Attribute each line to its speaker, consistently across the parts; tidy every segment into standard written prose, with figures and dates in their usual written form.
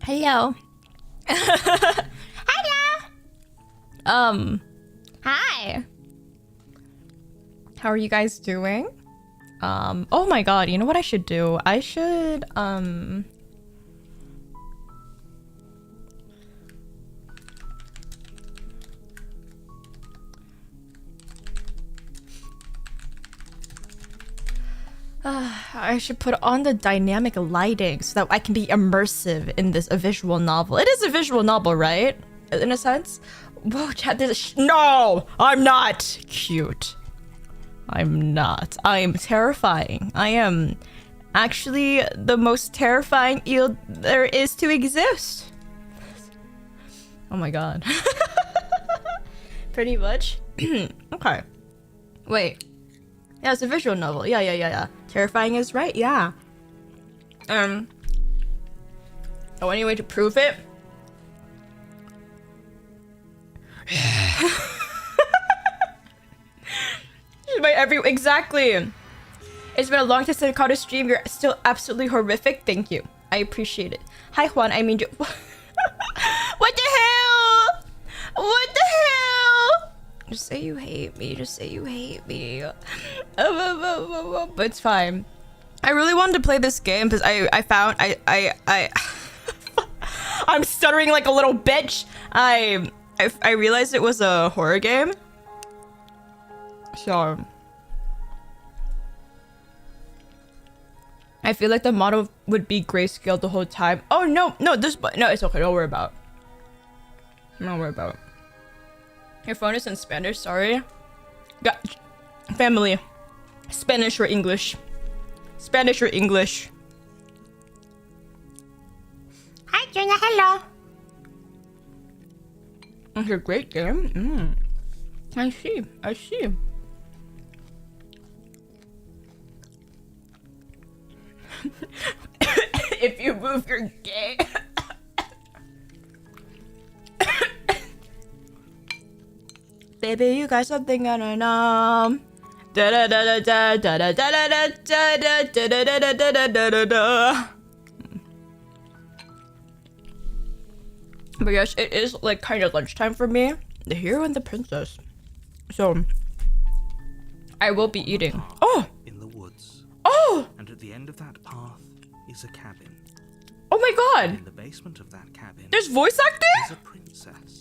Speaker 1: Hello. Hello. Hi. How are you guys doing? Oh my god, you know what I should do? I should, I should put on the dynamic lighting so that I can be immersive in this a visual novel. It is a visual novel, right? In a sense. Whoa, chat, no! I'm not cute. I'm not. I am terrifying. I am actually the most terrifying eel there is to exist. Oh my god. Pretty much. Okay. Wait. Yeah, it's a visual novel. Yeah. Terrifying is right, yeah. Oh, any way to prove it? Exactly. It's been a long time since I caught a stream. You're still absolutely horrific. Thank you. I appreciate it. Hi, Juan. I mean, what the hell? What the hell? Just say you hate me. Just say you hate me. But it's fine. I really wanted to play this game because I found I'm stuttering like a little bitch. I realized it was a horror game. So I feel like the model would be grayscale the whole time. Oh no, no, it's okay. Don't worry about. Don't worry about. Your phone is in Spanish. Sorry. Got family. Spanish or English. Spanish or English. Hi, Juna. Hello. It's a great game. I see. If you move, you're gay. Baby, you got something on and da da da da da da da da da da da da da da da. But yes, it is like kind of lunchtime for me. The hero and the princess. So I will be eating. Oh!
Speaker 2: In the woods.
Speaker 1: Oh!
Speaker 2: And at the end of that path is a cabin.
Speaker 1: Oh my god!
Speaker 2: In the basement of that cabin,
Speaker 1: there's voice acting?
Speaker 2: is a princess.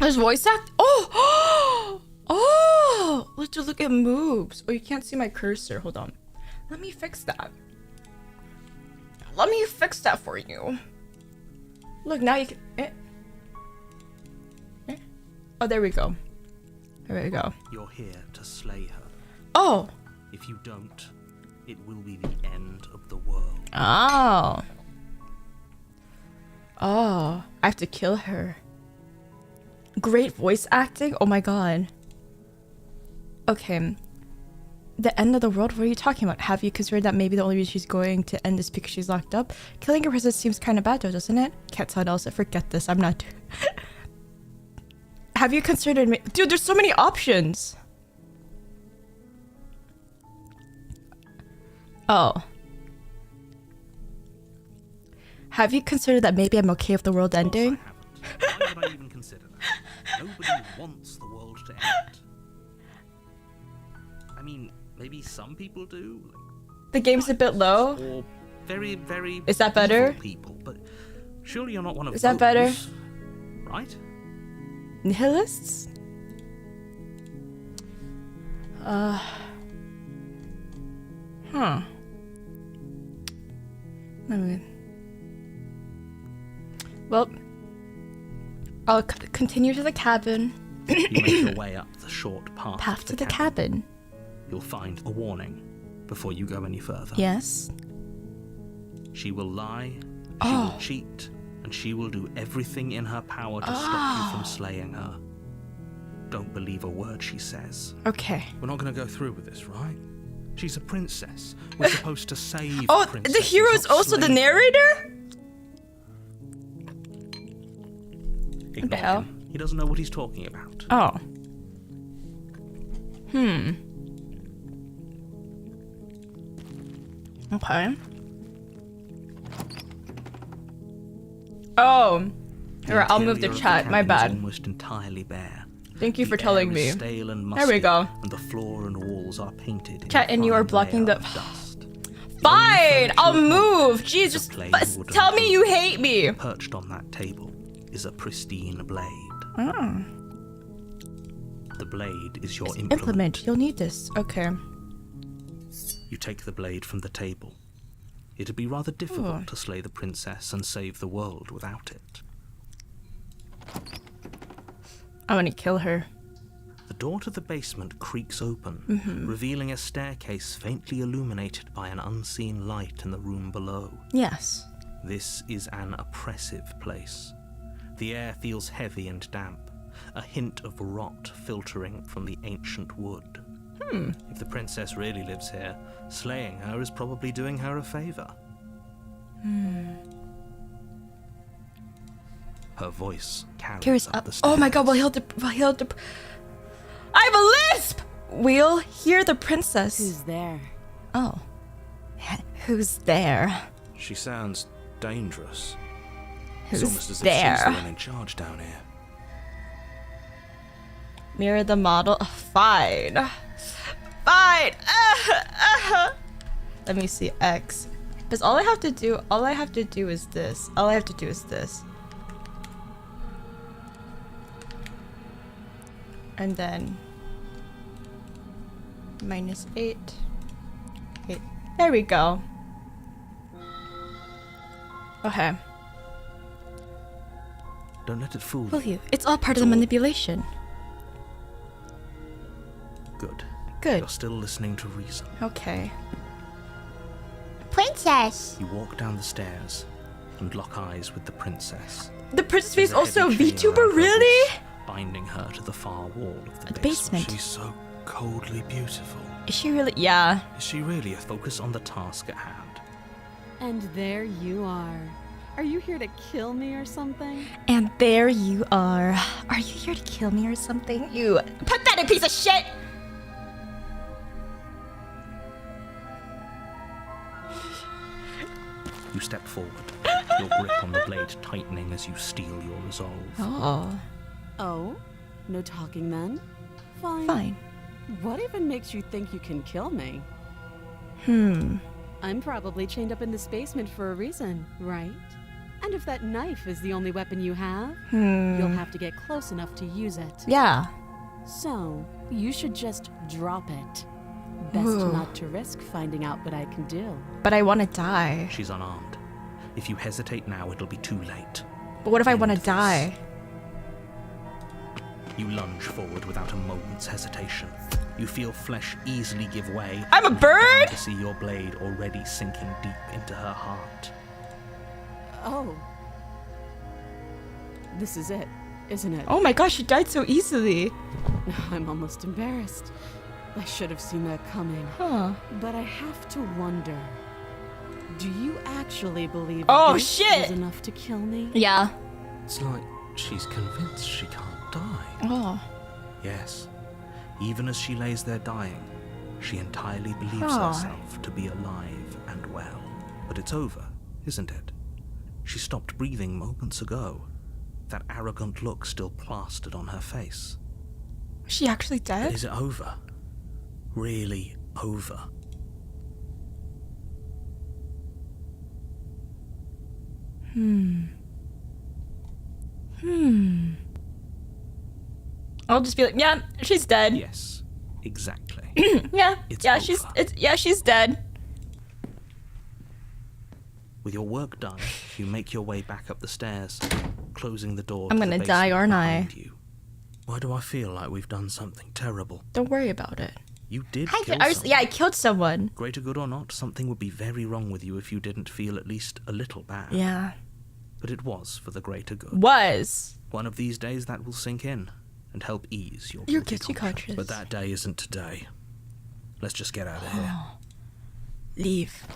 Speaker 1: There's voice act? Oh! Oh! Let's just look at moves. Oh, you can't see my cursor. Hold on. Let me fix that. Let me fix that for you. Look, now you can... Oh, there we go. There we go.
Speaker 2: You're here to slay her.
Speaker 1: Oh!
Speaker 2: If you don't, it will be the end of the world.
Speaker 1: Oh. Oh. I have to kill her. Great voice acting? Oh my god. Okay. The end of the world? What are you talking about? Have you considered that maybe the only reason she's going to end is because she's locked up? Killing a princess seems kind of bad though, doesn't it? Can't tell else. Forget this. I'm not... Have you considered... Dude, there's so many options. Oh. Have you considered that maybe I'm okay with the world ending?
Speaker 2: Why would I even consider that? Nobody wants the world to end. I mean, maybe some people do.
Speaker 1: The game's a bit low.
Speaker 2: Or very, very...
Speaker 1: Is that better?
Speaker 2: People, but surely you're not one of
Speaker 1: Is that better?
Speaker 2: Right?
Speaker 1: Nihilists? Huh. Well, I'll continue to the cabin.
Speaker 2: You make your way up the short path
Speaker 1: to the cabin.
Speaker 2: You'll find a warning before you go any further.
Speaker 1: Yes.
Speaker 2: She will lie, she will cheat, and she will do everything in her power to stop you from slaying her. Don't believe a word she says.
Speaker 1: Okay.
Speaker 2: We're not going to go through with this, right? She's a princess. We're supposed to save
Speaker 1: the hero is also the narrator?
Speaker 2: Ignore him. He doesn't know what he's talking about.
Speaker 1: Oh. Okay. Oh. Here, I'll move the chat. My bad.
Speaker 2: Almost entirely bare.
Speaker 1: Thank you for telling me.
Speaker 2: Stale and
Speaker 1: There we go.
Speaker 2: And the floor and walls are painted.
Speaker 1: Chat, and you are blocking the.
Speaker 2: Dust.
Speaker 1: Fine, I'll move. Jeez, just tell me you hate me.
Speaker 2: Perched on that table is a pristine blade.
Speaker 1: Oh.
Speaker 2: The blade is your
Speaker 1: implement. You'll need this. Okay.
Speaker 2: You take the blade from the table. It'd be rather difficult to slay the princess and save the world without it.
Speaker 1: I want to kill her.
Speaker 2: The door to the basement creaks open, revealing a staircase faintly illuminated by an unseen light in the room below.
Speaker 1: Yes.
Speaker 2: This is an oppressive place. The air feels heavy and damp, a hint of rot filtering from the ancient wood. If the princess really lives here, slaying her is probably doing her a favor. Her voice carries up the stairs.
Speaker 1: Oh my god, we'll heal the I have a lisp! We'll hear the princess.
Speaker 3: Who's there?
Speaker 1: Oh. Who's there?
Speaker 2: She sounds dangerous.
Speaker 1: Who's
Speaker 2: it's almost as
Speaker 1: there?
Speaker 2: If she's the one in charge down here.
Speaker 1: Mirror the model. Fine. Fine. Let me see X. Because all I have to do is this. All I have to do is this. And then -8. 8. There we go. Okay.
Speaker 2: Don't let it fool
Speaker 1: Will you? It's all part of the manipulation.
Speaker 2: Good.
Speaker 1: Good.
Speaker 2: You're still listening to reason.
Speaker 1: Okay.
Speaker 4: Princess!
Speaker 2: You walk down the stairs and lock eyes with the princess.
Speaker 1: The princess
Speaker 2: There's
Speaker 1: is
Speaker 2: a
Speaker 1: also a
Speaker 2: heavy chain
Speaker 1: VTuber,
Speaker 2: around her
Speaker 1: really?
Speaker 2: wrist, binding her to the far wall of the
Speaker 1: The
Speaker 2: basement.
Speaker 1: basement.
Speaker 2: She's so coldly beautiful.
Speaker 1: Is she really? Yeah.
Speaker 2: Is she really a focus on the task at hand?
Speaker 3: And there you are. Are you here to kill me or something?
Speaker 1: And there you are. Are you here to kill me or something? You pathetic piece of shit!
Speaker 2: You step forward, your grip on the blade tightening as you steel your resolve.
Speaker 1: Oh.
Speaker 3: Oh? No talking then? Fine.
Speaker 1: Fine.
Speaker 3: What even makes you think you can kill me? I'm probably chained up in this basement for a reason, right? And if that knife is the only weapon you have, you'll have to get close enough to use it.
Speaker 1: Yeah.
Speaker 3: So, you should just drop it. Best not to risk finding out what I can do.
Speaker 1: But I want to die.
Speaker 2: She's unarmed. If you hesitate now, it'll be too late.
Speaker 1: But what if I want to
Speaker 2: End this.
Speaker 1: die?
Speaker 2: You lunge forward without a moment's hesitation. You feel flesh easily give way.
Speaker 1: I'm a bird?
Speaker 2: To see your blade already sinking deep into her heart.
Speaker 3: Oh. This is it, isn't it?
Speaker 1: Oh my gosh, she died so easily.
Speaker 3: I'm almost embarrassed. I should have seen that coming.
Speaker 1: Huh.
Speaker 3: But I have to wonder. Do you actually believe this
Speaker 1: shit!
Speaker 3: is enough to kill me?
Speaker 1: Yeah.
Speaker 2: It's like she's convinced she can't die.
Speaker 1: Oh.
Speaker 2: Yes. Even as she lays there dying, she entirely believes herself to be alive and well. But it's over, isn't it? She stopped breathing moments ago. That arrogant look still plastered on her face.
Speaker 1: Was she actually
Speaker 2: But
Speaker 1: dead?
Speaker 2: is it over? Really over?
Speaker 1: I'll just be like, yeah, she's dead.
Speaker 2: Yes, exactly.
Speaker 1: Yeah.
Speaker 2: It's
Speaker 1: yeah,
Speaker 2: over.
Speaker 1: she's dead.
Speaker 2: With your work done, you make your way back up the stairs, closing the door.
Speaker 1: I'm
Speaker 2: to the
Speaker 1: gonna die,
Speaker 2: basement
Speaker 1: aren't I?
Speaker 2: behind you. Why do I feel like we've done something terrible?
Speaker 1: Don't worry about it.
Speaker 2: You did kill someone.
Speaker 1: I killed someone.
Speaker 2: Greater good or not, something would be very wrong with you if you didn't feel at least a little bad.
Speaker 1: Yeah.
Speaker 2: But it was for the greater good.
Speaker 1: Was.
Speaker 2: One of these days that will sink in and help ease your
Speaker 1: Your
Speaker 2: guilty
Speaker 1: guilty conscience.
Speaker 2: But that day isn't today. Let's just get out of here.
Speaker 1: Leave.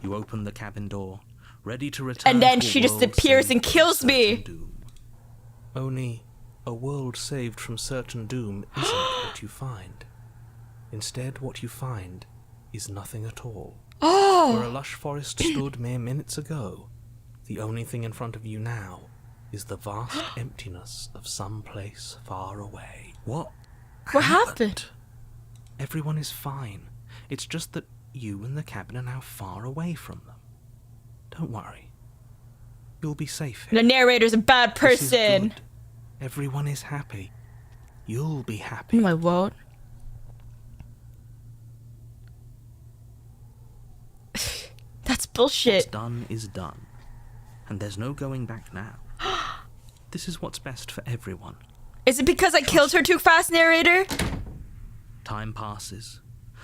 Speaker 2: You open the cabin door, ready to return.
Speaker 1: And then
Speaker 2: to a
Speaker 1: she just
Speaker 2: world
Speaker 1: appears
Speaker 2: saved
Speaker 1: and
Speaker 2: from
Speaker 1: kills
Speaker 2: certain
Speaker 1: me.
Speaker 2: doom. Only a world saved from certain doom isn't what you find. Instead, what you find is nothing at all.
Speaker 1: Oh!
Speaker 2: Where a lush forest stood mere minutes ago, the only thing in front of you now is the vast emptiness of some place far away. What
Speaker 1: happened?
Speaker 2: Everyone is fine. It's just that you and the cabin are now far away from them. Don't worry. You'll be safe here.
Speaker 1: The narrator's a bad
Speaker 2: This is
Speaker 1: person.
Speaker 2: good. Everyone is happy. You'll be happy.
Speaker 1: No, I won't. That's bullshit.
Speaker 2: What's done is done. And there's no going back now. This is what's best for everyone.
Speaker 1: Is it because I killed her too fast, narrator?
Speaker 2: Time passes.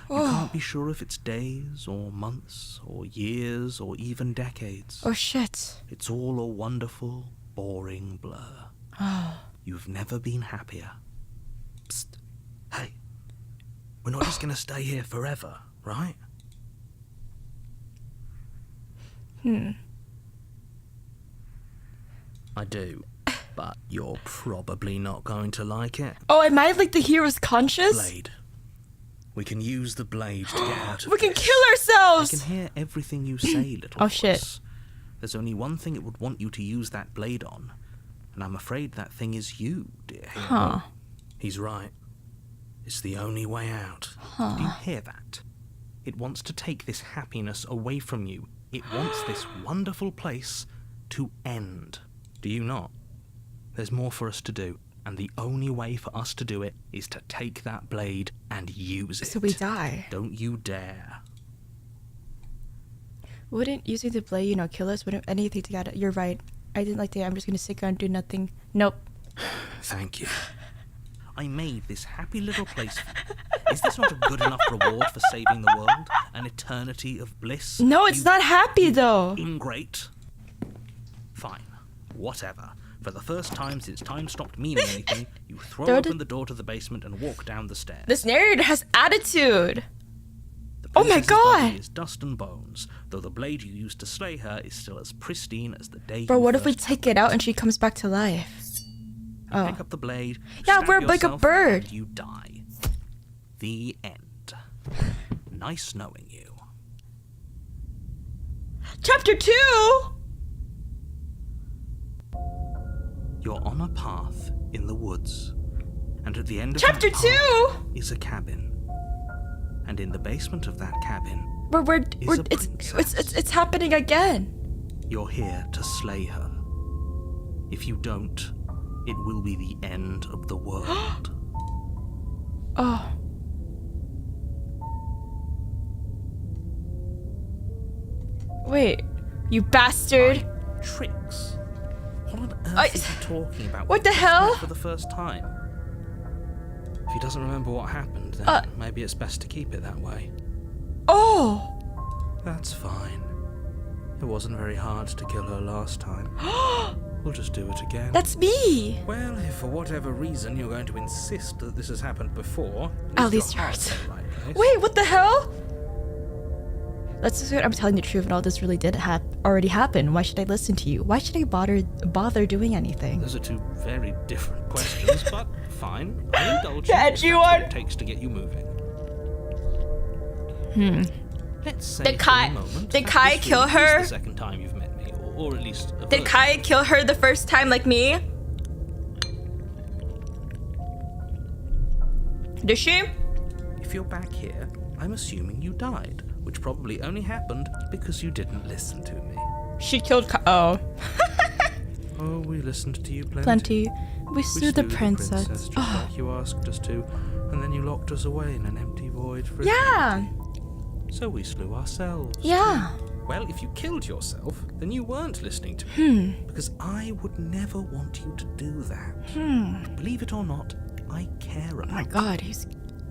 Speaker 2: You can't be sure if it's days or months or years or even decades.
Speaker 1: Oh shit.
Speaker 2: It's all a wonderful, boring blur. You've never been happier. Psst. Hey, we're not just gonna stay here forever, right? I do, but you're probably not going to like it.
Speaker 1: Oh, am I like the hero's conscious?
Speaker 2: Blade. We can use the blade to get out of
Speaker 1: We can
Speaker 2: this.
Speaker 1: kill
Speaker 2: I
Speaker 1: ourselves!
Speaker 2: can hear everything you say, little
Speaker 1: Oh, shit.
Speaker 2: voice. There's only one thing it would want you to use that blade on, and I'm afraid that thing is you, dear hero.
Speaker 1: Huh.
Speaker 2: He's right. It's the only way out. Do you hear that? It wants to take this happiness away from you. It wants this wonderful place to end. Do you not? There's more for us to do, and the only way for us to do it is to take that blade and use it.
Speaker 1: So we die.
Speaker 2: Don't you dare.
Speaker 1: Wouldn't using the blade, kill us? Wouldn't anything to get it? You're right. I didn't like that. I'm just gonna sit around and do nothing. Nope.
Speaker 2: Thank you. I made this happy little place for you. Is this not a good enough reward for saving the world? An eternity of bliss?
Speaker 1: No, it's not happy though.
Speaker 2: Ingrate. Fine. Whatever. For the first time since time stopped meaning anything, you throw open the door to the basement and walk down the stairs.
Speaker 1: This narrator has attitude.
Speaker 2: The
Speaker 1: Oh my
Speaker 2: princess's body
Speaker 1: God.
Speaker 2: is dust and bones, though the blade you used to slay her is still as pristine as the day
Speaker 1: Bro,
Speaker 2: you
Speaker 1: what if we
Speaker 2: first
Speaker 1: take it out and she comes back to life?
Speaker 2: You pick up the blade,
Speaker 1: Yeah,
Speaker 2: stab
Speaker 1: we're like a
Speaker 2: yourself,
Speaker 1: bird.
Speaker 2: and you die. The end. Nice knowing you.
Speaker 1: Chapter 2!
Speaker 2: You're on a path in the woods, and at the end of
Speaker 1: Chapter
Speaker 2: that
Speaker 1: 2!
Speaker 2: path is a cabin. And in the basement of that cabin,
Speaker 1: It's happening again.
Speaker 2: you're here to slay her. If you don't, it will be the end of the world.
Speaker 1: Oh. Wait, you bastard.
Speaker 2: Tricks? What on earth
Speaker 1: I-
Speaker 2: are you talking about?
Speaker 1: What the
Speaker 2: We just met
Speaker 1: hell?
Speaker 2: For the first time. If he doesn't remember what happened, then maybe it's best to keep it that way.
Speaker 1: Oh.
Speaker 2: That's fine. It wasn't very hard to kill her last time. We'll just do it again.
Speaker 1: That's me.
Speaker 2: Well, if for whatever reason you're going to insist that this has happened before,
Speaker 1: At least
Speaker 2: your
Speaker 1: yours.
Speaker 2: heart's in the right place.
Speaker 1: Wait, what the hell? Let's assume I'm telling the truth and all this really did already happen. Why should I listen to you? Why should I bother doing anything?
Speaker 2: Those are two very different questions, but fine. I'll indulge you.
Speaker 1: Catch
Speaker 2: if
Speaker 1: you
Speaker 2: that's what
Speaker 1: on-
Speaker 2: it takes to get you moving. Let's say
Speaker 1: Did
Speaker 2: for
Speaker 1: Kai-
Speaker 2: a moment
Speaker 1: did
Speaker 2: that
Speaker 1: Kai
Speaker 2: this
Speaker 1: kill
Speaker 2: really is
Speaker 1: her?
Speaker 2: the second time you've met me, or at least a
Speaker 1: Did
Speaker 2: version
Speaker 1: Kai
Speaker 2: of me.
Speaker 1: kill her the first time like me? Did she?
Speaker 2: If you're back here, I'm assuming you died, which probably only happened because you didn't listen to me.
Speaker 1: She killed Kai. Oh.
Speaker 2: Oh, we listened to you plenty.
Speaker 1: Plenty. We
Speaker 2: We
Speaker 1: slew the
Speaker 2: slew
Speaker 1: princess.
Speaker 2: just
Speaker 1: Oh.
Speaker 2: like you asked us to, and then you locked us away in an empty void for
Speaker 1: Yeah.
Speaker 2: So we slew ourselves.
Speaker 1: Yeah.
Speaker 2: Well, if you killed yourself, then you weren't listening to me. Because I would never want you to do that. Believe it or not, I care about
Speaker 1: Oh my God,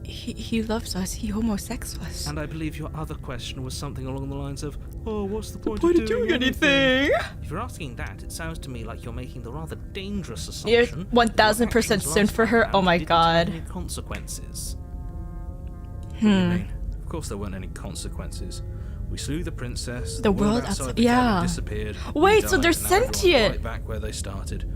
Speaker 1: he loves us. He homosexual us.
Speaker 2: And I believe your other question was something along the lines of, oh, what's the point,
Speaker 1: Point
Speaker 2: of
Speaker 1: of
Speaker 2: doing
Speaker 1: doing anything?
Speaker 2: If you're asking that, it sounds to me like you're making the rather dangerous
Speaker 1: You're
Speaker 2: assumption.
Speaker 1: 1000%
Speaker 2: sin
Speaker 1: sin for her. Oh my God.
Speaker 2: Any consequences? What do you mean? Of course there weren't any consequences. We slew the princess.
Speaker 1: The world
Speaker 2: outside
Speaker 1: outside-
Speaker 2: the cabin
Speaker 1: yeah.
Speaker 2: disappeared.
Speaker 1: Wait,
Speaker 2: we
Speaker 1: so
Speaker 2: died,
Speaker 1: they're
Speaker 2: and now everyone's
Speaker 1: sentient.
Speaker 2: Right back where they started.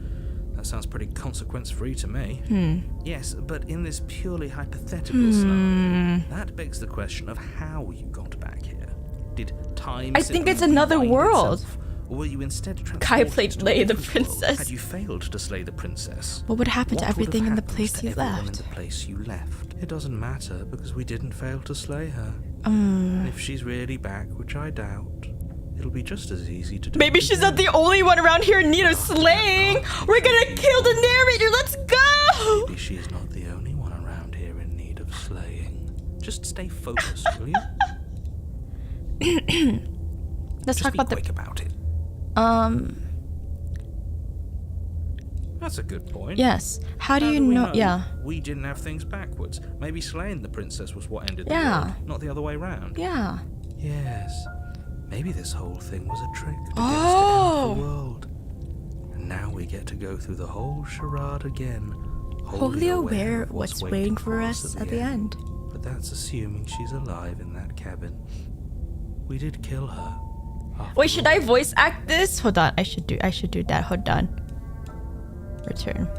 Speaker 2: That sounds pretty consequence-free to me. Yes, but in this purely hypothetical scenario, that begs the question of how you got back here. Did time
Speaker 1: I think
Speaker 2: simply
Speaker 1: it's another
Speaker 2: rewind
Speaker 1: world.
Speaker 2: itself? Or were you instead
Speaker 1: Kai
Speaker 2: transported
Speaker 1: played
Speaker 2: to a
Speaker 1: Lay the
Speaker 2: different world?
Speaker 1: princess.
Speaker 2: Had you failed to slay the princess?
Speaker 1: What would happen to
Speaker 2: What would
Speaker 1: everything
Speaker 2: have
Speaker 1: in the
Speaker 2: happened
Speaker 1: place
Speaker 2: to
Speaker 1: you
Speaker 2: everyone
Speaker 1: left?
Speaker 2: in the place you left? It doesn't matter because we didn't fail to slay her. And if she's really back, which I doubt, it'll be just as easy to do.
Speaker 1: Maybe
Speaker 2: it
Speaker 1: she's not
Speaker 2: again.
Speaker 1: the only one around here in need of slaying. We're gonna kill the narrator. Let's go.
Speaker 2: Maybe she's not the only one around here in need of slaying. Just stay focused, will you?
Speaker 1: Let's
Speaker 2: Just
Speaker 1: talk
Speaker 2: be
Speaker 1: about
Speaker 2: quick about it. That's a good point.
Speaker 1: Yes. How do
Speaker 2: How
Speaker 1: you
Speaker 2: do we
Speaker 1: know? Yeah.
Speaker 2: We didn't have things backwards. Maybe slaying the princess was what ended the
Speaker 1: Yeah.
Speaker 2: world, not the other way round.
Speaker 1: Yeah.
Speaker 2: Yes. Maybe this whole thing was a trick to get us to
Speaker 1: Oh.
Speaker 2: end the world. And now we get to go through the whole charade again.
Speaker 1: Wholly aware
Speaker 2: of
Speaker 1: of what's waiting for us at the end.
Speaker 2: But that's assuming she's alive in that cabin. We did kill her. after
Speaker 1: Wait, should
Speaker 2: all.
Speaker 1: I voice act this? Hold on. I should do that. Hold on. Return.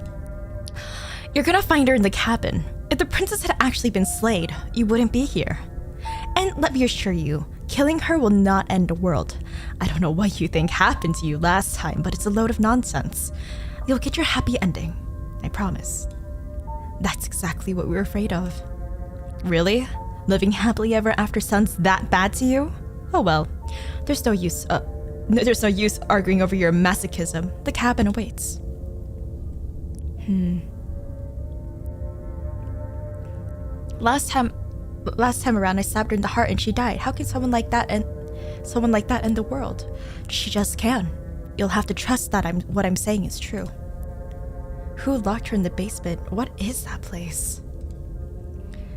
Speaker 1: You're gonna find her in the cabin. If the princess had actually been slayed, you wouldn't be here. And let me assure you, killing her will not end the world. I don't know what you think happened to you last time, but it's a load of nonsense. You'll get your happy ending. I promise. That's exactly what we're afraid of. Really? Living happily ever after sounds that bad to you? Oh well. There's no use arguing over your masochism. The cabin awaits. Last time around I stabbed her in the heart and she died. How can someone like that end the world? She just can. You'll have to trust that what I'm saying is true. Who locked her in the basement? What is that place?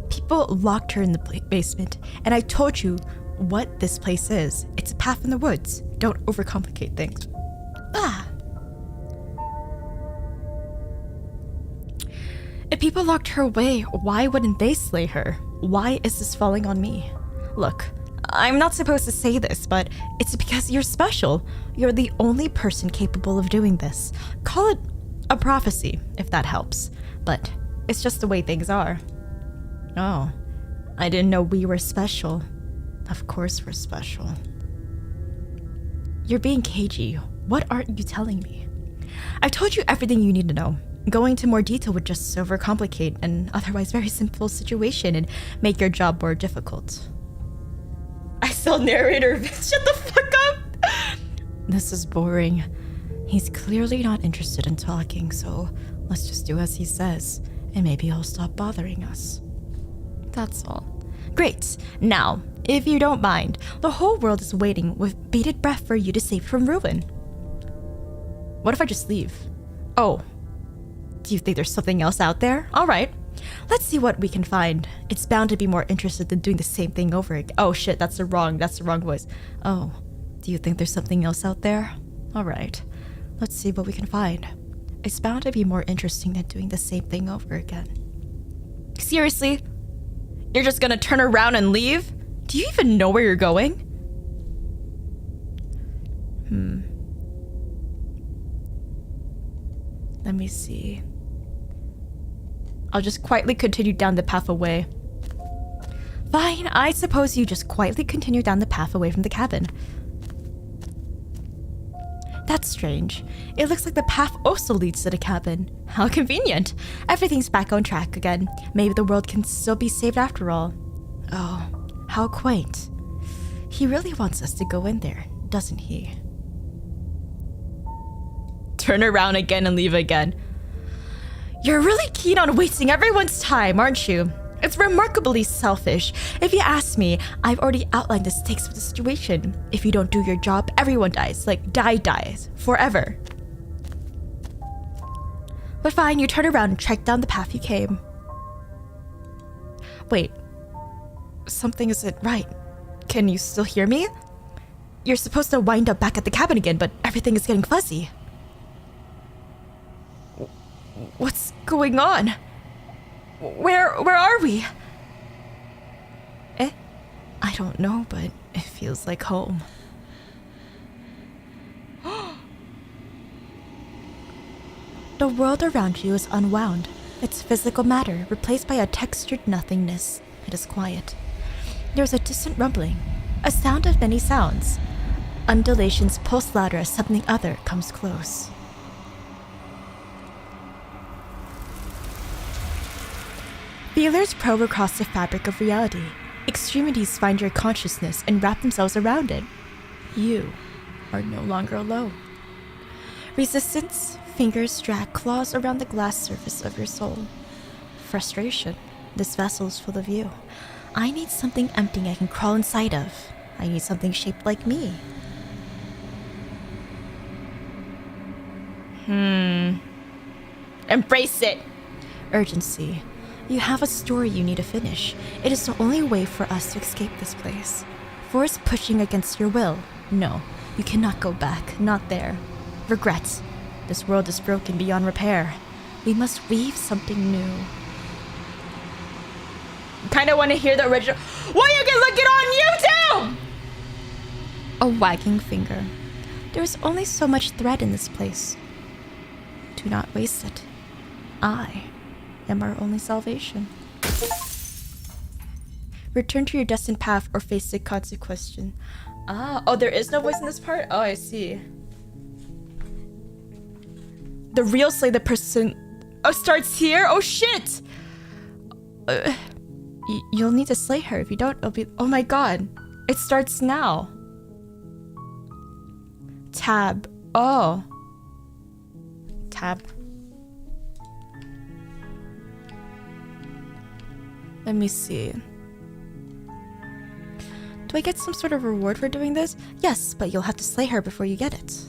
Speaker 1: People locked her in the basement, and I told you what this place is. It's a path in the woods. Don't overcomplicate things. If people locked her away, why wouldn't they slay her? Why is this falling on me? Look, I'm not supposed to say this, but it's because you're special. You're the only person capable of doing this. Call it a prophecy, if that helps. But it's just the way things are. Oh, I didn't know we were special. Of course we're special. You're being cagey. What aren't you telling me? I've told you everything you need to know. Going into more detail would just overcomplicate an otherwise very simple situation and make your job more difficult. I still narrator. Shut the fuck up! This is boring. He's clearly not interested in talking, so let's just do as he says, and maybe he'll stop bothering us. That's all. Great. Now, if you don't mind, the whole world is waiting with bated breath for you to save from ruin. What if I just leave? Oh. Do you think there's something else out there? Alright. Let's see what we can find. It's bound to be more interested than doing the same thing over again. Oh shit, that's the wrong voice. Oh. Do you think there's something else out there? Alright. Let's see what we can find. It's bound to be more interesting than doing the same thing over again. Seriously? You're just gonna turn around and leave? Do you even know where you're going? Let me see. I'll just quietly continue down the path away. Fine, I suppose you just quietly continue down the path away from the cabin. That's strange. It looks like the path also leads to the cabin. How convenient. Everything's back on track again. Maybe the world can still be saved after all. Oh, how quaint. He really wants us to go in there, doesn't he? Turn around again and leave again. You're really keen on wasting everyone's time, aren't you? It's remarkably selfish. If you ask me, I've already outlined the stakes of the situation. If you don't do your job, everyone dies. Like, dies. Forever. But fine, you turn around and trek down the path you came. Wait. Something isn't right. Can you still hear me? You're supposed to wind up back at the cabin again, but everything is getting fuzzy. What's going on? Where are we? I don't know, but it feels like home. The world around you is unwound. It's physical matter replaced by a textured nothingness. It is quiet. There's a distant rumbling. A sound of many sounds. Undulations pulse louder as something other comes close. Feelers probe across the fabric of reality. Extremities find your consciousness and wrap themselves around it. You are no longer alone. Resistance, fingers drag claws around the glass surface of your soul. Frustration. This vessel is full of you. I need something empty I can crawl inside of. I need something shaped like me. Embrace it! Urgency. You have a story you need to finish. It is the only way for us to escape this place. Force pushing against your will. No, you cannot go back. Not there. Regret. This world is broken beyond repair. We must weave something new. Kinda want to hear the original. Well, you can look it on YouTube! A wagging finger. There is only so much thread in this place. Do not waste it. I am our only salvation. Return to your destined path or face the consequence. Oh, there is no voice in this part? Oh, I see. The real slay the person starts here? Oh, shit! You'll need to slay her. If you don't, it'll be... Oh my god. It starts now. Tab. Oh. Tab. Let me see. Do I get some sort of reward for doing this? Yes, but you'll have to slay her before you get it.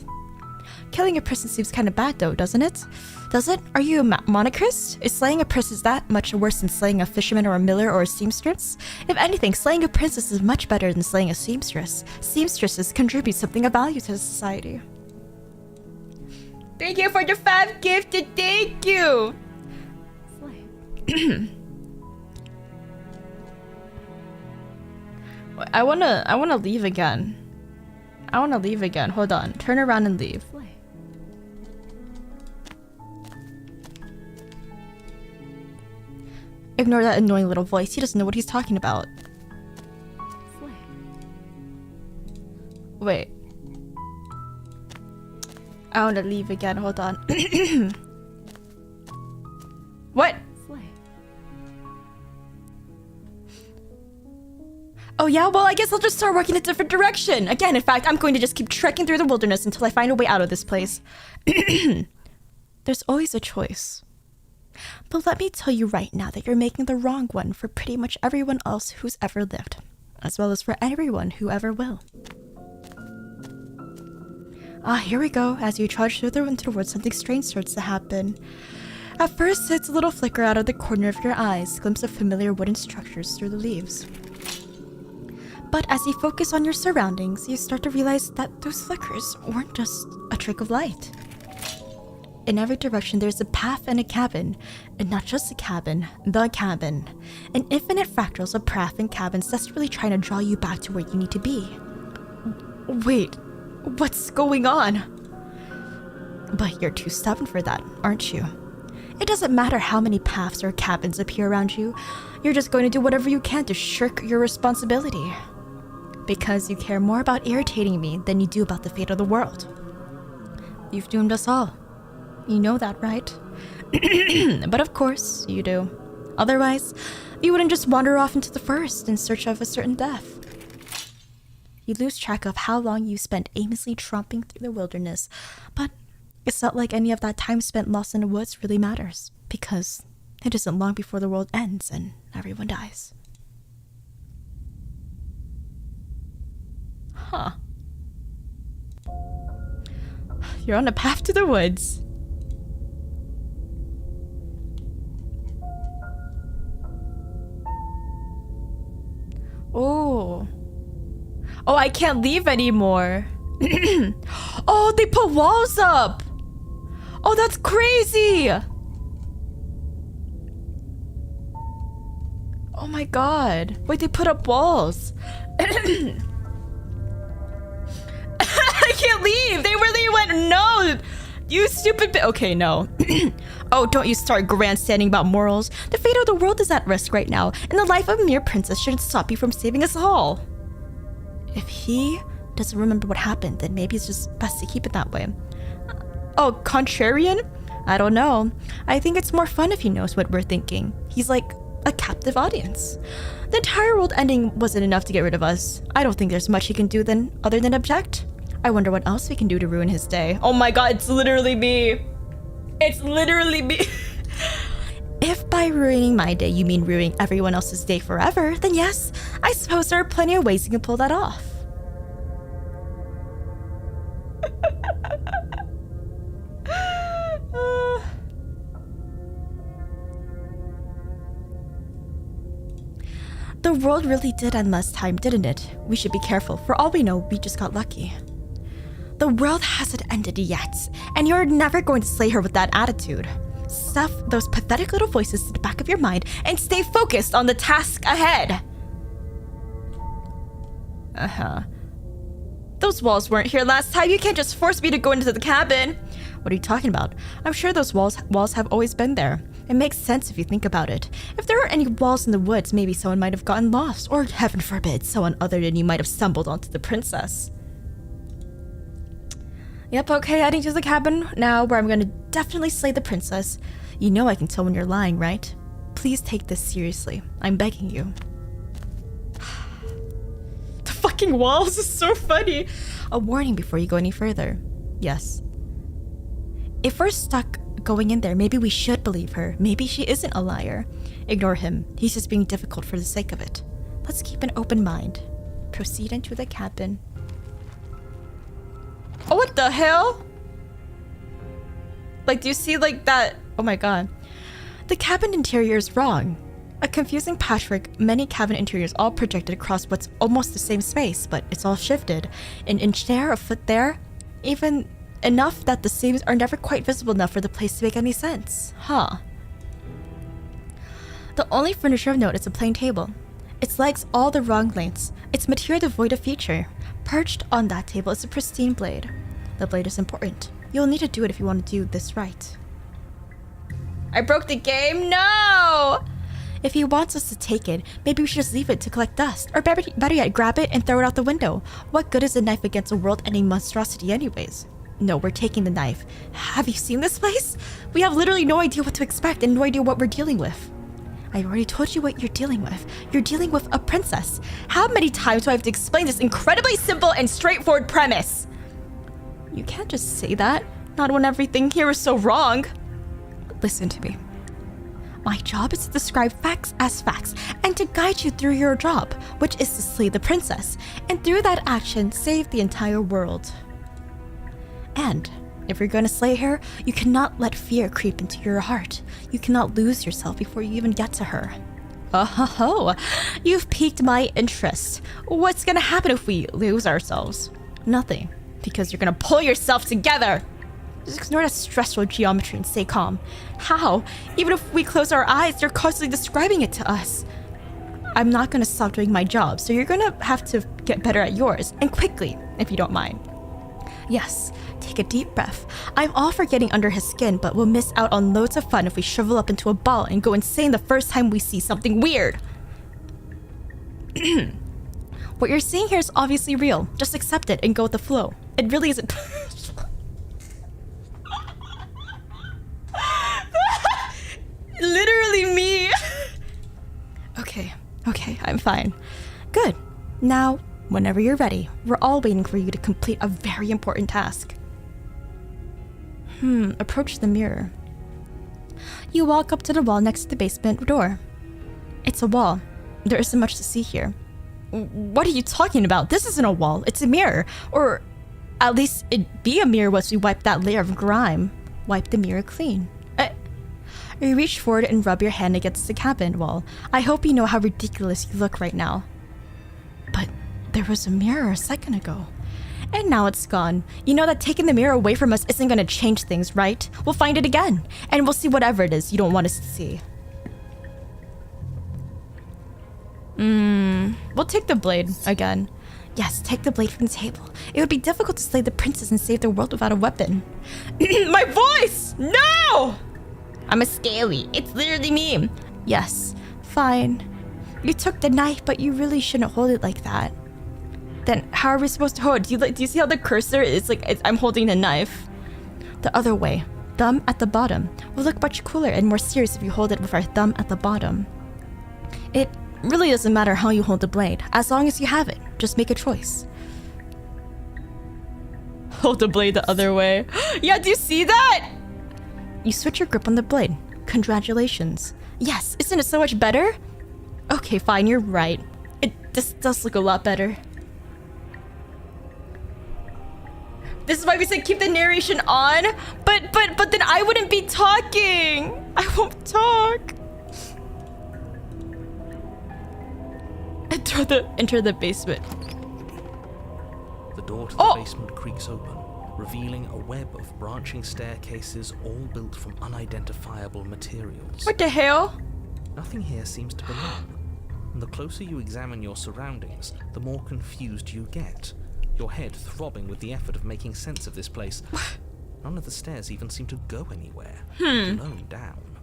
Speaker 1: Killing a person seems kind of bad though, doesn't it? Does it? Are you a monarchist? Is slaying a princess that much worse than slaying a fisherman or a miller or a seamstress? If anything, slaying a princess is much better than slaying a seamstress. Seamstresses contribute something of value to society. Thank you for the 5 gifted, thank you! Slay. I wanna leave again. Hold on. Turn around and leave. Ignore that annoying little voice. He doesn't know what he's talking about. Wait. I wanna leave again. Hold on. What? Oh yeah? Well, I guess I'll just start working in a different direction. Again, in fact, I'm going to just keep trekking through the wilderness until I find a way out of this place. There's always a choice. But let me tell you right now that you're making the wrong one for pretty much everyone else who's ever lived, as well as for everyone who ever will. Ah, here we go. As you trudge through the winter towards something strange starts to happen. At first, it's a little flicker out of the corner of your eyes, glimpse of familiar wooden structures through the leaves. But as you focus on your surroundings, you start to realize that those flickers weren't just a trick of light. In every direction, there's a path and a cabin. And not just a cabin, the cabin. An infinite fractals of path and cabins desperately trying to draw you back to where you need to be. Wait, what's going on? But you're too stubborn for that, aren't you? It doesn't matter how many paths or cabins appear around you. You're just going to do whatever you can to shirk your responsibility. Because you care more about irritating me than you do about the fate of the world. You've doomed us all. You know that, right? But of course, you do. Otherwise, you wouldn't just wander off into the forest in search of a certain death. You lose track of how long you spent aimlessly tromping through the wilderness, but it's not like any of that time spent lost in the woods really matters, because it isn't long before the world ends and everyone dies. Huh. You're on a path to the woods. Oh. Oh, I can't leave anymore. Oh, they put walls up. Oh, that's crazy. Oh my god. Wait, they put up walls. I can't leave. They really went, no. You stupid okay, no. Oh, don't you start grandstanding about morals. The fate of the world is at risk right now, and the life of a mere princess shouldn't stop you from saving us all. If he doesn't remember what happened, then maybe it's just best to keep it that way. Oh, contrarian? I don't know. I think it's more fun if he knows what we're thinking. He's like a captive audience. The entire world ending wasn't enough to get rid of us. I don't think there's much he can do then, other than object. I wonder what else we can do to ruin his day. Oh my god, it's literally me. It's literally me. If by ruining my day you mean ruining everyone else's day forever, then yes, I suppose there are plenty of ways you can pull that off. The world really did end last time, didn't it? We should be careful. For all we know, we just got lucky. The world hasn't ended yet, and you're never going to slay her with that attitude. Stuff those pathetic little voices to the back of your mind and stay focused on the task ahead. Those walls weren't here last time. You can't just force me to go into the cabin. What are you talking about? I'm sure those walls have always been there. It makes sense if you think about it. If there weren't any walls in the woods, maybe someone might have gotten lost, or heaven forbid, someone other than you might have stumbled onto the princess. Yep, okay, heading to the cabin now, where I'm gonna definitely slay the princess. You know I can tell when you're lying, right? Please take this seriously. I'm begging you. The fucking walls is so funny. A warning before you go any further. Yes. If we're stuck going in there, maybe we should believe her. Maybe she isn't a liar. Ignore him. He's just being difficult for the sake of it. Let's keep an open mind. Proceed into the cabin. Oh, what the hell? Like, do you see like that? Oh my god. The cabin interior is wrong. A confusing patchwork, many cabin interiors all projected across what's almost the same space, but it's all shifted. An inch there, a foot there, even enough that the seams are never quite visible enough for the place to make any sense. Huh. The only furniture of note is a plain table. Its legs all the wrong lengths. Its material devoid of feature. Perched on that table is a pristine blade. The blade is important. You'll need to do it if you want to do this right. I broke the game? No! If he wants us to take it, maybe we should just leave it to collect dust. Or better yet, grab it and throw it out the window. What good is a knife against a world-ending monstrosity anyways? No, we're taking the knife. Have you seen this place? We have literally no idea what to expect and no idea what we're dealing with. I already told you what you're dealing with. You're dealing with a princess. How many times do I have to explain this incredibly simple and straightforward premise? You can't just say that. Not when everything here is so wrong. Listen to me. My job is to describe facts as facts and to guide you through your job, which is to slay the princess, and through that action, save the entire world. And if you're gonna slay her, you cannot let fear creep into your heart. You cannot lose yourself before you even get to her. Oh, you've piqued my interest. What's gonna happen if we lose ourselves? Nothing, because you're gonna pull yourself together. Just ignore that stressful geometry and stay calm. How? Even if we close our eyes, you're constantly describing it to us. I'm not gonna stop doing my job, so you're gonna have to get better at yours, and quickly, if you don't mind. Yes, take a deep breath. I'm all for getting under his skin, but we'll miss out on loads of fun if we shrivel up into a ball and go insane the first time we see something weird. What you're seeing here is obviously real. Just accept it and go with the flow. It really isn't. Literally me. Okay, I'm fine. Good. Now, whenever you're ready, we're all waiting for you to complete a very important task. Approach the mirror. You walk up to the wall next to the basement door. It's a wall. There isn't much to see here. What are you talking about? This isn't a wall, it's a mirror. Or at least it'd be a mirror once we wipe that layer of grime. Wipe the mirror clean. You reach forward and rub your hand against the cabin wall. I hope you know how ridiculous you look right now. But there was a mirror a second ago. And now it's gone. You know that taking the mirror away from us isn't gonna change things, right? We'll find it again. And we'll see whatever it is you don't want us to see. We'll take the blade again. Yes, take the blade from the table. It would be difficult to slay the princess and save the world without a weapon. My voice! No! I'm a scaly. It's literally me. Yes, fine. You took the knife, but you really shouldn't hold it like that. Then how are we supposed to hold? Do you see how the cursor is like I'm holding a knife? The other way. Thumb at the bottom. Will look much cooler and more serious if you hold it with our thumb at the bottom. It really doesn't matter how you hold the blade, as long as you have it. Just make a choice. Hold the blade the other way. Yeah, do you see that? You switch your grip on the blade. Congratulations. Yes, isn't it so much better? Okay, fine, you're right. This does look a lot better. This is why we said keep the narration on, but then I wouldn't be talking. I won't talk. Enter the basement.
Speaker 2: The door to the basement creaks open, revealing a web of branching staircases all built from unidentifiable materials.
Speaker 1: What the hell?
Speaker 2: Nothing here seems to belong. And the closer you examine your surroundings, the more confused you get. Your head throbbing with the effort of making sense of this place. None of the stairs even seem to go anywhere, let alone down.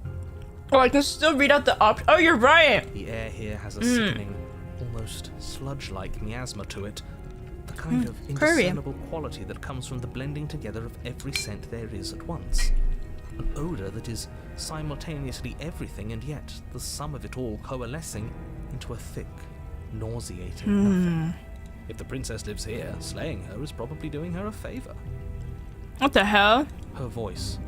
Speaker 1: Oh, I can still read out the option. Oh, you're right.
Speaker 2: The air here has a sickening, almost sludge-like miasma to it. The kind of indiscernible quality that comes from the blending together of every scent there is at once. An odor that is simultaneously everything and yet the sum of it all coalescing into a thick, nauseating nothing. If the princess lives here, slaying her is probably doing her a favor.
Speaker 1: What the hell?
Speaker 2: Her voice,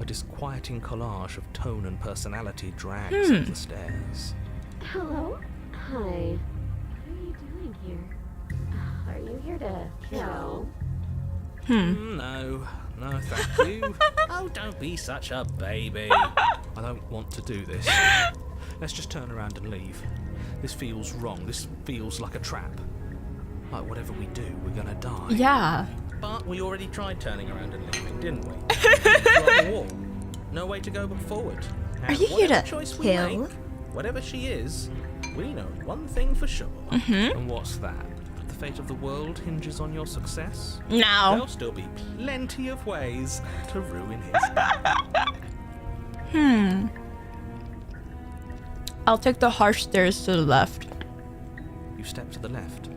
Speaker 2: a disquieting collage of tone and personality, drags up the stairs.
Speaker 4: Hello? Hi. What are you doing here? Are you here to kill?
Speaker 2: No, thank you. Oh, don't be such a baby. I don't want to do this. Let's just turn around and leave. This feels wrong. This feels like a trap. Like whatever we do, we're gonna die.
Speaker 1: Yeah.
Speaker 2: But we already tried turning around and leaving, didn't we? The wall. No way to go but forward.
Speaker 1: Are you here to
Speaker 2: choice
Speaker 1: kill?
Speaker 2: we make, whatever she is, we know one thing for sure. And what's that? The fate of the world hinges on your success?
Speaker 1: No.
Speaker 2: There'll still be plenty of ways to ruin his.
Speaker 1: I'll take the harsh stairs to the left.
Speaker 2: You step to the left.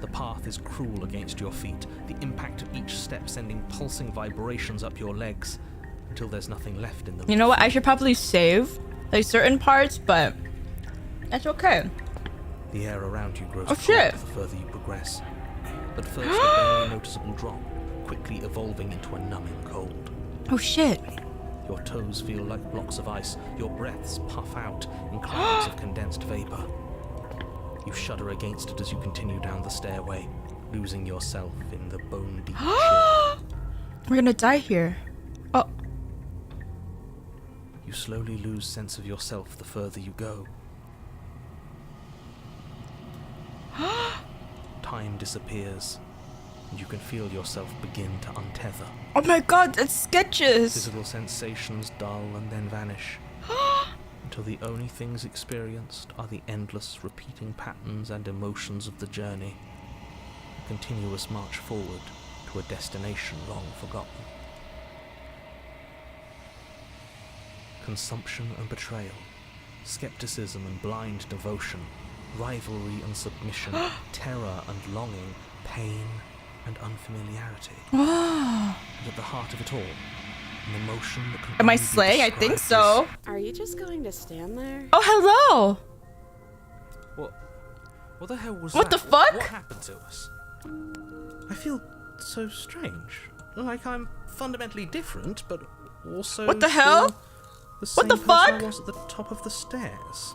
Speaker 2: The path is cruel against your feet, the impact of each step sending pulsing vibrations up your legs, until there's nothing left in them.
Speaker 1: You know what? I should probably save like certain parts, but that's okay.
Speaker 2: The air around you grows
Speaker 1: shit.
Speaker 2: colder the further you progress. At first, a barely noticeable drop, quickly evolving into a numbing cold.
Speaker 1: Oh shit.
Speaker 2: Your toes feel like blocks of ice. Your breaths puff out in clouds of condensed vapor. You shudder against it as you continue down the stairway, losing yourself in the bone-deep chill.
Speaker 1: We're gonna die here. Oh.
Speaker 2: You slowly lose sense of yourself the further you go. Time disappears, and you can feel yourself begin to untether.
Speaker 1: Oh my god, it's sketches.
Speaker 2: Physical sensations dull and then vanish, until the only things experienced are the endless repeating patterns and emotions of the journey, a continuous march forward to a destination long forgotten. Consumption and betrayal, skepticism and blind devotion, rivalry and submission, terror and longing, pain and unfamiliarity. And at the heart of it all, an emotion that can
Speaker 1: Am I
Speaker 2: only be
Speaker 1: slaying? I think
Speaker 2: described
Speaker 1: so.
Speaker 3: Are you just going to stand there?
Speaker 1: Oh, hello.
Speaker 2: What the hell was
Speaker 1: What
Speaker 2: that?
Speaker 1: the fuck?
Speaker 2: What happened to us? I feel so strange. Like I'm fundamentally different, but also
Speaker 1: What the hell?
Speaker 2: still the same
Speaker 1: the
Speaker 2: person
Speaker 1: fuck?
Speaker 2: I was at the top of the stairs.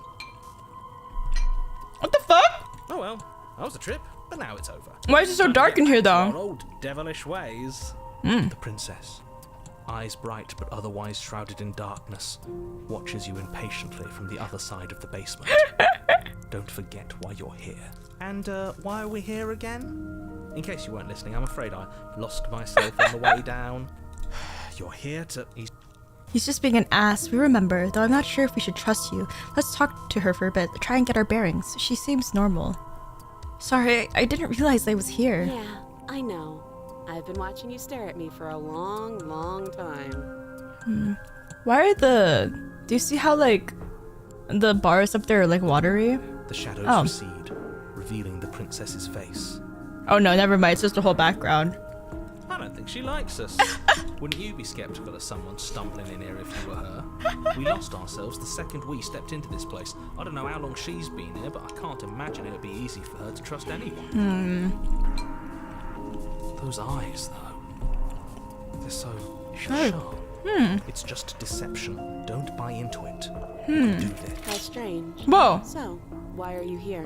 Speaker 1: What the fuck?
Speaker 2: Oh well, that was a trip, but now it's over.
Speaker 1: Why is it so
Speaker 2: Time to
Speaker 1: dark
Speaker 2: get
Speaker 1: in here
Speaker 2: back to
Speaker 1: though?
Speaker 2: Our old devilish ways. The princess, eyes bright but otherwise shrouded in darkness, watches you impatiently from the other side of the basement. Don't forget why you're here. And why are we here again? In case you weren't listening, I'm afraid I lost myself on the way down. You're here to...
Speaker 1: He's just being an ass. We remember, though I'm not sure if we should trust you. Let's talk to her for a bit, try and get our bearings. She seems normal. Sorry, I didn't realize I was here.
Speaker 3: Yeah, I know. I've been watching you stare at me for a long, long time.
Speaker 1: Why are do you see how like the bars up there are like watery?
Speaker 2: The shadows recede, revealing the princess's face.
Speaker 1: Oh no, never mind. It's just the whole background.
Speaker 2: I don't think she likes us. Wouldn't you be skeptical of someone stumbling in here if you were her? We lost ourselves the second we stepped into this place. I don't know how long she's been here, but I can't imagine it would be easy for her to trust anyone. Those eyes, though. They're so sharp. It's just deception. Don't buy into it. You can do this.
Speaker 5: How strange.
Speaker 1: Whoa.
Speaker 5: So, why are you here?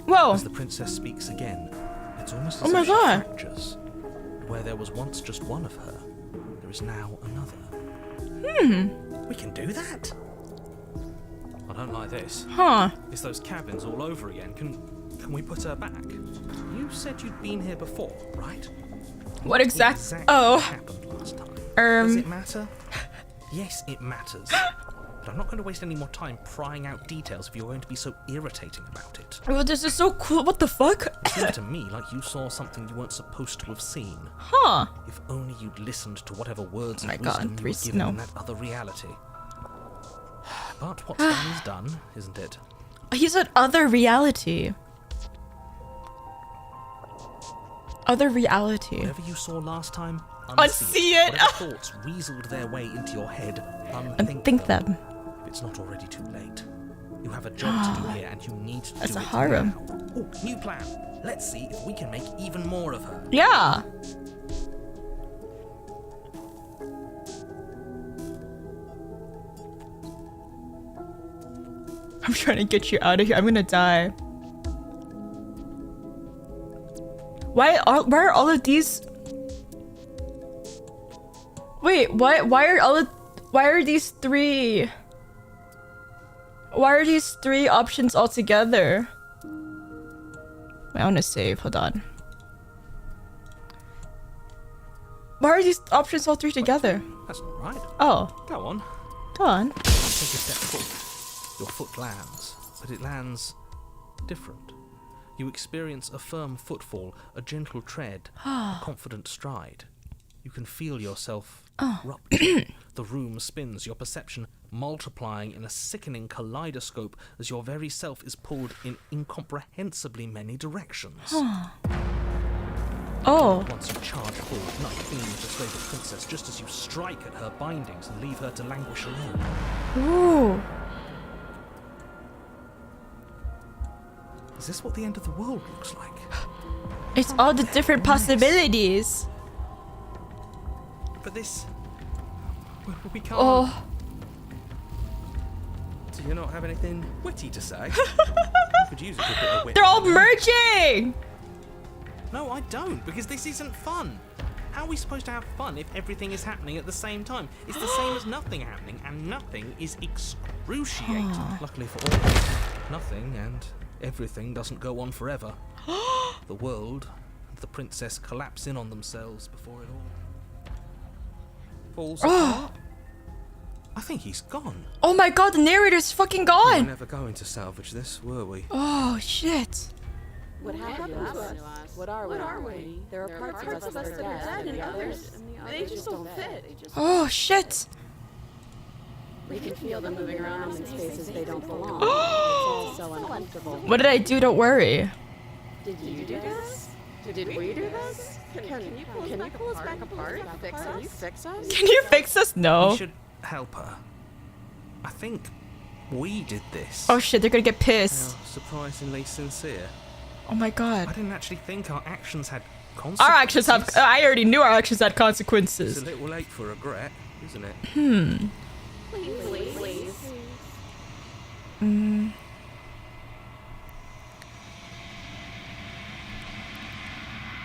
Speaker 1: Whoa.
Speaker 2: As the princess speaks again, it's almost
Speaker 1: Oh
Speaker 2: as
Speaker 1: my
Speaker 2: if she
Speaker 1: God.
Speaker 2: fractures. Where there was once just one of her, there is now another. We can do that? I don't like this.
Speaker 1: Huh.
Speaker 2: It's those cabins all over again. Can we put her back? You said you'd been here before, right?
Speaker 1: What exactly?
Speaker 2: Exactly
Speaker 1: Oh.
Speaker 2: what happened last time? Does it matter? Yes, it matters. But I'm not going to waste any more time prying out details if you're going to be so irritating about it.
Speaker 1: Oh, this is so cool. What the fuck?
Speaker 2: It seemed to me like you saw something you weren't supposed to have seen.
Speaker 1: Huh.
Speaker 2: If only you'd listened to whatever words
Speaker 1: my
Speaker 2: of
Speaker 1: God,
Speaker 2: wisdom you
Speaker 1: three
Speaker 2: were given
Speaker 1: snow.
Speaker 2: in that other reality. But what's done is done, isn't it?
Speaker 1: He said other reality. Other reality.
Speaker 2: Whatever you saw last time,
Speaker 1: Unsee it.
Speaker 2: Whatever thoughts weaseled their way into your head,
Speaker 1: Unthink them.
Speaker 2: If it's not already too late. You have a job to do here, and you need to
Speaker 1: That's
Speaker 2: do
Speaker 1: a
Speaker 2: it
Speaker 1: harem.
Speaker 2: now. Oh, new plan. Let's see if we can make even more of her.
Speaker 1: Yeah. I'm trying to get you out of here. I'm gonna die. Why are all of these? Wait, why are these three? Why are these three options all together? Wait, I wanna save. Hold on. Why are these options all three together?
Speaker 2: That's not right.
Speaker 1: Oh,
Speaker 2: Go on.
Speaker 1: go on.
Speaker 2: Take a step forward. Your foot lands, but it lands different. You experience a firm footfall, a gentle tread, a confident stride. You can feel yourself rupture. The room spins, your perception multiplying in a sickening kaleidoscope as your very self is pulled in incomprehensibly many directions.
Speaker 1: Oh,
Speaker 2: Once you charge forward, not keen to slay the princess, just as you strike at her bindings and leave her to languish alone.
Speaker 1: ooh.
Speaker 2: Is this what the end of the world looks like?
Speaker 1: It's all the different possibilities.
Speaker 2: But this... We can't...
Speaker 1: Oh,
Speaker 2: Do you not have anything witty to say? You could use a good bit of wit.
Speaker 1: they're all merging.
Speaker 2: No, I don't, because this isn't fun. How are we supposed to have fun if everything is happening at the same time? It's the same as nothing happening, and nothing is excruciating. Luckily for all, nothing and everything doesn't go on forever. The world and the princess collapse in on themselves before it all falls apart. I think he's gone.
Speaker 1: Oh my God, the narrator's fucking
Speaker 2: We were
Speaker 1: gone.
Speaker 2: never going to salvage this, were we?
Speaker 1: Oh shit.
Speaker 5: What happened to us? What are we? There are parts of us that are dead, and the others, they just don't fit.
Speaker 1: Oh shit.
Speaker 5: We can feel them moving around in spaces they don't belong. It's all so uncomfortable.
Speaker 1: What did I do? Don't worry.
Speaker 5: Did you do this? Did we do this? Can you pull us back apart? Can you fix us?
Speaker 1: Can you fix us? No.
Speaker 2: We should help her. I think we did this.
Speaker 1: Oh shit, they're gonna get
Speaker 2: They
Speaker 1: pissed.
Speaker 2: are surprisingly sincere.
Speaker 1: Oh my
Speaker 2: I
Speaker 1: God.
Speaker 2: didn't actually think our actions had consequences.
Speaker 1: Our actions have. I already knew our actions had
Speaker 2: It's
Speaker 1: consequences.
Speaker 2: a little late for regret, isn't it?
Speaker 5: Please.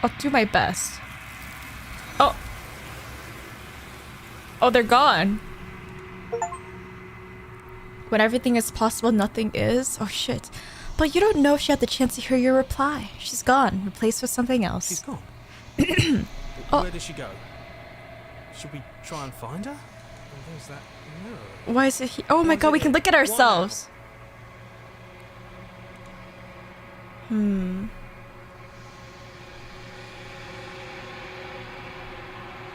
Speaker 1: I'll do my best. Oh. Oh, they're gone. When everything is possible, nothing is. Oh shit. But you don't know if she had the chance to hear your reply. She's gone, replaced with something
Speaker 2: She's
Speaker 1: else.
Speaker 2: gone.
Speaker 1: Oh.
Speaker 2: Where did she go? Should we try and find her? Oh, there's that mirror.
Speaker 1: Why is it here? Oh my
Speaker 2: Why
Speaker 1: God,
Speaker 2: is
Speaker 1: we
Speaker 2: it
Speaker 1: can look at
Speaker 2: here?
Speaker 1: ourselves.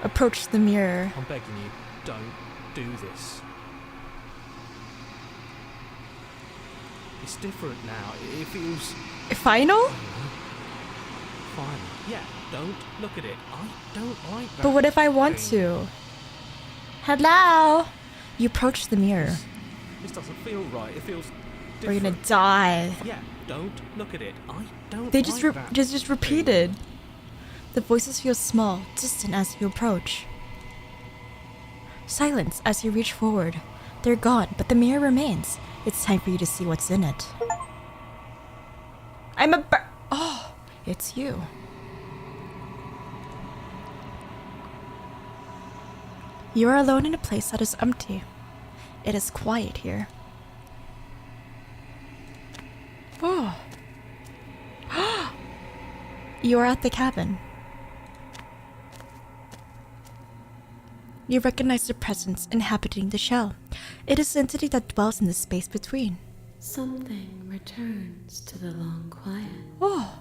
Speaker 1: Approach the mirror.
Speaker 2: I'm begging you, don't do this. It's different now. It feels
Speaker 1: Final?
Speaker 2: fine. Yeah, don't look at it. I don't like that.
Speaker 1: But what if I want to? Hello? You approach the mirror.
Speaker 2: This doesn't feel right. It feels
Speaker 1: We're
Speaker 2: different.
Speaker 1: gonna die.
Speaker 2: Yeah, don't look at it. I don't
Speaker 1: They
Speaker 2: like that.
Speaker 1: just repeated. The voices feel small, distant as you approach. Silence as you reach forward. They're gone, but the mirror remains. It's time for you to see what's in it. Oh, it's you. You are alone in a place that is empty. It is quiet here. Oh. You are at the cabin. You recognize the presence inhabiting the shell. It is the entity that dwells in the space between.
Speaker 6: Something returns to the long quiet.
Speaker 1: Oh.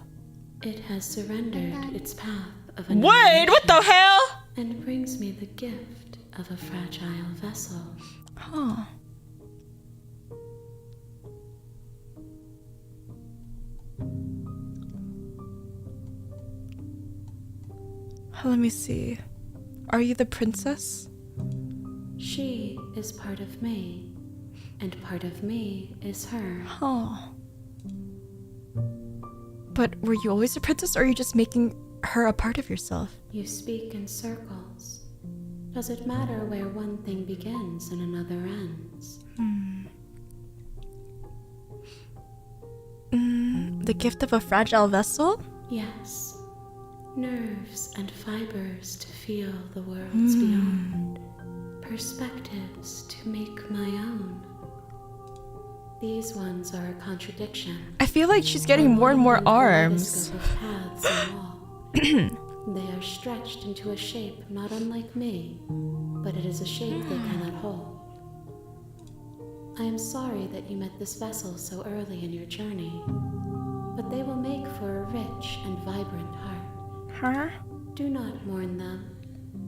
Speaker 6: It has surrendered its path of
Speaker 1: Wait, what the hell?
Speaker 6: and brings me the gift of a fragile vessel.
Speaker 1: Huh. Let me see. Are you the princess?
Speaker 6: She is part of me, and part of me is her.
Speaker 1: Huh. But were you always a princess, or are you just making her a part of yourself?
Speaker 6: You speak in circles. Does it matter where one thing begins and another ends?
Speaker 1: The gift of a fragile vessel?
Speaker 6: Yes. Nerves and fibers to feel the worlds beyond. Perspectives to make my own. These ones are a contradiction.
Speaker 1: I feel like she's getting more and more arms.
Speaker 6: Of paths and wall. They are stretched into a shape not unlike me, but it is a shape they cannot hold. I am sorry that you met this vessel so early in your journey, but they will make for a rich and vibrant heart.
Speaker 1: Huh?
Speaker 6: Do not mourn them,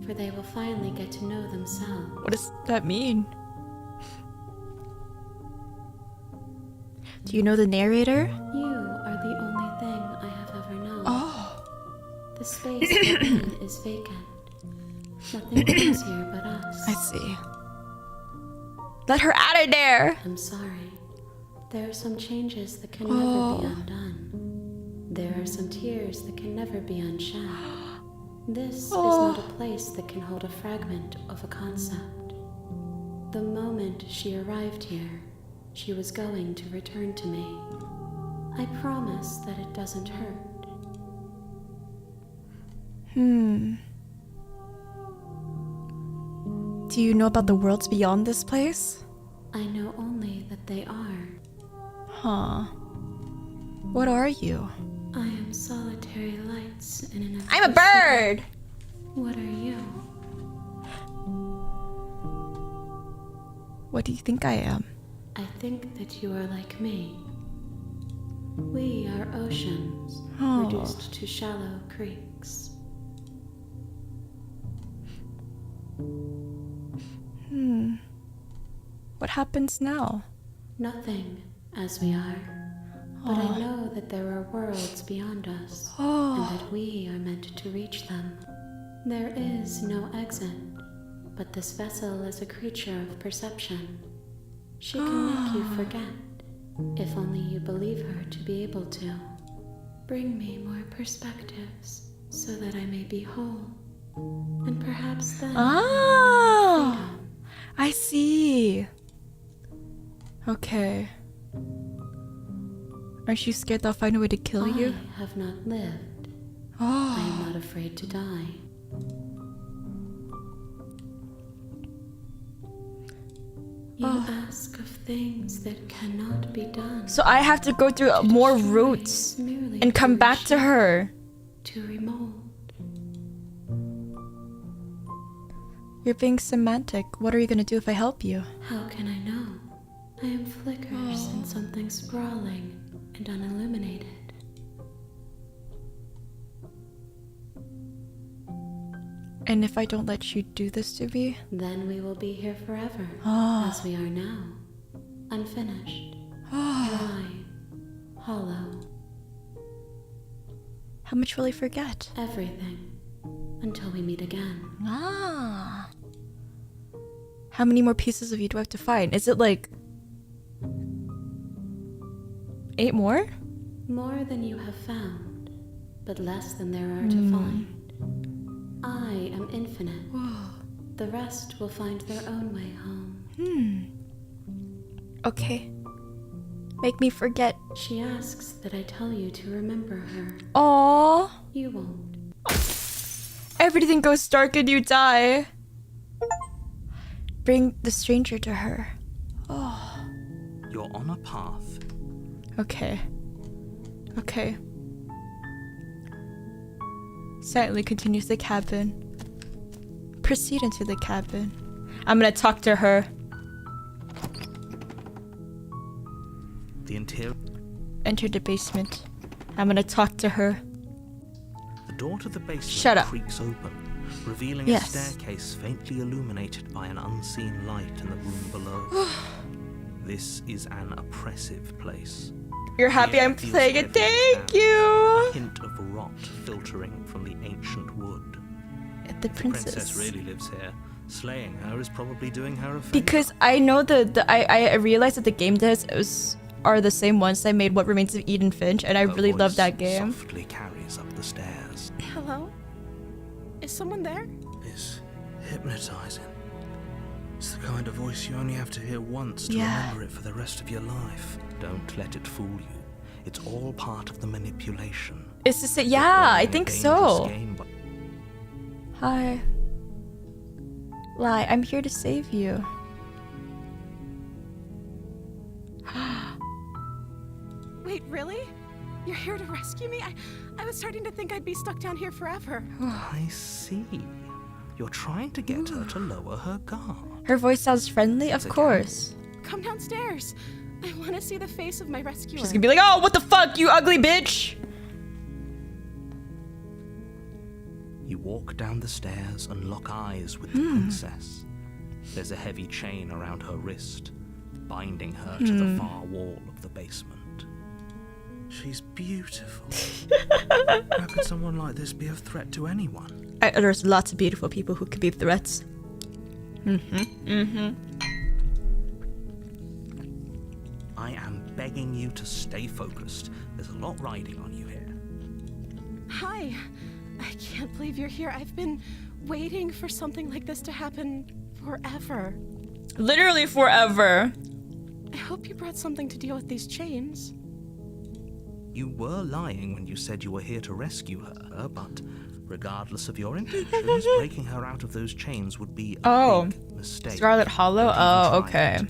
Speaker 6: for they will finally get to know themselves.
Speaker 1: What does that mean? Do you know the narrator?
Speaker 6: You are the only thing I have ever known.
Speaker 1: Oh.
Speaker 6: The space within is vacant. Nothing lives here but us.
Speaker 1: I see. Let her out of there!
Speaker 6: I'm sorry. There are some changes that can never be undone. There are some tears that can never be unshed. This is not a place that can hold a fragment of a concept. The moment she arrived here, she was going to return to me. I promise that it doesn't hurt.
Speaker 1: Do you know about the worlds beyond this place?
Speaker 6: I know only that they are.
Speaker 1: Huh. What are you?
Speaker 6: I am solitary lights in an
Speaker 1: I'm a bird!
Speaker 6: What are you?
Speaker 1: What do you think I am?
Speaker 6: I think that you are like me. We are oceans, reduced to shallow creeks.
Speaker 1: What happens now?
Speaker 6: Nothing, as we are. But I know that there are worlds beyond us, and that we are meant to reach them. There is no exit, but this vessel is a creature of perception. She can make you forget, if only you believe her to be able to. Bring me more perspectives, so that I may be whole. And perhaps then...
Speaker 1: Ah! I see. Okay. Aren't you scared they'll find a way to kill you?
Speaker 6: I have not lived. I
Speaker 1: Oh.
Speaker 6: am not afraid to die. You ask of things that cannot be done.
Speaker 1: So I have to go through more
Speaker 6: Destroy
Speaker 1: routes
Speaker 6: merely
Speaker 1: and come
Speaker 6: to
Speaker 1: back to
Speaker 6: reshape,
Speaker 1: her.
Speaker 6: To remold.
Speaker 1: You're being semantic. What are you gonna do if I help you?
Speaker 6: How can I know? I am flickers in something sprawling and unilluminated.
Speaker 1: And if I don't let you do this to me?
Speaker 6: Then we will be here forever, as we are now. Unfinished. Dry. Hollow.
Speaker 1: How much will I forget?
Speaker 6: Everything. Until we meet again.
Speaker 1: Ah. How many more pieces of you do I have to find? Is it like 8 more?
Speaker 6: More than you have found, but less than there are to find. I am infinite. The rest will find their own way home.
Speaker 1: Okay. Make me forget.
Speaker 6: She asks that I tell you to remember her.
Speaker 1: Aww.
Speaker 6: You won't.
Speaker 1: Everything goes dark and you die. Bring the stranger to her. Oh.
Speaker 2: You're on a path.
Speaker 1: Okay. Okay. Silently continues the cabin. Proceed into the cabin. I'm gonna talk to her.
Speaker 2: The interior.
Speaker 1: Enter the basement. I'm gonna talk to her.
Speaker 2: The door to the basement
Speaker 1: Shut up.
Speaker 2: creaks open, revealing
Speaker 1: Yes.
Speaker 2: a staircase faintly illuminated by an unseen light in the room below. This is an oppressive place.
Speaker 1: You're happy
Speaker 2: The air
Speaker 1: I'm
Speaker 2: feels
Speaker 1: playing
Speaker 2: heavy
Speaker 1: it. Thank
Speaker 2: and a
Speaker 1: you.
Speaker 2: hint of rot filtering from the ancient wood.
Speaker 1: The
Speaker 2: The
Speaker 1: princess.
Speaker 2: princess really lives here. Slaying her is probably doing her a favor.
Speaker 1: Because I know I realized that the game devs are the same ones that made What Remains of Edith Finch, and I
Speaker 2: Her
Speaker 1: really love
Speaker 2: voice
Speaker 1: that game.
Speaker 2: softly carries up the stairs.
Speaker 5: Hello? Is someone there?
Speaker 2: It's hypnotizing. It's the kind of voice you only have to hear once to
Speaker 1: Yeah.
Speaker 2: remember it for the rest of your life. Don't let it fool you. It's all part of the manipulation.
Speaker 1: It's just
Speaker 2: You're
Speaker 1: yeah, I
Speaker 2: playing a
Speaker 1: think
Speaker 2: dangerous
Speaker 1: so.
Speaker 2: game, but
Speaker 1: Hi. Lie, I'm here to save you.
Speaker 5: Wait, really? You're here to rescue me? I was starting to think I'd be stuck down here forever.
Speaker 2: I see. You're trying to get her to lower her guard.
Speaker 1: Her voice sounds friendly, of
Speaker 2: It's a
Speaker 1: course.
Speaker 5: Come downstairs. I want to see the face of my rescuer.
Speaker 1: She's gonna be like, oh, what the fuck, you ugly bitch!
Speaker 2: You walk down the stairs and lock eyes with the princess. There's a heavy chain around her wrist, binding her to the far wall of the basement. She's beautiful. How could someone like this be a threat to anyone?
Speaker 1: There's lots of beautiful people who could be threats.
Speaker 2: I am begging you to stay focused. There's a lot riding on you here.
Speaker 5: Hi. I can't believe you're here. I've been waiting for something like this to happen forever.
Speaker 1: Literally forever.
Speaker 5: I hope you brought something to deal with these chains.
Speaker 2: You were lying when you said you were here to rescue her, but regardless of your intentions, breaking her out of those chains would be a big mistake.
Speaker 1: Scarlet Hollow?
Speaker 2: Don't even
Speaker 1: Oh,
Speaker 2: try
Speaker 1: okay.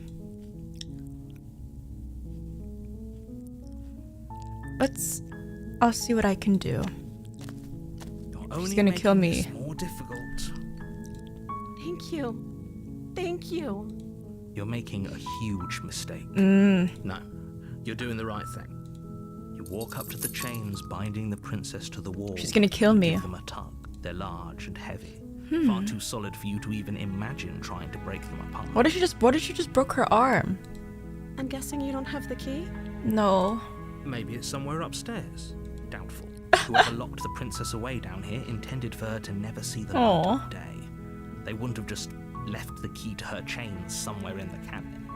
Speaker 2: it.
Speaker 1: I'll see what I can do.
Speaker 2: You're only
Speaker 1: gonna kill
Speaker 2: making
Speaker 1: me.
Speaker 2: this more difficult.
Speaker 5: Thank you. Thank you.
Speaker 2: You're making a huge mistake. No, you're doing the right thing. You walk up to the chains binding the princess to the wall.
Speaker 1: She's gonna kill
Speaker 2: and
Speaker 1: me.
Speaker 2: Give them a tug. They're large and heavy. Far too solid for you to even imagine trying to break them apart.
Speaker 1: What if she just broke her arm?
Speaker 5: I'm guessing you don't have the key?
Speaker 1: No.
Speaker 2: Maybe it's somewhere upstairs. Doubtful. Whoever locked the princess away down here intended for her to never see the light
Speaker 1: Aw.
Speaker 2: of day. They wouldn't have just left the key to her chains somewhere in the cabin.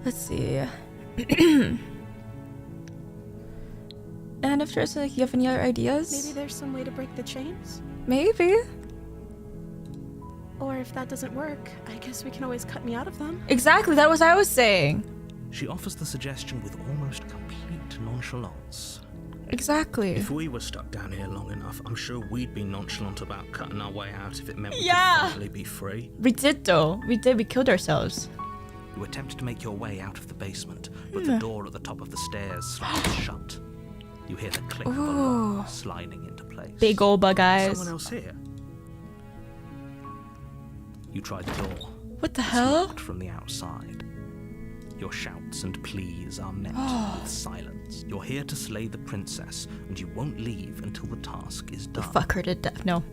Speaker 1: Let's see. And if there's like, you have any other ideas?
Speaker 5: Maybe there's some way to break the chains?
Speaker 1: Maybe.
Speaker 5: Or if that doesn't work, I guess we can always cut me out of them.
Speaker 1: Exactly, that was what I was saying.
Speaker 2: She offers the suggestion with almost complete nonchalance.
Speaker 1: Exactly.
Speaker 2: If we were stuck down here long enough, I'm sure we'd be nonchalant about cutting our way out if it meant we
Speaker 1: Yeah.
Speaker 2: could finally be free.
Speaker 1: We did though. We killed ourselves.
Speaker 2: You attempt to make your way out of the basement, but the door at the top of the stairs slams shut. You hear the click of a lock sliding into place.
Speaker 1: Big ol' bug eyes.
Speaker 2: Someone else here? You try the door.
Speaker 1: What the
Speaker 2: It's
Speaker 1: hell?
Speaker 2: locked from the outside. Your shouts and pleas are met with silence. You're here to slay the princess, and you won't leave until the task is done.
Speaker 1: Fuck her to death. No.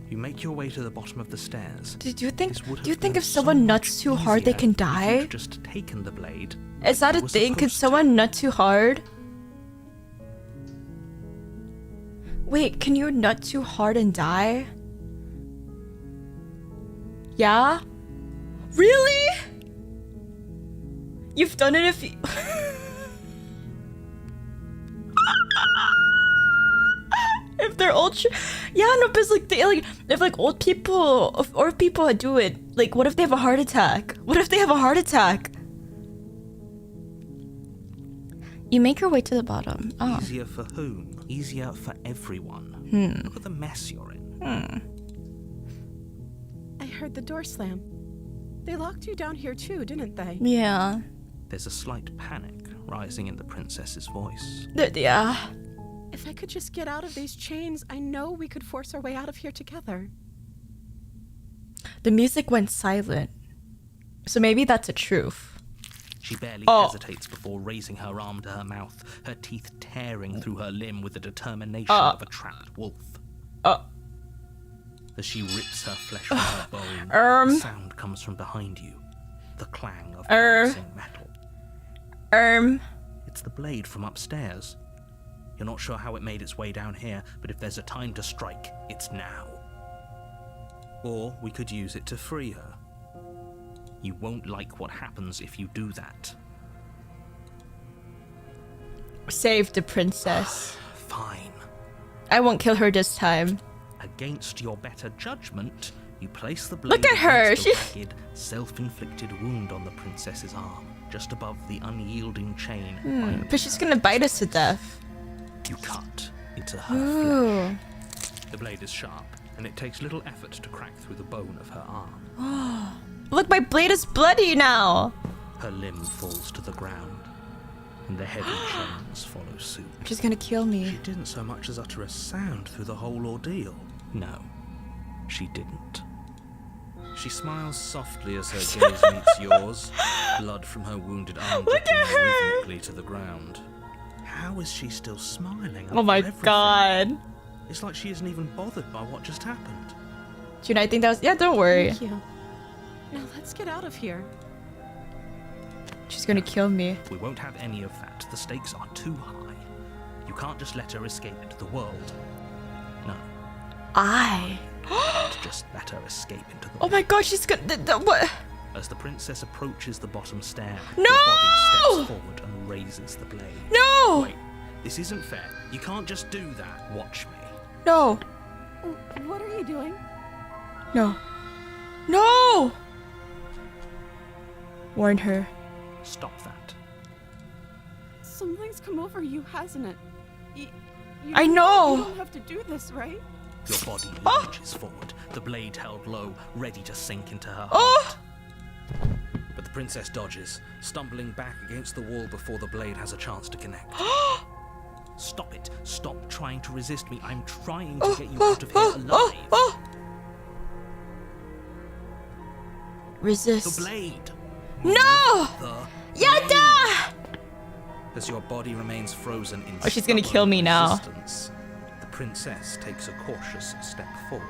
Speaker 2: You make your way to the bottom of the stairs.
Speaker 1: Do you think
Speaker 2: This would
Speaker 1: if
Speaker 2: have been
Speaker 1: someone
Speaker 2: so
Speaker 1: nuts
Speaker 2: much
Speaker 1: too hard they
Speaker 2: easier
Speaker 1: can
Speaker 2: if
Speaker 1: die?
Speaker 2: you'd just taken the blade,
Speaker 1: Is that a thing? Could someone nut too hard? Wait, can you nut too hard and die? Yeah? Really? You've done it if you... If they're old, yeah, no, because like they like if like old people or people do it, like what if they have a heart attack? What if they have a heart attack? You make your way to the bottom. Oh.
Speaker 2: Easier for whom? Easier for everyone. Look at the mess you're in.
Speaker 5: I heard the door slam. They locked you down here too, didn't they?
Speaker 1: Yeah.
Speaker 2: There's a slight panic rising in the princess's voice.
Speaker 1: Yeah.
Speaker 5: If I could just get out of these chains, I know we could force our way out of here together.
Speaker 1: The music went silent. So maybe that's a truth.
Speaker 2: She barely hesitates before raising her arm to her mouth, her teeth tearing through her limb with the determination of a trapped wolf. As she rips her flesh from her bone, sound comes from behind you. The clang of bouncing metal. It's the blade from upstairs. You're not sure how it made its way down here, but if there's a time to strike, it's now. Or we could use it to free her. You won't like what happens if you do that.
Speaker 1: Save the princess.
Speaker 2: Fine.
Speaker 1: I won't kill her this time.
Speaker 2: Against your better judgment, you place the blade
Speaker 1: Look at her.
Speaker 2: against a ragged, self-inflicted wound on the princess's arm, just above the unyielding chain.
Speaker 1: But she's gonna bite us to death.
Speaker 2: You cut into her flesh. The blade is sharp, and it takes little effort to crack through the bone of her arm.
Speaker 1: Look, my blade is bloody now.
Speaker 2: Her limb falls to the ground, and the heavy chains follow suit.
Speaker 1: She's gonna kill me.
Speaker 2: She didn't so much as utter a sound through the whole ordeal. No, she didn't. She smiles softly as her gaze meets yours, blood from her wounded arm dripping rhythmically to the ground. How is she still smiling?
Speaker 1: Oh my god.
Speaker 2: It's like she isn't even bothered by what just happened.
Speaker 1: Juna, I think that was... Yeah, don't worry.
Speaker 5: Thank you. Now let's get out of here.
Speaker 1: She's gonna kill me.
Speaker 2: We won't have any of that. The stakes are too high. You can't just let her escape into the world. No. Just let her escape into the world.
Speaker 1: Oh my god, she's gonna... what?
Speaker 2: As the princess approaches the bottom stair,
Speaker 1: No!
Speaker 2: your body steps forward and raises the blade.
Speaker 1: No!
Speaker 2: Wait, this isn't fair. You can't just do that. Watch me.
Speaker 1: No.
Speaker 5: What are you doing?
Speaker 1: No. No! Warn her.
Speaker 2: Stop that.
Speaker 5: Something's come over you, hasn't it?
Speaker 1: I know.
Speaker 5: You don't have to do this, right?
Speaker 2: Your body lunges forward, the blade held low, ready to sink into her heart.
Speaker 1: Oh!
Speaker 2: But the princess dodges, stumbling back against the wall before the blade has a chance to connect. Stop it. Stop trying to resist me. I'm trying to get you out of here alive.
Speaker 1: Resist.
Speaker 2: The blade.
Speaker 1: No!
Speaker 2: The
Speaker 1: Yada!
Speaker 2: As your body remains frozen in
Speaker 1: Oh, she's gonna kill me now.
Speaker 2: resistance, the princess takes a cautious step forward.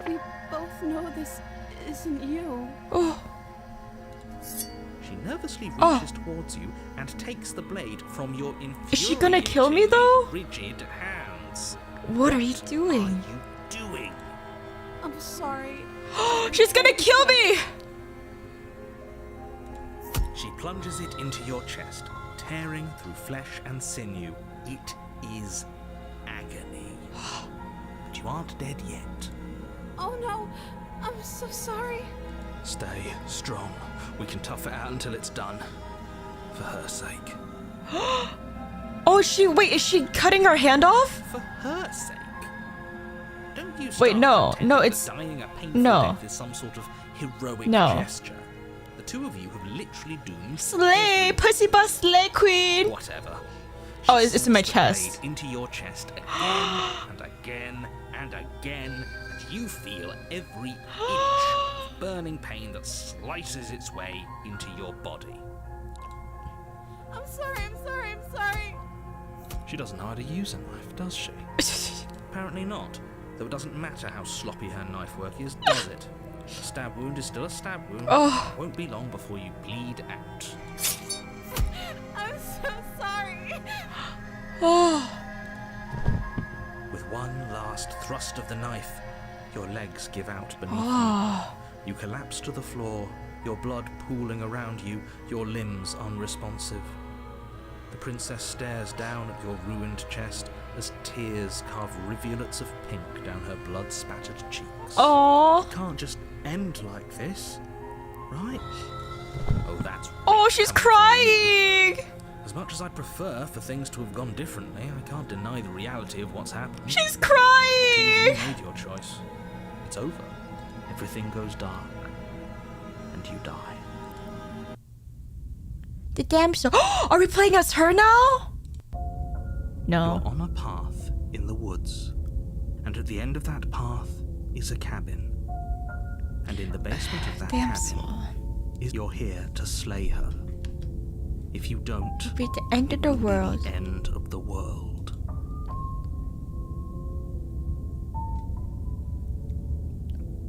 Speaker 5: We both know this isn't you.
Speaker 1: Oh.
Speaker 2: She nervously reaches towards you and takes the blade from your infuriatingly
Speaker 1: Is she gonna kill me though?
Speaker 2: rigid hands.
Speaker 1: What are you
Speaker 2: What
Speaker 1: doing?
Speaker 2: are you doing?
Speaker 5: I'm sorry.
Speaker 1: She's gonna kill me!
Speaker 2: She plunges it into your chest, tearing through flesh and sinew. It is agony. But you aren't dead yet.
Speaker 5: Oh no, I'm so sorry.
Speaker 2: Stay strong. We can tough it out until it's done. For her sake.
Speaker 1: Oh, is she cutting her hand off?
Speaker 2: For her sake. Don't you
Speaker 1: Wait, no,
Speaker 2: pretending
Speaker 1: no,
Speaker 2: that
Speaker 1: it's...
Speaker 2: dying a painful
Speaker 1: No.
Speaker 2: death is some sort of heroic
Speaker 1: No.
Speaker 2: gesture. The two of you have literally doomed
Speaker 1: Slay! Pussy boss slay queen!
Speaker 2: whatever.
Speaker 1: Oh,
Speaker 2: She
Speaker 1: it's in my
Speaker 2: sinks the
Speaker 1: chest.
Speaker 2: blade into your chest again and again and again, and you feel every inch of burning pain that slices its way into your body.
Speaker 5: I'm sorry.
Speaker 2: She doesn't know how to use a knife, does she? Apparently not. Though it doesn't matter how sloppy her knife work is, does it? A stab wound is still a stab wound.
Speaker 1: Oh.
Speaker 2: It won't be long before you bleed out. With one last thrust of the knife, your legs give out beneath you. You collapse to the floor, your blood pooling around you, your limbs unresponsive. The princess stares down at your ruined chest as tears carve rivulets of pink down her blood-spattered cheeks.
Speaker 1: Oh.
Speaker 2: It can't just end like this, right? Oh, that's
Speaker 1: Oh, she's crying.
Speaker 2: As much as I'd prefer for things to have gone differently, I can't deny the reality of what's happened.
Speaker 1: She's
Speaker 2: You
Speaker 1: crying.
Speaker 2: made your choice. It's over. Everything goes dark. And you die.
Speaker 1: The damsel. Are we playing as her now? No.
Speaker 2: You're on a path in the woods. And at the end of that path is a cabin. And in the basement of that
Speaker 1: Damsel.
Speaker 2: cabin is you're here to slay her. If you don't,
Speaker 1: It'll be the end of the
Speaker 2: it will be
Speaker 1: world.
Speaker 2: the end of the world.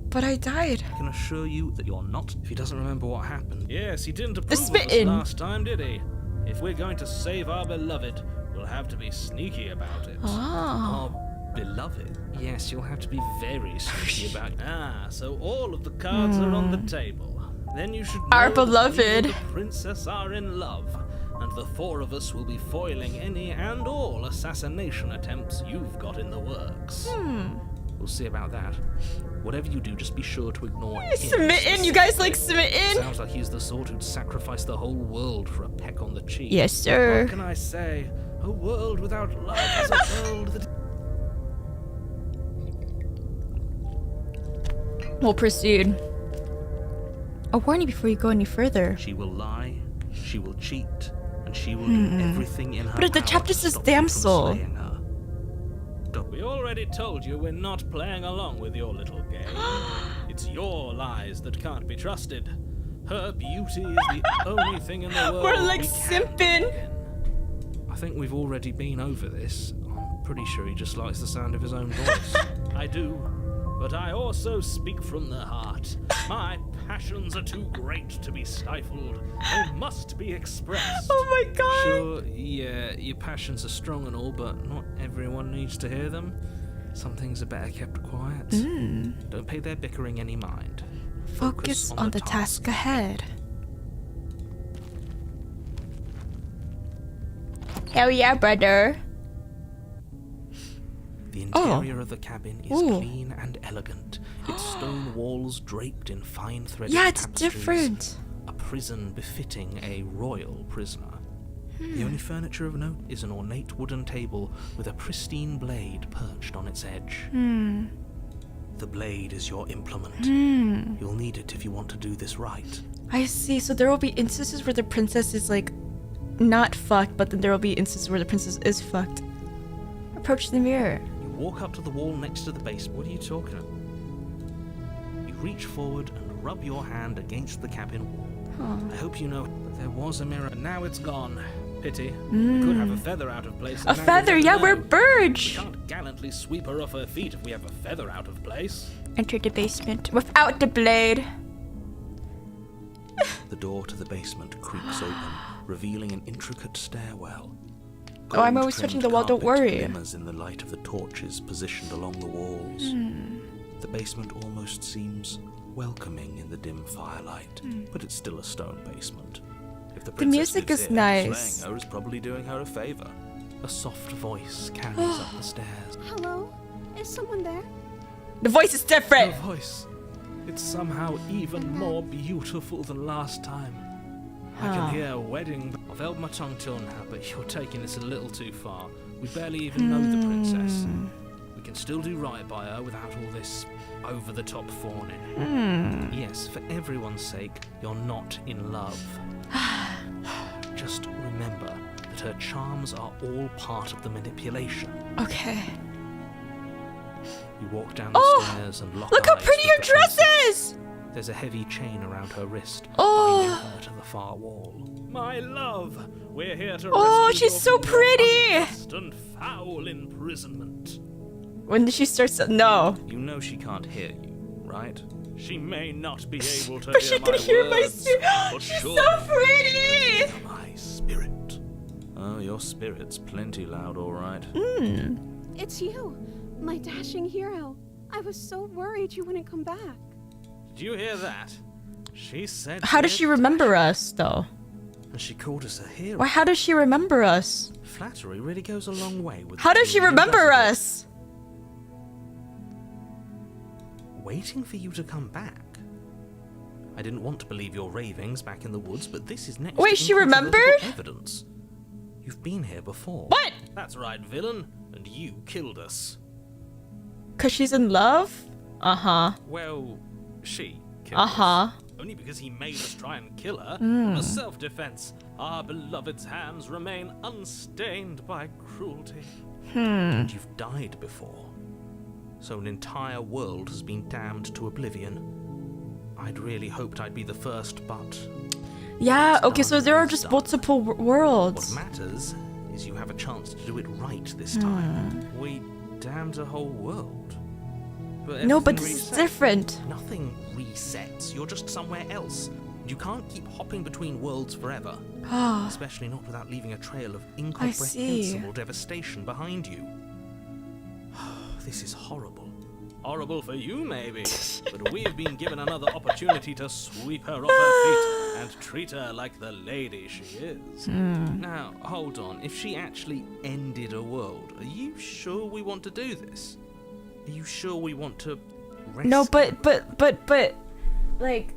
Speaker 1: But I died.
Speaker 2: I can assure you that you're not. If he doesn't remember what happened.
Speaker 7: Yes, he didn't approve of us
Speaker 1: Smitten.
Speaker 7: last time, did he? If we're going to save our beloved, we'll have to be sneaky about it.
Speaker 1: Oh.
Speaker 2: Our beloved.
Speaker 7: Yes, you'll have to be very sneaky about it. Ah, so all of the cards are on the table. Then you should know
Speaker 1: Our
Speaker 7: that we
Speaker 1: beloved.
Speaker 7: and the princess are in love, and the four of us will be foiling any and all assassination attempts you've got in the works.
Speaker 2: We'll see about that. Whatever you do, just be sure to ignore him.
Speaker 1: Smitten. You guys like Smitten?
Speaker 2: Sounds like he's the sort who'd sacrifice the whole world for a peck on the cheek.
Speaker 1: Yes, sir.
Speaker 7: What can I say? A world without love is a world that...
Speaker 1: We'll proceed. A warning before you go any further.
Speaker 2: She will lie, she will cheat, and she will do everything in her
Speaker 1: But the
Speaker 2: power
Speaker 1: chapter
Speaker 2: to
Speaker 1: says
Speaker 2: stop you from
Speaker 1: damsel.
Speaker 2: slaying her.
Speaker 7: We already told you we're not playing along with your little game. It's your lies that can't be trusted. Her beauty is the only thing in the world
Speaker 1: We're like
Speaker 7: we can
Speaker 1: simping.
Speaker 7: believe in.
Speaker 2: I think we've already been over this. I'm pretty sure he just likes the sound of his own voice.
Speaker 7: I do, but I also speak from the heart. My passions are too great to be stifled. They must be expressed.
Speaker 1: Oh my god.
Speaker 2: Sure, yeah, your passions are strong and all, but not everyone needs to hear them. Some things are better kept quiet. Don't pay their bickering any mind.
Speaker 1: Focus on the task ahead. Hell yeah, brother.
Speaker 2: The interior of the cabin is
Speaker 1: Ooh.
Speaker 2: clean and elegant. Its stone walls draped in fine threaded
Speaker 1: Yeah, it's
Speaker 2: tapestries.
Speaker 1: different.
Speaker 2: A prison befitting a royal prisoner. The only furniture of note is an ornate wooden table with a pristine blade perched on its edge. The blade is your implement. You'll need it if you want to do this right.
Speaker 1: I see. So there will be instances where the princess is like not fucked, but then there will be instances where the princess is fucked. Approach the mirror.
Speaker 2: You walk up to the wall next to the base. What are you talking about? You reach forward and rub your hand against the cabin wall. I hope you know that there was a mirror.
Speaker 7: And now it's gone. Pity. We could have a feather out of place.
Speaker 1: A
Speaker 7: and now
Speaker 1: feather,
Speaker 7: you'll
Speaker 1: yeah,
Speaker 7: never
Speaker 1: we're
Speaker 7: know. We
Speaker 1: birds.
Speaker 7: can't gallantly sweep her off her feet if we have a feather out of place.
Speaker 1: Enter the basement without the blade.
Speaker 2: The door to the basement creaks open, revealing an intricate stairwell.
Speaker 1: Oh, I'm always touching the wall, don't
Speaker 2: Gold-trimmed
Speaker 1: worry.
Speaker 2: carpet glimmers in the light of the torches positioned along the walls. The basement almost seems welcoming in the dim firelight, but it's still a stone basement. If the princess
Speaker 1: music
Speaker 2: lives
Speaker 1: is
Speaker 2: here,
Speaker 1: nice.
Speaker 2: slaying her is probably doing her a favor. A soft voice carries up the stairs.
Speaker 5: Hello? Is someone there?
Speaker 1: The voice is
Speaker 7: Her
Speaker 1: different.
Speaker 7: voice. It's somehow even more beautiful than last time. I can hear a wedding. I've held my tongue till now, but you're taking this a little too far. We barely even know the princess. We can still do right by her without all this over-the-top fawning. Yes, for everyone's sake, you're not in love. Just remember that her charms are all part of the manipulation.
Speaker 1: Okay.
Speaker 2: You walk down the stairs and lock
Speaker 1: Look how
Speaker 2: eyes
Speaker 1: pretty
Speaker 2: with
Speaker 1: her
Speaker 2: the
Speaker 1: dress
Speaker 2: princess.
Speaker 1: is.
Speaker 2: There's a heavy chain around her wrist,
Speaker 1: Oh.
Speaker 2: binding her to the far wall.
Speaker 7: My love, we're here to
Speaker 1: Oh,
Speaker 7: rescue
Speaker 1: she's
Speaker 7: you
Speaker 1: so
Speaker 7: from your
Speaker 1: pretty.
Speaker 7: unjust and foul imprisonment.
Speaker 1: When did she start? No.
Speaker 2: You know she can't hear you, right?
Speaker 7: She may not be able to
Speaker 1: But
Speaker 7: hear
Speaker 1: she
Speaker 7: my
Speaker 1: can hear my
Speaker 7: words,
Speaker 1: spirit.
Speaker 7: but
Speaker 1: She's
Speaker 7: sure
Speaker 1: so pretty.
Speaker 2: My spirit. Oh, your spirit's plenty loud, all right.
Speaker 5: It's you, my dashing hero. I was so worried you wouldn't come back.
Speaker 7: Did you hear that? She said.
Speaker 1: How does she remember us, though?
Speaker 2: And she called us a hero.
Speaker 1: Why? How does she remember us?
Speaker 2: Flattery really goes a long way with.
Speaker 1: How does she remember us?
Speaker 2: Waiting for you to come back. I didn't want to believe your ravings back in the woods, but this is next.
Speaker 1: Wait,
Speaker 2: to
Speaker 1: she remembered?
Speaker 2: incontrovertible evidence. You've been here before.
Speaker 1: What?
Speaker 7: That's right, villain. And you killed us.
Speaker 1: 'Cause she's in love? Uh-huh.
Speaker 7: Well, she killed us.
Speaker 1: Uh-huh.
Speaker 7: Only because he made us try and kill her. For self-defense, our beloved's hands remain unstained by cruelty.
Speaker 2: And you've died before. So an entire world has been damned to oblivion. I'd really hoped I'd be the first, but...
Speaker 1: Yeah,
Speaker 2: It's
Speaker 1: okay, so
Speaker 2: done,
Speaker 1: there are
Speaker 2: it's
Speaker 1: just
Speaker 2: done.
Speaker 1: multiple
Speaker 2: What
Speaker 1: worlds.
Speaker 2: matters is you have a chance to do it right this time.
Speaker 7: We damned a whole world.
Speaker 1: No, but
Speaker 7: everything
Speaker 1: this is
Speaker 7: reset.
Speaker 1: different.
Speaker 2: Nothing resets. You're just somewhere else. You can't keep hopping between worlds forever.
Speaker 1: Ah,
Speaker 2: Especially not without leaving a trail of
Speaker 1: see.
Speaker 2: incomprehensible devastation behind you. This is horrible.
Speaker 7: Horrible for you, maybe. But we've been given another opportunity to sweep her off her feet and treat her like the lady she is. Now, hold on. If she actually ended a world, are you sure we want to do this? Are you sure we want to rescue?
Speaker 1: no, but, like,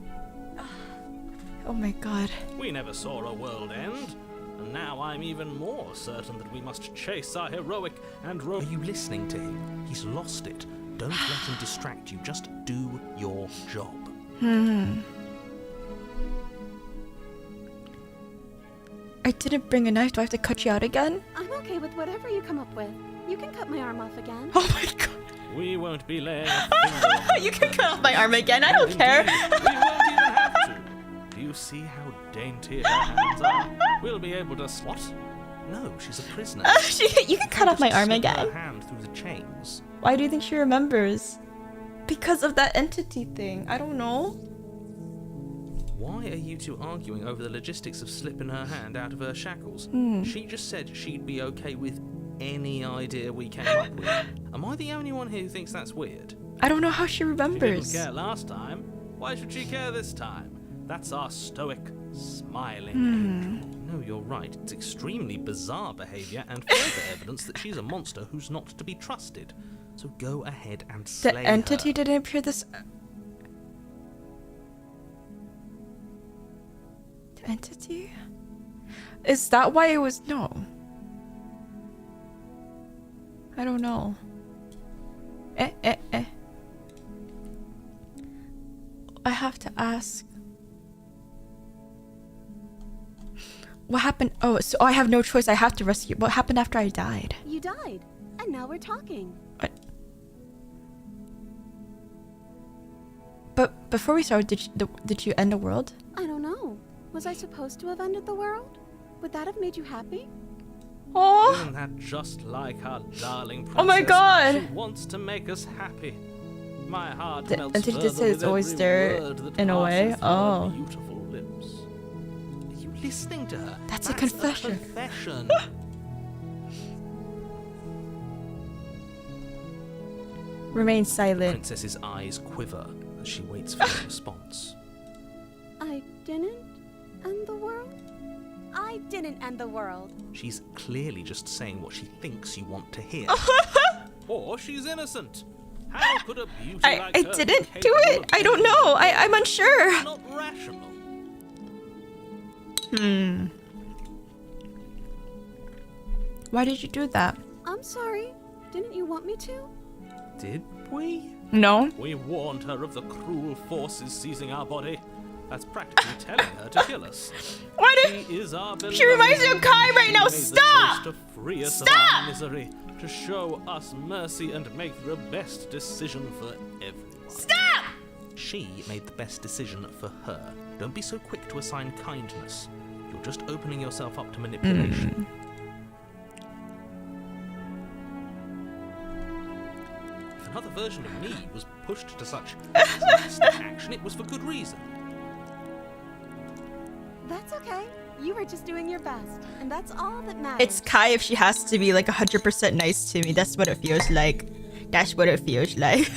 Speaker 1: oh my god.
Speaker 7: We never saw a world end. And now I'm even more certain that we must chase our heroic and
Speaker 2: Are you listening to him? He's lost it. Don't let him distract you. Just do your job.
Speaker 1: I didn't bring a knife. Do I have to cut you out again?
Speaker 5: I'm okay with whatever you come up with. You can cut my arm off again.
Speaker 1: Oh my god.
Speaker 7: We won't be laying a finger on
Speaker 1: You can cut off my arm again. I don't care.
Speaker 7: Indeed, we won't even have to. Do you see how dainty her hands are? We'll be able to what?
Speaker 2: No, she's a prisoner.
Speaker 1: You can cut off my arm
Speaker 2: Slip her
Speaker 1: again.
Speaker 2: hand through the chains.
Speaker 1: Why do you think she remembers? Because of that entity thing. I don't know.
Speaker 2: Why are you two arguing over the logistics of slipping her hand out of her shackles? She just said she'd be okay with any idea we came up with. Am I the only one here who thinks that's weird?
Speaker 1: I don't know how she
Speaker 7: She didn't
Speaker 1: remembers.
Speaker 7: care last time. Why should she care this time? That's our stoic, smiling angel. No, you're right. It's extremely bizarre behavior and further evidence that she's a monster who's not to be trusted. So go ahead and slay
Speaker 1: The entity
Speaker 2: her.
Speaker 1: didn't appear this. The entity? Is that why it was no? I don't know. I have to ask. What happened? Oh, so I have no choice. I have to rescue. What happened after I died?
Speaker 5: You died, and now we're talking.
Speaker 1: What? But before we started, did you end the world?
Speaker 5: I don't know. Was I supposed to have ended the world? Would that have made you happy?
Speaker 1: Oh,
Speaker 7: Isn't that just like our darling princess?
Speaker 1: Oh my God.
Speaker 7: She wants to make us happy. My heart
Speaker 1: The
Speaker 7: melts
Speaker 1: entity
Speaker 7: further
Speaker 1: just said it's
Speaker 7: with
Speaker 1: always
Speaker 7: every
Speaker 1: there
Speaker 7: word that
Speaker 1: in a way?
Speaker 7: passes through
Speaker 1: Oh.
Speaker 7: her beautiful lips.
Speaker 2: Are you listening to her?
Speaker 1: That's a confession.
Speaker 2: A confession.
Speaker 1: remain silent.
Speaker 2: Princess's eyes quiver as she waits for a response.
Speaker 5: I didn't end the world? I didn't end the world.
Speaker 2: She's clearly just saying what she thinks you want to hear.
Speaker 7: Or she's innocent. How could a beauty
Speaker 1: I
Speaker 7: like her be
Speaker 1: didn't do
Speaker 7: capable
Speaker 1: it.
Speaker 7: of
Speaker 1: I don't
Speaker 7: anything
Speaker 1: know. I'm unsure.
Speaker 7: not rational?
Speaker 1: Why did you do that?
Speaker 5: I'm sorry. Didn't you want me to?
Speaker 2: Did we?
Speaker 1: No.
Speaker 7: We warned her of the cruel forces seizing our body. That's practically telling her to kill us.
Speaker 1: Why
Speaker 7: She
Speaker 1: did?
Speaker 7: is our beloved.
Speaker 1: She reminds me of Kai right
Speaker 7: She
Speaker 1: now.
Speaker 7: made the
Speaker 1: Stop!
Speaker 7: choice to free us of
Speaker 1: Stop!
Speaker 7: our misery, to show us mercy and make the best decision for everyone.
Speaker 1: Stop!
Speaker 2: She made the best decision for her. Don't be so quick to assign kindness. You're just opening yourself up to manipulation. If another version of me was pushed to such drastic action, it was for good reason.
Speaker 5: That's okay. You were just doing your best, and that's all that matters.
Speaker 1: It's Kai if she has to be like 100% nice to me. That's what it feels like. That's what it feels like.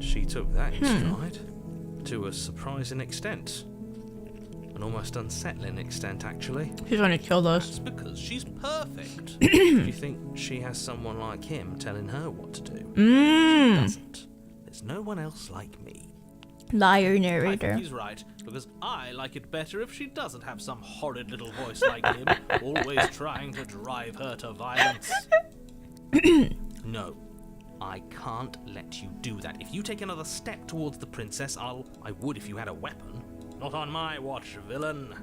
Speaker 7: She took that in stride. To a surprising extent. An almost unsettling extent, actually.
Speaker 1: She's gonna kill us.
Speaker 7: That's because she's perfect. Do you think she has someone like him telling her what to do? She doesn't. There's no one else like me.
Speaker 1: Liar
Speaker 7: I
Speaker 1: narrator.
Speaker 7: think he's right, because I like it better if she doesn't have some horrid little voice like him, always trying to drive her to violence. No, I can't let you do that. If you take another step towards the princess, I would if you had a weapon. Not on my watch, villain.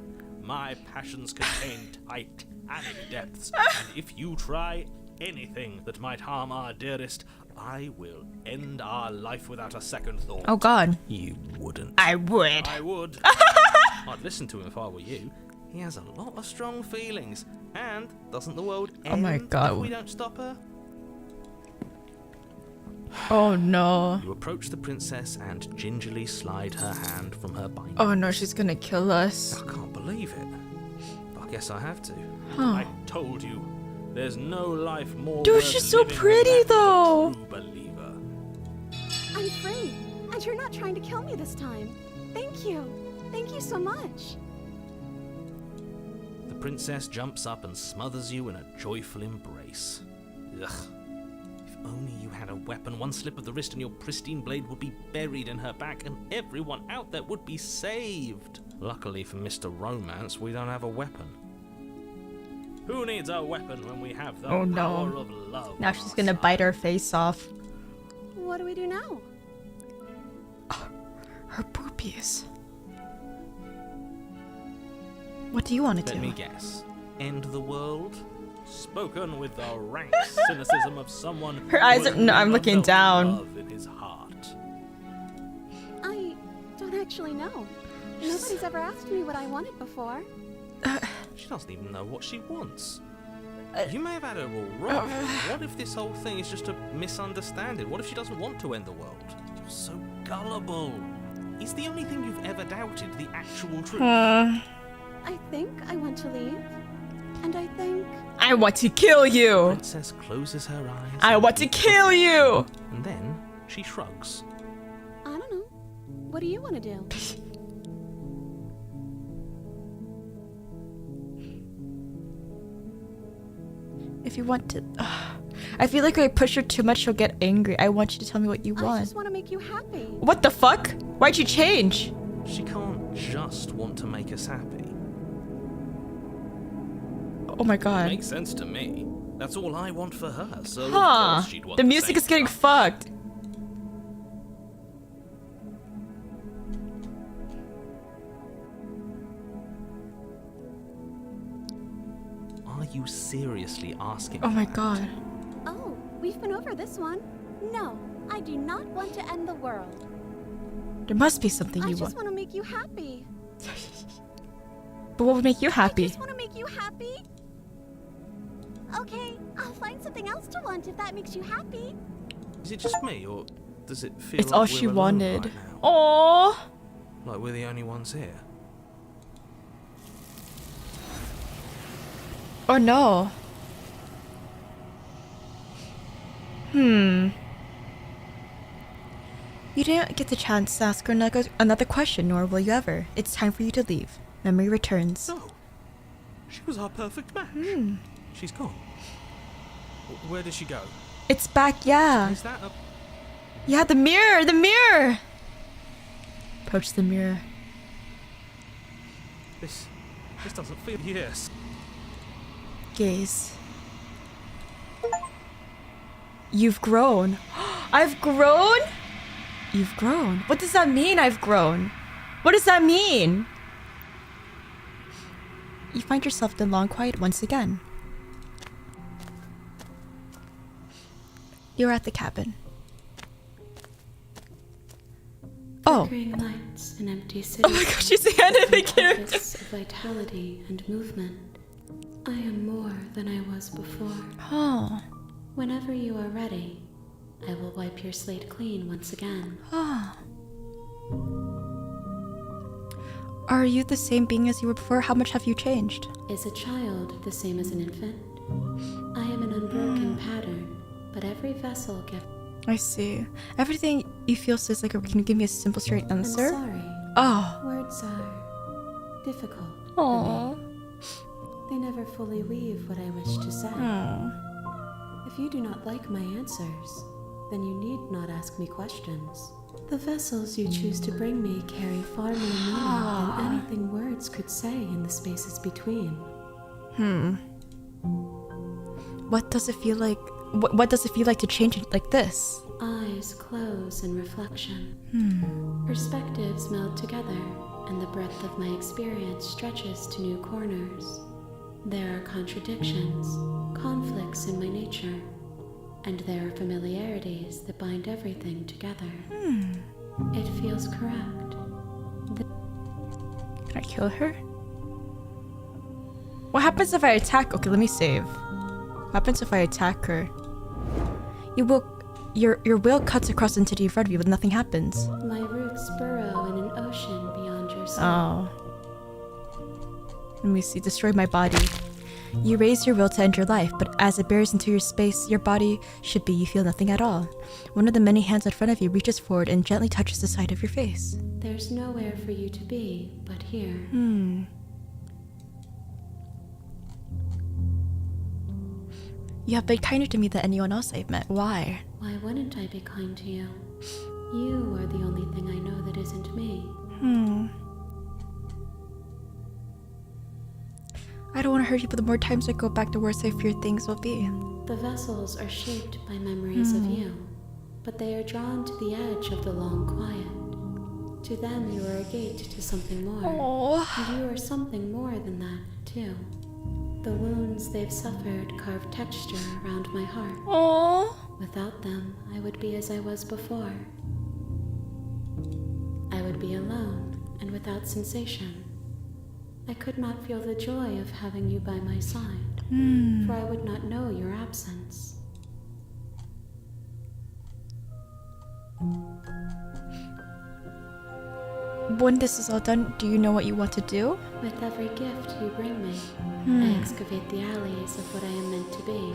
Speaker 7: My passions contain titanic depths, and if you try anything that might harm our dearest, I will end our life without a second thought.
Speaker 1: Oh god.
Speaker 7: You wouldn't.
Speaker 1: I would.
Speaker 7: I would. I'd listen to him if I were you. He has a lot of strong feelings, and doesn't the world end
Speaker 1: Oh my god.
Speaker 7: if we don't stop her?
Speaker 1: Oh no.
Speaker 7: You approach the princess and gingerly slide her hand from her bind.
Speaker 1: Oh no, she's gonna kill us.
Speaker 7: I can't believe it. But I guess I have to.
Speaker 1: Huh.
Speaker 7: I told you, there's no life more
Speaker 1: Dude,
Speaker 7: worth
Speaker 1: she's so
Speaker 7: living
Speaker 1: pretty,
Speaker 7: than that for a
Speaker 1: though.
Speaker 7: true believer.
Speaker 5: I'm free, and you're not trying to kill me this time. Thank you. Thank you so much.
Speaker 7: The princess jumps up and smothers you in a joyful embrace. Ugh. If only you had a weapon, one slip of the wrist and your pristine blade would be buried in her back and everyone out there would be saved. Luckily for Mr. Romance, we don't have a weapon. Who needs a weapon when we have the
Speaker 1: Oh, no.
Speaker 7: power of love?
Speaker 1: Now
Speaker 7: on
Speaker 1: she's
Speaker 7: our
Speaker 1: gonna
Speaker 7: side?
Speaker 1: bite her face off.
Speaker 5: What do we do now?
Speaker 1: Her boobies. What do you want to
Speaker 7: Let
Speaker 1: do?
Speaker 7: me guess. End the world? Spoken with the rank cynicism of someone
Speaker 1: Her
Speaker 7: who
Speaker 1: eyes
Speaker 7: has
Speaker 1: are- no, I'm
Speaker 7: never
Speaker 1: looking
Speaker 7: known
Speaker 1: down.
Speaker 7: love in his heart.
Speaker 5: I don't actually know. Nobody's ever asked me what I wanted before.
Speaker 7: She doesn't even know what she wants. You may have had her all wrong. What if this whole thing is just a misunderstanding? What if she doesn't want to end the world? You're so gullible. Is the only thing you've ever doubted the actual truth?
Speaker 5: I think I want to leave. And I think...
Speaker 1: I want to kill you.
Speaker 7: Princess closes her eyes.
Speaker 1: I
Speaker 7: and
Speaker 1: want to
Speaker 7: keeps
Speaker 1: kill
Speaker 7: looking.
Speaker 1: you.
Speaker 7: And then she shrugs.
Speaker 5: I don't know. What do you want to do?
Speaker 1: If you want to... I feel like if I push her too much, she'll get angry. I want you to tell me what you
Speaker 5: I
Speaker 1: want.
Speaker 5: just want to make you happy.
Speaker 1: What the fuck? Why'd you change?
Speaker 7: She can't just want to make us happy.
Speaker 1: Oh my god.
Speaker 7: Makes sense to me. That's all I want for her, so of
Speaker 1: Huh.
Speaker 7: course she'd want
Speaker 1: The music
Speaker 7: same
Speaker 1: is getting
Speaker 7: stuff.
Speaker 1: fucked.
Speaker 7: Are you seriously asking
Speaker 1: Oh
Speaker 7: for
Speaker 1: my
Speaker 7: that?
Speaker 1: god.
Speaker 5: Oh, we've been over this one. No, I do not want to end the world.
Speaker 1: There must be something
Speaker 5: I
Speaker 1: you
Speaker 5: just
Speaker 1: want.
Speaker 5: want to make you happy.
Speaker 1: But what would make you
Speaker 5: I
Speaker 1: happy?
Speaker 5: just want to make you happy. Okay, I'll find something else to want if that makes you happy.
Speaker 7: Is it just me, or does it feel
Speaker 1: It's
Speaker 7: like
Speaker 1: all
Speaker 7: we're
Speaker 1: she
Speaker 7: alone
Speaker 1: wanted.
Speaker 7: right now?
Speaker 1: Aww.
Speaker 7: Like we're the only ones here?
Speaker 1: Or no. You didn't get the chance to ask her another question, nor will you ever. It's time for you to leave. Memory returns.
Speaker 7: No. She was our perfect match. She's gone. Where did she go?
Speaker 1: It's back, yeah.
Speaker 7: Is that a...
Speaker 1: Yeah, the mirror, the mirror! Approach the mirror.
Speaker 7: This doesn't feel... Yes.
Speaker 1: Gaze. You've grown. I've grown? You've grown. What does that mean, I've grown? What does that mean? You find yourself in long quiet once again. You're at the cabin. Oh.
Speaker 6: Flickering lights in empty cities.
Speaker 1: Oh my gosh, she's the end of the character.
Speaker 6: Pockets of vitality and movement. I am more than I was before.
Speaker 1: Oh.
Speaker 6: Whenever you are ready, I will wipe your slate clean once again.
Speaker 1: Oh. Are you the same being as you were before? How much have you changed?
Speaker 6: Is a child the same as an infant? I am an unbroken pattern, but every vessel gives.
Speaker 1: I see. Everything you feel says like, can you give me a simple straight answer?
Speaker 6: I'm sorry.
Speaker 1: Oh.
Speaker 6: Words are difficult.
Speaker 1: Aww.
Speaker 6: For me. They never fully weave what I wish to say. If you do not like my answers, then you need not ask me questions. The vessels you choose to bring me carry far more meaning than anything words could say in the spaces between.
Speaker 1: What does it feel like? What does it feel like to change it like this?
Speaker 6: Eyes close in reflection. Perspectives meld together, and the breadth of my experience stretches to new corners. There are contradictions, conflicts in my nature, and there are familiarities that bind everything together. It feels correct.
Speaker 1: Can I kill her? What happens if I attack? Okay, let me save. What happens if I attack her? Your will cuts across into the front of you, but nothing happens.
Speaker 6: My roots burrow in an ocean beyond your soul.
Speaker 1: Oh. Let me see. Destroy my body. You raise your will to end your life, but as it bears into your space, your body should be, you feel nothing at all. One of the many hands in front of you reaches forward and gently touches the side of your face.
Speaker 6: There's nowhere for you to be but here.
Speaker 1: You have been kinder to me than anyone else I've met. Why?
Speaker 6: Why wouldn't I be kind to you? You are the only thing I know that isn't me.
Speaker 1: I don't want to hurt you, but the more times I go back, the worse I fear things will be.
Speaker 6: The vessels are shaped by memories of you, but they are drawn to the edge of the long quiet. To them, you are a gate to something more. And you are something more than that, too. The wounds they've suffered carve texture around my heart. Without them, I would be as I was before. I would be alone and without sensation. I could not feel the joy of having you by my side, for I would not know your absence.
Speaker 1: When this is all done, do you know what you want to do?
Speaker 6: With every gift you bring me, I excavate the alleys of what I am meant to be,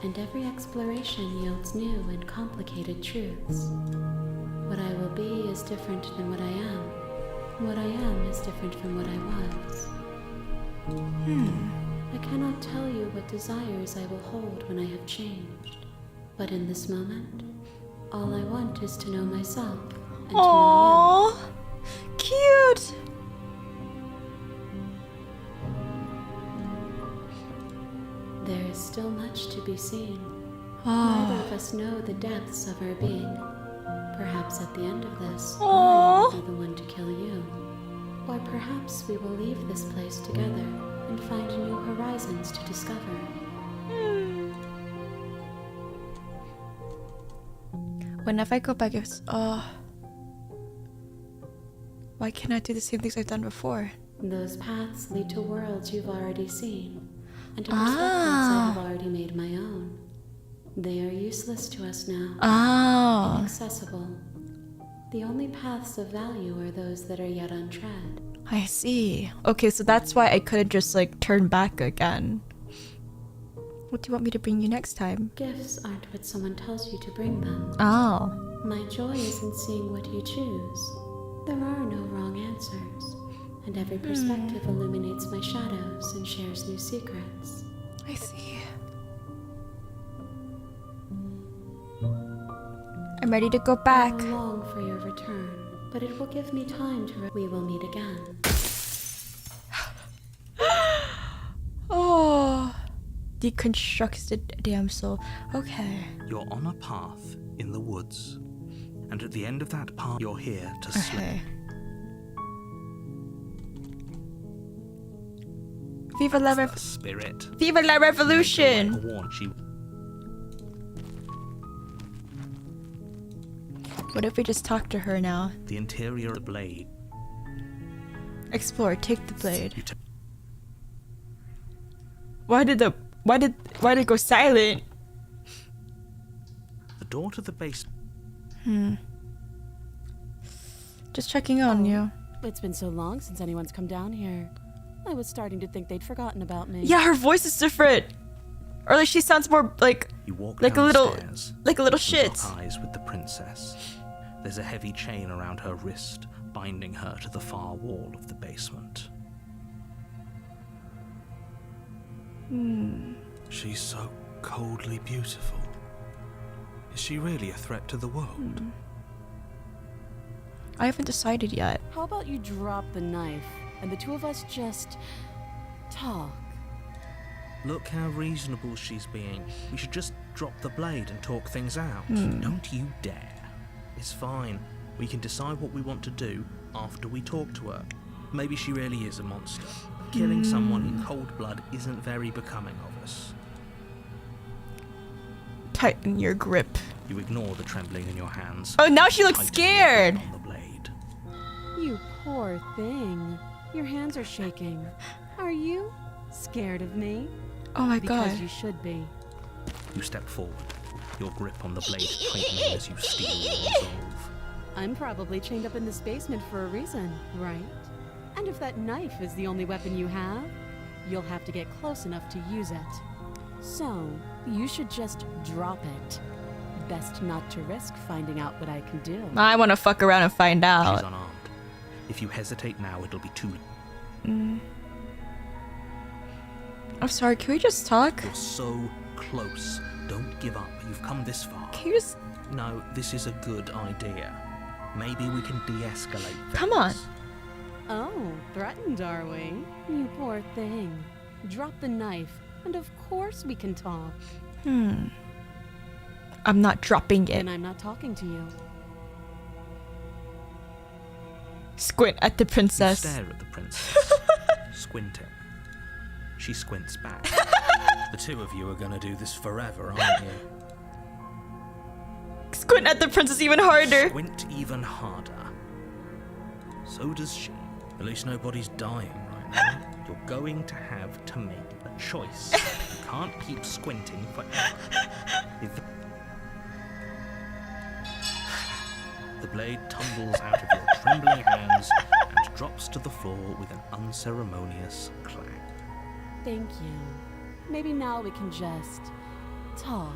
Speaker 6: and every exploration yields new and complicated truths. What I will be is different than what I am. What I am is different from what I was. I cannot tell you what desires I will hold when I have changed, but in this moment, all I want is to know myself and to know you.
Speaker 1: Cute!
Speaker 6: There is still much to be seen. Neither of us know the depths of our being. Perhaps at the end of this, I will be the one to kill you. Or perhaps we will leave this place together and find new horizons to discover.
Speaker 1: Whenever I go back, it's why can't I do the same things I've done before?
Speaker 6: Those paths lead to worlds you've already seen, and to perspectives I have already made my own. They are useless to us now. Inaccessible. The only paths of value are those that are yet untread.
Speaker 1: I see. Okay, so that's why I couldn't just like turn back again. What do you want me to bring you next time?
Speaker 6: Gifts aren't what someone tells you to bring them. My joy is in seeing what you choose. There are no wrong answers, and every perspective illuminates my shadows and shares new secrets.
Speaker 1: I see. I'm ready to go back.
Speaker 6: I long for your return, but it will give me time to. We will meet again.
Speaker 1: Deconstructed damsel. Okay.
Speaker 2: You're on a path in the woods, and at the end of that path, you're here to slay.
Speaker 1: Okay. Viva la
Speaker 2: The spirit.
Speaker 1: Viva la revolution!
Speaker 2: Like a warn, she
Speaker 1: What if we just talk to her now?
Speaker 2: the interior of the blade.
Speaker 1: Explore, take the blade.
Speaker 2: You
Speaker 1: Why did it go silent?
Speaker 2: the door to the base.
Speaker 1: Just checking on you.
Speaker 3: It's been so long since anyone's come down here. I was starting to think they'd forgotten about me.
Speaker 1: Yeah, her voice is different. Or like she sounds more like
Speaker 2: You walk
Speaker 1: like a little
Speaker 2: downstairs,
Speaker 1: like a little
Speaker 2: and
Speaker 1: shit.
Speaker 2: lock eyes with the princess. There's a heavy chain around her wrist, binding her to the far wall of the basement.
Speaker 7: She's so coldly beautiful. Is she really a threat to the world?
Speaker 1: I haven't decided yet.
Speaker 3: How about you drop the knife and the two of us just talk?
Speaker 2: Look how reasonable she's being. We should just drop the blade and talk things out. Don't you dare. It's fine. We can decide what we want to do after we talk to her. Maybe she really is a monster. Killing someone in cold blood isn't very becoming of us.
Speaker 1: Tighten your grip.
Speaker 2: You ignore the trembling in your hands.
Speaker 1: Oh, now she looks
Speaker 2: Tighten
Speaker 1: scared.
Speaker 2: your grip on the blade.
Speaker 3: You poor thing. Your hands are shaking. Are you scared of me?
Speaker 1: Oh my
Speaker 3: Because
Speaker 1: god.
Speaker 3: you should be.
Speaker 2: You step forward, your grip on the blade tightening as you steel your resolve.
Speaker 3: I'm probably chained up in this basement for a reason, right? And if that knife is the only weapon you have, you'll have to get close enough to use it. So, you should just drop it. Best not to risk finding out what I can do.
Speaker 1: I want to fuck around and find
Speaker 2: She's
Speaker 1: out.
Speaker 2: unarmed. If you hesitate now, it'll be too late.
Speaker 1: I'm sorry, can we just talk?
Speaker 2: You're so close. Don't give up. You've come this far.
Speaker 1: Can you just...
Speaker 2: No, this is a good idea. Maybe we can de-escalate things.
Speaker 1: Come on.
Speaker 3: Oh, threatened, are we? You poor thing. Drop the knife, and of course we can talk.
Speaker 1: I'm not dropping it.
Speaker 3: And I'm not talking to you.
Speaker 1: Squint at the
Speaker 2: You
Speaker 1: princess.
Speaker 2: stare at the princess, squinting. She squints back.
Speaker 7: The two of you are gonna do this forever, aren't you?
Speaker 1: Squint at the princess even harder.
Speaker 2: Squint even harder. So does she.
Speaker 7: At least nobody's dying right now.
Speaker 2: You're going to have to make a choice. You can't keep squinting forever. The blade tumbles out of your trembling hands and drops to the floor with an unceremonious clang.
Speaker 3: Thank you. Maybe now we can just talk.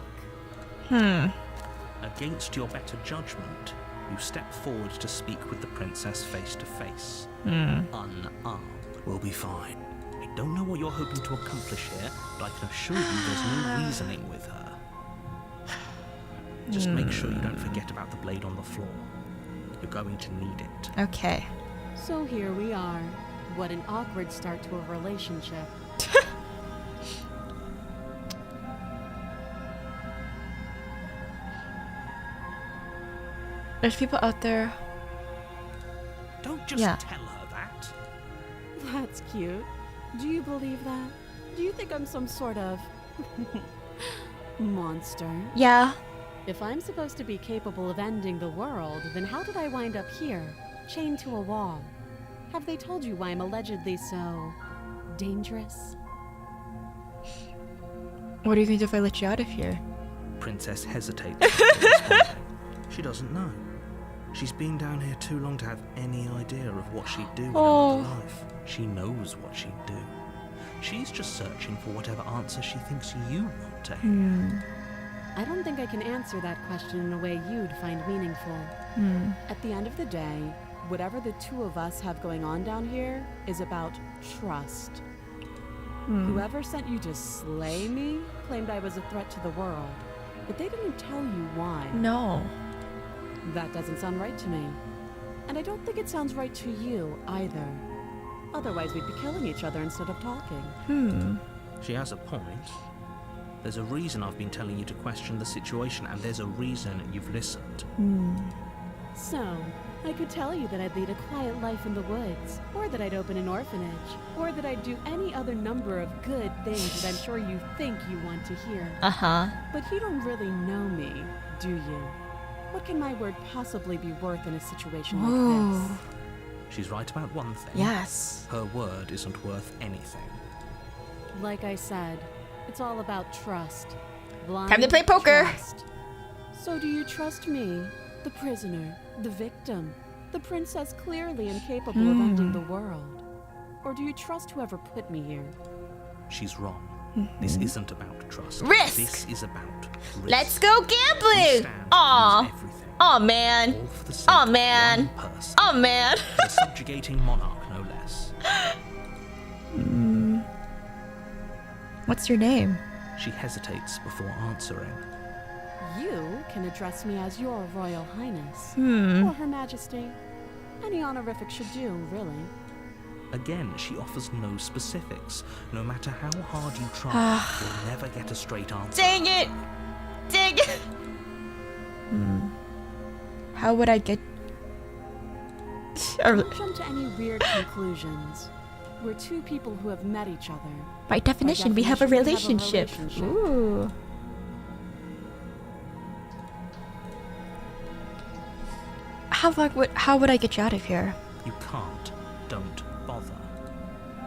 Speaker 2: Against your better judgment, you step forward to speak with the princess face to face. Unarmed.
Speaker 7: We'll be fine.
Speaker 2: I don't know what you're hoping to accomplish here, but I can assure you there's no reasoning with her. Just make sure you don't forget about the blade on the floor. You're going to need it.
Speaker 1: Okay.
Speaker 3: So here we are. What an awkward start to a relationship.
Speaker 1: There's people out there.
Speaker 2: Don't just
Speaker 1: Yeah.
Speaker 2: tell her that.
Speaker 3: That's cute. Do you believe that? Do you think I'm some sort of monster?
Speaker 1: Yeah.
Speaker 3: If I'm supposed to be capable of ending the world, then how did I wind up here, chained to a wall? Have they told you why I'm allegedly so dangerous?
Speaker 1: What are you going to do if I let you out of here?
Speaker 2: Princess hesitates. before responding. She doesn't know. She's been down here too long to have any idea of what she'd do in another life. She knows what she'd do. She's just searching for whatever answer she thinks you want to hear.
Speaker 3: I don't think I can answer that question in a way you'd find meaningful. At the end of the day, whatever the two of us have going on down here is about trust. Whoever sent you to slay me claimed I was a threat to the world, but they didn't tell you why.
Speaker 1: No.
Speaker 3: That doesn't sound right to me. And I don't think it sounds right to you either. Otherwise, we'd be killing each other instead of talking.
Speaker 2: She has a point. There's a reason I've been telling you to question the situation, and there's a reason you've listened.
Speaker 3: So, I could tell you that I'd lead a quiet life in the woods, or that I'd open an orphanage, or that I'd do any other number of good things that I'm sure you think you want to hear. But you don't really know me, do you? What can my word possibly be worth in a situation like this?
Speaker 2: She's right about one thing.
Speaker 1: Yes.
Speaker 2: Her word isn't worth anything.
Speaker 3: Like I said, it's all about trust. Blind
Speaker 1: Time to play poker.
Speaker 3: trust. So do you trust me, the prisoner, the victim, The princess clearly incapable of ending the world. Or do you trust whoever put me here?
Speaker 2: She's wrong. This isn't about trust.
Speaker 1: Risk!
Speaker 2: This is about risk.
Speaker 1: Let's go
Speaker 2: We
Speaker 1: gambling!
Speaker 2: stand to lose
Speaker 1: Aw.
Speaker 2: everything,
Speaker 1: Oh man.
Speaker 2: all for the sake
Speaker 1: Oh
Speaker 2: of
Speaker 1: man.
Speaker 2: one person,
Speaker 1: Oh man.
Speaker 2: a subjugating monarch, no less.
Speaker 1: What's your name?
Speaker 2: She hesitates before answering.
Speaker 3: You can address me as your Royal Highness.
Speaker 1: Hmm.
Speaker 3: Or Her Majesty. Any honorific should do, really.
Speaker 2: Again, she offers no specifics. No matter how hard you try, you'll never get a straight answer.
Speaker 1: Dang it! Dang it! How would I get...
Speaker 3: Don't jump to any weird conclusions. We're two people who have met each other.
Speaker 1: By definition, we have a relationship.
Speaker 3: relationship.
Speaker 1: Ooh. How would I get you out of here?
Speaker 2: You can't. Don't bother.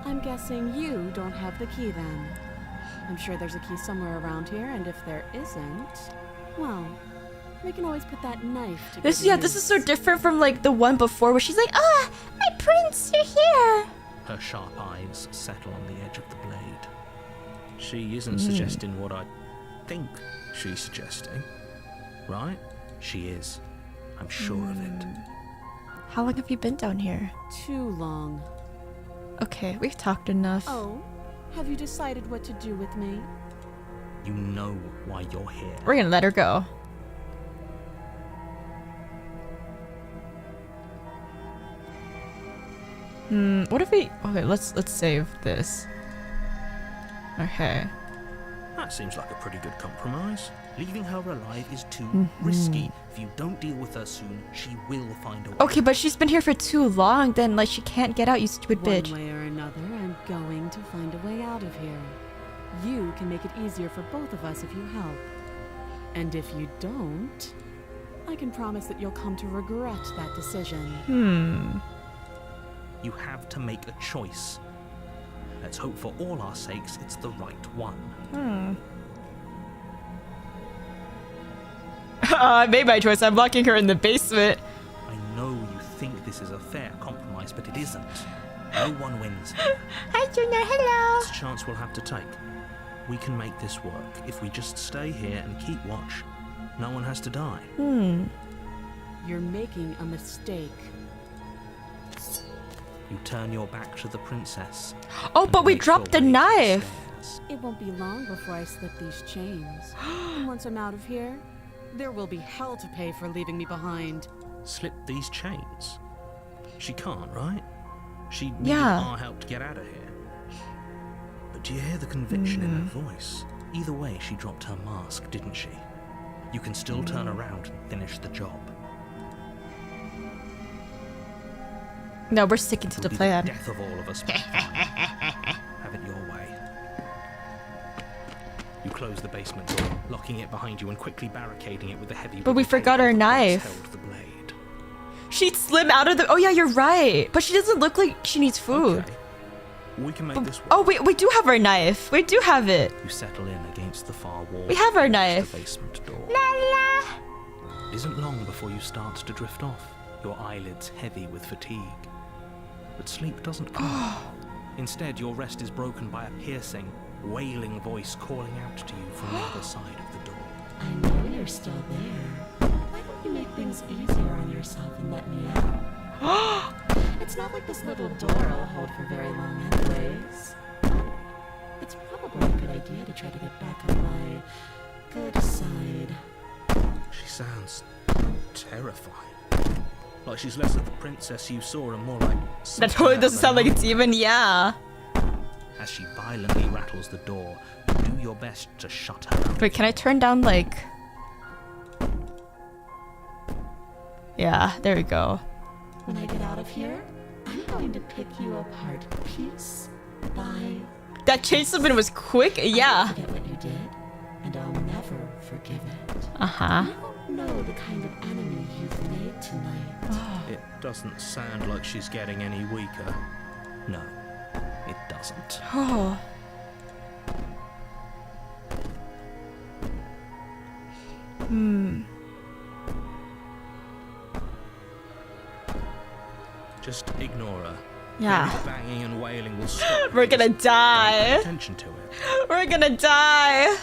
Speaker 3: I'm guessing you don't have the key then. I'm sure there's a key somewhere around here, and if there isn't, well, we can always put that knife to
Speaker 1: This
Speaker 3: good
Speaker 1: this is
Speaker 3: use.
Speaker 1: so different from like the one before where she's like, ah, my prince, you're here.
Speaker 2: Her sharp eyes settle on the edge of the blade. She isn't suggesting what I think she's suggesting, right? She is. I'm sure of it.
Speaker 1: How long have you been down here?
Speaker 3: Too long.
Speaker 1: Okay, we've talked enough.
Speaker 3: Oh, have you decided what to do with me?
Speaker 2: You know why you're here.
Speaker 1: We're gonna let her go. What if we... Okay, let's save this. Okay.
Speaker 2: That seems like a pretty good compromise. Leaving her alive is too risky. If you don't deal with her soon, she will find a way.
Speaker 1: Okay, but she's been here for too long, then like she can't get out, you stupid bitch.
Speaker 3: One way or another, I'm going to find a way out of here. You can make it easier for both of us if you help. And if you don't, I can promise that you'll come to regret that decision.
Speaker 2: You have to make a choice. Let's hope for all our sakes it's the right one.
Speaker 1: I made my choice. I'm locking her in the basement.
Speaker 2: I know you think this is a fair compromise, but it isn't. No one wins here.
Speaker 1: Hi, Juna. Hello.
Speaker 2: It's a chance we'll have to take. We can make this work. If we just stay here and keep watch, no one has to die.
Speaker 3: You're making a mistake.
Speaker 2: You turn your back to the princess.
Speaker 1: Oh,
Speaker 2: and
Speaker 1: but we
Speaker 2: make
Speaker 1: dropped
Speaker 2: your
Speaker 1: the
Speaker 2: way
Speaker 1: knife.
Speaker 2: upstairs.
Speaker 3: It won't be long before I slip these chains. And once I'm out of here, there will be hell to pay for leaving me behind.
Speaker 2: Slip these chains? She can't, right? She needed
Speaker 1: Yeah.
Speaker 2: our help to get out of here. But do you hear the conviction in her voice? Either way, she dropped her mask, didn't she? You can still turn around and finish the job.
Speaker 1: No, we're sticking to
Speaker 2: It'll
Speaker 1: the
Speaker 2: be
Speaker 1: plan.
Speaker 2: The death of all of us. but have it your way. You close the basement door, locking it behind you and quickly barricading it with a heavy.
Speaker 1: But we
Speaker 2: wooden
Speaker 1: forgot
Speaker 2: table
Speaker 1: our
Speaker 2: that once
Speaker 1: knife.
Speaker 2: held the blade.
Speaker 1: She'd slim out of the... Oh yeah, you're right. But she doesn't look like she needs food.
Speaker 2: Okay. We can make
Speaker 1: But-
Speaker 2: this work.
Speaker 1: oh, we do have our knife. We do have it.
Speaker 2: You settle in against the far wall.
Speaker 1: We have our
Speaker 2: and reach
Speaker 1: knife.
Speaker 2: The basement door.
Speaker 1: La la.
Speaker 2: Isn't long before you start to drift off, your eyelids heavy with fatigue. But sleep doesn't come. Instead, your rest is broken by a piercing, wailing voice calling out to you from the other side of the door.
Speaker 6: I know you're still there. Why don't you make things easier on yourself and let me out? It's not like this little door will hold for very long anyways. It's probably a good idea to try to get back on my good side.
Speaker 2: She sounds terrifying. Like she's less of the princess you saw and more like...
Speaker 1: That
Speaker 2: something
Speaker 1: totally
Speaker 2: out
Speaker 1: doesn't
Speaker 2: of
Speaker 1: sound like
Speaker 2: a
Speaker 1: a demon, yeah.
Speaker 2: As she violently rattles the door, do your best to shut her out.
Speaker 1: Wait, can I turn down like... Yeah, there we go.
Speaker 6: When I get out of here, I'm going to pick you apart piece by...
Speaker 1: That chainsaw was quick, yeah.
Speaker 6: Forget what you did, and I'll never forgive it.
Speaker 1: Uh-huh.
Speaker 6: I don't know the kind of enemy you've made tonight.
Speaker 2: It doesn't sound like she's getting any weaker. No, it doesn't.
Speaker 1: Oh.
Speaker 2: Just ignore her.
Speaker 1: Yeah.
Speaker 2: Maybe the banging and wailing will stop.
Speaker 1: We're gonna
Speaker 2: Don't
Speaker 1: die.
Speaker 2: pay attention to it.
Speaker 1: We're gonna die.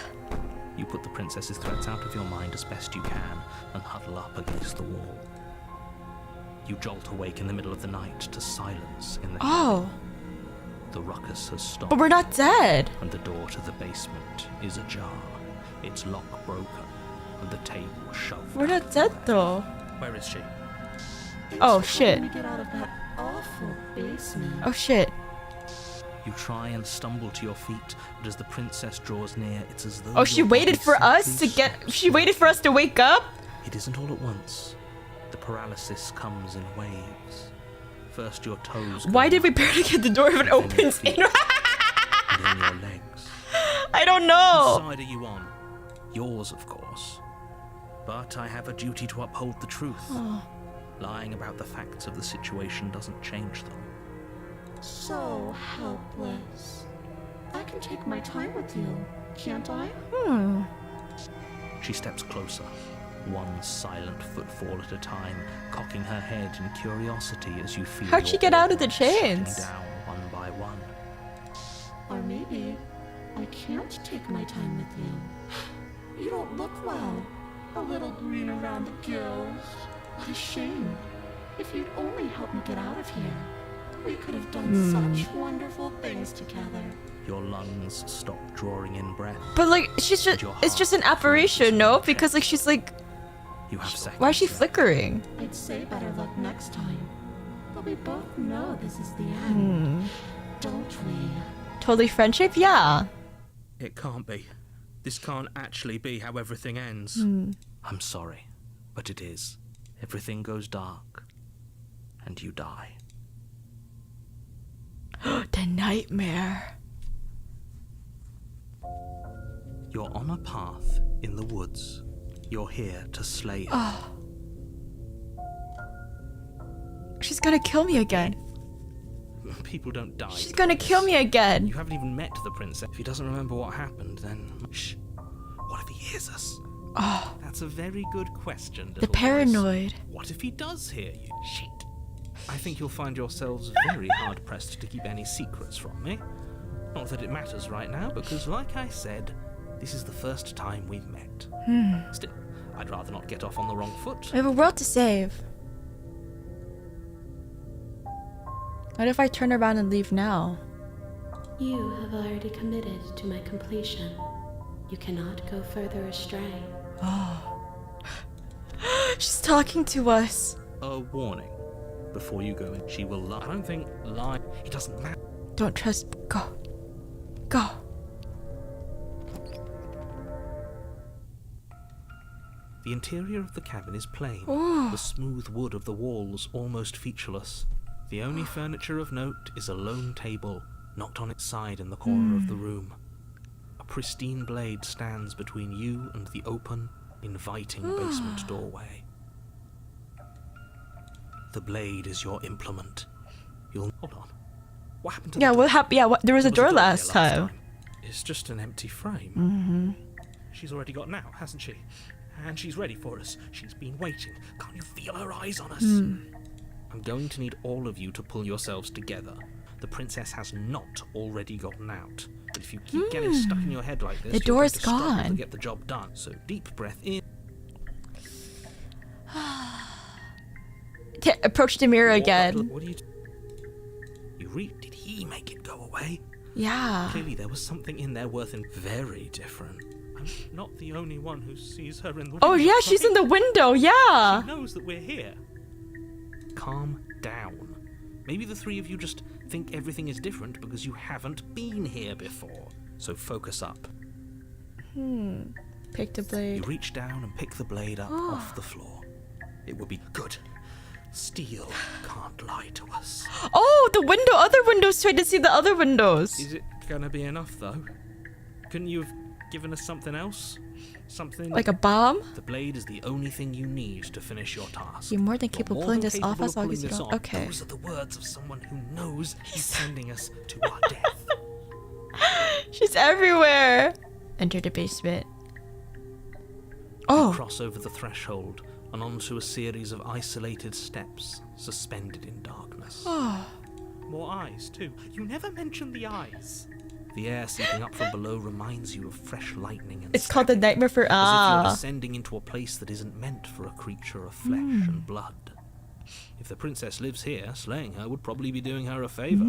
Speaker 2: You put the princess's threats out of your mind as best you can and huddle up against the wall. You jolt awake in the middle of the night to silence in the
Speaker 1: Oh.
Speaker 2: The ruckus has stopped.
Speaker 1: But we're not dead.
Speaker 2: And the door to the basement is ajar. Its lock broken and the table shoved.
Speaker 1: We're not dead though.
Speaker 2: Where is she?
Speaker 1: Oh shit.
Speaker 3: We get out of that awful basement.
Speaker 1: Oh shit.
Speaker 2: You try and stumble to your feet, but as the princess draws near, it's as though
Speaker 1: Oh, she
Speaker 2: your
Speaker 1: waited
Speaker 2: body
Speaker 1: for us to
Speaker 2: simply
Speaker 1: get.
Speaker 2: stops.
Speaker 1: She waited for us to wake up.
Speaker 2: It isn't all at once. The paralysis comes in waves. First your toes.
Speaker 1: Why
Speaker 2: go
Speaker 1: did we
Speaker 2: numb,
Speaker 1: barricade the door if it
Speaker 2: then your
Speaker 1: opens?
Speaker 2: feet, and then your legs.
Speaker 1: I don't
Speaker 2: Whose
Speaker 1: know.
Speaker 2: side are you on? Yours, of course. But I have a duty to uphold the truth. Lying about the facts of the situation doesn't change them.
Speaker 3: So helpless. I can take my time with you, can't I?
Speaker 2: She steps closer, one silent footfall at a time, cocking her head in curiosity as you feel.
Speaker 1: How'd she
Speaker 2: your
Speaker 1: get out of the
Speaker 2: organs shutting
Speaker 1: chains?
Speaker 2: down one by one.
Speaker 3: Or maybe I can't take my time with you. You don't look well. A little green around the gills. What a shame. If you'd only help me get out of here, we could have done such wonderful things together.
Speaker 2: Your lungs stop drawing in breath.
Speaker 1: But like, she's just. It's just an apparition, no? Because like, she's like.
Speaker 2: You have seconds.
Speaker 1: Why is she
Speaker 2: left.
Speaker 1: flickering?
Speaker 3: I'd say better luck next time. But we both know this is the end. Don't we?
Speaker 1: Totally friendship? Yeah.
Speaker 2: It can't be. This can't actually be how everything ends. I'm sorry, but it is. Everything goes dark, and you die.
Speaker 1: The nightmare.
Speaker 2: You're on a path in the woods. You're here to slay her.
Speaker 1: She's gonna kill me again.
Speaker 2: People don't die.
Speaker 1: She's
Speaker 2: from
Speaker 1: gonna
Speaker 2: this.
Speaker 1: kill me again.
Speaker 2: You haven't even met the princess. If he doesn't remember what happened, then... Shh. What if he hears us?
Speaker 1: Oh,
Speaker 2: That's a very good question,
Speaker 1: the
Speaker 2: little voice.
Speaker 1: paranoid.
Speaker 2: What if he does hear you? Shit. I think you'll find yourselves very hard-pressed to keep any secrets from me. Not that it matters right now, because like I said, this is the first time we've met. Still, I'd rather not get off on the wrong foot.
Speaker 1: I have a world to save. What if I turn around and leave now?
Speaker 6: You have already committed to my completion. You cannot go further astray.
Speaker 1: She's talking to us.
Speaker 2: A warning. Before you go in, she will lie. I don't think lie. It doesn't matter.
Speaker 1: Don't trust. Go. Go.
Speaker 2: The interior of the cabin is plain.
Speaker 1: Ooh.
Speaker 2: The smooth wood of the walls almost featureless. The only furniture of note is a lone table, knocked on its side in the corner of the room. A pristine blade stands between you and the open, inviting basement doorway. The blade is your implement. You'll... Hold on. What happened to
Speaker 1: Yeah,
Speaker 2: the
Speaker 1: what happened? Yeah, there was a door
Speaker 2: here
Speaker 1: last time.
Speaker 2: It's just an empty frame. She's already got now, hasn't she? And she's ready for us. She's been waiting. Can't you feel her eyes on us? I'm going to need all of you to pull yourselves together. The princess has not already gotten out. But if you keep getting stuck in your head like this,
Speaker 1: The
Speaker 2: you're going
Speaker 1: door's
Speaker 2: to struggle
Speaker 1: gone.
Speaker 2: to get the job done. So deep breath in.
Speaker 1: Approach the mirror again.
Speaker 2: What are you... Did he make it go away?
Speaker 1: Yeah.
Speaker 2: Clearly there was something in there worth in very different. I'm not the only one who sees her in the window.
Speaker 1: Oh yeah, she's in the window. Yeah.
Speaker 2: She knows that we're here. Calm down. Maybe the three of you just think everything is different because you haven't been here before. So focus up.
Speaker 1: Pick the
Speaker 2: You
Speaker 1: blade.
Speaker 2: reach down and pick the blade up off the floor. It would be good. Steel can't lie to us.
Speaker 1: Oh, the window. Other windows. So I did see the other windows.
Speaker 2: Is it gonna be enough though? Couldn't you have given us something else? Something
Speaker 1: Like a bomb.
Speaker 2: The blade is the only thing you need to finish your task.
Speaker 1: You're more than
Speaker 2: You're
Speaker 1: capable
Speaker 2: more
Speaker 1: of pulling
Speaker 2: than
Speaker 1: this off
Speaker 2: capable
Speaker 1: as long
Speaker 2: pulling
Speaker 1: as you
Speaker 2: this
Speaker 1: don't.
Speaker 2: off.
Speaker 1: Okay.
Speaker 2: Those are the words of someone who knows he's sending us to our death.
Speaker 1: She's everywhere. Enter the basement.
Speaker 2: You
Speaker 1: Oh.
Speaker 2: cross over the threshold, and onto a series of isolated steps suspended in darkness.
Speaker 7: More eyes, too. You never mentioned the eyes.
Speaker 2: The air seeping up from below reminds you of fresh lightning and
Speaker 1: It's called the Nightmare for
Speaker 2: as if you're descending into a place that isn't meant for a creature of flesh and blood. If the princess lives here, slaying her would probably be doing her a favor.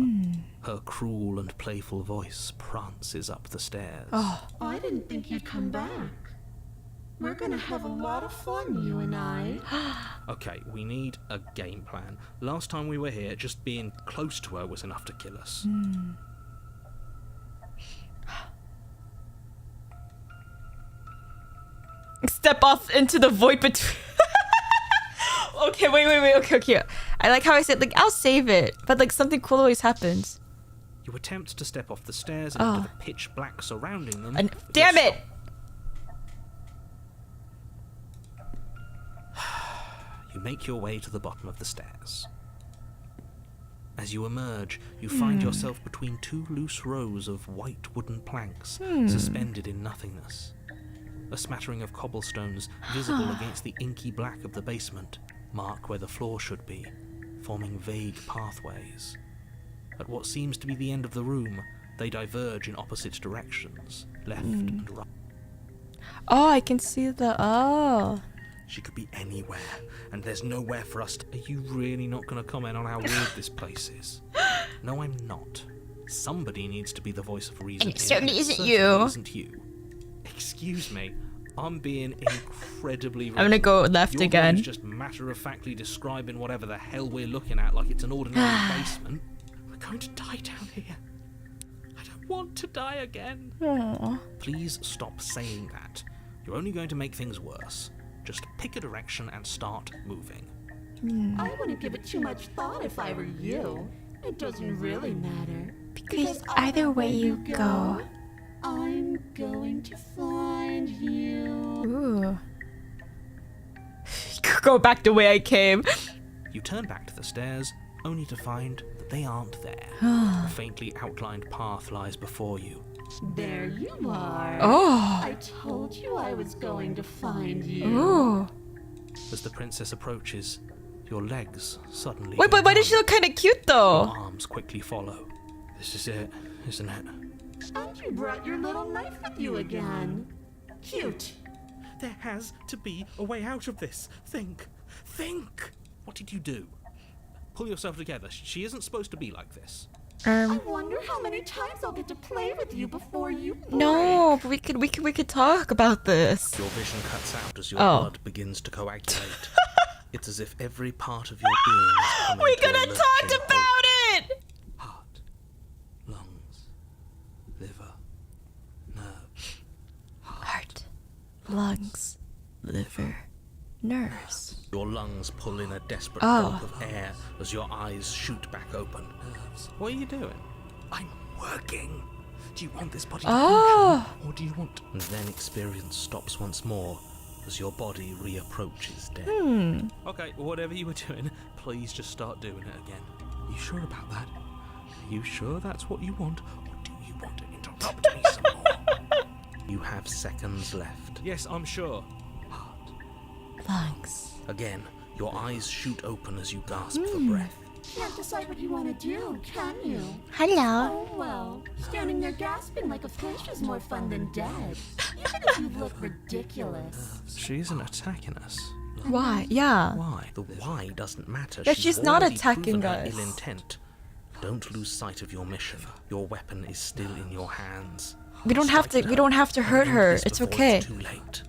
Speaker 2: Her cruel and playful voice prances up the stairs.
Speaker 8: I didn't think you'd come back. We're gonna have a lot of fun, you and I.
Speaker 2: Okay, we need a game plan. Last time we were here, just being close to her was enough to kill us.
Speaker 1: Step off into the void between. Okay, wait. Okay. I like how I said, like, I'll save it, but like something cool always happens.
Speaker 2: You attempt to step off the stairs and into the pitch black surrounding them.
Speaker 1: And
Speaker 2: but
Speaker 1: damn
Speaker 2: you're
Speaker 1: it!
Speaker 2: You make your way to the bottom of the stairs. As you emerge, you find yourself between two loose rows of white wooden planks suspended in nothingness. A smattering of cobblestones visible against the inky black of the basement mark where the floor should be, forming vague pathways. At what seems to be the end of the room, they diverge in opposite directions, left and right.
Speaker 1: Oh, I can see the
Speaker 2: She could be anywhere, and there's nowhere for us to... Are you really not going to comment on how weird this place is? No, I'm not. Somebody needs to be the voice of reason.
Speaker 1: And it certainly isn't
Speaker 2: Certainly
Speaker 1: you.
Speaker 2: Isn't you. Excuse me. I'm being incredibly rude.
Speaker 1: I'm gonna go left
Speaker 2: Your
Speaker 1: again.
Speaker 2: is just matter-of-factly describing whatever the hell we're looking at like it's an ordinary basement. We're going to die down here. I don't want to die again.
Speaker 1: Aww.
Speaker 2: Please stop saying that. You're only going to make things worse. Just pick a direction and start moving.
Speaker 8: I wouldn't give it too much thought if I were you. It doesn't really matter.
Speaker 1: Because either way you go.
Speaker 8: I'm going to find you.
Speaker 1: Ooh. Go back the way I came.
Speaker 2: You turn back to the stairs, only to find that they aren't there. A faintly outlined path lies before you.
Speaker 8: There you are.
Speaker 1: Oh.
Speaker 8: I told you I was going to find you.
Speaker 1: Ooh.
Speaker 2: As the princess approaches, your legs suddenly...
Speaker 1: Wait, but why does she look kind of cute
Speaker 2: Your
Speaker 1: though?
Speaker 2: arms quickly follow. This is it, isn't it?
Speaker 8: And you brought your little knife with you again. Cute.
Speaker 2: There has to be a way out of this. Think. What did you do? Pull yourself together. She isn't supposed to be like this.
Speaker 8: I wonder how many times I'll get to play with you before you break.
Speaker 1: No, but we could talk about this.
Speaker 2: Your vision cuts out as your
Speaker 1: Oh.
Speaker 2: blood begins to coagulate. It's as if every part of your being is coming
Speaker 1: We
Speaker 2: to a
Speaker 1: could have
Speaker 2: lurching
Speaker 1: talked
Speaker 2: halt.
Speaker 1: about it.
Speaker 2: Heart, lungs, liver, nerves.
Speaker 1: Heart, lungs, liver, nerves.
Speaker 2: Your lungs pull in a desperate
Speaker 1: Oh.
Speaker 2: gulp of air as your eyes shoot back open. What are you doing? I'm working. Do you want this body to
Speaker 1: Oh.
Speaker 2: function, or do you want... And then experience stops once more as your body reapproaches death. Okay, whatever you were doing, please just start doing it again. You sure about that? Are you sure that's what you want, or do you want to interrupt me some more? You have seconds left. Yes, I'm sure. Heart.
Speaker 1: Lungs.
Speaker 2: Again, your eyes shoot open as you gasp for breath.
Speaker 8: Can't decide what you want to do, can you?
Speaker 1: Hello.
Speaker 8: Oh well, standing there gasping like a fish is more fun than dead. Even if you look ridiculous.
Speaker 2: She isn't attacking us.
Speaker 1: Why? Yeah.
Speaker 2: Why? The why doesn't matter.
Speaker 1: Yeah, she's not
Speaker 2: already
Speaker 1: attacking
Speaker 2: proven her
Speaker 1: us.
Speaker 2: ill intent. Don't lose sight of your mission. Your weapon is still in your hands.
Speaker 1: We don't have to.
Speaker 2: Strike
Speaker 1: We
Speaker 2: her.
Speaker 1: don't have to hurt
Speaker 2: End
Speaker 1: her.
Speaker 2: this
Speaker 1: It's
Speaker 2: before
Speaker 1: okay.
Speaker 2: It's too late.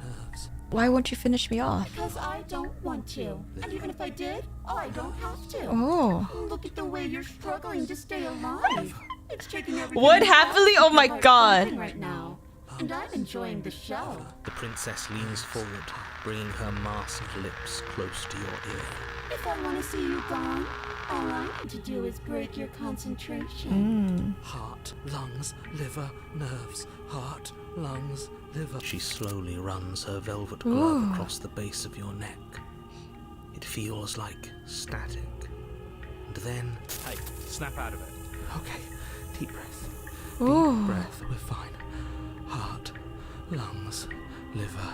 Speaker 2: Nerves.
Speaker 1: Why won't you finish me off?
Speaker 8: Because I don't want to. And even if I did, I don't have to.
Speaker 1: Oh.
Speaker 8: Look at the way you're struggling to stay alive. It's taking everything
Speaker 1: What
Speaker 8: you have
Speaker 1: happily?
Speaker 8: to
Speaker 1: Oh
Speaker 8: keep
Speaker 1: my
Speaker 8: your heart
Speaker 1: God.
Speaker 8: pumping right now. And I'm enjoying the show.
Speaker 2: The princess leans forward, bringing her masked lips close to your ear.
Speaker 8: If I want to see you gone, all I need to do is break your concentration.
Speaker 2: Heart, lungs, liver, nerves. Heart, lungs, liver. She slowly runs her velvet glove across the base of your neck. It feels like static. And then...
Speaker 7: Hey, snap out of it.
Speaker 2: Okay, deep breath.
Speaker 1: Ooh.
Speaker 2: Deep breath, we're fine. Heart, lungs, liver,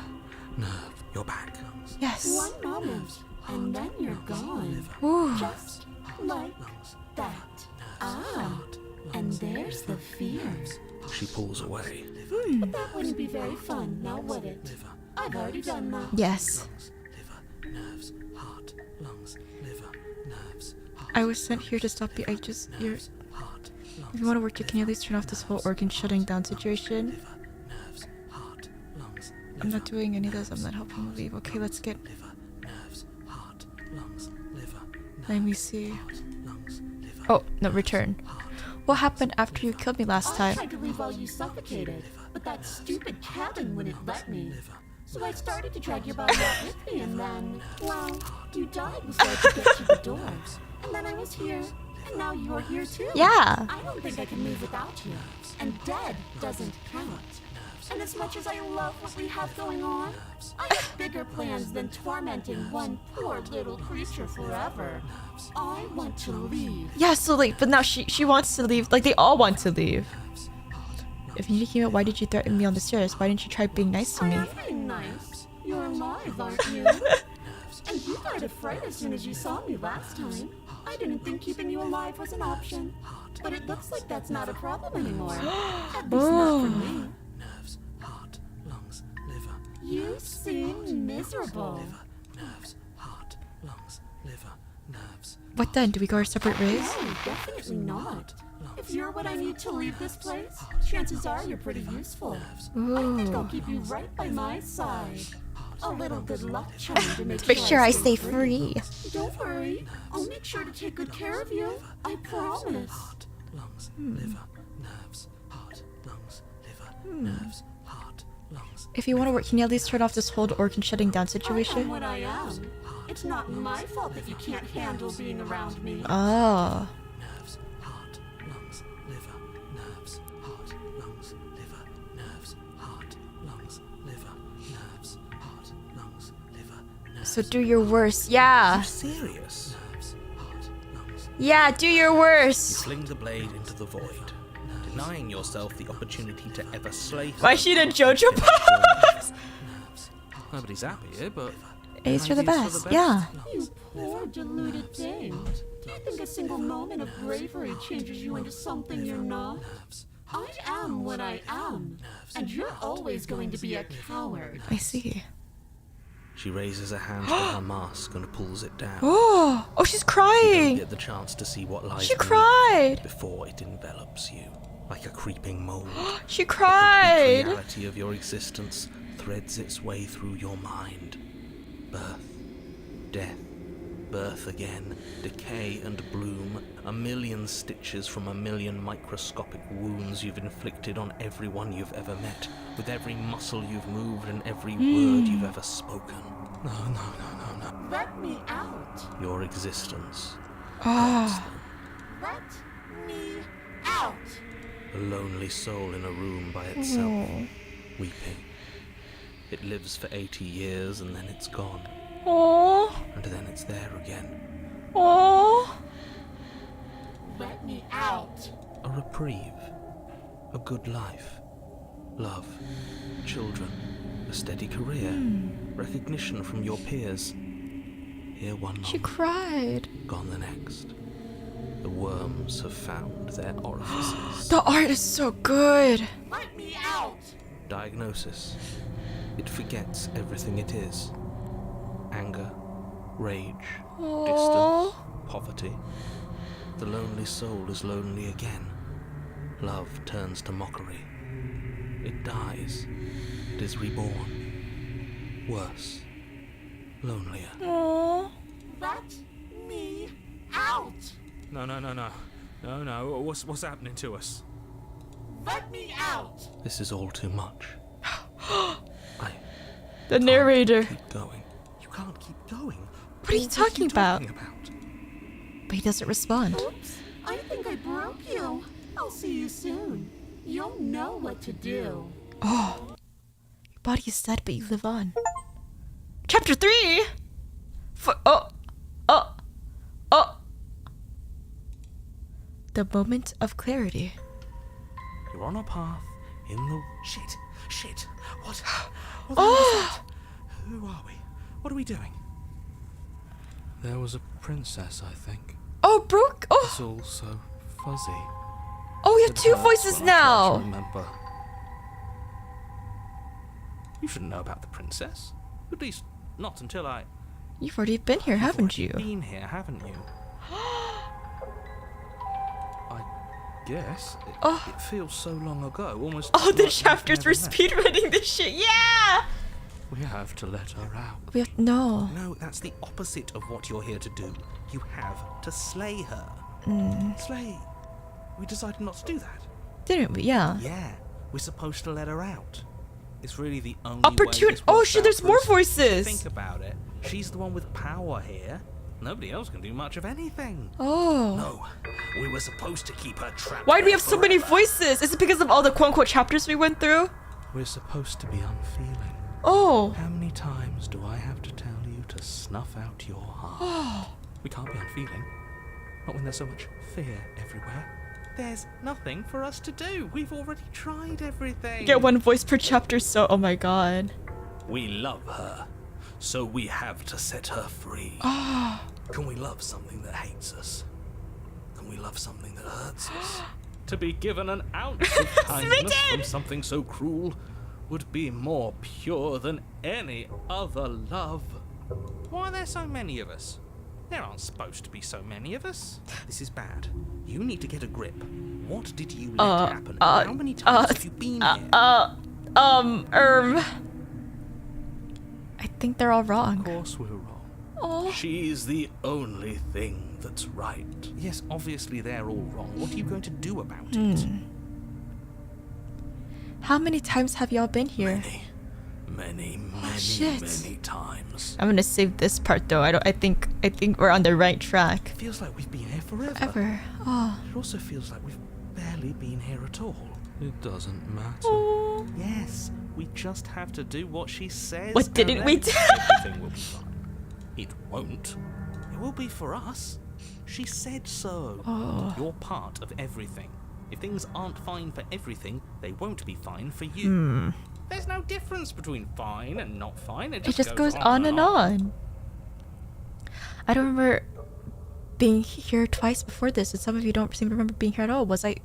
Speaker 2: nerve, you're back.
Speaker 1: Yes.
Speaker 8: One moment, and then you're gone.
Speaker 1: Ooh.
Speaker 8: Just like that. Ah, and there's the fear.
Speaker 2: She pulls away.
Speaker 8: But that wouldn't be very fun, now would it? I've already done that.
Speaker 1: Yes.
Speaker 2: Liver, nerves, heart, lungs, liver, nerves, heart,
Speaker 1: I was sent here to stop you. You're.
Speaker 2: heart, lungs,
Speaker 1: If you want to work, you can at least turn off this whole organ shutting down situation.
Speaker 2: liver, nerves, heart, lungs,
Speaker 1: I'm not doing any of those. I'm not helping you leave. Okay, let's get.
Speaker 2: liver, nerves, heart, lungs, liver,
Speaker 1: Let me see.
Speaker 2: lungs, liver,
Speaker 1: Oh, no, return. What happened after you killed me last
Speaker 8: I
Speaker 1: time?
Speaker 8: tried to leave while you suffocated, but that stupid cabin wouldn't let me. So I started to drag your body out with me, and then, well, you died before I could get to the door. And then I was here, and now you're here too.
Speaker 1: Yeah.
Speaker 8: I don't think I can move without you. And dead doesn't count. And as much as I love what we have going on, I have bigger plans than tormenting one poor little creature forever. I want to leave.
Speaker 1: Yeah, so like, but now she wants to leave. Like, they all want to leave. If you came out, why did you threaten me on the stairs? Why didn't you try being nice to
Speaker 8: I
Speaker 1: me?
Speaker 8: am being nice. You're alive, aren't you? And you died of fright as soon as you saw me last time. I didn't think keeping you alive was an option. But it looks like that's not a problem anymore. At least not for me.
Speaker 2: nerves, heart, lungs, liver,
Speaker 8: You seem miserable.
Speaker 2: nerves, heart, lungs, liver, nerves.
Speaker 1: What then? Do we go our separate ways?
Speaker 8: No, definitely not. If you're what I need to leave this place, chances are you're pretty useful. I think I'll keep you right by my side. A little good luck charm to
Speaker 1: Make sure I stay free.
Speaker 8: Don't worry. I'll make sure to take good care of you. I promise.
Speaker 2: Heart, lungs, liver, nerves, heart, lungs, liver, nerves, heart, lungs.
Speaker 1: If you want to work, can you at least turn off this whole organ shutting down
Speaker 8: I am
Speaker 1: situation?
Speaker 8: what I am. It's not my fault that you can't handle being around me.
Speaker 1: Oh.
Speaker 2: Nerves, heart, lungs, liver, nerves, heart, lungs, liver, nerves, heart, lungs, liver, nerves, heart, lungs, liver, nerves.
Speaker 1: So do your worst. Yeah.
Speaker 2: Serious? Nerves, heart, lungs.
Speaker 1: Yeah, do your
Speaker 2: You
Speaker 1: worst.
Speaker 2: fling the blade into the void, denying yourself the opportunity to ever slay.
Speaker 1: Why she did JoJo pose?
Speaker 7: Nobody's happy here, but
Speaker 1: A's for the
Speaker 7: maybe it's
Speaker 1: best. Yeah.
Speaker 8: You poor deluded thing. Do you think a single moment of bravery changes you into something you're not? I am what I am, and you're always going to be a coward.
Speaker 1: I see.
Speaker 2: She raises a hand to her mask and pulls it down.
Speaker 1: Oh, she's
Speaker 2: You
Speaker 1: crying.
Speaker 2: get the chance to see what lies
Speaker 1: She
Speaker 2: beneath
Speaker 1: cried.
Speaker 2: before it envelops you, like a creeping mold.
Speaker 1: She
Speaker 2: The
Speaker 1: cried.
Speaker 2: reality of your existence threads its way through your mind. Birth, death, birth again, decay and bloom, a million stitches from a million microscopic wounds you've inflicted on everyone you've ever met, with every muscle you've moved and every word you've ever spoken. No.
Speaker 8: Let me out.
Speaker 2: Your existence.
Speaker 1: Oh.
Speaker 8: Let me out.
Speaker 2: A lonely soul in a room by itself, weeping. It lives for 80 years and then it's gone.
Speaker 1: Oh.
Speaker 2: And then it's there again.
Speaker 1: Oh.
Speaker 8: Let me out.
Speaker 2: A reprieve. A good life. Love. Children. A steady career. Recognition from your peers. Here one moment,
Speaker 1: She cried.
Speaker 2: gone the next. The worms have found their orifices.
Speaker 1: The art is so good.
Speaker 8: Let me out.
Speaker 2: Diagnosis. It forgets everything it is. Anger, rage, distance, poverty. The lonely soul is lonely again. Love turns to mockery. It dies. It is reborn. Worse. Lonelier.
Speaker 1: Oh.
Speaker 8: Let me out.
Speaker 7: no. What's happening to us?
Speaker 8: Let me out.
Speaker 2: This is all too much.
Speaker 1: The narrator.
Speaker 2: Keep going. You can't keep going.
Speaker 1: What are you talking about? But he doesn't respond.
Speaker 8: Oops. I think I broke you. I'll see you soon. You'll know what to do.
Speaker 1: Oh. Your body is dead, but you live on. Chapter 3? The moment of clarity.
Speaker 2: You're on a path in the... Shit. What?
Speaker 1: Oh!
Speaker 2: Who are we? What are we doing?
Speaker 7: There was a princess, I think.
Speaker 1: Oh, Brooke.
Speaker 7: It's
Speaker 1: Oh,
Speaker 7: all so fuzzy.
Speaker 1: oh, you have
Speaker 7: It
Speaker 1: two
Speaker 7: hurts
Speaker 1: voices
Speaker 7: when I try to
Speaker 1: now.
Speaker 7: remember.
Speaker 2: You shouldn't know about the princess. At least, not until I...
Speaker 1: You've already been here,
Speaker 2: You've
Speaker 1: haven't
Speaker 2: already
Speaker 1: you?
Speaker 2: been here, haven't you? I guess. It feels so long ago, almost...
Speaker 1: Oh, the
Speaker 2: like
Speaker 1: chapters were
Speaker 2: we've never met.
Speaker 1: speedrunning this shit. Yeah.
Speaker 7: We have to let her out.
Speaker 1: We have no.
Speaker 2: No, that's the opposite of what you're here to do. You have to slay her. Slay? We decided not to do that.
Speaker 1: Didn't we? Yeah.
Speaker 2: Yeah, we're supposed to let her out. It's really the only
Speaker 1: Opportune.
Speaker 2: way this
Speaker 1: Oh
Speaker 2: works
Speaker 1: shit!
Speaker 2: out
Speaker 1: There's
Speaker 2: for
Speaker 1: more
Speaker 2: us.
Speaker 1: voices.
Speaker 2: Think about it. She's the one with power here. Nobody else can do much of anything.
Speaker 1: Oh.
Speaker 2: No, we were supposed to keep her trapped.
Speaker 1: Why do we
Speaker 2: there
Speaker 1: have so many
Speaker 2: forever.
Speaker 1: voices? Is it because of all the quote unquote chapters we went through?
Speaker 7: We're supposed to be unfeeling.
Speaker 1: Oh.
Speaker 7: How many times do I have to tell you to snuff out your heart?
Speaker 2: We can't be unfeeling. Not when there's so much fear everywhere. There's nothing for us to do. We've already tried everything.
Speaker 1: Get one voice per chapter. So. Oh my god.
Speaker 2: We love her, so we have to set her free. Can we love something that hates us? Can we love something that hurts us? To be given an ounce of kindness from something so cruel would be more pure than any other love. Why are there so many of us? There aren't supposed to be so many of us. This is bad. You need to get a grip. What did you let happen? How many times have you been here?
Speaker 1: I think they're all wrong.
Speaker 7: Of course we're wrong.
Speaker 1: Oh.
Speaker 2: She's the only thing that's right. Yes, obviously they're all wrong. What are you going to do about it?
Speaker 1: How many times have y'all been here?
Speaker 2: Many
Speaker 1: shit.
Speaker 2: times.
Speaker 1: I'm gonna save this part though. I think we're on the right track.
Speaker 2: It feels like we've been here forever.
Speaker 1: Ever. Oh.
Speaker 2: It also feels like we've barely been here at all.
Speaker 7: It doesn't matter.
Speaker 1: Oh.
Speaker 2: Yes, we just have to do what she says.
Speaker 1: What
Speaker 2: and
Speaker 1: didn't we
Speaker 2: then
Speaker 1: do?
Speaker 2: Everything will be fine. It won't. It will be for us. She said so.
Speaker 1: Oh.
Speaker 2: You're part of everything. If things aren't fine for everything, they won't be fine for you. There's no difference between fine and not fine. It just
Speaker 1: goes on and on. I don't remember being here twice before this, and some of you don't seem to remember being here at all. Did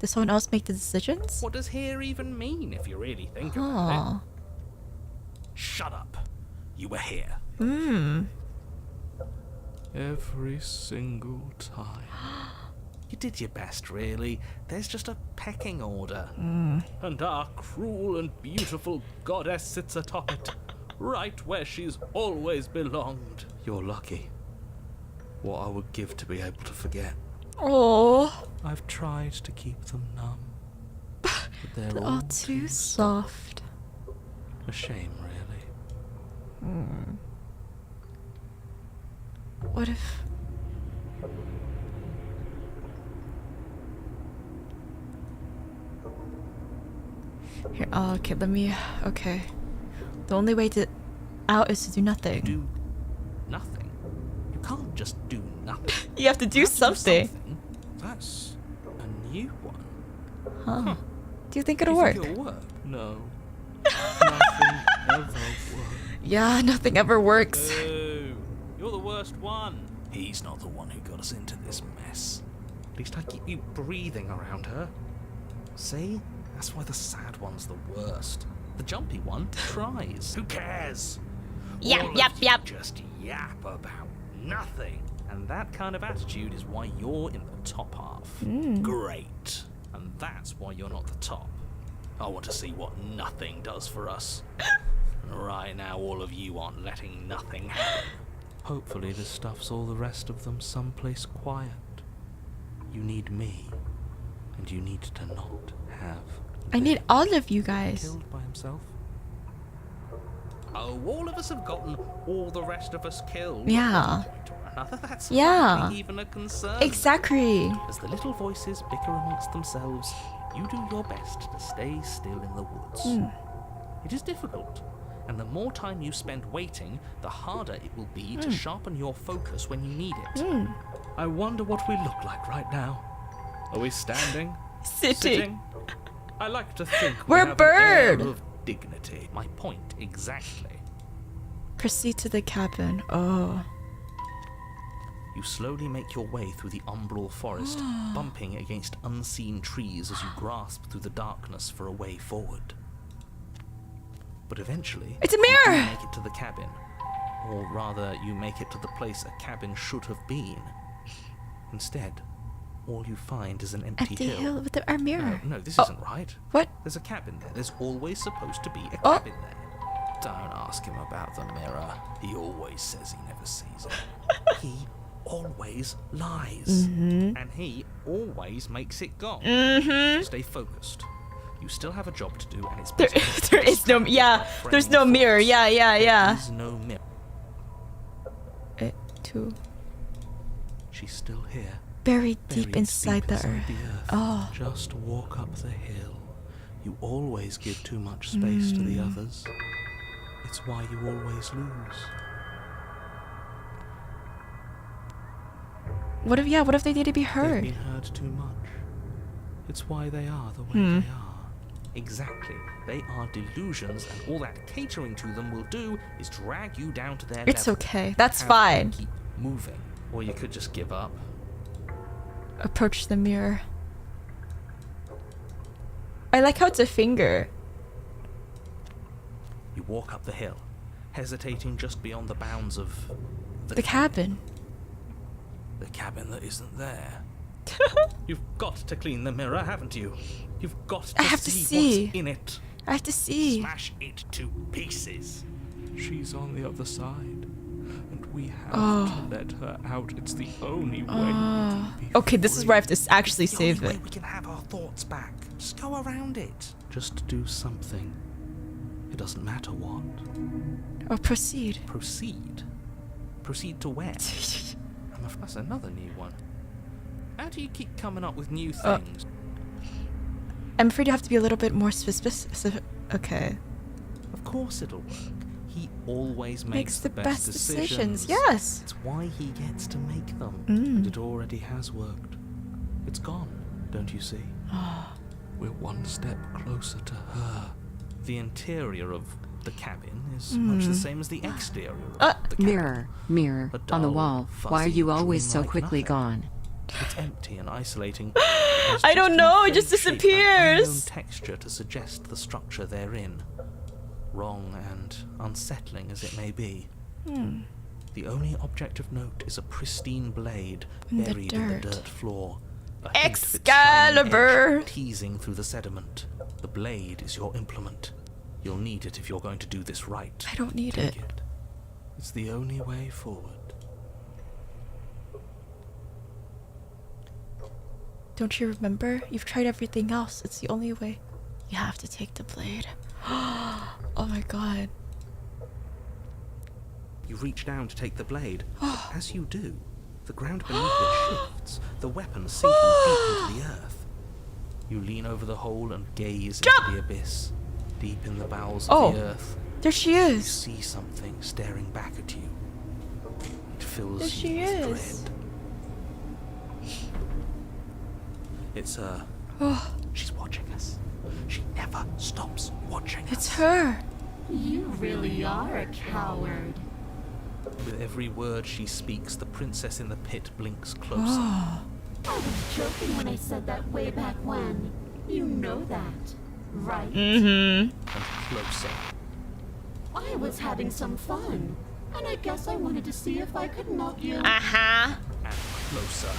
Speaker 1: someone else make the decisions?
Speaker 2: What does here even mean if you really think about it?
Speaker 1: Oh.
Speaker 2: Shut up. You were here.
Speaker 7: Every single time.
Speaker 2: You did your best, really. There's just a pecking order. And our cruel and beautiful goddess sits atop it, right where she's always belonged.
Speaker 7: You're lucky. What I would give to be able to forget.
Speaker 1: Oh.
Speaker 7: I've tried to keep them numb. But they're
Speaker 1: They're
Speaker 7: all
Speaker 1: all too soft.
Speaker 7: a shame, really.
Speaker 1: What if... Here, oh, okay, let me... Okay. The only way to... out is to do nothing.
Speaker 2: Do nothing. You can't just do nothing.
Speaker 1: You have to do
Speaker 2: You have to
Speaker 1: something.
Speaker 2: That's a new one.
Speaker 1: Huh. Do you think it'll
Speaker 2: You
Speaker 1: work?
Speaker 2: think it'll work?
Speaker 7: No. Nothing ever works.
Speaker 1: Yeah, nothing ever works.
Speaker 2: Boo. You're the worst one. He's not the one who got us into this mess. At least I keep you breathing around her. See? That's why the sad one's the worst. The jumpy one tries. Who cares?
Speaker 1: Yap,
Speaker 2: All of
Speaker 1: yap,
Speaker 2: you
Speaker 1: yap.
Speaker 2: just yap about nothing. And that kind of attitude is why you're in the top half. Great. And that's why you're not the top. I want to see what nothing does for us. And right now, all of you aren't letting nothing happen.
Speaker 7: Hopefully this stuffs all the rest of them someplace quiet. You need me. And you need to not have...
Speaker 1: I need all of you guys.
Speaker 2: Killed by himself? Oh, all of us have gotten all the rest of us killed.
Speaker 1: Yeah.
Speaker 2: At one point or another. That's
Speaker 1: Yeah.
Speaker 2: hardly even a concern.
Speaker 1: Exactly.
Speaker 2: As the little voices bicker amongst themselves, you do your best to stay still in the woods. It is difficult, and the more time you spend waiting, the harder it will be to sharpen your focus when you need it.
Speaker 7: I wonder what we look like right now. Are we standing?
Speaker 1: Sitting.
Speaker 7: I like to think
Speaker 1: We're
Speaker 7: we have
Speaker 1: bird.
Speaker 7: an air of
Speaker 2: Dignity. My point exactly.
Speaker 1: Proceed to the cabin. Oh.
Speaker 2: You slowly make your way through the umbral forest, bumping against unseen trees as you grasp through the darkness for a way forward. But eventually,
Speaker 1: It's a
Speaker 2: you do
Speaker 1: mirror!
Speaker 2: make it to the cabin. Or rather, you make it to the place a cabin should have been. Instead, all you find is an empty hill.
Speaker 1: with our mirror.
Speaker 2: No, this isn't right.
Speaker 1: What?
Speaker 2: There's a cabin there. There's always supposed to be a
Speaker 1: Oh.
Speaker 2: cabin there. Don't ask him about the mirror. He always says he never sees it. He always lies. And he always makes it gone. Stay focused. You still have a job to do, and it's
Speaker 1: There is no, there's no mirror. Yeah.
Speaker 2: There is no mirror. She's still here.
Speaker 1: Buried
Speaker 2: Buried
Speaker 1: deep inside the
Speaker 2: inside
Speaker 1: earth.
Speaker 2: the earth.
Speaker 1: Oh.
Speaker 2: Just walk up the hill. You always give too much space to the others. It's why you always lose.
Speaker 1: What if they need to be
Speaker 2: They've
Speaker 1: heard?
Speaker 2: been heard too much. It's why they are the way they are. Exactly. They are delusions, and all that catering to them will do is drag you down to their
Speaker 1: It's
Speaker 2: level.
Speaker 1: okay. That's
Speaker 2: Have
Speaker 1: fine.
Speaker 2: to keep moving. Or you could just give up.
Speaker 1: Approach the mirror. I like how it's a finger.
Speaker 2: You walk up the hill, hesitating just beyond the bounds of
Speaker 1: The cabin.
Speaker 2: The cabin that isn't there. You've got to clean the mirror, haven't you? You've got to
Speaker 1: I have to
Speaker 2: see
Speaker 1: see.
Speaker 2: what's in it.
Speaker 1: I have to see.
Speaker 2: Smash it to pieces.
Speaker 7: She's on the other side, and we have
Speaker 1: Oh.
Speaker 7: to let her out. It's the only way. we can be
Speaker 1: Okay, this is where I have to actually
Speaker 2: It's the
Speaker 1: save
Speaker 2: only
Speaker 1: it.
Speaker 2: way we can have our thoughts back. Just go around it. Just do something. It doesn't matter what.
Speaker 1: Or proceed.
Speaker 2: Proceed. Proceed to where? That's another new one. How do you keep coming up with new things?
Speaker 1: I'm afraid you have to be a little bit more specific. Okay.
Speaker 2: Of course it'll work. He always
Speaker 1: Makes
Speaker 2: makes
Speaker 1: the best decisions.
Speaker 2: decisions.
Speaker 1: Yes.
Speaker 2: It's why he gets to make them.
Speaker 1: Mm.
Speaker 2: And it already has worked. It's gone, don't you see?
Speaker 7: We're one step closer to her.
Speaker 2: The interior of the cabin is much the same as the exterior of the cabin.
Speaker 9: Mirror,
Speaker 2: A
Speaker 9: on the
Speaker 2: dull,
Speaker 9: wall. Why are
Speaker 2: fuzzy
Speaker 9: you always so
Speaker 2: dream-like
Speaker 9: quickly
Speaker 2: nothing.
Speaker 9: gone?
Speaker 2: It's empty and isolating.
Speaker 1: I don't know, it just disappears.
Speaker 2: Unknown texture to suggest the structure they're in. Wrong and unsettling as it may be. The only object of note is a pristine blade
Speaker 1: In the
Speaker 2: buried in the
Speaker 1: dirt.
Speaker 2: dirt floor. A hint of its shining
Speaker 1: Excalibur!
Speaker 2: edge teasing through the sediment. The blade is your implement. You'll need it if you're going to do this right.
Speaker 1: I don't need
Speaker 2: Take
Speaker 1: it.
Speaker 2: it. It's the only way forward.
Speaker 1: Don't you remember? You've tried everything else. It's the only way. You have to take the blade. Oh my god.
Speaker 2: You reach down to take the blade, but as you do, the ground beneath it shifts, the weapon sinking deep into the earth. You lean over the hole and gaze into the abyss. Deep in the bowels of the earth,
Speaker 1: There she
Speaker 2: you
Speaker 1: is.
Speaker 2: see something staring back at you. It fills
Speaker 1: There she
Speaker 2: you with
Speaker 1: is.
Speaker 2: dread. It's her. She's watching us. She never stops watching us.
Speaker 1: It's her.
Speaker 8: You really are a coward.
Speaker 2: With every word she speaks, the princess in the pit blinks closer.
Speaker 8: I was joking when I said that way back when. You know that, right?
Speaker 2: And closer.
Speaker 8: I was having some fun, and I guess I wanted to see if I could knock you.
Speaker 1: Uh-huh.
Speaker 2: And closer.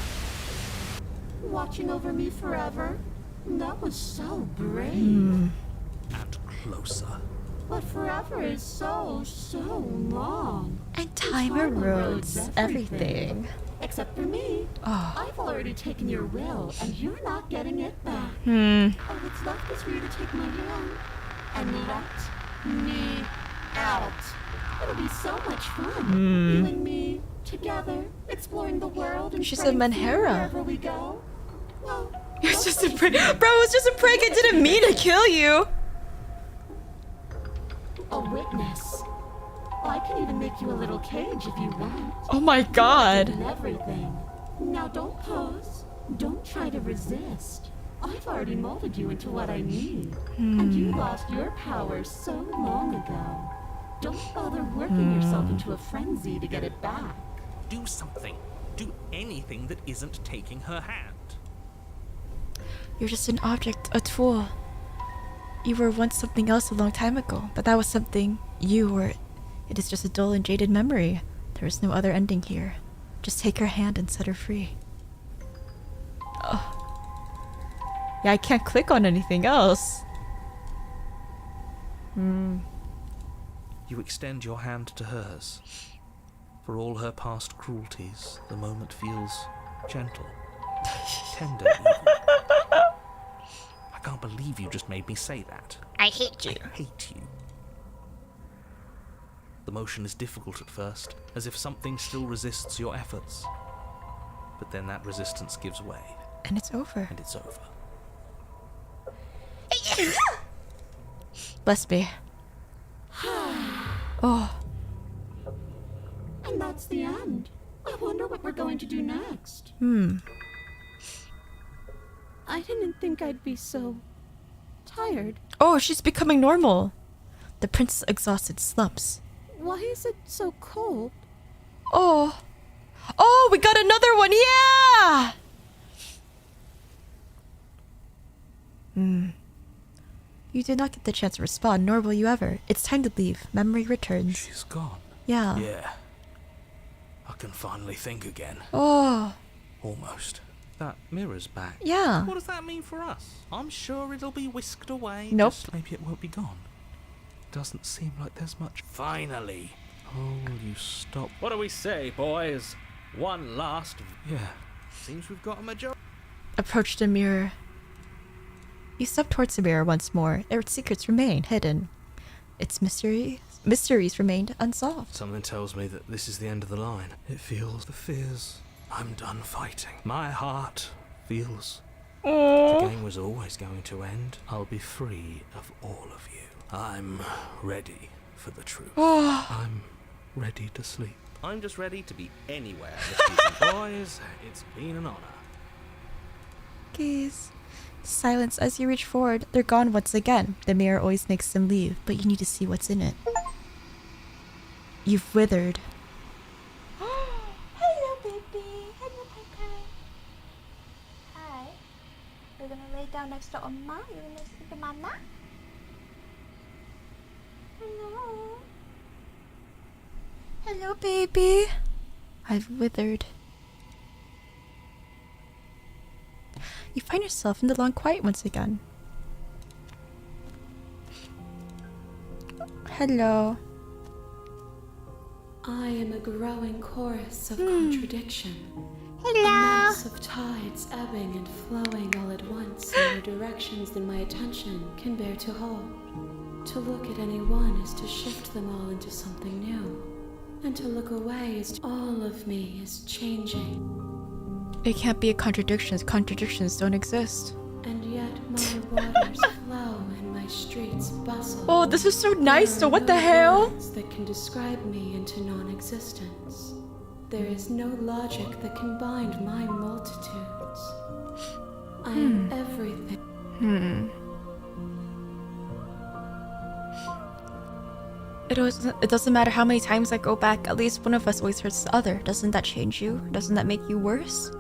Speaker 8: Watching over me forever? That was so brave.
Speaker 2: And closer.
Speaker 8: But forever is so long.
Speaker 1: And time erodes everything.
Speaker 8: Except for me. I've already taken your will, and you're not getting it back. All that's left is for you to take my hand and let me out. It'll be so much fun. You and me, together, exploring the world and
Speaker 1: She's a
Speaker 8: spreading fear
Speaker 1: Manhera.
Speaker 8: wherever we go. Well,
Speaker 1: It was just a prank. Bro, it was just a prank. I didn't mean to kill you.
Speaker 8: a witness. I can even make you a little cage if you want.
Speaker 1: Oh my god.
Speaker 8: And everything. Now don't pose. Don't try to resist. I've already molded you into what I need. And you lost your power so long ago. Don't bother working yourself into a frenzy to get it back.
Speaker 2: Do something. Do anything that isn't taking her hand.
Speaker 1: You're just an object, a tool. You were once something else a long time ago, but that was something you were. It is just a dull and jaded memory. There is no other ending here. Just take her hand and set her free. Oh. Yeah, I can't click on anything else.
Speaker 2: You extend your hand to hers. For all her past cruelties, the moment feels gentle, tender even. I can't believe you just made me say that.
Speaker 1: I hate you.
Speaker 2: I hate you. The motion is difficult at first, as if something still resists your efforts. But then that resistance gives way.
Speaker 1: And it's over.
Speaker 2: And it's over.
Speaker 1: Bless me. Oh.
Speaker 8: And that's the end. I wonder what we're going to do next.
Speaker 5: I didn't think I'd be so tired.
Speaker 1: Oh, she's becoming normal. The princess exhausted slumps.
Speaker 5: Why is it so cold?
Speaker 1: Oh. Oh, we got another one. Yeah. You did not get the chance to respond, nor will you ever. It's time to leave. Memory returns.
Speaker 2: She's gone.
Speaker 1: Yeah.
Speaker 2: Yeah. I can finally think again.
Speaker 1: Oh.
Speaker 2: Almost. That mirror's back.
Speaker 1: Yeah.
Speaker 2: What does that mean for us? I'm sure it'll be whisked away.
Speaker 1: Nope.
Speaker 2: Just maybe it won't be gone. Doesn't seem like there's much. Finally. Oh, will you stop?
Speaker 7: What do we say, boys? One last.
Speaker 2: Yeah.
Speaker 7: Seems we've got a majority.
Speaker 1: Approach the mirror. You step towards the mirror once more. Its secrets remain hidden. Its mysteries remained unsolved.
Speaker 2: Something tells me that this is the end of the line. It feels the fears. I'm done fighting. My heart feels the game was always going to end. I'll be free of all of you. I'm ready for the truth. I'm ready to sleep.
Speaker 7: I'm just ready to be anywhere this season. Boys, it's been an honor.
Speaker 1: Gaze. Silence as you reach forward. They're gone once again. The mirror always makes them leave, but you need to see what's in it. You've withered.
Speaker 9: Hello, baby. Hello, Poko. Hi. You're gonna lay down next to Oma? You're gonna sleep with Mama? Hello.
Speaker 1: Hello, baby. I've withered. You find yourself in the long quiet once again. Hello.
Speaker 6: I am a growing chorus of contradiction.
Speaker 9: Hello.
Speaker 6: A mass of tides ebbing and flowing all at once in more directions than my attention can bear to hold. To look at any one is to shift them all into something new. And to look away is all of me is changing.
Speaker 1: It can't be a contradiction. Contradictions don't exist.
Speaker 6: And yet my waters flow and my streets bustle.
Speaker 1: Oh, this is so nice. So what the hell?
Speaker 6: Words that can describe me into non-existence. There is no logic that can bind my multitudes. I am everything.
Speaker 1: It doesn't matter how many times I go back. At least one of us always hurts the other. Doesn't that change you? Doesn't that make you worse?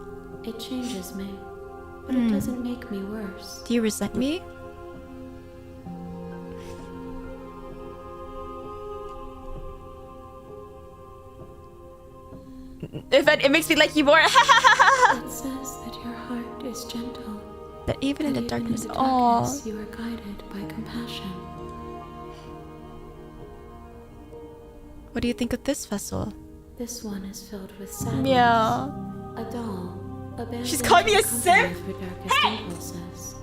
Speaker 6: It changes me, but it doesn't make me worse.
Speaker 1: Do you resent me? It makes me like you more.
Speaker 6: It says that your heart is gentle.
Speaker 1: But even in the darkness,
Speaker 6: you are guided by compassion.
Speaker 1: What do you think of this vessel?
Speaker 6: This one is filled with sadness.
Speaker 1: Yeah.
Speaker 6: A doll. Abandoned
Speaker 1: She's calling me a
Speaker 6: to
Speaker 1: simp?
Speaker 6: accompany her darkest impulses.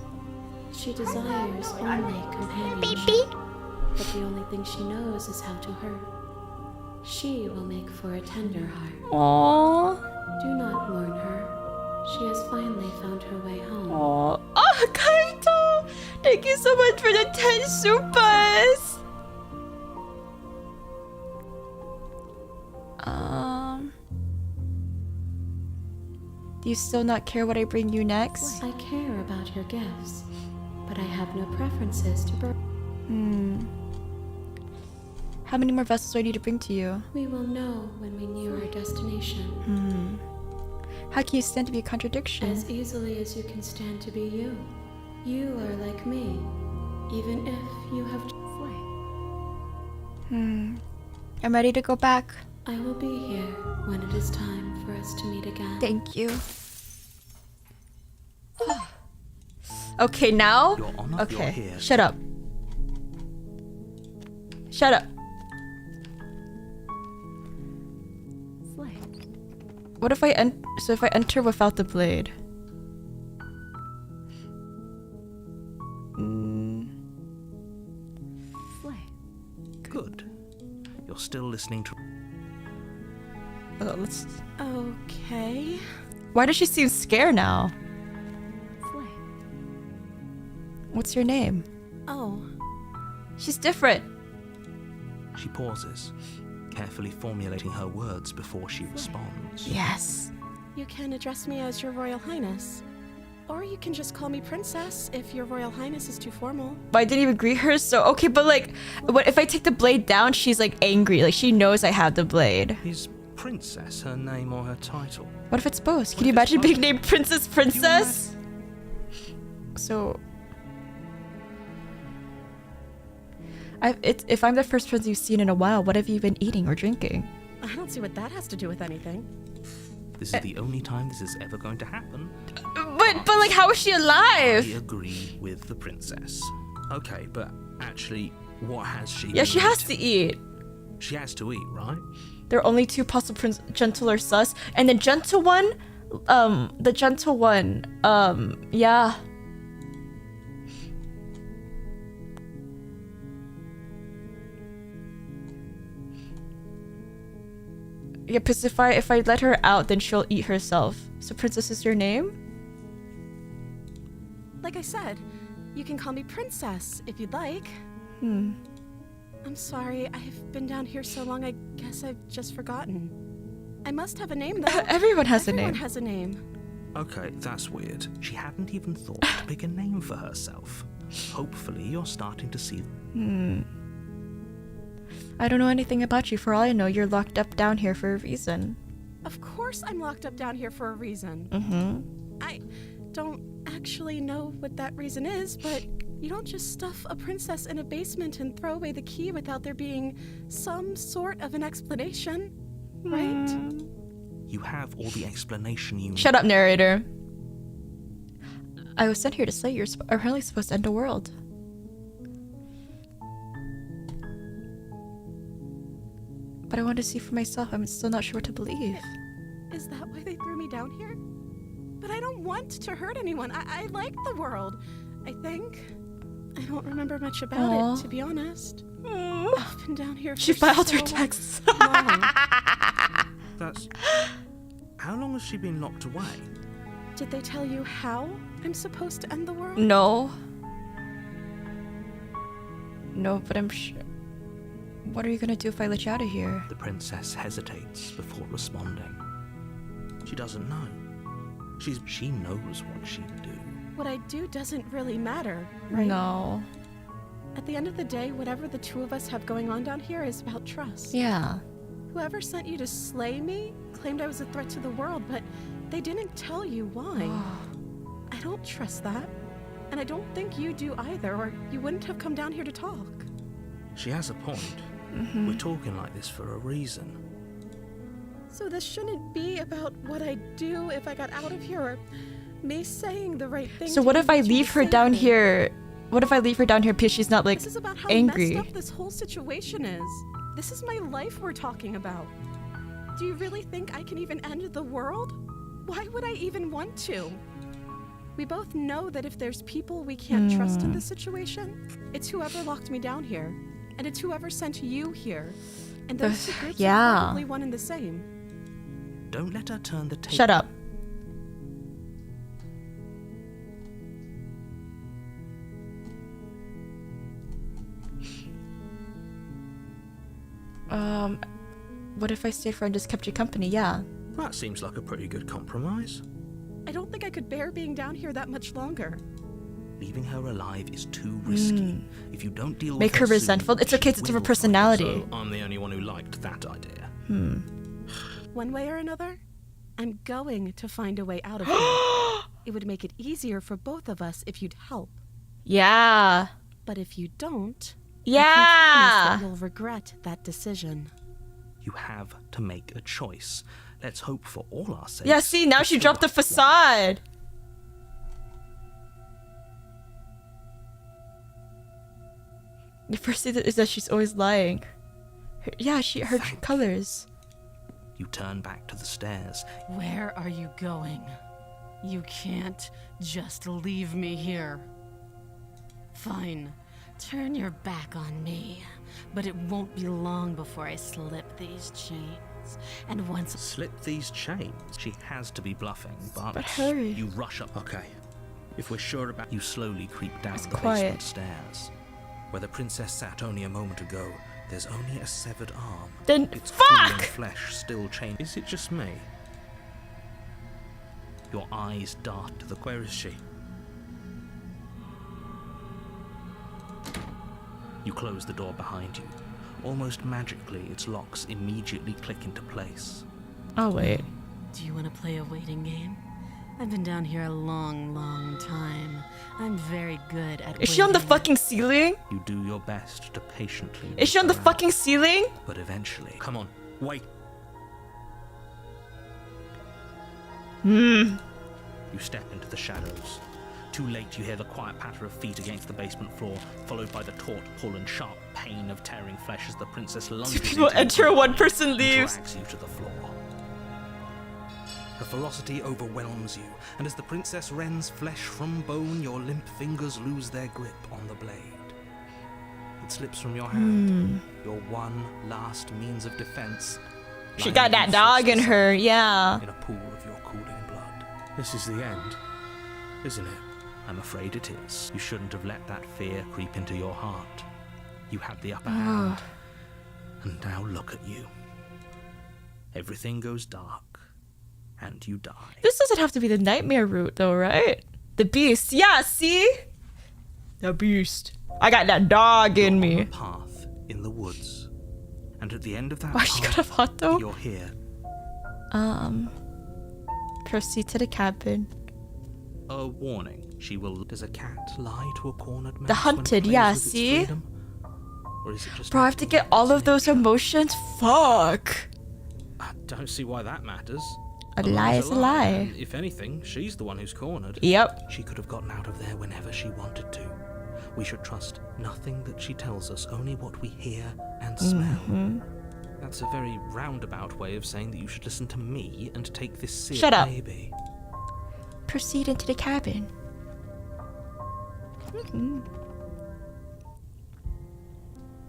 Speaker 6: She desires only companionship. But the only thing she knows is how to hurt. She will make for a tender heart.
Speaker 1: Aww.
Speaker 6: Do not mourn her. She has finally found her way home.
Speaker 1: Aww. Oh, Kaito! Thank you so much for the 10 supers! Do you still not care what I bring you next?
Speaker 6: I care about your gifts, but I have no preferences to
Speaker 1: How many more vessels do I need to bring to you?
Speaker 6: We will know when we near our destination.
Speaker 1: How can you stand to be a contradiction?
Speaker 6: As easily as you can stand to be you. You are like me, even if you have
Speaker 1: I'm ready to go back.
Speaker 6: I will be here when it is time for us to meet again.
Speaker 1: Thank you. Okay, now?
Speaker 2: Your Honor, you're
Speaker 1: Okay,
Speaker 2: here.
Speaker 1: shut up. Shut up.
Speaker 3: Slay.
Speaker 1: What if I so if I enter without the blade?
Speaker 3: Slay.
Speaker 2: Good. You're still listening to...
Speaker 1: Let's.
Speaker 5: Okay.
Speaker 1: Why does she seem scared now?
Speaker 3: Slay.
Speaker 1: What's your name?
Speaker 5: Oh.
Speaker 1: She's different.
Speaker 2: She pauses, carefully formulating her words before she responds.
Speaker 1: Yes.
Speaker 5: You can address me as Your Royal Highness. Or you can just call me Princess if Your Royal Highness is too formal.
Speaker 1: But I didn't even greet her, so okay, but like, what if I take the blade down? She's like angry, like she knows I have the blade.
Speaker 2: Is Princess her name or her title?
Speaker 1: What if it's both?
Speaker 2: What
Speaker 1: Can you
Speaker 2: if it's
Speaker 1: imagine being
Speaker 2: both?
Speaker 1: named Princess? So, if I'm the first person you've seen in a while, what have you been eating or drinking?
Speaker 5: I don't see what that has to do with anything.
Speaker 2: This is the only time this is ever going to happen.
Speaker 1: But like, how is she
Speaker 2: I
Speaker 1: alive?
Speaker 2: agree with the princess. Okay, but actually, what has she
Speaker 1: Yeah, she
Speaker 2: been
Speaker 1: has to
Speaker 2: eating?
Speaker 1: eat.
Speaker 2: She has to eat, right?
Speaker 1: There are only two possible gentle or sus, and the gentle one, yeah. Yeah, because if I let her out, then she'll eat herself. So Princess is your name?
Speaker 5: Like I said, you can call me Princess if you'd like. I'm sorry, I've been down here so long, I guess I've just forgotten. I must have a name, though.
Speaker 1: Everyone has a
Speaker 5: Everyone
Speaker 1: name.
Speaker 5: has a name.
Speaker 2: Okay, that's weird. She hadn't even thought to pick a name for herself. Hopefully, you're starting to see...
Speaker 1: I don't know anything about you. For all I know, you're locked up down here for a reason.
Speaker 5: Of course I'm locked up down here for a reason. I don't actually know what that reason is, but you don't just stuff a princess in a basement and throw away the key without there being some sort of an explanation, right?
Speaker 2: You have all the explanation you need.
Speaker 1: Shut up, narrator. I was sent here to say you're apparently supposed to end the world. But I want to see for myself. I'm still not sure what to believe.
Speaker 5: Is that why they threw me down here? But I don't want to hurt anyone. I like the world, I think. I don't remember much about it, to be honest. I've been down here for
Speaker 1: She filed her
Speaker 5: so
Speaker 1: texts.
Speaker 5: long.
Speaker 2: That's... How long has she been locked away?
Speaker 5: Did they tell you how I'm supposed to end the world?
Speaker 1: No. No, but I'm sure. What are you gonna do if I let you out of here?
Speaker 2: The princess hesitates before responding. She doesn't know. She knows what she'd do.
Speaker 5: What I do doesn't really matter, right?
Speaker 1: No.
Speaker 5: At the end of the day, whatever the two of us have going on down here is about trust.
Speaker 1: Yeah.
Speaker 5: Whoever sent you to slay me claimed I was a threat to the world, but they didn't tell you why. I don't trust that. And I don't think you do either, or you wouldn't have come down here to talk.
Speaker 2: She has a point. We're talking like this for a reason.
Speaker 5: So this shouldn't be about what I do if I got out of here, or me saying the right thing.
Speaker 1: So what if I leave her down here? What if I leave her down here because she's not like
Speaker 5: This is about how
Speaker 1: angry?
Speaker 5: messed up this whole situation is. This is my life we're talking about. Do you really think I can even end the world? Why would I even want to? We both know that if there's people we can't trust in this situation, it's whoever locked me down here. And it's whoever sent you here. And those two groups are probably one and the same.
Speaker 2: Don't let her turn the table.
Speaker 1: Shut up. What if I stayed for and just kept you company? Yeah.
Speaker 2: That seems like a pretty good compromise.
Speaker 5: I don't think I could bear being down here that much longer.
Speaker 2: Leaving her alive is too risky. If you don't deal with
Speaker 1: Make her
Speaker 2: soon,
Speaker 1: resentful. It's okay,
Speaker 2: she
Speaker 1: it's her
Speaker 2: will
Speaker 1: personality.
Speaker 7: So I'm the only one who liked that idea.
Speaker 5: One way or another, I'm going to find a way out of here. It would make it easier for both of us if you'd help.
Speaker 1: Yeah.
Speaker 5: But if you don't, I
Speaker 1: Yeah.
Speaker 5: can promise that you'll regret that decision.
Speaker 2: You have to make a choice. Let's hope for all our sakes.
Speaker 1: Yeah, see, now she dropped the facade. The first thing is that she's always lying. Her colors.
Speaker 2: You turn back to the stairs.
Speaker 3: Where are you going? You can't just leave me here. Fine, turn your back on me, but it won't be long before I slip these chains. And once
Speaker 2: Slip these chains. She has to be bluffing, but
Speaker 1: hurry.
Speaker 2: you rush up. Okay. If we're sure about, you slowly creep down
Speaker 1: It's
Speaker 2: the
Speaker 1: quiet.
Speaker 2: basement stairs. Where the princess sat only a moment ago, there's only a severed arm.
Speaker 1: Then
Speaker 2: Its
Speaker 1: fuck!
Speaker 2: cooling flesh still chained. Is it just me? Your eyes dart to the. Where is she? You close the door behind you. Almost magically, its locks immediately click into place.
Speaker 1: Oh wait.
Speaker 3: do you want to play a waiting game? I've been down here a long, long time. I'm very good at
Speaker 1: Is she on the
Speaker 3: waiting.
Speaker 1: fucking ceiling?
Speaker 2: You do your best to patiently.
Speaker 1: Is she on the
Speaker 2: wait
Speaker 1: fucking ceiling?
Speaker 2: around, But eventually, come on, wait. You step into the shadows. Too late, you hear the quiet patter of feet against the basement floor, followed by the taut pull and sharp pain of tearing flesh as the princess lunges
Speaker 1: Two people
Speaker 2: into the
Speaker 1: enter,
Speaker 2: room
Speaker 1: one person
Speaker 2: and
Speaker 1: leaves.
Speaker 2: drags you to the floor. Her ferocity overwhelms you, and as the princess rends flesh from bone, your limp fingers lose their grip on the blade. It slips from your hand, your one last means of defense.
Speaker 1: She
Speaker 2: lying
Speaker 1: got that
Speaker 2: useless
Speaker 1: dog in
Speaker 2: beside
Speaker 1: her,
Speaker 2: you
Speaker 1: yeah.
Speaker 2: in a pool of your cooling blood. This is the end, isn't it? I'm afraid it is. You shouldn't have let that fear creep into your heart. You had the upper hand. And now look at you. Everything goes dark, and you die.
Speaker 1: This doesn't have to be the nightmare route though, right? The beast, yeah, see? The beast. I got that dog in
Speaker 2: You're on
Speaker 1: me.
Speaker 2: a path in the woods, and at the end of that
Speaker 1: Why she got a
Speaker 2: path,
Speaker 1: hot though?
Speaker 2: you're here.
Speaker 1: Proceed to the cabin.
Speaker 2: A warning. She will. Does a cat lie to a cornered mouse?
Speaker 1: The
Speaker 2: when it
Speaker 1: hunted,
Speaker 2: plays
Speaker 1: yeah,
Speaker 2: with its
Speaker 1: see?
Speaker 2: freedom? Or is it just
Speaker 1: Bro, I have to get all of those emotions? Fuck.
Speaker 7: I don't see why that matters.
Speaker 1: A lie is a lie.
Speaker 7: And if anything, she's the one who's cornered.
Speaker 1: Yep.
Speaker 2: She could have gotten out of there whenever she wanted to. We should trust nothing that she tells us, only what we hear and smell.
Speaker 7: That's a very roundabout way of saying that you should listen to me and take this seriously.
Speaker 1: Shut up.
Speaker 2: Maybe.
Speaker 1: Proceed into the cabin.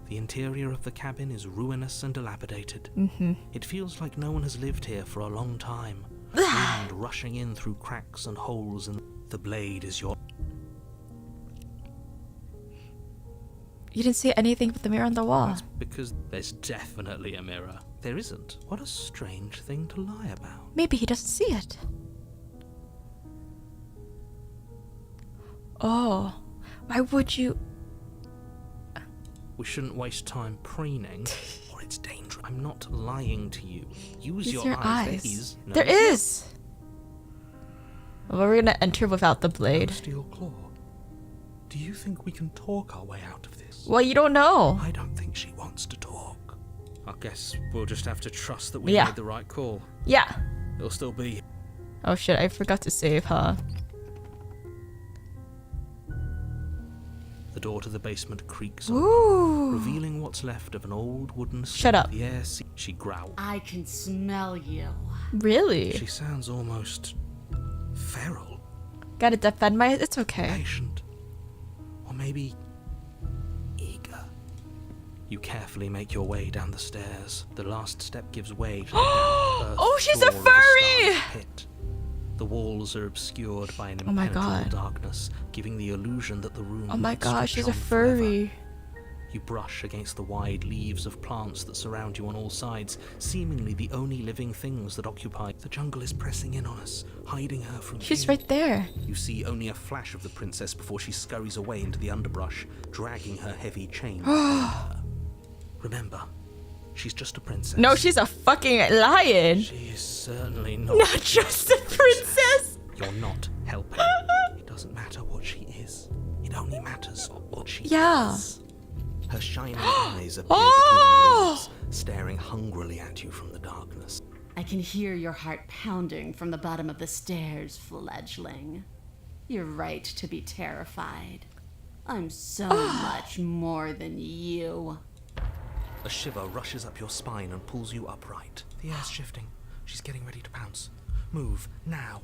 Speaker 2: The interior of the cabin is ruinous and dilapidated. It feels like no one has lived here for a long time. Wind rushing in through cracks and holes, and the blade is your.
Speaker 1: You didn't see anything but the mirror on the wall.
Speaker 2: That's because there's definitely a mirror. There isn't. What a strange thing to lie about.
Speaker 1: Maybe he doesn't see it. Oh, why would you?
Speaker 2: We shouldn't waste time preening, or it's dangerous. I'm not lying to you. Use
Speaker 1: Use
Speaker 2: your eyes. No.
Speaker 1: There is. Well, we're gonna enter without the blade.
Speaker 2: Steel claw. Do you think we can talk our way out of this?
Speaker 1: Well, you don't know.
Speaker 2: I don't think she wants to talk.
Speaker 7: I guess we'll just have to trust that we
Speaker 1: Yeah.
Speaker 7: made the right call.
Speaker 1: Yeah.
Speaker 7: It'll still be.
Speaker 1: Oh shit, I forgot to save, huh?
Speaker 2: The door to the basement creaks open,
Speaker 1: Ooh.
Speaker 2: revealing what's left of an old wooden stove.
Speaker 1: Shut up.
Speaker 2: The air she growls.
Speaker 3: I can smell you.
Speaker 1: Really?
Speaker 2: She sounds almost feral,
Speaker 1: Gotta defend my. It's okay.
Speaker 2: patient, or maybe eager. You carefully make your way down the stairs. The last step gives way to the damp earth
Speaker 1: Oh, she's a
Speaker 2: floor of the
Speaker 1: furry!
Speaker 2: starlit pit. The walls are obscured by an
Speaker 1: Oh my
Speaker 2: impenetrable
Speaker 1: God.
Speaker 2: darkness, giving the illusion that the room
Speaker 1: Oh my
Speaker 2: could
Speaker 1: gosh,
Speaker 2: stretch
Speaker 1: she's a
Speaker 2: on forever.
Speaker 1: furry.
Speaker 2: You brush against the wide leaves of plants that surround you on all sides, seemingly the only living things that occupy. The jungle is pressing in on us, hiding her from
Speaker 1: She's
Speaker 2: view.
Speaker 1: right there.
Speaker 2: You see only a flash of the princess before she scurries away into the underbrush, dragging her heavy chain behind her. Remember, she's just a princess.
Speaker 1: No, she's a fucking lion.
Speaker 2: She is certainly not,
Speaker 1: Not just a princess.
Speaker 2: You're not helping. It doesn't matter what she is. It only matters what she is. Her shining eyes appear between the leaves, staring hungrily at you from the darkness.
Speaker 3: I can hear your heart pounding from the bottom of the stairs, fledgling. You're right to be terrified. I'm so much more than you.
Speaker 2: A shiver rushes up your spine and pulls you upright. The air's shifting. She's getting ready to pounce. Move, now.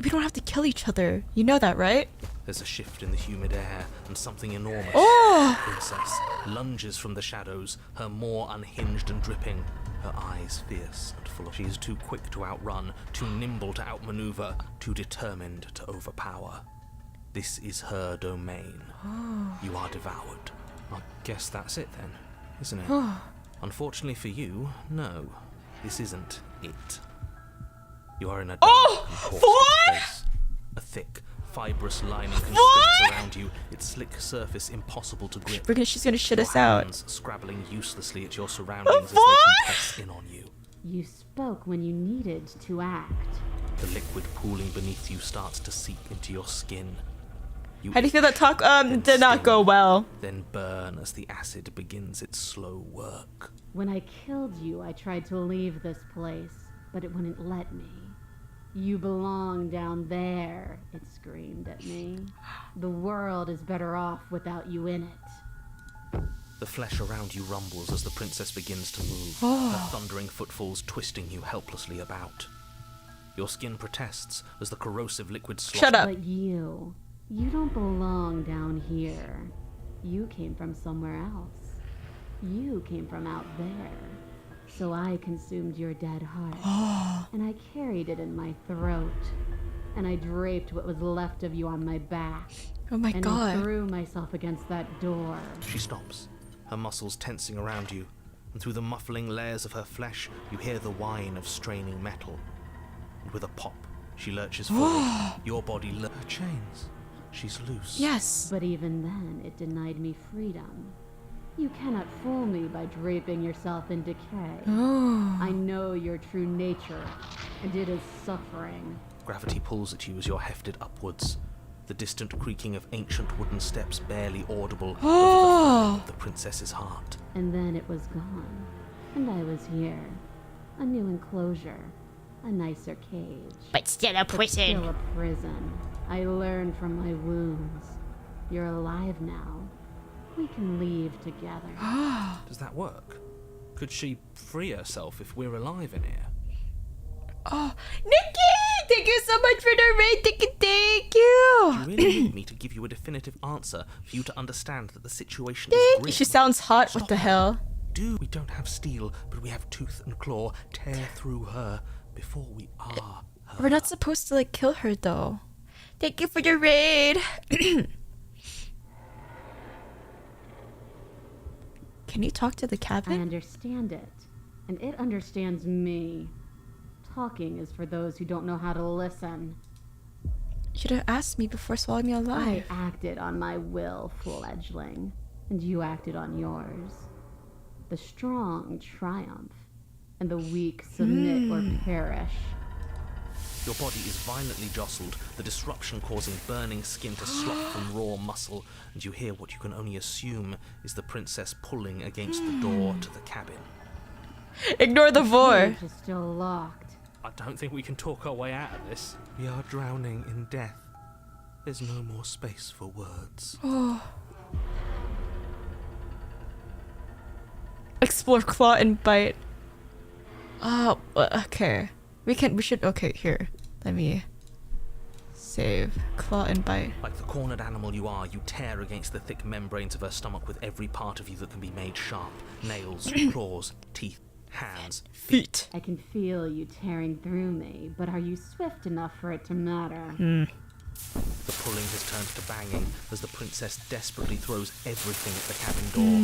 Speaker 1: We don't have to kill each other. You know that, right?
Speaker 2: There's a shift in the humid air, and something enormous.
Speaker 1: Oh!
Speaker 2: The princess lunges from the shadows, her maw unhinged and dripping, her eyes fierce and full of. She is too quick to outrun, too nimble to outmaneuver, too determined to overpower. This is her domain. You are devoured. I guess that's it then, isn't it? Unfortunately for you, no. This isn't it. You are in a dark and caustic place. A thick, fibrous lining constricts around you, its slick surface impossible to grip.
Speaker 1: She's gonna shit
Speaker 2: Your
Speaker 1: us out.
Speaker 2: hands scrabbling uselessly at your surroundings as they compress in on you.
Speaker 6: You spoke when you needed to act.
Speaker 2: The liquid pooling beneath you starts to seep into your skin.
Speaker 1: How do you feel that talk did not go well?
Speaker 2: Then burn as the acid begins its slow work.
Speaker 6: When I killed you, I tried to leave this place, but it wouldn't let me. You belong down there, it screamed at me. The world is better off without you in it.
Speaker 2: The flesh around you rumbles as the princess begins to move, her thundering footfalls twisting you helplessly about. Your skin protests as the corrosive liquid slops.
Speaker 1: Shut up.
Speaker 6: But you don't belong down here. You came from somewhere else. You came from out there. So I consumed your dead heart, and I carried it in my throat, and I draped what was left of you on my back.
Speaker 1: Oh my
Speaker 6: and
Speaker 1: god.
Speaker 6: I threw myself against that door.
Speaker 2: She stops, her muscles tensing around you, and through the muffling layers of her flesh, you hear the whine of straining metal. And with a pop, she lurches forward, your body her chains. She's loose.
Speaker 1: Yes.
Speaker 6: But even then, it denied me freedom. You cannot fool me by draping yourself in decay. I know your true nature, and it is suffering.
Speaker 2: Gravity pulls at you as you're hefted upwards. The distant creaking of ancient wooden steps barely audible over the throbbing of the princess's heart.
Speaker 6: And then it was gone, and I was here. A new enclosure, a nicer cage.
Speaker 1: But still a prison.
Speaker 6: Still a prison. I learned from my wounds. You're alive now. We can leave together.
Speaker 2: Does that work? Could she free herself if we're alive in here?
Speaker 1: Oh, Nikki! Thank you so much for the raid. Thank you.
Speaker 2: Do you really need me to give you a definitive answer for you to understand that the situation is grim?
Speaker 1: She sounds hot.
Speaker 2: Stop
Speaker 1: What the
Speaker 2: her.
Speaker 1: hell?
Speaker 2: We don't have steel, but we have tooth and claw. Tear through her before we are her.
Speaker 1: We're not supposed to like kill her though. Thank you for your raid. Can you talk to the
Speaker 6: I
Speaker 1: cabin?
Speaker 6: understand it, and it understands me. Talking is for those who don't know how to listen.
Speaker 1: You should have asked me before swallowing me
Speaker 6: I
Speaker 1: alive.
Speaker 6: acted on my will, fledgling, and you acted on yours. The strong triumph, and the weak submit or perish.
Speaker 2: Your body is violently jostled, the disruption causing burning skin to slop from raw muscle, and you hear what you can only assume is the princess pulling against the door to the cabin.
Speaker 1: Ignore the vor.
Speaker 6: Cage is still locked.
Speaker 7: I don't think we can talk our way out of this.
Speaker 2: We are drowning in death. There's no more space for words.
Speaker 1: Explore, claw, and bite. Oh, okay. We should, okay, here. Let me save. Claw and bite.
Speaker 2: Like the cornered animal you are, you tear against the thick membranes of her stomach with every part of you that can be made sharp. Nails, claws, teeth. hands,
Speaker 1: Feet.
Speaker 10: I can feel you tearing through me, but are you swift enough for it to matter?
Speaker 2: The pulling has turned to banging as the princess desperately throws everything at the cabin door.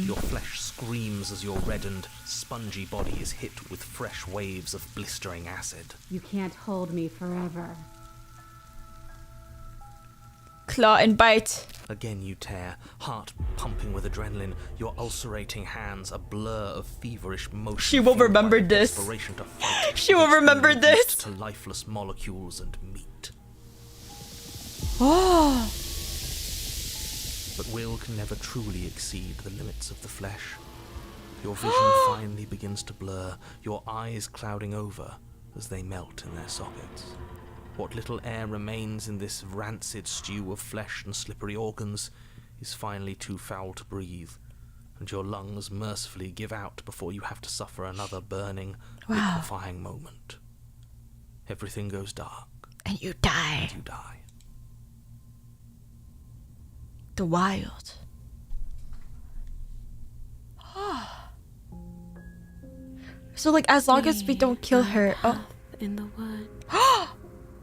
Speaker 2: Your flesh screams as your reddened, spongy body is hit with fresh waves of blistering acid.
Speaker 10: You can't hold me forever.
Speaker 1: Claw and bite.
Speaker 2: Again you tear, heart pumping with adrenaline, your ulcerating hands a blur of feverish motion.
Speaker 1: She will
Speaker 2: fueled by
Speaker 1: remember
Speaker 2: the
Speaker 1: this.
Speaker 2: desperation to fight
Speaker 1: She will
Speaker 2: which
Speaker 1: remember
Speaker 2: being
Speaker 1: this.
Speaker 2: reduced to lifeless molecules and meat.
Speaker 1: Oh.
Speaker 2: But will can never truly exceed the limits of the flesh. Your vision finally begins to blur, your eyes clouding over as they melt in their sockets. What little air remains in this rancid stew of flesh and slippery organs is finally too foul to breathe, and your lungs mercifully give out before you have to suffer another burning, liquefying moment. Everything goes dark.
Speaker 1: And you die.
Speaker 2: And you die.
Speaker 1: The wild. So like as long as we don't kill her. Oh.
Speaker 6: In the wood.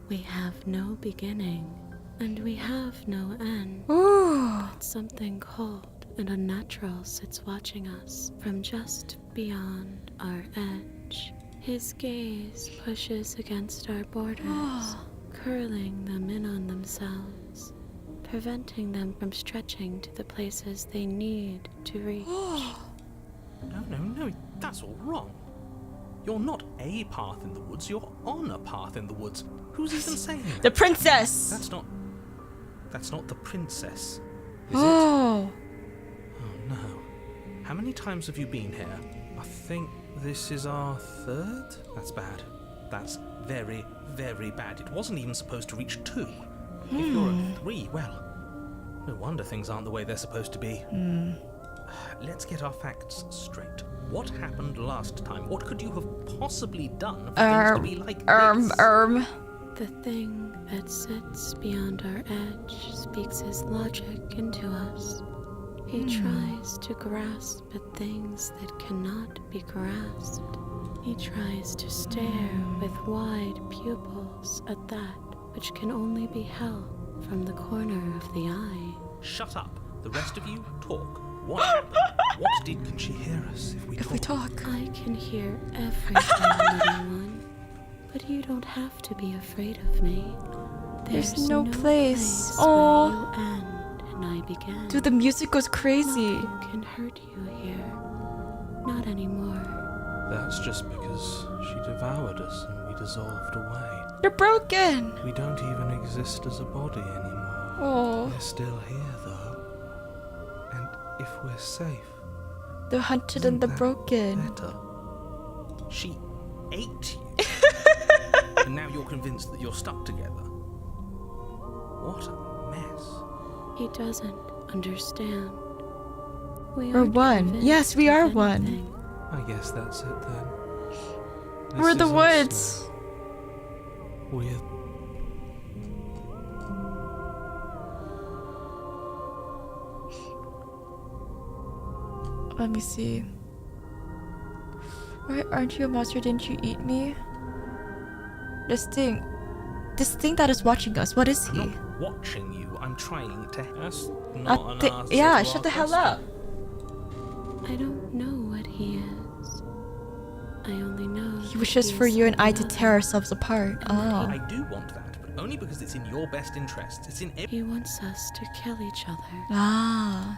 Speaker 6: We have no beginning, and we have no end. But something cold and unnatural sits watching us from just beyond our edge. His gaze pushes against our borders, curling them in on themselves, preventing them from stretching to the places they need to reach.
Speaker 2: No, that's all wrong. You're not a path in the woods, you're on a path in the woods. Who's even saying that?
Speaker 1: The princess!
Speaker 2: That's not the princess, is it?
Speaker 1: Oh.
Speaker 2: Oh no. How many times have you been here? I think this is our third? That's bad. That's very, very bad. It wasn't even supposed to reach 2. If you're at 3, well, no wonder things aren't the way they're supposed to be. Let's get our facts straight. What happened last time? What could you have possibly done for things to be like this?
Speaker 6: The thing that sits beyond our edge speaks his logic into us. He tries to grasp at things that cannot be grasped. He tries to stare with wide pupils at that which can only be held from the corner of the eye.
Speaker 2: Shut up. The rest of you, talk. What happened? Can she hear us if we talk?
Speaker 6: I can hear everything, little one. But you don't have to be afraid of me.
Speaker 1: There's no place.
Speaker 6: Where you end and I begin.
Speaker 1: Dude, the music goes crazy.
Speaker 6: Nothing can hurt you here. Not anymore.
Speaker 2: That's just because she devoured us and we dissolved away.
Speaker 1: They're broken.
Speaker 2: We don't even exist as a body anymore.
Speaker 1: Oh.
Speaker 2: We're still here, though. And if we're safe,
Speaker 1: the hunted and the broken.
Speaker 2: Better? She ate you. And now you're convinced that you're stuck together. What a mess.
Speaker 6: He doesn't understand.
Speaker 1: We're one. Yes, we are one.
Speaker 2: I guess that's it then.
Speaker 1: We're the woods.
Speaker 2: We're...
Speaker 1: Let me see. Why aren't you a monster? Didn't you eat me? This thing that is watching us, what is he?
Speaker 2: I'm not watching you, I'm trying to... That's not an answer.
Speaker 1: Yeah, shut the hell up.
Speaker 6: I don't know what he is. I only know
Speaker 1: He wishes for you and I to tear ourselves apart.
Speaker 2: I do want that, but only because it's in your best interests. It's in
Speaker 6: He wants us to kill each other.
Speaker 2: I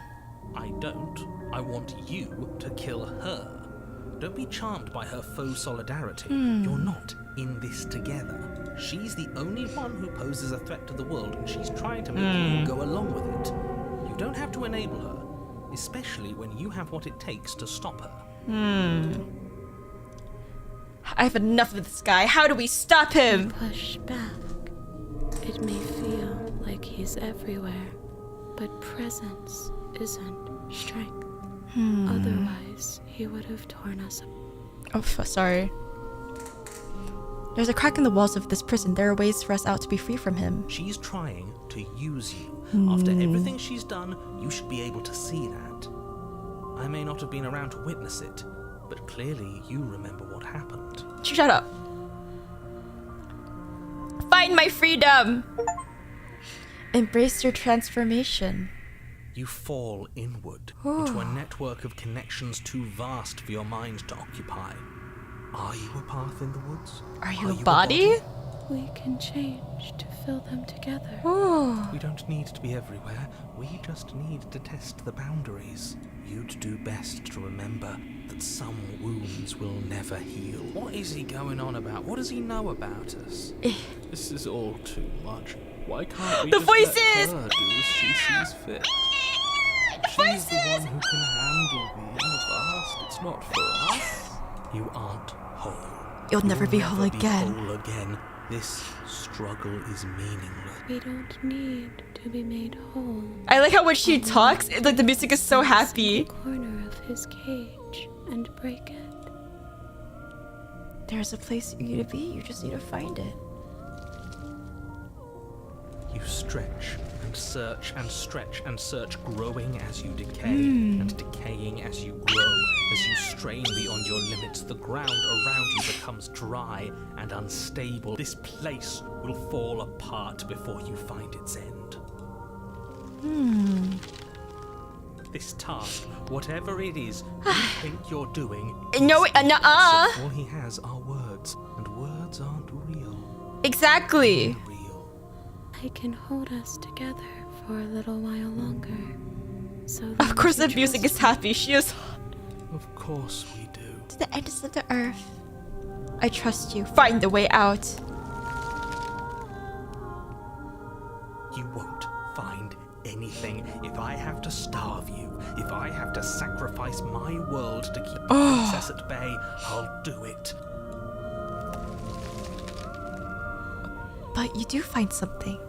Speaker 2: don't. I want you to kill her. Don't be charmed by her faux solidarity. You're not in this together. She's the only one who poses a threat to the world, and she's trying to make you go along with it. You don't have to enable her, especially when you have what it takes to stop her.
Speaker 1: I have enough of this guy. How do we stop him?
Speaker 6: Push back. It may feel like he's everywhere, but presence isn't strength. Otherwise, he would have torn us apart.
Speaker 1: Oh, sorry. There's a crack in the walls of this prison. There are ways for us out to be free from him.
Speaker 2: She's trying to use you. After everything she's done, you should be able to see that. I may not have been around to witness it, but clearly you remember what happened.
Speaker 1: Shut up. Find my freedom. Embrace your transformation.
Speaker 2: You fall inward into a network of connections too vast for your mind to occupy. Are you a path in the woods?
Speaker 1: Are you a body?
Speaker 6: We can change to fill them together.
Speaker 2: We don't need to be everywhere. We just need to test the boundaries. You'd do best to remember that some wounds will never heal.
Speaker 7: What is he going on about? What does he know about us? This is all too much. Why can't we
Speaker 1: The
Speaker 7: just let
Speaker 1: voices!
Speaker 7: her do as she sees fit? She's the one who can handle being vast. It's not for us.
Speaker 2: You aren't whole.
Speaker 1: You'll never be whole again.
Speaker 2: Whole again. This struggle is meaningless.
Speaker 6: We don't need to be made whole.
Speaker 1: I like how when she talks, like the music is so happy.
Speaker 6: Corner of his cage and break it.
Speaker 1: There's a place for you to be. You just need to find it.
Speaker 2: You stretch and search and stretch and search, growing as you decay and decaying as you grow. As you strain beyond your limits, the ground around you becomes dry and unstable. This place will fall apart before you find its end. This task, whatever it is you think you're doing,
Speaker 1: No, nuh-uh.
Speaker 2: all he has are words, and words aren't real.
Speaker 1: Exactly.
Speaker 6: I can hold us together for a little while longer. So
Speaker 1: Of course the music is happy. She is
Speaker 2: Of course we do.
Speaker 1: to the ends of the earth. I trust you. Find the way out.
Speaker 2: You won't find anything. If I have to starve you, if I have to sacrifice my world to keep the princess at bay, I'll do it.
Speaker 1: But you do find something.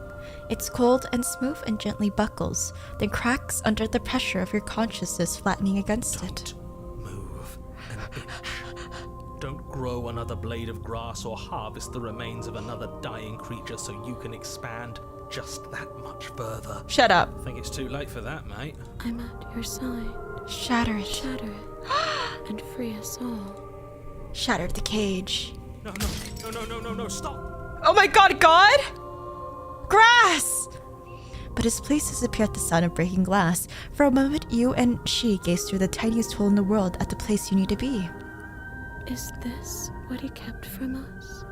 Speaker 1: It's cold and smooth and gently buckles, then cracks under the pressure of your consciousness flattening against it.
Speaker 2: Move and bitch. Don't grow another blade of grass or harvest the remains of another dying creature so you can expand just that much further.
Speaker 1: Shut up.
Speaker 7: I think it's too late for that, mate.
Speaker 6: I'm at your side.
Speaker 1: Shatter it.
Speaker 6: Shatter it and free us all.
Speaker 1: Shatter the cage.
Speaker 2: No, stop!
Speaker 1: Oh my god, God! Grass! But his place disappeared at the sound of breaking glass. For a moment, you and she gazed through the tiniest hole in the world at the place you need to be.
Speaker 6: Is this what he kept from us?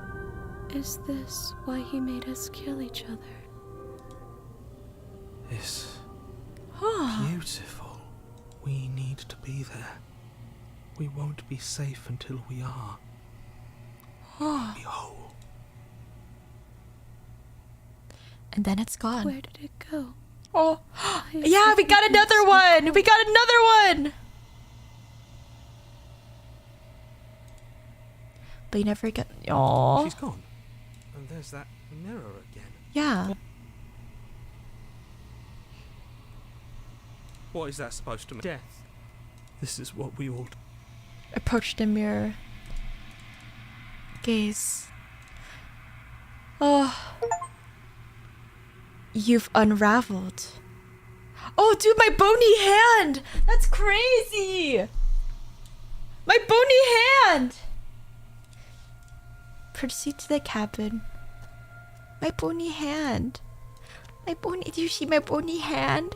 Speaker 6: Is this why he made us kill each other?
Speaker 2: It's beautiful. We need to be there. We won't be safe until we are. Be whole.
Speaker 1: And then it's gone.
Speaker 6: Where did it go?
Speaker 1: Oh, yeah, we got another one! We got another one! But you never get... Aww.
Speaker 2: She's gone. And there's that mirror again.
Speaker 1: Yeah.
Speaker 2: What is that supposed to mean? Death. This is what we all...
Speaker 1: Approach the mirror. Gaze. Oh. You've unraveled. Oh, dude, my bony hand! That's crazy! My bony hand! Proceed to the cabin. My bony hand. My bony... Do you see my bony hand?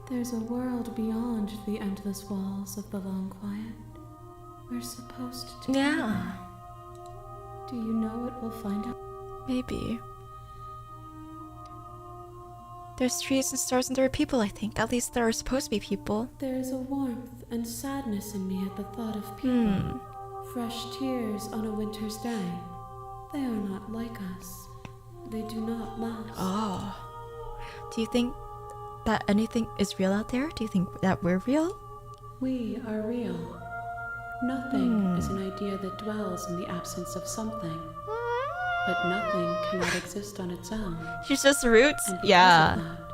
Speaker 6: There's a world beyond the endless walls of the long quiet. We're supposed to be
Speaker 1: Yeah.
Speaker 6: there. Do you know what we'll find out?
Speaker 1: Maybe. There's trees and stars and there are people, I think. At least there are supposed to be people.
Speaker 6: There is a warmth and sadness in me at the thought of people. Fresh tears on a winter's day. They are not like us. They do not last.
Speaker 1: Oh. Do you think that anything is real out there? Do you think that we're real?
Speaker 6: We are real. Nothing is an idea that dwells in the absence of something. But nothing cannot exist on its own.
Speaker 1: She's just roots?
Speaker 6: And because
Speaker 1: Yeah.
Speaker 6: of that,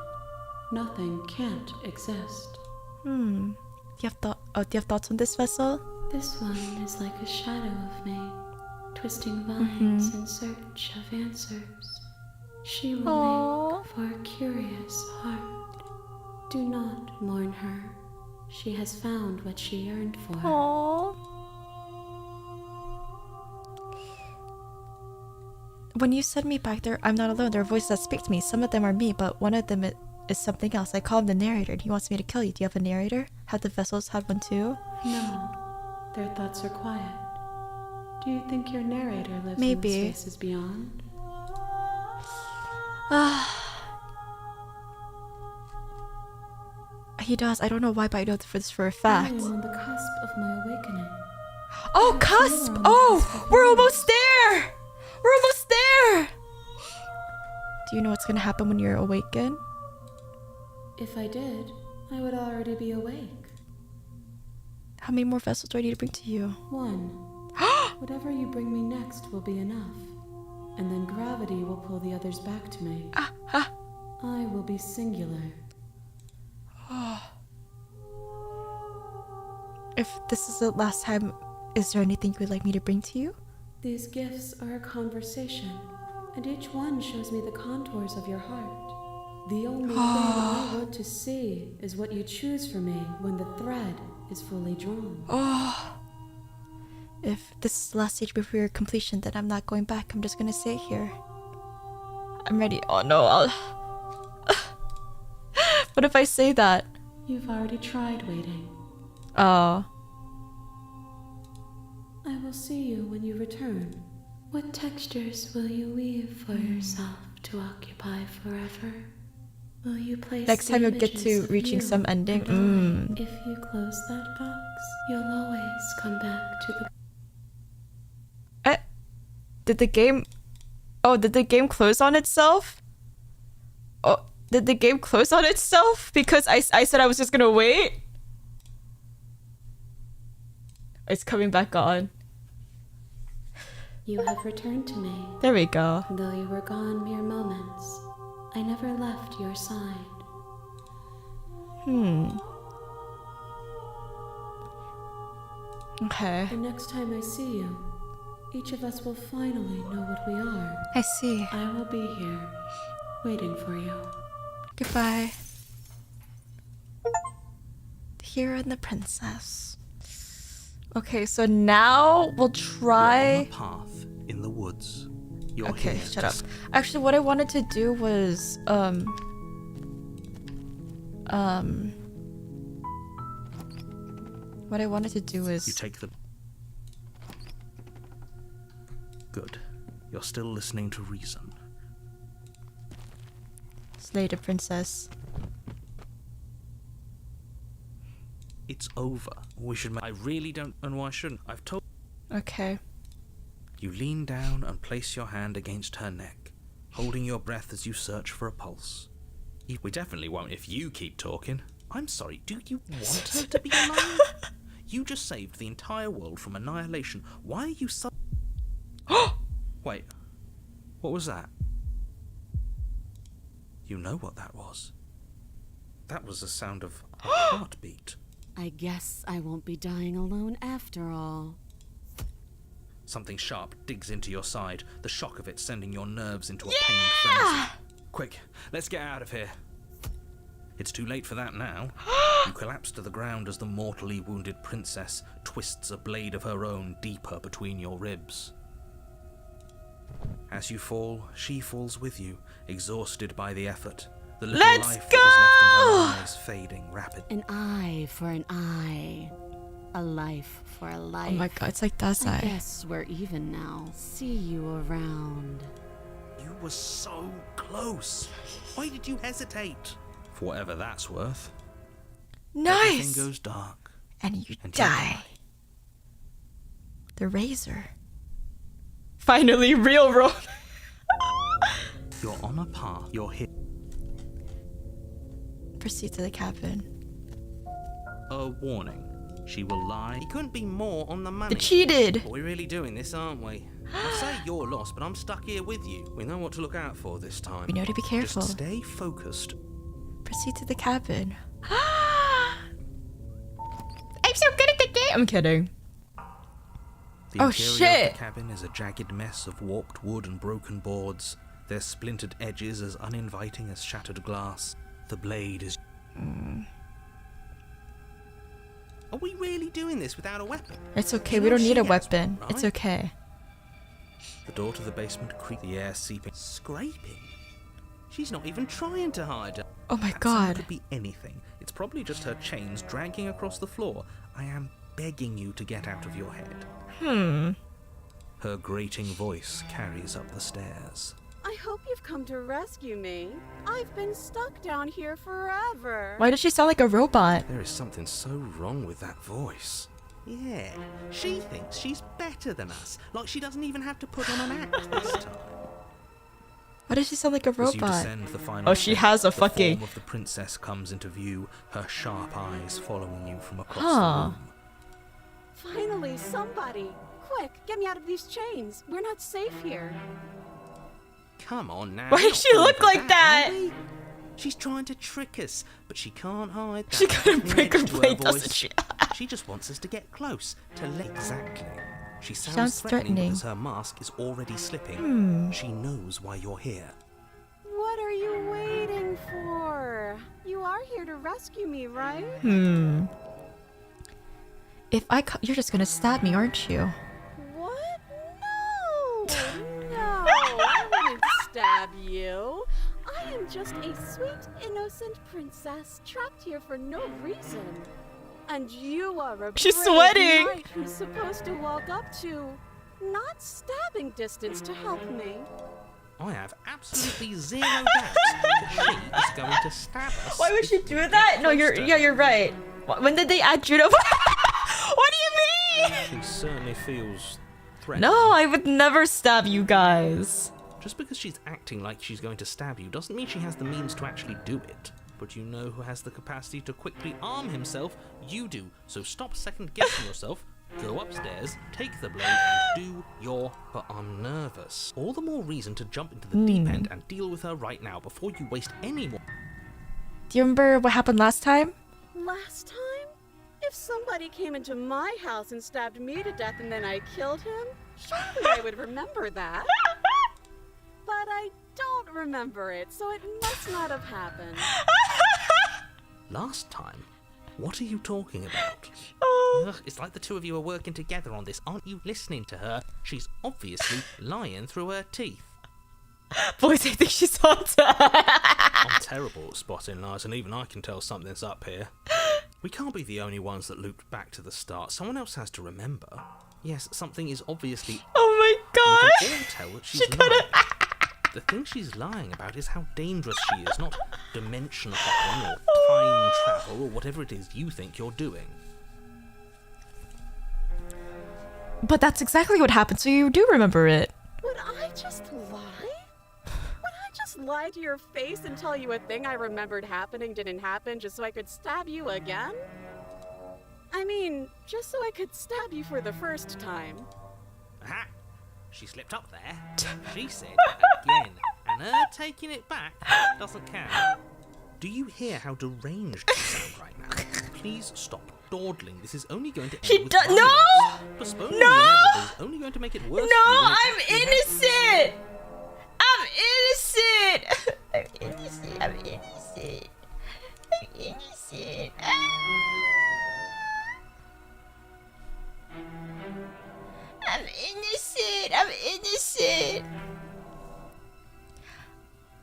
Speaker 6: nothing can't exist.
Speaker 1: Do you have thoughts on this vessel?
Speaker 6: This one is like a shadow of me, twisting vines in search of answers. She will
Speaker 1: Aww.
Speaker 6: make for a curious heart. Do not mourn her. She has found what she yearned for.
Speaker 1: Aww. When you send me back there, I'm not alone. There are voices that speak to me. Some of them are me, but one of them is something else. I call him the narrator, and he wants me to kill you. Do you have a narrator? Have the vessels had one too?
Speaker 6: No, their thoughts are quiet. Do you think your narrator lives
Speaker 1: Maybe.
Speaker 6: in the spaces beyond?
Speaker 1: He does. I don't know why, but I know this for a
Speaker 6: I
Speaker 1: fact.
Speaker 6: am on the cusp of my awakening.
Speaker 1: Oh, cusp! Oh, we're almost there! We're almost there! Do you know what's gonna happen when you're awakened?
Speaker 6: If I did, I would already be awake.
Speaker 1: How many more vessels do I need to bring to you?
Speaker 6: One. Whatever you bring me next will be enough. And then gravity will pull the others back to me. I will be singular.
Speaker 1: If this is the last time, is there anything you would like me to bring to you?
Speaker 6: These gifts are a conversation, and each one shows me the contours of your heart. The only thing I want to see is what you choose for me when the thread is fully drawn.
Speaker 1: If this is the last stage before your completion, then I'm not going back. I'm just gonna stay here. I'm ready. Oh no, What if I say that?
Speaker 6: You've already tried waiting.
Speaker 1: Oh.
Speaker 6: I will see you when you return. What textures will you weave for yourself to occupy forever? Will you place
Speaker 1: Next time
Speaker 6: the
Speaker 1: you'll get
Speaker 6: images
Speaker 1: to
Speaker 6: of
Speaker 1: reaching
Speaker 6: you
Speaker 1: some ending.
Speaker 6: and I? If you close that box, you'll always come back to the...
Speaker 1: Did the game... Oh, did the game close on itself? Oh, did the game close on itself? Because I said I was just gonna wait? It's coming back on.
Speaker 6: You have returned to me.
Speaker 1: There we go.
Speaker 6: Though you were gone mere moments, I never left your side.
Speaker 1: Okay.
Speaker 6: The next time I see you, each of us will finally know what we are.
Speaker 1: I see.
Speaker 6: I will be here, waiting for you.
Speaker 1: Goodbye. The hero and the princess. Okay, so now we'll try...
Speaker 2: You're on a path in the woods. You're
Speaker 1: Okay,
Speaker 2: here
Speaker 1: shut
Speaker 2: to
Speaker 1: up. Actually, what I wanted to do was, what I wanted to do is...
Speaker 2: You take the... Good. You're still listening to reason.
Speaker 1: Slay the princess.
Speaker 2: It's over. We should
Speaker 7: I really don't, and why shouldn't? I've told...
Speaker 1: Okay.
Speaker 2: You lean down and place your hand against her neck, holding your breath as you search for a pulse.
Speaker 7: We definitely won't if you keep talking.
Speaker 2: I'm sorry, do you want her to be alive? You just saved the entire world from annihilation. Why are you so... Wait, what was that? You know what that was. That was the sound of a heartbeat.
Speaker 3: I guess I won't be dying alone after all.
Speaker 2: Something sharp digs into your side, the shock of it sending your nerves into a pained frenzy.
Speaker 7: Quick, let's get out of here.
Speaker 2: It's too late for that now. You collapse to the ground as the mortally wounded princess twists a blade of her own deeper between your ribs. As you fall, she falls with you, exhausted by the effort. The little
Speaker 1: Let's
Speaker 2: life
Speaker 1: go!
Speaker 2: that was left in her eyes fading rapidly.
Speaker 3: An eye for an eye. A life for a life.
Speaker 1: Oh my god, it's like
Speaker 3: I
Speaker 1: Dazai.
Speaker 3: guess we're even now. See you around.
Speaker 2: You were so close. Why did you hesitate? For whatever that's worth.
Speaker 1: Nice!
Speaker 2: Everything goes dark.
Speaker 1: And you
Speaker 2: And you
Speaker 1: die. The razor. Finally, real roll.
Speaker 2: You're on a path. You're hit.
Speaker 1: Proceed to the cabin.
Speaker 2: A warning. She will lie. He couldn't be more on the money.
Speaker 1: The cheated!
Speaker 2: But we're really doing this, aren't we? I say you're lost, but I'm stuck here with you. We know what to look out for this time.
Speaker 1: We know to be careful.
Speaker 2: Just stay focused.
Speaker 1: Proceed to the cabin. I'm so good at the game! I'm kidding.
Speaker 2: The
Speaker 1: Oh,
Speaker 2: interior
Speaker 1: shit.
Speaker 2: of the cabin is a jagged mess of warped wood and broken boards. Their splintered edges as uninviting as shattered glass. The blade is... Are we really doing this without a weapon?
Speaker 1: It's okay,
Speaker 2: You
Speaker 1: we
Speaker 2: know
Speaker 1: don't need
Speaker 2: she
Speaker 1: a
Speaker 2: has
Speaker 1: weapon.
Speaker 2: one,
Speaker 1: It's
Speaker 2: right?
Speaker 1: okay.
Speaker 2: The door to the basement creaked, the air seeping. Scraping? She's not even trying to hide her.
Speaker 1: Oh my
Speaker 2: That
Speaker 1: god.
Speaker 2: sound could be anything. It's probably just her chains dragging across the floor. I am begging you to get out of your head. Her grating voice carries up the stairs.
Speaker 3: I hope you've come to rescue me. I've been stuck down here forever.
Speaker 1: Why does she sound like a robot?
Speaker 2: There is something so wrong with that voice. Yeah, she thinks she's better than us. Like she doesn't even have to put on an act this time.
Speaker 1: Why does she sound like a
Speaker 2: As you
Speaker 1: robot?
Speaker 2: descend the final
Speaker 1: Oh, she
Speaker 2: step,
Speaker 1: has a
Speaker 2: the
Speaker 1: fucking...
Speaker 2: form of the princess comes into view, her sharp eyes following you from across
Speaker 1: Huh.
Speaker 2: the room.
Speaker 3: Finally, somebody. Quick, get me out of these chains. We're not safe here.
Speaker 2: Come on now.
Speaker 1: Why
Speaker 2: you're
Speaker 1: does she
Speaker 2: not
Speaker 1: look
Speaker 2: falling
Speaker 1: like
Speaker 2: for
Speaker 1: that?
Speaker 2: are we? She's trying to trick us, but she can't hide that.
Speaker 1: She couldn't
Speaker 2: edge
Speaker 1: break her
Speaker 2: to
Speaker 1: blade,
Speaker 2: voice.
Speaker 1: doesn't she?
Speaker 2: She just wants us to get close, to let exactly. She sounds,
Speaker 1: Sounds
Speaker 2: threatening
Speaker 1: threatening.
Speaker 2: because her mask is already slipping. She knows why you're here.
Speaker 3: What are you waiting for? You are here to rescue me, right?
Speaker 1: If you're just gonna stab me, aren't you?
Speaker 3: What? No! I wouldn't stab you. I am just a sweet, innocent princess trapped here for no reason. And you are a
Speaker 1: She's
Speaker 3: brave
Speaker 1: sweating.
Speaker 3: knight who's supposed to walk up to not stabbing distance to help me.
Speaker 2: I have absolutely zero doubts that she is going to stab us.
Speaker 1: Why would she
Speaker 2: if
Speaker 1: do
Speaker 2: we get
Speaker 1: that? No,
Speaker 2: close to her.
Speaker 1: you're right. When did they add Juna? What do you mean?
Speaker 2: She certainly feels threatened.
Speaker 1: No, I would never stab you guys.
Speaker 2: Just because she's acting like she's going to stab you doesn't mean she has the means to actually do it. But you know who has the capacity to quickly arm himself? You do. So stop second-guessing yourself, go upstairs, take the blade, and do your... But I'm nervous. All the more reason to jump into the deep end and deal with her right now before you waste any more...
Speaker 1: Do you remember what happened last time?
Speaker 3: Last time? If somebody came into my house and stabbed me to death and then I killed him, surely I would remember that. But I don't remember it, so it must not have happened.
Speaker 2: Last time? What are you talking about? Ugh, it's like the two of you are working together on this. Aren't you listening to her? She's obviously lying through her teeth.
Speaker 1: Boys, I think she's haunted.
Speaker 2: I'm terrible at spotting lies, and even I can tell something's up here. We can't be the only ones that looped back to the start. Someone else has to remember. Yes, something is obviously...
Speaker 1: Oh my
Speaker 2: We
Speaker 1: god.
Speaker 2: can all tell that she's lying. The thing she's lying about is how dangerous she is, not dimension hopping or time travel or whatever it is you think you're doing.
Speaker 1: But that's exactly what happened, so you do remember it.
Speaker 3: Would I just lie? Would I just lie to your face and tell you a thing I remembered happening didn't happen just so I could stab you again? I mean, just so I could stab you for the first time.
Speaker 2: Aha! She slipped up there. She said again, and her taking it back doesn't count. Do you hear how deranged you sound right now? Please stop dawdling. This is only going to end
Speaker 1: She
Speaker 2: with
Speaker 1: does-
Speaker 2: violence.
Speaker 1: No!
Speaker 2: Postponing
Speaker 1: No!
Speaker 2: the inevitable is only going to make it worse.
Speaker 1: No,
Speaker 2: for you when it
Speaker 1: I'm
Speaker 2: actually
Speaker 1: innocent. I'm innocent. I'm innocent. I'm innocent. I'm innocent. I'm innocent. I'm innocent.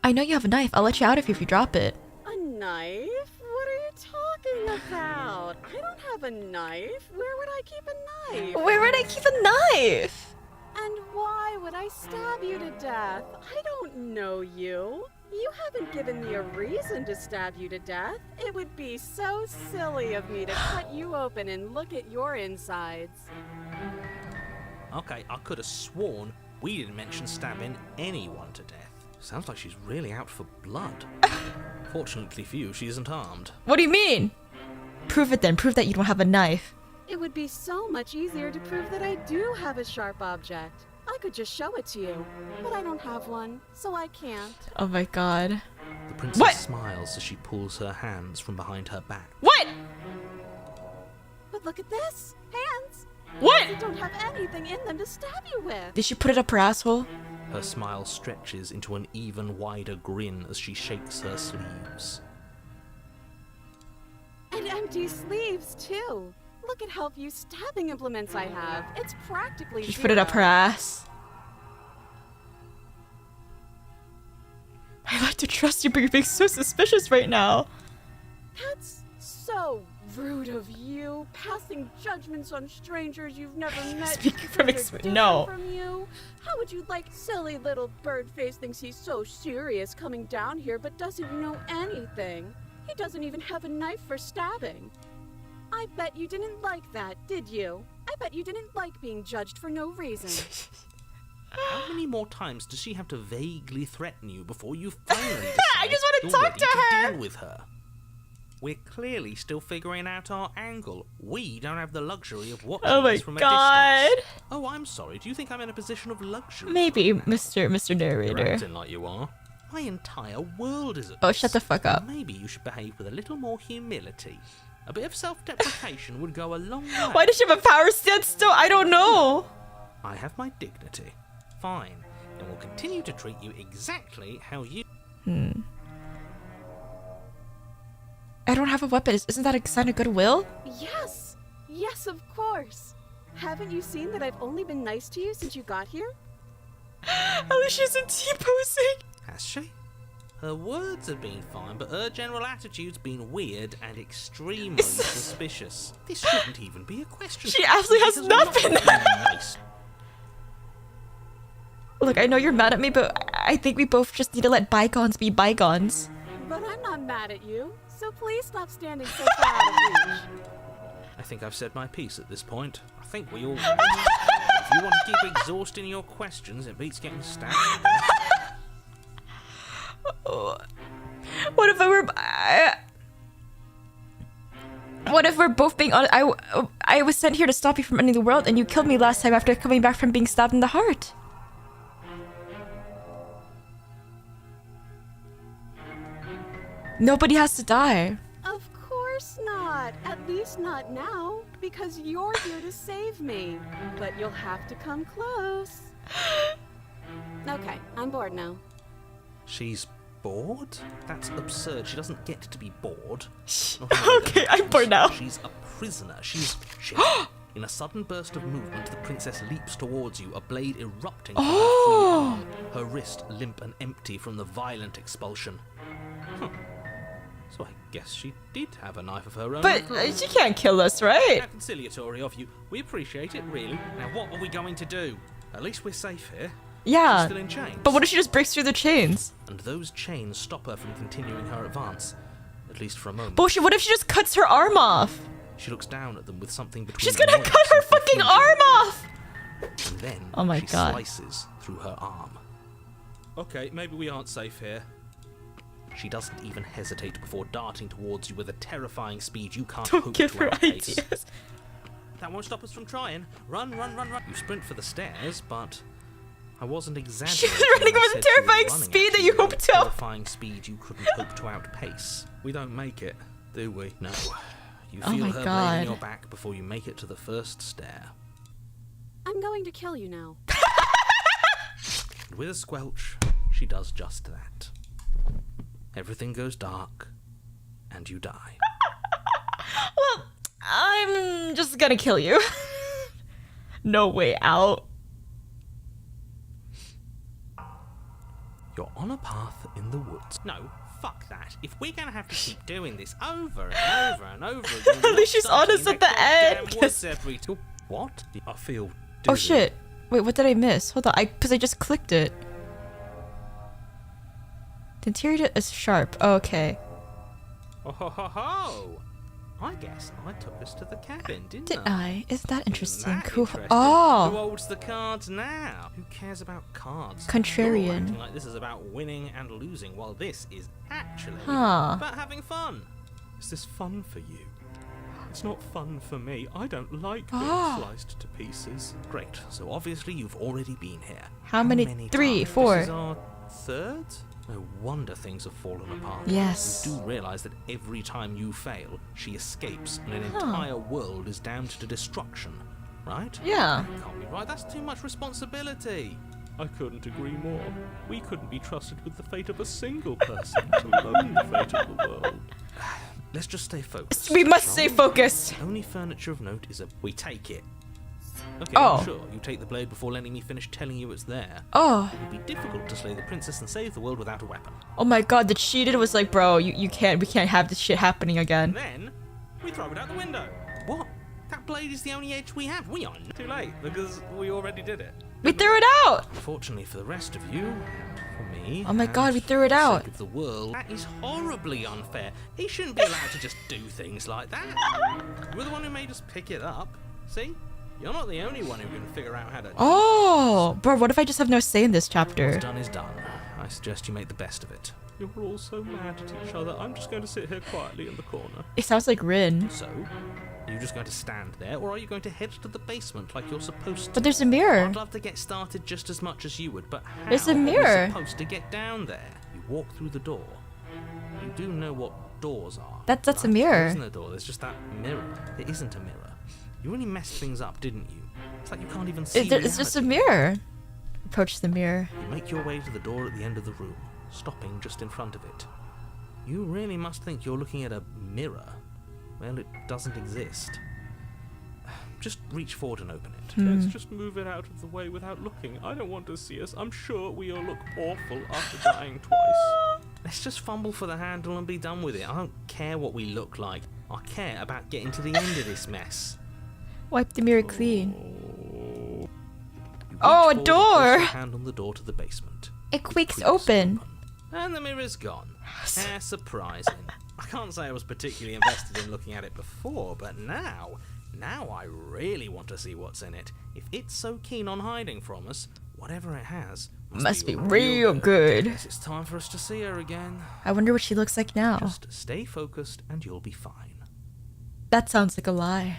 Speaker 1: I know you have a knife. I'll let you out if you drop it.
Speaker 3: A knife? What are you talking about? I don't have a knife. Where would I keep a knife?
Speaker 1: Where would I keep a knife?
Speaker 3: And why would I stab you to death? I don't know you. You haven't given me a reason to stab you to death. It would be so silly of me to cut you open and look at your insides.
Speaker 2: Okay, I could have sworn we didn't mention stabbing anyone to death. Sounds like she's really out for blood. Fortunately for you, she isn't armed.
Speaker 1: What do you mean? Prove it then. Prove that you don't have a knife.
Speaker 3: It would be so much easier to prove that I do have a sharp object. I could just show it to you, but I don't have one, so I can't.
Speaker 1: Oh my god.
Speaker 2: The princess
Speaker 1: What?
Speaker 2: smiles as she pulls her hands from behind her back.
Speaker 1: What?
Speaker 3: But look at this! Hands!
Speaker 1: What?
Speaker 3: They don't have anything in them to stab you with!
Speaker 1: Did she put it up her asshole?
Speaker 2: Her smile stretches into an even wider grin as she shakes her sleeves.
Speaker 3: And empty sleeves, too! Look at how few stabbing implements I have. It's practically
Speaker 1: She put it up her
Speaker 3: zero.
Speaker 1: ass. to trust you, but you're being so suspicious right now.
Speaker 3: That's so rude of you, passing judgments on strangers you've never met.
Speaker 1: Speaking from
Speaker 3: because they're different
Speaker 1: no.
Speaker 3: from you. How would you like silly little bird face thinks he's so serious coming down here but doesn't know anything? He doesn't even have a knife for stabbing. I bet you didn't like that, did you? I bet you didn't like being judged for no reason.
Speaker 2: How many more times does she have to vaguely threaten you before you finally decide
Speaker 1: I just want to
Speaker 2: you're
Speaker 1: talk
Speaker 2: ready
Speaker 1: to her.
Speaker 2: deal with her? We're clearly still figuring out our angle. We don't have the luxury of watching
Speaker 1: Oh my
Speaker 2: this from a
Speaker 1: god.
Speaker 2: distance. Oh, I'm sorry. Do you think I'm in a position of luxury?
Speaker 1: Maybe, Mr.
Speaker 2: You're
Speaker 1: Narrator.
Speaker 2: acting like you are. My entire world is at
Speaker 1: Oh,
Speaker 2: risk.
Speaker 1: shut the fuck up.
Speaker 2: Maybe you should behave with a little more humility. A bit of self-deprecation would go a long way.
Speaker 1: Why does she have a power stance still? I don't know.
Speaker 2: I have my dignity. Fine. And will continue to treat you exactly how you...
Speaker 1: I don't have a weapon. Isn't that a sign of goodwill?
Speaker 3: Yes! Yes, of course! Haven't you seen that I've only been nice to you since you got here?
Speaker 1: At least she's in T-posing.
Speaker 2: Has she? Her words have been fine, but her general attitude's been weird and extremely suspicious. This shouldn't even be a question.
Speaker 1: She absolutely has not been
Speaker 2: nice.
Speaker 1: Look, I know you're mad at me, but I think we both just need to let bygones be bygones.
Speaker 3: But I'm not mad at you, so please stop standing so far out of reach.
Speaker 2: I think I've said my piece at this point. I think we all... If you want to keep exhausting your questions, it beats getting stabbed.
Speaker 1: What if what if we're both being honest? I was sent here to stop you from ending the world, and you killed me last time after coming back from being stabbed in the heart. Nobody has to die.
Speaker 3: Of course not. At least not now, because you're here to save me. But you'll have to come close. Okay, I'm bored now.
Speaker 2: She's bored? That's absurd. She doesn't get to be bored.
Speaker 1: Okay, I'm bored now.
Speaker 2: She's a prisoner. She's... In a sudden burst of movement, the princess leaps towards you, a blade erupting from her free arm, her wrist limp and empty from the violent expulsion. So I guess she did have a knife of her own.
Speaker 1: But she can't kill us, right?
Speaker 2: How conciliatory of you. We appreciate it, really. Now what are we going to do? At least we're safe here.
Speaker 1: Yeah.
Speaker 2: She's still in chains.
Speaker 1: But what if she just breaks through the chains?
Speaker 2: And those chains stop her from continuing her advance. At least for a moment.
Speaker 1: Bullshit, what if she just cuts her arm off?
Speaker 2: She looks down at them with something between
Speaker 1: She's gonna
Speaker 2: annoyance
Speaker 1: cut her
Speaker 2: and
Speaker 1: fucking
Speaker 2: confusion.
Speaker 1: arm off!
Speaker 2: And then
Speaker 1: Oh my
Speaker 2: she
Speaker 1: God.
Speaker 2: slices through her arm.
Speaker 7: Okay, maybe we aren't safe here.
Speaker 2: She doesn't even hesitate before darting towards you with a terrifying speed you can't
Speaker 1: Don't
Speaker 2: hope
Speaker 1: give
Speaker 2: to
Speaker 1: her
Speaker 2: outpace.
Speaker 1: ideas.
Speaker 2: That won't stop us from trying. Run, run, run, run. You sprint for the stairs, but I wasn't exaggerating.
Speaker 1: She was running
Speaker 2: when I
Speaker 1: with a
Speaker 2: said you were
Speaker 1: terrifying
Speaker 2: running
Speaker 1: speed
Speaker 2: at
Speaker 1: that you
Speaker 2: at a
Speaker 1: hoped to-
Speaker 2: terrifying speed you couldn't hope to outpace.
Speaker 7: We don't make it, do we?
Speaker 2: No. You
Speaker 1: Oh
Speaker 2: feel
Speaker 1: my
Speaker 2: her blade
Speaker 1: God.
Speaker 2: in your back before you make it to the first stair.
Speaker 3: I'm going to kill you now.
Speaker 2: And with a squelch, she does just that. Everything goes dark, and you die.
Speaker 1: Well, I'm just gonna kill you. No way out.
Speaker 2: You're on a path in the woods. No, fuck that. If we're gonna have to keep doing this over and over and over again...
Speaker 1: At least she's honest at the end.
Speaker 2: What?
Speaker 7: I feel
Speaker 1: Oh
Speaker 7: dizzy.
Speaker 1: shit. Wait, what did I miss? Hold on, because I just clicked it. The interior is sharp. Oh, okay.
Speaker 2: Oh ho ho ho! I guess I took us to the cabin, didn't
Speaker 1: Did
Speaker 2: I?
Speaker 1: I? Isn't that interesting?
Speaker 2: Isn't that
Speaker 1: Cool.
Speaker 2: interesting? Who
Speaker 1: Oh!
Speaker 2: holds the cards now? Who cares about cards?
Speaker 1: Contrarian.
Speaker 2: You're acting like this is about winning and losing, while this is actually
Speaker 1: Huh.
Speaker 2: about having fun.
Speaker 7: Is this fun for you? It's not fun for me. I don't like being
Speaker 1: Ah.
Speaker 7: sliced to pieces.
Speaker 2: Great. So obviously you've already been here.
Speaker 1: How many? 3,
Speaker 2: times?
Speaker 1: 4.
Speaker 7: This is our third?
Speaker 2: No wonder things have fallen apart.
Speaker 1: Yes.
Speaker 2: You do realise that every time you fail, she escapes and an entire world is damned to destruction, right?
Speaker 1: Yeah.
Speaker 2: Can't be right. That's too much responsibility.
Speaker 7: I couldn't agree more. We couldn't be trusted with the fate of a single person, let alone the fate of the world.
Speaker 2: Let's just stay focused.
Speaker 1: We must
Speaker 2: shall
Speaker 1: stay focused.
Speaker 2: The only furniture of note is we take it. Okay,
Speaker 1: Oh.
Speaker 2: sure. You take the blade before letting me finish telling you it's there.
Speaker 1: Oh.
Speaker 2: It would be difficult to slay the princess and save the world without a weapon.
Speaker 1: Oh my god, the cheated was like, bro, we can't have this shit happening again.
Speaker 2: And then, we throw it out the window. What? That blade is the only edge we have. We are too late, because we already did it.
Speaker 1: We threw it out!
Speaker 2: Fortunately for the rest of you, and for me...
Speaker 1: Oh my god,
Speaker 2: and
Speaker 1: we threw it
Speaker 2: for the
Speaker 1: out.
Speaker 2: sake of the world, that is horribly unfair. He shouldn't be allowed to just do things like that. You're the one who made us pick it up. See? You're not the only one who can figure out how to...
Speaker 1: Oh! Bro, what if I just have no say in this chapter?
Speaker 2: What's done is done. I suggest you make the best of it.
Speaker 7: You're all so mad at each other. I'm just going to sit here quietly in the corner.
Speaker 1: It sounds like Rin.
Speaker 2: So, are you just going to stand there, or are you going to head to the basement like you're supposed to?
Speaker 1: But there's a mirror.
Speaker 2: I'd love to get started just as much as you would, but how
Speaker 1: There's a
Speaker 2: are we
Speaker 1: mirror.
Speaker 2: supposed to get down there? You walk through the door. You do know what doors are.
Speaker 1: That's a
Speaker 2: right?
Speaker 1: mirror.
Speaker 2: There isn't a door, there's just that mirror. There isn't a mirror. You really messed things up, didn't you? It's like you can't even see
Speaker 1: It's just a mirror. Approach the mirror.
Speaker 2: You make your way to the door at the end of the room, stopping just in front of it. You really must think you're looking at a mirror. Well, it doesn't exist. Just reach forward and open it.
Speaker 7: Let's just move it out of the way without looking. I don't want to see us. I'm sure we all look awful after dying twice.
Speaker 2: Let's just fumble for the handle and be done with it. I don't care what we look like. I care about getting to the end of this mess.
Speaker 1: Wipe the mirror clean.
Speaker 2: You reach
Speaker 1: Oh, a
Speaker 2: forward and
Speaker 1: door!
Speaker 2: place your hand on the door to the basement.
Speaker 1: It creaks open.
Speaker 2: And the mirror's gone. How surprising. I can't say I was particularly invested in looking at it before, but now I really want to see what's in it. If it's so keen on hiding from us, whatever it has
Speaker 1: Must be real good.
Speaker 2: Guess it's time for us to see her again.
Speaker 1: I wonder what she looks like now.
Speaker 2: Just stay focused and you'll be fine.
Speaker 1: That sounds like a lie.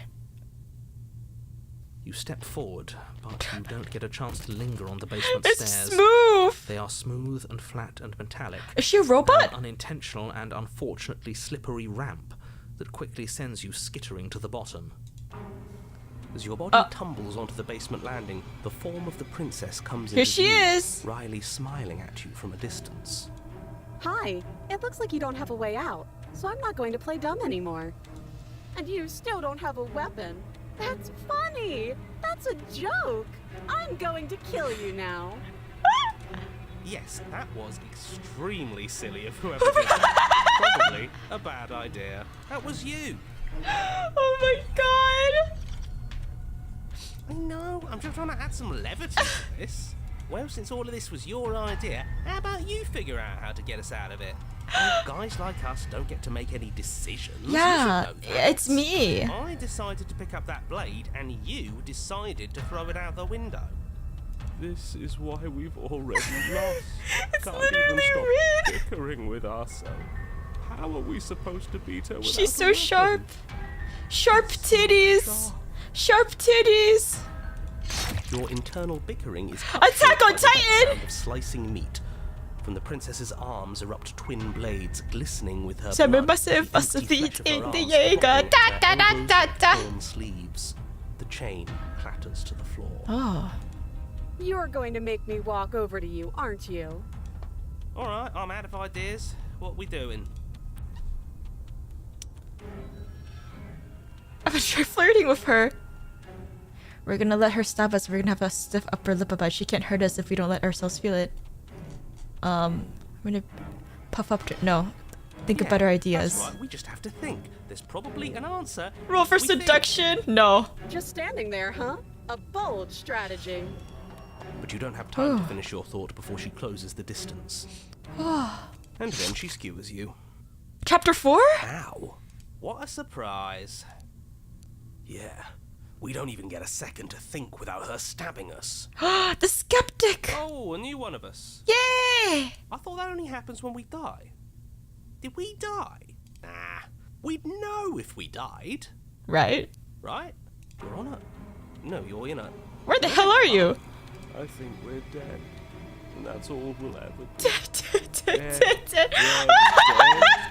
Speaker 2: You step forward, but you don't get a chance to linger on the basement
Speaker 1: It's
Speaker 2: stairs.
Speaker 1: smooth!
Speaker 2: They are smooth and flat and metallic.
Speaker 1: Is she a robot?
Speaker 2: An unintentional and unfortunately slippery ramp that quickly sends you skittering to the bottom.
Speaker 11: As your body tumbles onto the basement landing, the form of the princess comes
Speaker 1: Here
Speaker 11: into
Speaker 1: she
Speaker 11: view,
Speaker 1: is!
Speaker 11: wryly smiling at you from a distance.
Speaker 3: Hi, it looks like you don't have a way out, so I'm not going to play dumb anymore. And you still don't have a weapon. That's funny! That's a joke! I'm going to kill you now.
Speaker 11: Yes, that was extremely silly of whoever did that. Probably a bad idea. That was you.
Speaker 1: Oh my god!
Speaker 11: I know, I'm just trying to add some levity to this. Well, since all of this was your idea, how about you figure out how to get us out of it? Guys like us don't get to make any decisions. You
Speaker 1: Yeah,
Speaker 11: should know that.
Speaker 1: it's me.
Speaker 11: I decided to pick up that blade, and you decided to throw it out the window.
Speaker 7: This is why we've already lost.
Speaker 1: It's
Speaker 7: Can't
Speaker 1: literally
Speaker 7: even
Speaker 1: Rin.
Speaker 7: stop bickering with ourselves. How are we supposed to beat her without
Speaker 1: She's
Speaker 7: a
Speaker 1: so
Speaker 7: weapon?
Speaker 1: sharp. Sharp titties. Sharp titties.
Speaker 11: Your internal bickering is
Speaker 1: Attack on
Speaker 11: by the
Speaker 1: Titan!
Speaker 11: sound of slicing meat. From the princess's arms erupt twin blades glistening with her
Speaker 1: Some
Speaker 11: blood.
Speaker 1: massive
Speaker 11: The empty
Speaker 1: feet
Speaker 11: flesh of her
Speaker 1: in the
Speaker 11: arms
Speaker 1: Jaeger.
Speaker 11: popping
Speaker 1: Da,
Speaker 11: at
Speaker 1: da,
Speaker 11: her
Speaker 1: da,
Speaker 11: elbows
Speaker 1: da,
Speaker 11: and
Speaker 1: da.
Speaker 11: torn sleeves. The chain clatters to the floor.
Speaker 1: Oh.
Speaker 3: You're going to make me walk over to you, aren't you?
Speaker 11: Alright, I'm out of ideas. What we doing?
Speaker 1: I'm trying flirting with her. We're gonna let her stab us. We're gonna have a stiff upper lip about it. She can't hurt us if we don't let ourselves feel it. I'm gonna puff up to... No. Think of better ideas.
Speaker 11: That's right, we just have to think. There's probably an answer.
Speaker 1: Roll for
Speaker 11: We think.
Speaker 1: seduction? No.
Speaker 3: Just standing there, huh? A bold strategy.
Speaker 11: But you don't have time to finish your thought before she closes the distance. And then she skewers you.
Speaker 1: Chapter 4?
Speaker 11: Ow. What a surprise. Yeah. We don't even get a second to think without her stabbing us.
Speaker 1: The skeptic!
Speaker 11: Oh, a new one of us.
Speaker 1: Yay!
Speaker 11: I thought that only happens when we die. Did we die? Nah. We'd know if we died.
Speaker 1: Right?
Speaker 11: Right? You're on it. No, you're in it.
Speaker 1: Where the hell are you?
Speaker 7: I think we're dead. And that's all we'll ever do.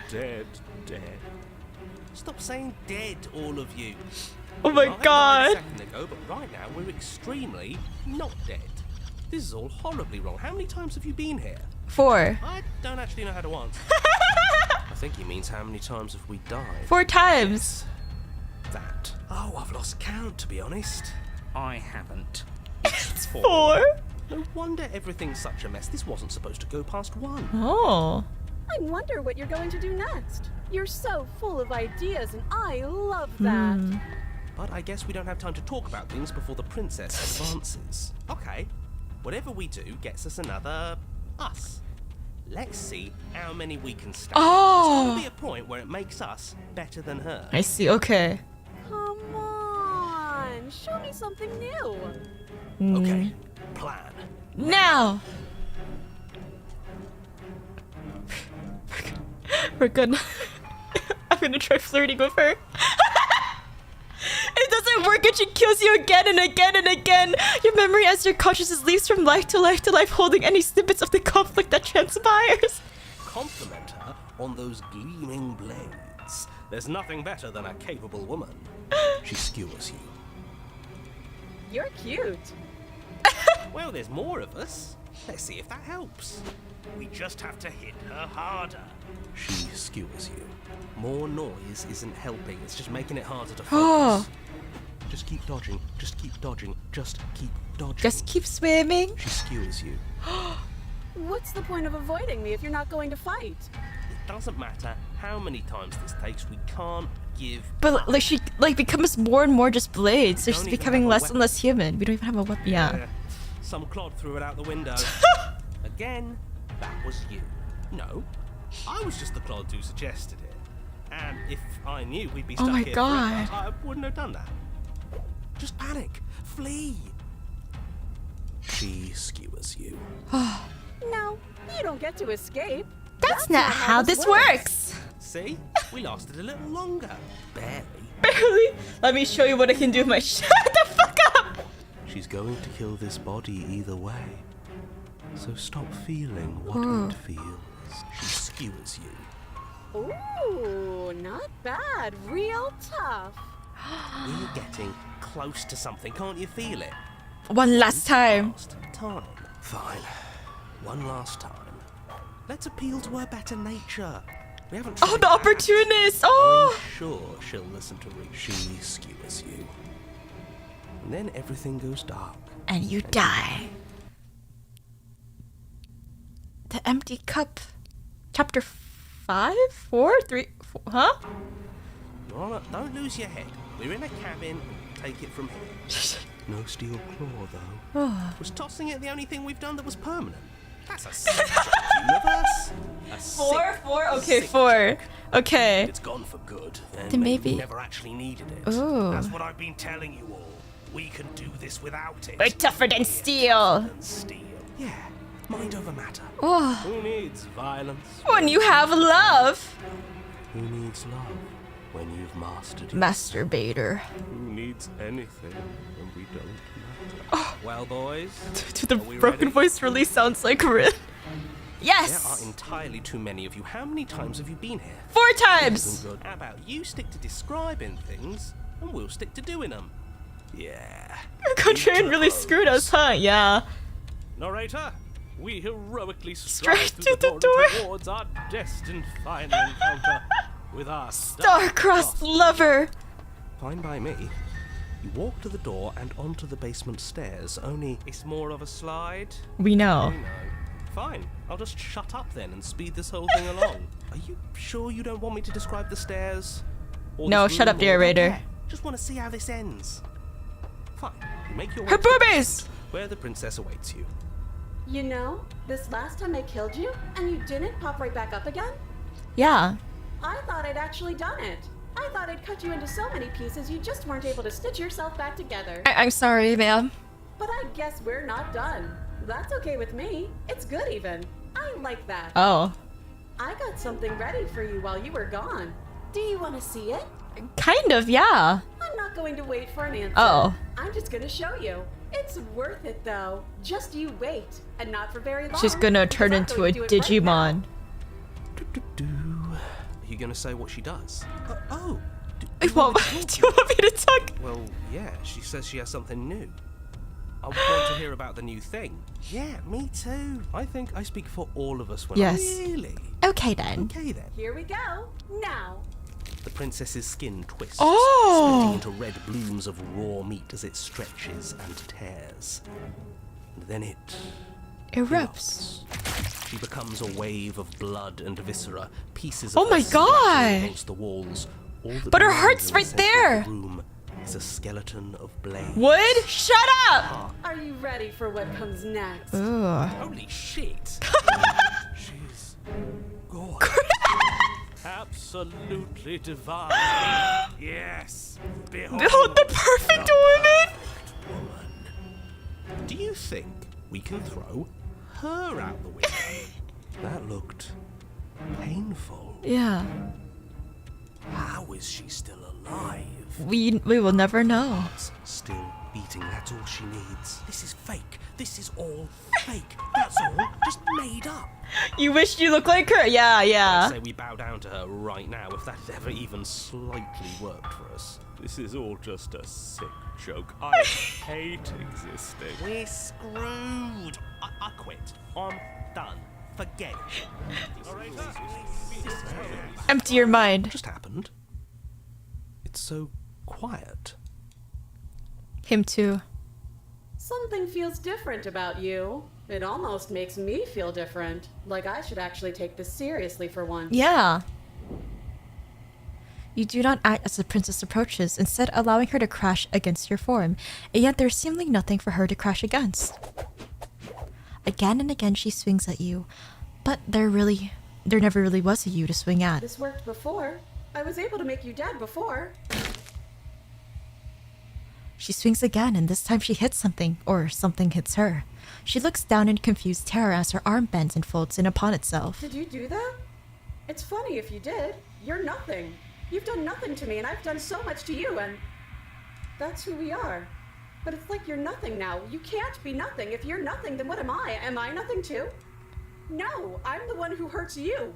Speaker 11: Dead. Stop saying dead, all of you.
Speaker 1: Oh my
Speaker 11: I died
Speaker 1: god.
Speaker 11: a second ago, but right now we're extremely not dead. This is all horribly wrong. How many times have you been here?
Speaker 1: 4.
Speaker 11: I don't actually know how to answer. I think he means how many times have we died.
Speaker 1: 4 times.
Speaker 11: That. Oh, I've lost count, to be honest.
Speaker 2: I haven't.
Speaker 1: It's 4.
Speaker 11: No wonder everything's such a mess. This wasn't supposed to go past 1.
Speaker 1: Oh.
Speaker 3: I wonder what you're going to do next. You're so full of ideas, and I love that.
Speaker 11: But I guess we don't have time to talk about things before the princess advances. Okay, whatever we do gets us another us. Let's see how many we can stand.
Speaker 1: Oh.
Speaker 11: There's going to be a point where it makes us better than her.
Speaker 1: I see. Okay.
Speaker 3: Come on, show me something new.
Speaker 11: Okay, plan.
Speaker 1: Now. We're gonna. I'm gonna try flirting with her. It doesn't work and she kills you again and again and again. Your memory as your consciousness leaps from life to life to life, holding any snippets of the conflict that transpires.
Speaker 11: Compliment her on those gleaming blades. There's nothing better than a capable woman. She skewers you.
Speaker 3: You're cute.
Speaker 11: Well, there's more of us. Let's see if that helps. We just have to hit her harder. She skewers you. More noise isn't helping. It's just making it harder to focus. Just keep dodging. Just keep dodging. Just keep dodging.
Speaker 1: Just keep swimming.
Speaker 11: She skewers you.
Speaker 3: What's the point of avoiding me if you're not going to fight?
Speaker 11: It doesn't matter how many times this takes. We can't give
Speaker 1: But like she becomes more and more just blades, so
Speaker 11: Don't
Speaker 1: she's
Speaker 11: even
Speaker 1: becoming
Speaker 11: have a
Speaker 1: less
Speaker 11: weapon.
Speaker 1: and less human. We don't even have a weapon. Yeah.
Speaker 11: Some clod threw it out the window. Again, that was you. No, I was just the clod who suggested it. And if I knew we'd be
Speaker 1: Oh
Speaker 11: stuck
Speaker 1: my
Speaker 11: here
Speaker 1: God.
Speaker 11: forever, I wouldn't have done that. Just panic. Flee. She skewers you.
Speaker 3: No, you don't get to escape.
Speaker 1: That's not how this works.
Speaker 11: See? We lasted a little longer. Barely.
Speaker 1: Barely. Let me show you what I can do with my shut the fuck up.
Speaker 11: She's going to kill this body either way. So stop feeling what it feels. She skewers you.
Speaker 3: Ooh, not bad. Real tough.
Speaker 11: We're getting close to something. Can't you feel it?
Speaker 1: One last time.
Speaker 11: Last time. Fine. One last time. Let's appeal to her better nature. We haven't
Speaker 1: Oh,
Speaker 11: tried
Speaker 1: the
Speaker 11: that.
Speaker 1: opportunist. Oh.
Speaker 11: I'm sure she'll listen to Rin. She skewers you. And then everything goes dark.
Speaker 1: And you die. The Empty Cup. Chapter 5? 4? 3? 4? Huh?
Speaker 11: Don't lose your head. We're in a cabin. Take it from here. No steel claw, though. Was tossing it the only thing we've done that was permanent? That's a sick universe. A
Speaker 1: 4?
Speaker 11: sick,
Speaker 1: 4? Okay,
Speaker 11: sick
Speaker 1: 4.
Speaker 11: joke.
Speaker 1: Okay.
Speaker 11: It's gone for good.
Speaker 1: Then
Speaker 11: Then
Speaker 1: maybe-
Speaker 11: we never actually needed it.
Speaker 1: Ooh.
Speaker 11: That's what I've been telling you all. We can do this without it.
Speaker 1: We're tougher than steel.
Speaker 11: Than steel. Yeah. Mind over matter.
Speaker 1: Oh.
Speaker 11: Who needs violence?
Speaker 1: When you have love.
Speaker 11: Who needs love when you've mastered it?
Speaker 1: Masturbator.
Speaker 11: Who needs anything when we don't matter? Well, boys,
Speaker 1: To the
Speaker 11: are we
Speaker 1: broken
Speaker 11: ready?
Speaker 1: voice really sounds like Rin.
Speaker 11: There
Speaker 1: Yes!
Speaker 11: are entirely too many of you. How many times have you been here?
Speaker 1: 4 times!
Speaker 11: Good. How about you stick to describing things, and we'll stick to doing them? Yeah.
Speaker 1: Contrarian really screwed us, huh? Yeah.
Speaker 7: Narrator, we heroically
Speaker 1: Straight
Speaker 7: stride
Speaker 1: to
Speaker 7: through
Speaker 1: the
Speaker 7: the
Speaker 1: door.
Speaker 7: towards our destined final encounter with our
Speaker 1: Star-crossed lover.
Speaker 11: Fine by me. You walk to the door and onto the basement stairs, only
Speaker 7: It's more of a slide.
Speaker 1: We know.
Speaker 11: I know. Fine, I'll just shut up then and speed this whole thing along. Are you sure you don't want me to describe the stairs? Or
Speaker 1: No,
Speaker 11: this
Speaker 1: shut
Speaker 11: room,
Speaker 1: up,
Speaker 11: or-
Speaker 1: narrator.
Speaker 11: Okay, just want to see how this ends. Fine, you make your way
Speaker 1: Her
Speaker 11: to the
Speaker 1: boobies!
Speaker 11: where the princess awaits you.
Speaker 3: You know, this last time I killed you, and you didn't pop right back up again?
Speaker 1: Yeah.
Speaker 3: I thought I'd actually done it. I thought I'd cut you into so many pieces you just weren't able to stitch yourself back together.
Speaker 1: I'm sorry, ma'am.
Speaker 3: But I guess we're not done. That's okay with me. It's good even. I like that.
Speaker 1: Oh.
Speaker 3: I got something ready for you while you were gone. Do you want to see it?
Speaker 1: Kind of, yeah.
Speaker 3: I'm not going to wait for an answer.
Speaker 1: Oh.
Speaker 3: I'm just going to show you. It's worth it though. Just you wait. And not for very long.
Speaker 1: She's gonna
Speaker 3: because
Speaker 1: turn
Speaker 3: I'm
Speaker 1: into
Speaker 3: going
Speaker 1: a
Speaker 3: to do it right now.
Speaker 1: Digimon.
Speaker 11: Are you gonna say what she does? Oh.
Speaker 1: What, do you want me to talk?
Speaker 11: Well, yeah, she says she has something new. I want to hear about the new thing. Yeah, me too. I think I speak for all of us when
Speaker 1: Yes.
Speaker 11: Really?
Speaker 1: Okay then.
Speaker 11: Okay then.
Speaker 3: Here we go. Now.
Speaker 11: The princess's skin twists,
Speaker 1: Oh!
Speaker 11: splitting into red blooms of raw meat as it stretches and tears. And then it
Speaker 1: Erupts.
Speaker 11: She becomes a wave of blood and viscera, pieces
Speaker 1: Oh
Speaker 11: of
Speaker 1: my
Speaker 11: her splattering
Speaker 1: God!
Speaker 11: against the walls. All that
Speaker 1: But her
Speaker 11: remains
Speaker 1: heart's
Speaker 11: in the
Speaker 1: right
Speaker 11: center of
Speaker 1: there!
Speaker 11: the room is a skeleton of blade.
Speaker 1: Wood, shut up!
Speaker 3: Are you ready for what comes next?
Speaker 1: Ugh.
Speaker 11: Holy shit! She's gorgeous.
Speaker 7: Absolutely divine. Yes.
Speaker 1: Behold the perfect woman!
Speaker 11: Do you think we can throw her out the window? That looked painful.
Speaker 1: Yeah.
Speaker 11: How is she still alive?
Speaker 1: We will never know.
Speaker 11: Heart's still beating, that's all she needs. This is fake. This is all fake. That's all just made up.
Speaker 1: You wish you looked like her? Yeah,
Speaker 11: I
Speaker 1: yeah.
Speaker 11: say we bow down to her right now if that had ever even slightly worked for us.
Speaker 7: This is all just a sick joke. I hate existing.
Speaker 11: We're screwed. I quit. I'm done. Forget it.
Speaker 1: Empty your mind.
Speaker 2: What just happened? It's so quiet.
Speaker 1: Him too.
Speaker 3: Something feels different about you. It almost makes me feel different. Like I should actually take this seriously for once.
Speaker 1: Yeah. You do not act as the princess approaches, instead allowing her to crash against your form, and yet there's seemingly nothing for her to crash against. Again and again she swings at you, but there never really was a you to swing at.
Speaker 3: This worked before. I was able to make you dead before.
Speaker 1: She swings again, and this time she hits something, or something hits her. She looks down in confused terror as her arm bends and folds in upon itself.
Speaker 3: Did you do that? It's funny if you did. You're nothing. You've done nothing to me, and I've done so much to you, and that's who we are. But it's like you're nothing now. You can't be nothing. If you're nothing, then what am I? Am I nothing too? No, I'm the one who hurts you.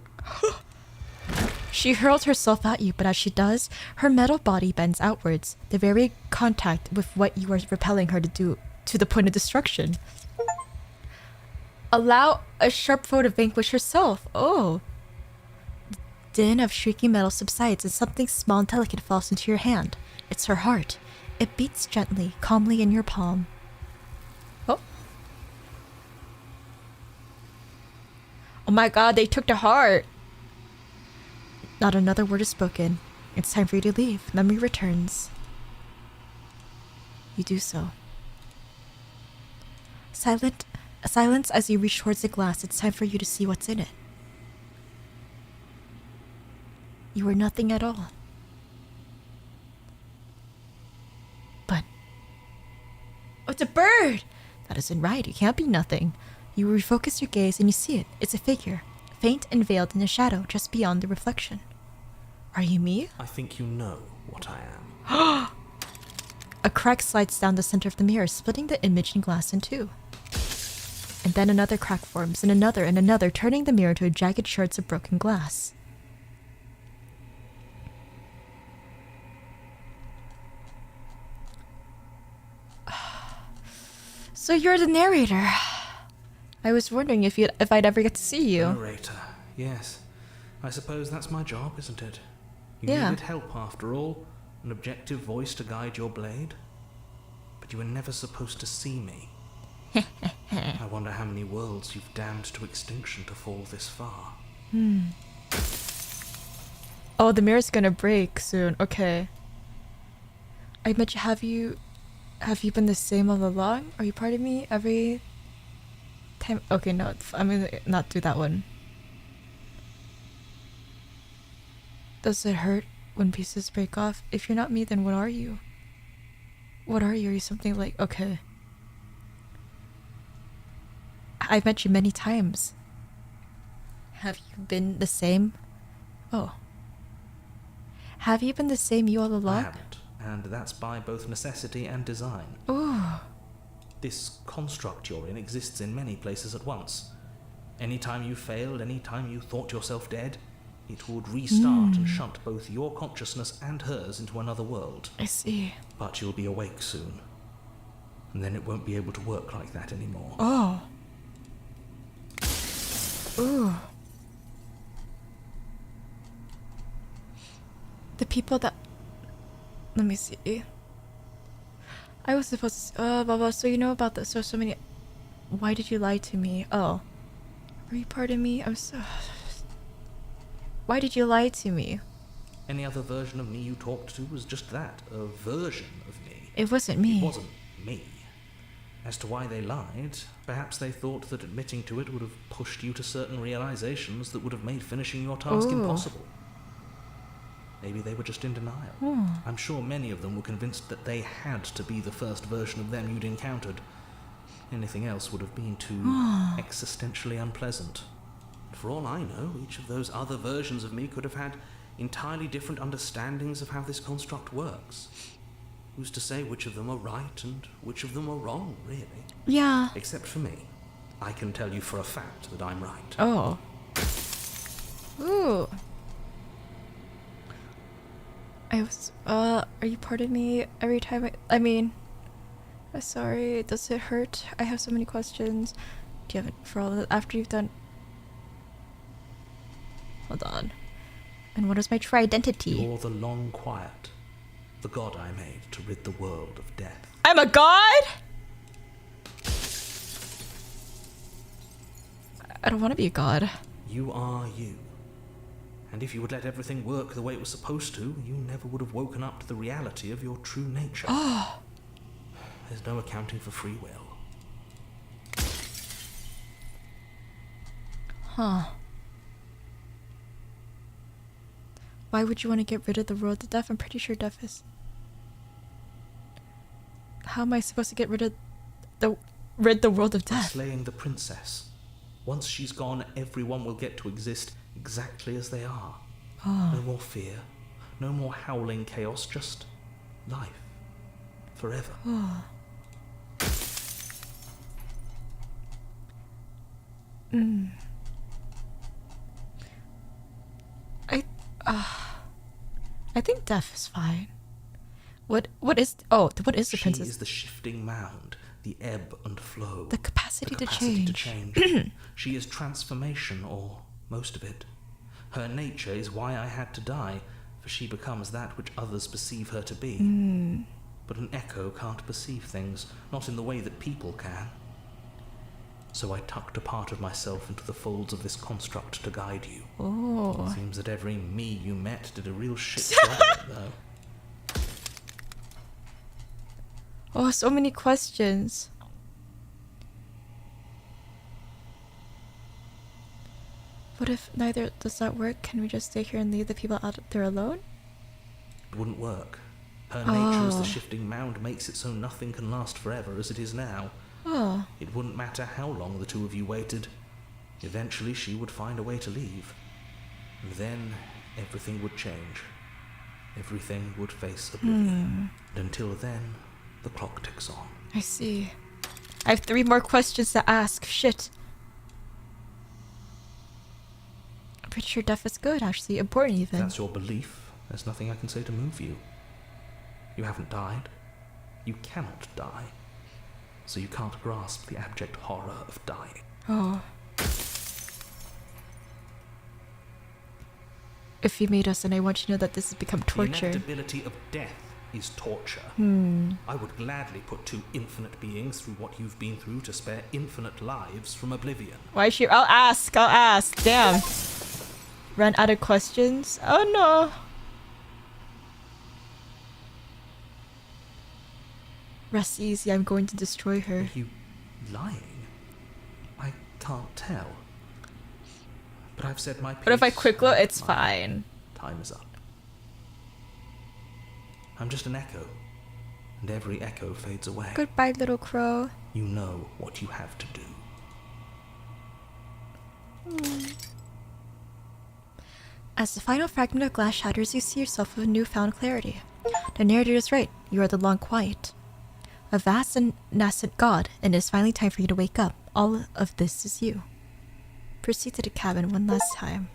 Speaker 1: She hurls herself at you, but as she does, her metal body bends outwards, the very contact with what you are repelling her to do, to the point of destruction. Allow a sharp foe to vanquish herself. Oh. The din of shrieking metal subsides and something small and delicate falls into your hand. It's her heart. It beats gently, calmly in your palm. Oh. Oh my god, they took the heart. Not another word is spoken. It's time for you to leave. Memory returns. You do so. Silence as you reach towards the glass. It's time for you to see what's in it. You are nothing at all. But... oh, it's a bird! That isn't right. You can't be nothing. You refocus your gaze and you see it. It's a figure. Faint and veiled in the shadow just beyond the reflection. Are you me?
Speaker 2: I think you know what I am.
Speaker 1: A crack slides down the center of the mirror, splitting the image and glass in two. And then another crack forms, and another, turning the mirror to a jagged shards of broken glass. So you're the narrator. I was wondering if I'd ever get to see you.
Speaker 2: Narrator, yes. I suppose that's my job, isn't it? You
Speaker 1: Yeah.
Speaker 2: needed help after all, an objective voice to guide your blade. But you were never supposed to see me. I wonder how many worlds you've damned to extinction to fall this far.
Speaker 1: Oh, the mirror's gonna break soon. Okay. I bet you have you been the same all along? Are you part of me every time? Okay, no, I'm gonna not do that one. Does it hurt when pieces break off? If you're not me, then what are you? What are you? Are you something like... okay. I've met you many times. Have you been the same? Oh. Have you been the same you all
Speaker 2: I
Speaker 1: along?
Speaker 2: haven't, and that's by both necessity and design.
Speaker 1: Ooh.
Speaker 2: This construct you're in exists in many places at once. Anytime you failed, anytime you thought yourself dead, it would restart and shunt both your consciousness and hers into another world.
Speaker 1: I see.
Speaker 2: But you'll be awake soon. And then it won't be able to work like that anymore.
Speaker 1: Oh. Ooh. The people that... Let me see. I was supposed to... blah, blah. So you know about this. So many... Why did you lie to me? Oh. Are you part of me? I'm so... Why did you lie to me?
Speaker 2: Any other version of me you talked to was just that, a version of me.
Speaker 1: It wasn't me.
Speaker 2: It wasn't me. As to why they lied, perhaps they thought that admitting to it would have pushed you to certain realizations that would have made finishing your task impossible. Maybe they were just in denial. I'm sure many of them were convinced that they had to be the first version of them you'd encountered. Anything else would have been too existentially unpleasant. For all I know, each of those other versions of me could have had entirely different understandings of how this construct works. Who's to say which of them are right and which of them are wrong, really?
Speaker 1: Yeah.
Speaker 2: Except for me. I can tell you for a fact that I'm right.
Speaker 1: Oh. Ooh. I was, are you part of me every time I mean, I'm sorry, does it hurt? I have so many questions. Do you have it for all of after you've done... Hold on. And what is my true identity?
Speaker 2: You're the long quiet. The god I made to rid the world of death.
Speaker 1: I'm a god? I don't want to be a god.
Speaker 2: You are you. And if you would let everything work the way it was supposed to, you never would have woken up to the reality of your true nature.
Speaker 1: Oh.
Speaker 2: There's no accounting for free will.
Speaker 1: Huh. Why would you want to get rid of the world of death? I'm pretty sure death is... How am I supposed to get rid of the world of
Speaker 2: By
Speaker 1: death?
Speaker 2: slaying the princess. Once she's gone, everyone will get to exist exactly as they are. No more fear, no more howling chaos, just life. Forever. I think death is fine. What is the princess? She is the shifting mound, the ebb and flow.
Speaker 1: The capacity to change.
Speaker 2: She is transformation, or most of it. Her nature is why I had to die, for she becomes that which others perceive her to be. But an echo can't perceive things, not in the way that people can. So I tucked a part of myself into the folds of this construct to guide you.
Speaker 1: Oh.
Speaker 2: Seems that every me you met did a real shit job of it, though.
Speaker 1: Oh, so many questions. What if neither does that work? Can we just stay here and leave the people out there alone?
Speaker 2: It wouldn't work. Her nature as the shifting mound makes it so nothing can last forever as it is now.
Speaker 1: Oh.
Speaker 2: It wouldn't matter how long the two of you waited. Eventually she would find a way to leave. And then everything would change. Everything would face oblivion. And until then, the clock ticks on.
Speaker 1: I see. I have 3 more questions to ask. Shit. I'm pretty sure death is good, actually. Important, even.
Speaker 2: If that's your belief, there's nothing I can say to move you. You haven't died. You cannot die. So you can't grasp the abject horror of dying.
Speaker 1: Oh. If you meet us, then I want you to know that this has become torture.
Speaker 2: The inevitability of death is torture. I would gladly put 2 infinite beings through what you've been through to spare infinite lives from oblivion.
Speaker 1: Why is she? I'll ask. Damn. Run out of questions? Oh no. Rest easy, I'm going to destroy her.
Speaker 2: Are you lying? I can't tell. But I've said my piece.
Speaker 1: But if I quick look, it's fine.
Speaker 2: Time is up. I'm just an echo, and every echo fades away.
Speaker 1: Goodbye, little crow.
Speaker 2: You know what you have to do.
Speaker 1: As the final fragment of glass shatters, you see yourself with newfound clarity. The narrator is right. You are the long quiet. A vast and nascent god, and it is finally time for you to wake up. All of this is you. Proceed to the cabin one last time.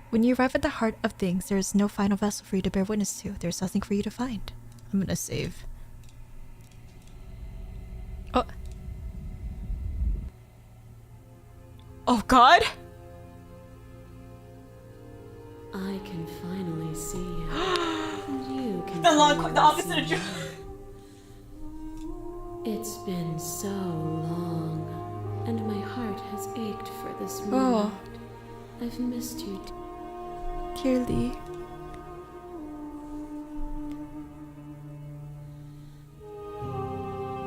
Speaker 1: When you arrive at the heart of things, there is no final vessel for you to bear witness to. There is nothing for you to find. I'm gonna save. Oh. Oh god?
Speaker 6: I can finally see you. And you can
Speaker 1: The opposite of Juna.
Speaker 6: It's been so long, and my heart has ached for this moment. I've missed you
Speaker 1: dearly.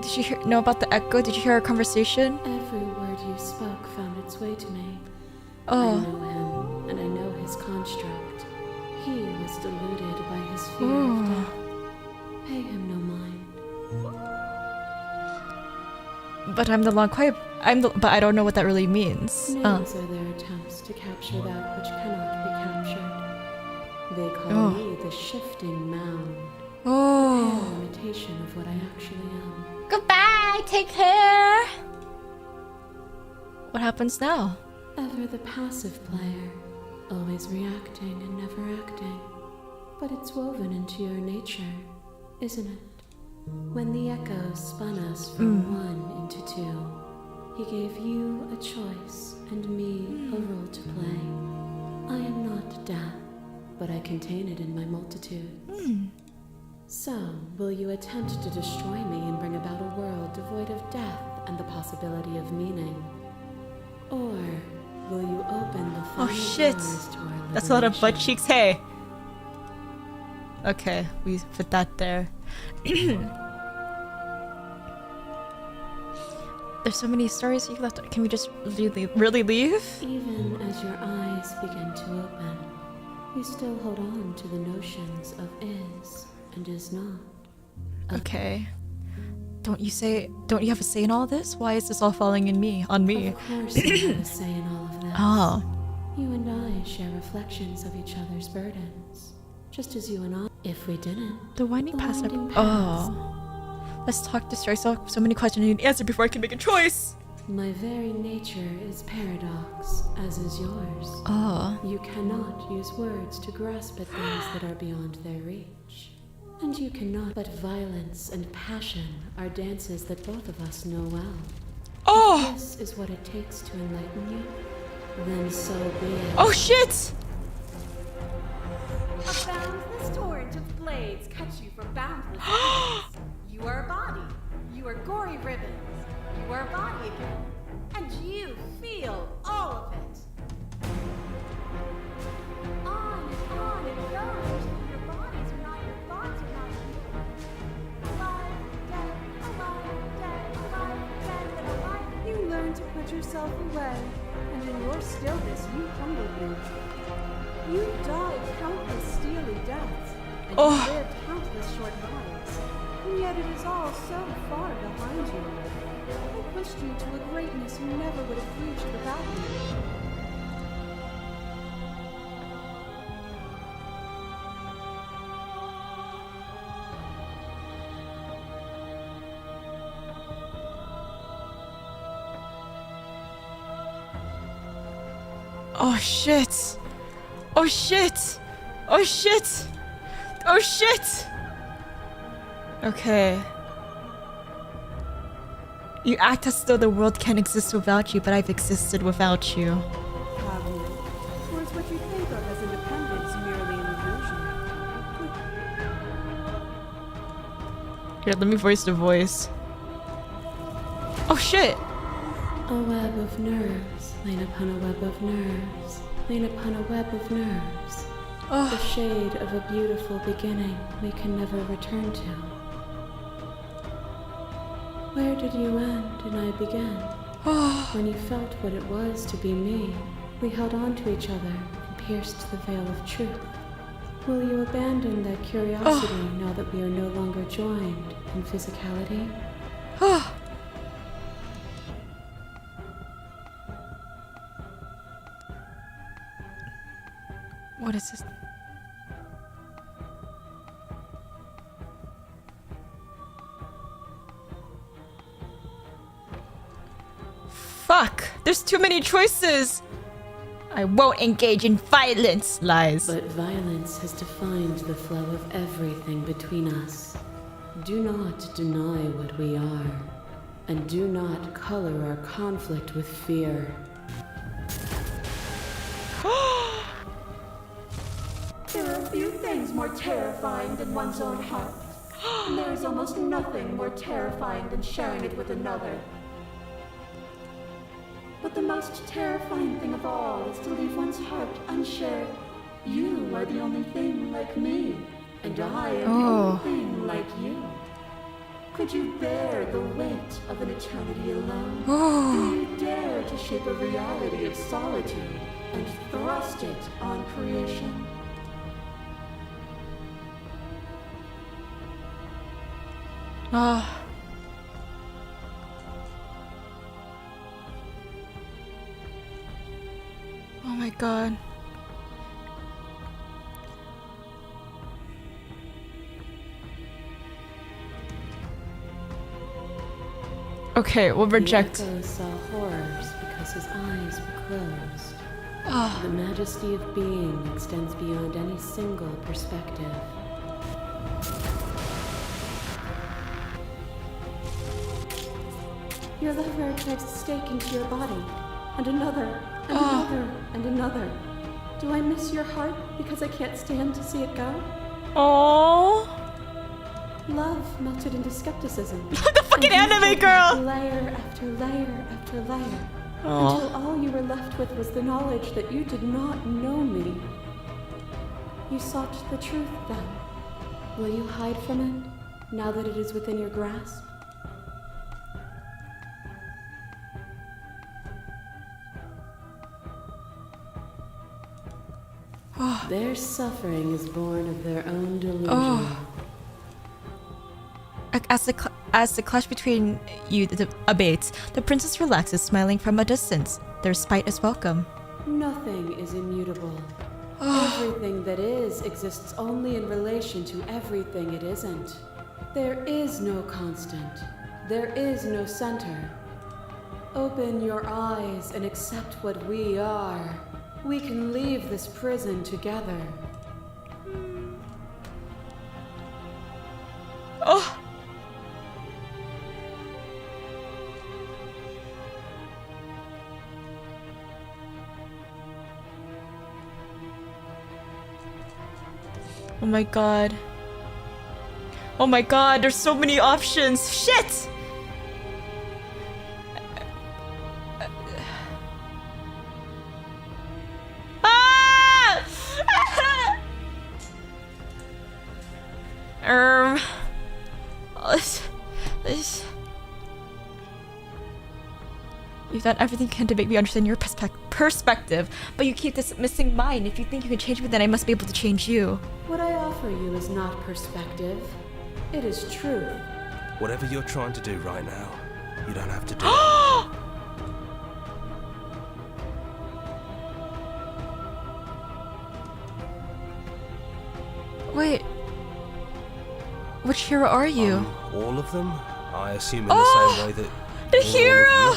Speaker 1: Did you know about the echo? Did you hear our conversation?
Speaker 6: Every word you spoke found its way to me.
Speaker 1: Oh.
Speaker 6: I know him, and I know his construct. He was deluded by his fear of death. Pay him no mind.
Speaker 1: But I'm the long quiet. But I don't know what that really means.
Speaker 6: Names are their attempts to capture that which cannot be captured. They call me the shifting mound. A pale imitation of what I actually am.
Speaker 1: Goodbye. Take care. What happens now?
Speaker 6: Ever the passive player, always reacting and never acting. But it's woven into your nature, isn't it? When the echo spun us from one into two, he gave you a choice and me a role to play. I am not death, but I contain it in my multitudes. So, will you attempt to destroy me and bring about a world devoid of death and the possibility of meaning? Or will you open the final doors to our liberation?
Speaker 1: That's a lot of butt cheeks. Hey. Okay, we put that there. There's so many stories you left. Can we just really leave?
Speaker 6: Even as your eyes begin to open, you still hold on to the notions of is and is not.
Speaker 1: Okay. Don't you have a say in all this? Why is this all falling on me?
Speaker 6: Of course you have a say in all of this.
Speaker 1: Oh.
Speaker 6: You and I share reflections of each other's burdens. Just as you and I, if we didn't.
Speaker 1: The winding path. Oh. Let's talk this through. So many questions I need to answer before I can make a choice.
Speaker 6: My very nature is paradox, as is yours.
Speaker 1: Oh.
Speaker 6: You cannot use words to grasp at things that are beyond their reach. And you cannot, but violence and passion are dances that both of us know well.
Speaker 1: Oh!
Speaker 6: If this is what it takes to enlighten you, then so be it.
Speaker 1: Oh shit!
Speaker 3: A boundless torrent of blades cut you from boundless ribbons. You are a body. You are gory ribbons. You are a body again. And you feel all of it. On it goes until your bodies are not your thoughts are not you. Alive, dead, alive, dead, alive. You learn to put yourself away, and in your stillness you humble me. You died countless steely deaths, and you lived countless short lives, and yet it is all so far behind you. I pushed you to a greatness you never would have reached without me.
Speaker 1: Oh shit! Oh shit! Oh shit! Oh shit! Okay. You act as though the world can't exist without you, but I've existed without you.
Speaker 3: Have you? Or is what you think of as independence merely an illusion?
Speaker 1: Here, let me voice the voice. Oh shit!
Speaker 6: A web of nerves, lain upon a web of nerves, lain upon a web of nerves. The shade of a beautiful beginning we can never return to. Where did you end and I begin? When you felt what it was to be me, we held on to each other and pierced the veil of truth. Will you abandon that curiosity now that we are no longer joined in physicality?
Speaker 1: What is this? Fuck! There's too many choices! I won't engage in violence, lies.
Speaker 6: But violence has defined the flow of everything between us. Do not deny what we are, and do not color our conflict with fear.
Speaker 8: terrifying than one's own heart. And there is almost nothing more terrifying than sharing it with another. But the most terrifying thing of all is to leave one's heart unshared. You are the only thing like me, and I am the only thing like you. Could you bear the weight of an eternity alone? Do you dare to shape a reality of solitude and thrust it on creation?
Speaker 1: Oh. Oh my god. Okay, we'll reject.
Speaker 6: The echo saw horrors because his eyes were closed. The majesty of being extends beyond any single perspective. Your lover drives a stake into your body, and another, and another, and another. Do I miss your heart because I can't stand to see it go?
Speaker 1: Oh.
Speaker 6: Love melted into skepticism.
Speaker 1: The fucking anime girl!
Speaker 6: Layer after layer after layer. Until all you were left with was the knowledge that you did not know me. You sought the truth then. Will you hide from it, now that it is within your grasp? Their suffering is born of their own delusion.
Speaker 1: As the clash between you abates, the princess relaxes, smiling from a distance. Their spite is welcome.
Speaker 6: Nothing is immutable. Everything that is exists only in relation to everything it isn't. There is no constant. There is no center. Open your eyes and accept what we are. We can leave this prison together.
Speaker 1: Oh! Oh my god. Oh my god, there's so many options. Shit! You've done everything you can to make me understand your perspective, but you keep dismissing mine. If you think you can change me, then I must be able to change you.
Speaker 6: What I offer you is not perspective. It is truth.
Speaker 11: Whatever you're trying to do right now, you don't have to do it.
Speaker 1: Wait. Which hero are you?
Speaker 11: All of them? I assume in the same way that...
Speaker 1: The hero!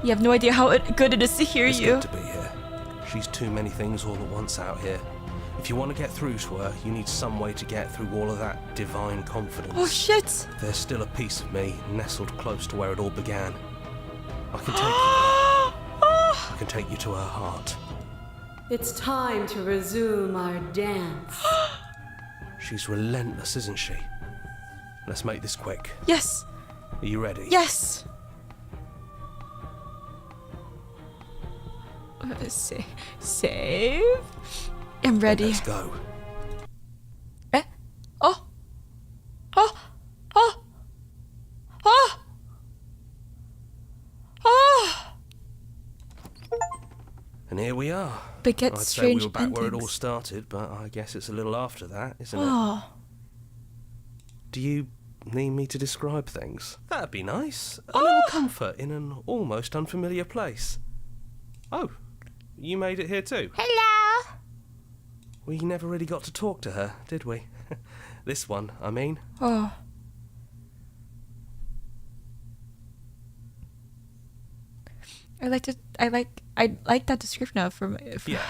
Speaker 1: You have no idea how good it is to hear you.
Speaker 11: It's good to be here. She's too many things all at once out here. If you want to get through to her, you need some way to get through all of that divine confidence.
Speaker 1: Oh shit!
Speaker 11: There's still a piece of me nestled close to where it all began. I can take you there. I can take you to her heart.
Speaker 6: It's time to resume our dance.
Speaker 11: She's relentless, isn't she? Let's make this quick.
Speaker 1: Yes.
Speaker 11: Are you ready?
Speaker 1: Yes. Save. I'm ready.
Speaker 11: Let's go.
Speaker 1: Eh? Oh. Oh. Oh. Oh. Oh.
Speaker 11: And here we are.
Speaker 1: Beget
Speaker 11: I'd say
Speaker 1: strange
Speaker 11: we were back where it all
Speaker 1: endings.
Speaker 11: started, but I guess it's a little after that, isn't it?
Speaker 1: Oh.
Speaker 11: Do you need me to describe things? That'd be nice. A little comfort in an almost unfamiliar place. Oh, you made it here too?
Speaker 1: Hello.
Speaker 11: We never really got to talk to her, did we? This one, I mean.
Speaker 1: Oh. I like that description from
Speaker 11: Yeah,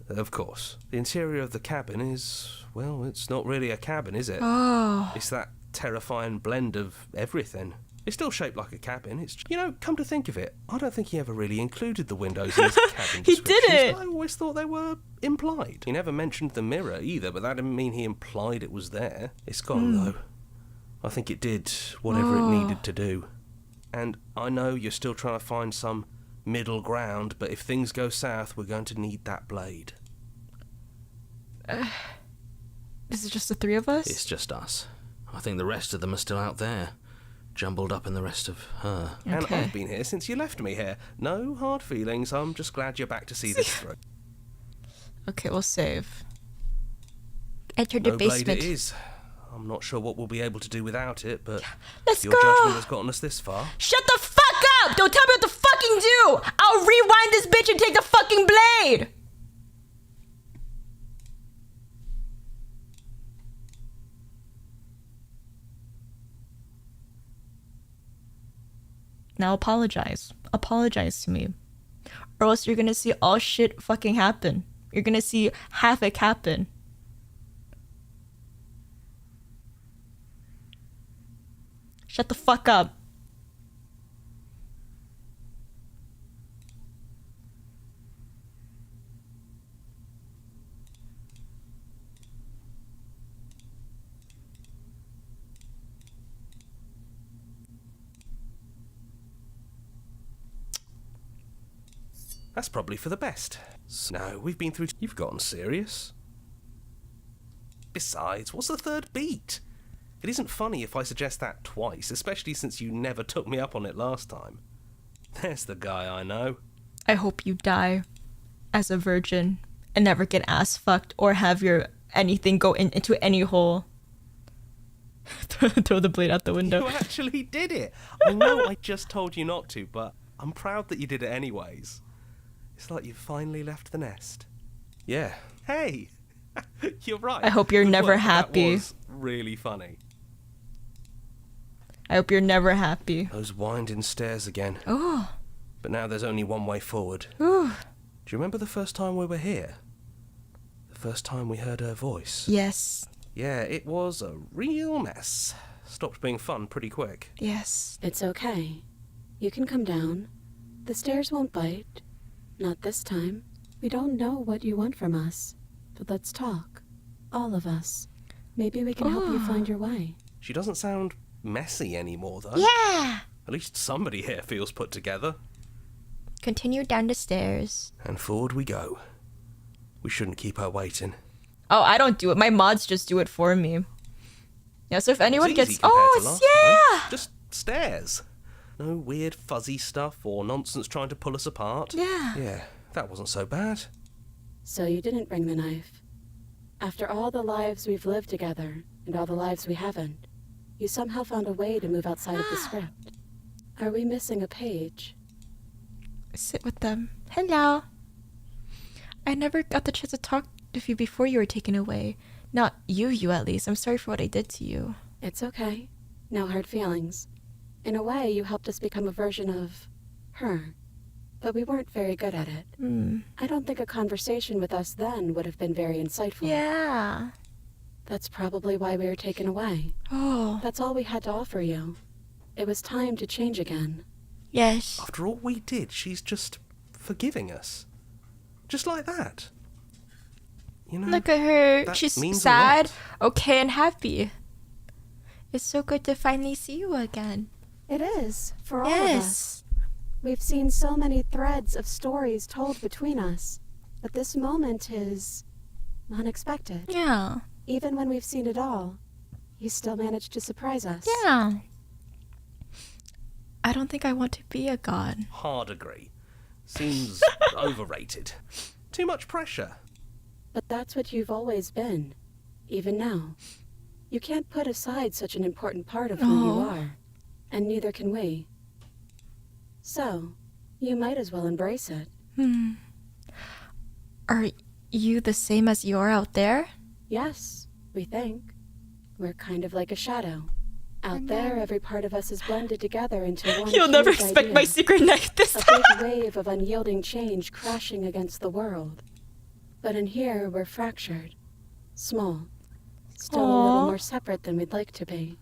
Speaker 11: of course. The interior of the cabin is, well, it's not really a cabin, is it?
Speaker 1: Oh.
Speaker 11: It's that terrifying blend of everything. It's still shaped like a cabin. It's, you know, come to think of it, I don't think he ever really included the windows in his cabin
Speaker 1: He
Speaker 11: descriptions.
Speaker 1: didn't.
Speaker 11: I always thought they were implied. He never mentioned the mirror either, but that didn't mean he implied it was there. It's gone though. I think it did whatever it needed to do. And I know you're still trying to find some middle ground, but if things go south, we're going to need that blade.
Speaker 1: Is it just the three of us?
Speaker 2: It's just us. I think the rest of them are still out there, jumbled up in the rest of her.
Speaker 11: And I've been here since you left me here. No hard feelings, I'm just glad you're back to see this through.
Speaker 1: Okay, we'll save. Enter the
Speaker 11: No
Speaker 1: basement.
Speaker 11: blade it is. I'm not sure what we'll be able to do without it, but
Speaker 1: Let's
Speaker 11: your
Speaker 1: go.
Speaker 11: judgment has gotten us this far.
Speaker 1: Shut the fuck up! Don't tell me what to fucking do! I'll rewind this bitch and take the fucking blade! Now apologize. Apologize to me. Or else you're gonna see all shit fucking happen. You're gonna see havoc happen. Shut the fuck up.
Speaker 11: That's probably for the best. No, we've been through... You've gotten serious. Besides, what's the third beat? It isn't funny if I suggest that twice, especially since you never took me up on it last time. There's the guy I know.
Speaker 1: I hope you die as a virgin and never get ass fucked or have your anything go into any hole. Throw the blade out the window.
Speaker 11: You actually did it. I know I just told you not to, but I'm proud that you did it anyways. It's like you finally left the nest. Yeah. Hey, you're right.
Speaker 1: I hope you're
Speaker 11: Good
Speaker 1: never
Speaker 11: work.
Speaker 1: happy.
Speaker 11: That was really funny.
Speaker 1: I hope you're never happy.
Speaker 11: Those winding stairs again.
Speaker 1: Oh.
Speaker 11: But now there's only one way forward.
Speaker 1: Ooh.
Speaker 11: Do you remember the first time we were here? The first time we heard her voice?
Speaker 1: Yes.
Speaker 11: Yeah, it was a real mess. Stopped being fun pretty quick.
Speaker 1: Yes.
Speaker 6: It's okay. You can come down. The stairs won't bite. Not this time. We don't know what you want from us. But let's talk. All of us. Maybe we can help you find your way.
Speaker 11: She doesn't sound messy anymore, though.
Speaker 1: Yeah.
Speaker 11: At least somebody here feels put together.
Speaker 1: Continue down the stairs.
Speaker 11: And forward we go. We shouldn't keep her waiting.
Speaker 1: Oh, I don't do it. My mods just do it for me. Yeah, so if anyone
Speaker 11: It's easy
Speaker 1: gets...
Speaker 11: compared
Speaker 1: Oh,
Speaker 11: to
Speaker 1: it's...
Speaker 11: last
Speaker 1: Yeah!
Speaker 11: time. Just stairs. No weird fuzzy stuff or nonsense trying to pull us apart.
Speaker 1: Yeah.
Speaker 11: Yeah, that wasn't so bad.
Speaker 6: So you didn't bring the knife. After all the lives we've lived together, and all the lives we haven't, you somehow found a way to move outside of the script. Are we missing a page?
Speaker 1: Sit with them. Hello. I never got the chance to talk with you before you were taken away. Not you at least. I'm sorry for what I did to you.
Speaker 6: It's okay. No hard feelings. In a way, you helped us become a version of her. But we weren't very good at it. I don't think a conversation with us then would have been very insightful.
Speaker 1: Yeah.
Speaker 6: That's probably why we were taken away.
Speaker 1: Oh.
Speaker 6: That's all we had to offer you. It was time to change again.
Speaker 1: Yes.
Speaker 11: After all we did, she's just forgiving us. Just like that. You know,
Speaker 1: Look at her.
Speaker 11: that
Speaker 1: She's
Speaker 11: means a
Speaker 1: sad,
Speaker 11: lot.
Speaker 1: okay, and happy. It's so good to finally see you again.
Speaker 3: It is, for all of us.
Speaker 1: Yes.
Speaker 3: We've seen so many threads of stories told between us, but this moment is unexpected.
Speaker 1: Yeah.
Speaker 3: Even when we've seen it all, you still managed to surprise us.
Speaker 1: Yeah. I don't think I want to be a god.
Speaker 11: Hard agree. Seems overrated. Too much pressure.
Speaker 6: But that's what you've always been, even now. You can't put aside such an important part of who you are, and neither can we. So, you might as well embrace it.
Speaker 1: Are you the same as you are out there?
Speaker 6: Yes, we think. We're kind of like a shadow. Out there, every part of us is blended together into one
Speaker 1: You'll never
Speaker 6: huge
Speaker 1: expect
Speaker 6: idea.
Speaker 1: my secret knife this
Speaker 6: A
Speaker 1: time.
Speaker 6: big wave of unyielding change crashing against the world. But in here, we're fractured. Small. Still a little
Speaker 1: Aw.
Speaker 6: more separate than we'd like to be.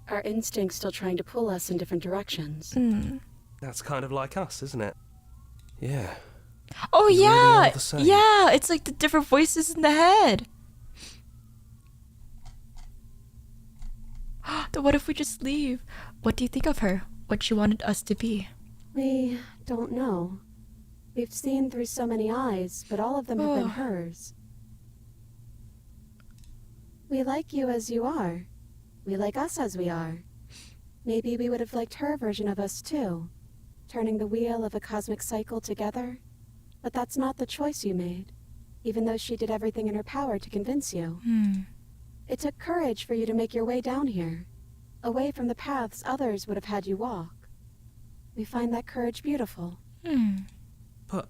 Speaker 3: Our instincts still trying to pull us in different directions.
Speaker 11: That's kind of like us, isn't it? Yeah.
Speaker 1: Oh
Speaker 11: We really
Speaker 1: yeah,
Speaker 11: are the same.
Speaker 1: yeah. It's like the different voices in the head. Then what if we just leave? What do you think of her? What she wanted us to be?
Speaker 3: We don't know. We've seen through so many eyes, but all of them have been
Speaker 1: Oh.
Speaker 3: hers. We like you as you are. We like us as we are. Maybe we would have liked her version of us too, turning the wheel of a cosmic cycle together. But that's not the choice you made, even though she did everything in her power to convince you. It took courage for you to make your way down here, away from the paths others would have had you walk. We find that courage beautiful.
Speaker 2: But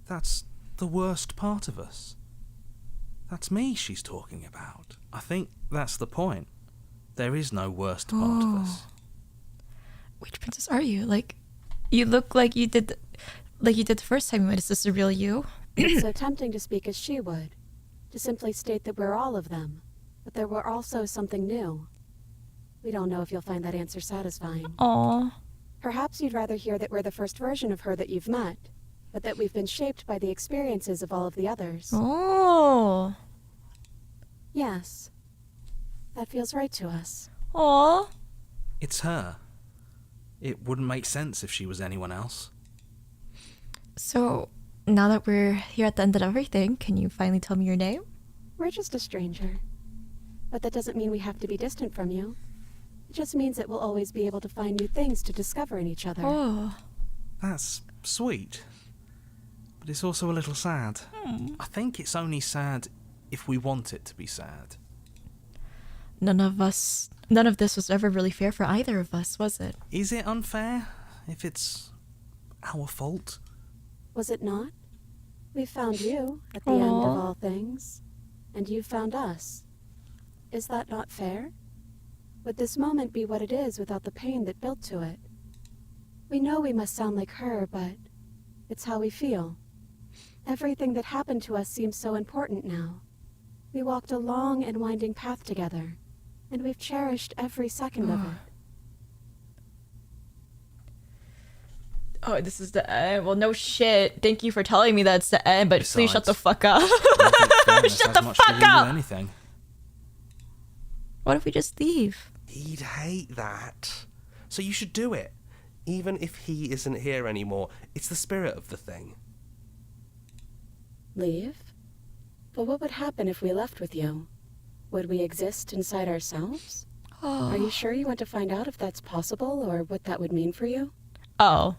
Speaker 2: that's the worst part of us. That's me she's talking about. I think that's the point. There is no worst part of us.
Speaker 1: Which princess are you? Like, you look like you did the first time we met. Is this the real you?
Speaker 3: It's so tempting to speak as she would, to simply state that we're all of them, but there were also something new. We don't know if you'll find that answer satisfying.
Speaker 1: Aww.
Speaker 3: Perhaps you'd rather hear that we're the first version of her that you've met, but that we've been shaped by the experiences of all of the others.
Speaker 1: Oh.
Speaker 3: Yes. That feels right to us.
Speaker 1: Aw.
Speaker 2: It's her. It wouldn't make sense if she was anyone else.
Speaker 1: So, now that we're here at the end of everything, can you finally tell me your name?
Speaker 3: We're just a stranger. But that doesn't mean we have to be distant from you. It just means that we'll always be able to find new things to discover in each other.
Speaker 1: Oh.
Speaker 2: That's sweet. But it's also a little sad. I think it's only sad if we want it to be sad.
Speaker 1: None of this was ever really fair for either of us, was it?
Speaker 2: Is it unfair if it's our fault?
Speaker 3: Was it not? We found you at the end of all things, and you found us. Is that not fair? Would this moment be what it is without the pain that built to it? We know we must sound like her, but it's how we feel. Everything that happened to us seems so important now. We walked a long and winding path together, and we've cherished every second of it.
Speaker 1: Oh, this is the end. Well, no shit. Thank you for telling me that's the end, but please shut the
Speaker 2: Besides,
Speaker 1: fuck up. Shut the fuck up!
Speaker 2: Anything.
Speaker 1: What if we just leave?
Speaker 11: He'd hate that. So you should do it. Even if he isn't here anymore, it's the spirit of the thing.
Speaker 3: Leave? But what would happen if we left with you? Would we exist inside ourselves? Are you sure you want to find out if that's possible, or what that would mean for you?
Speaker 1: Oh,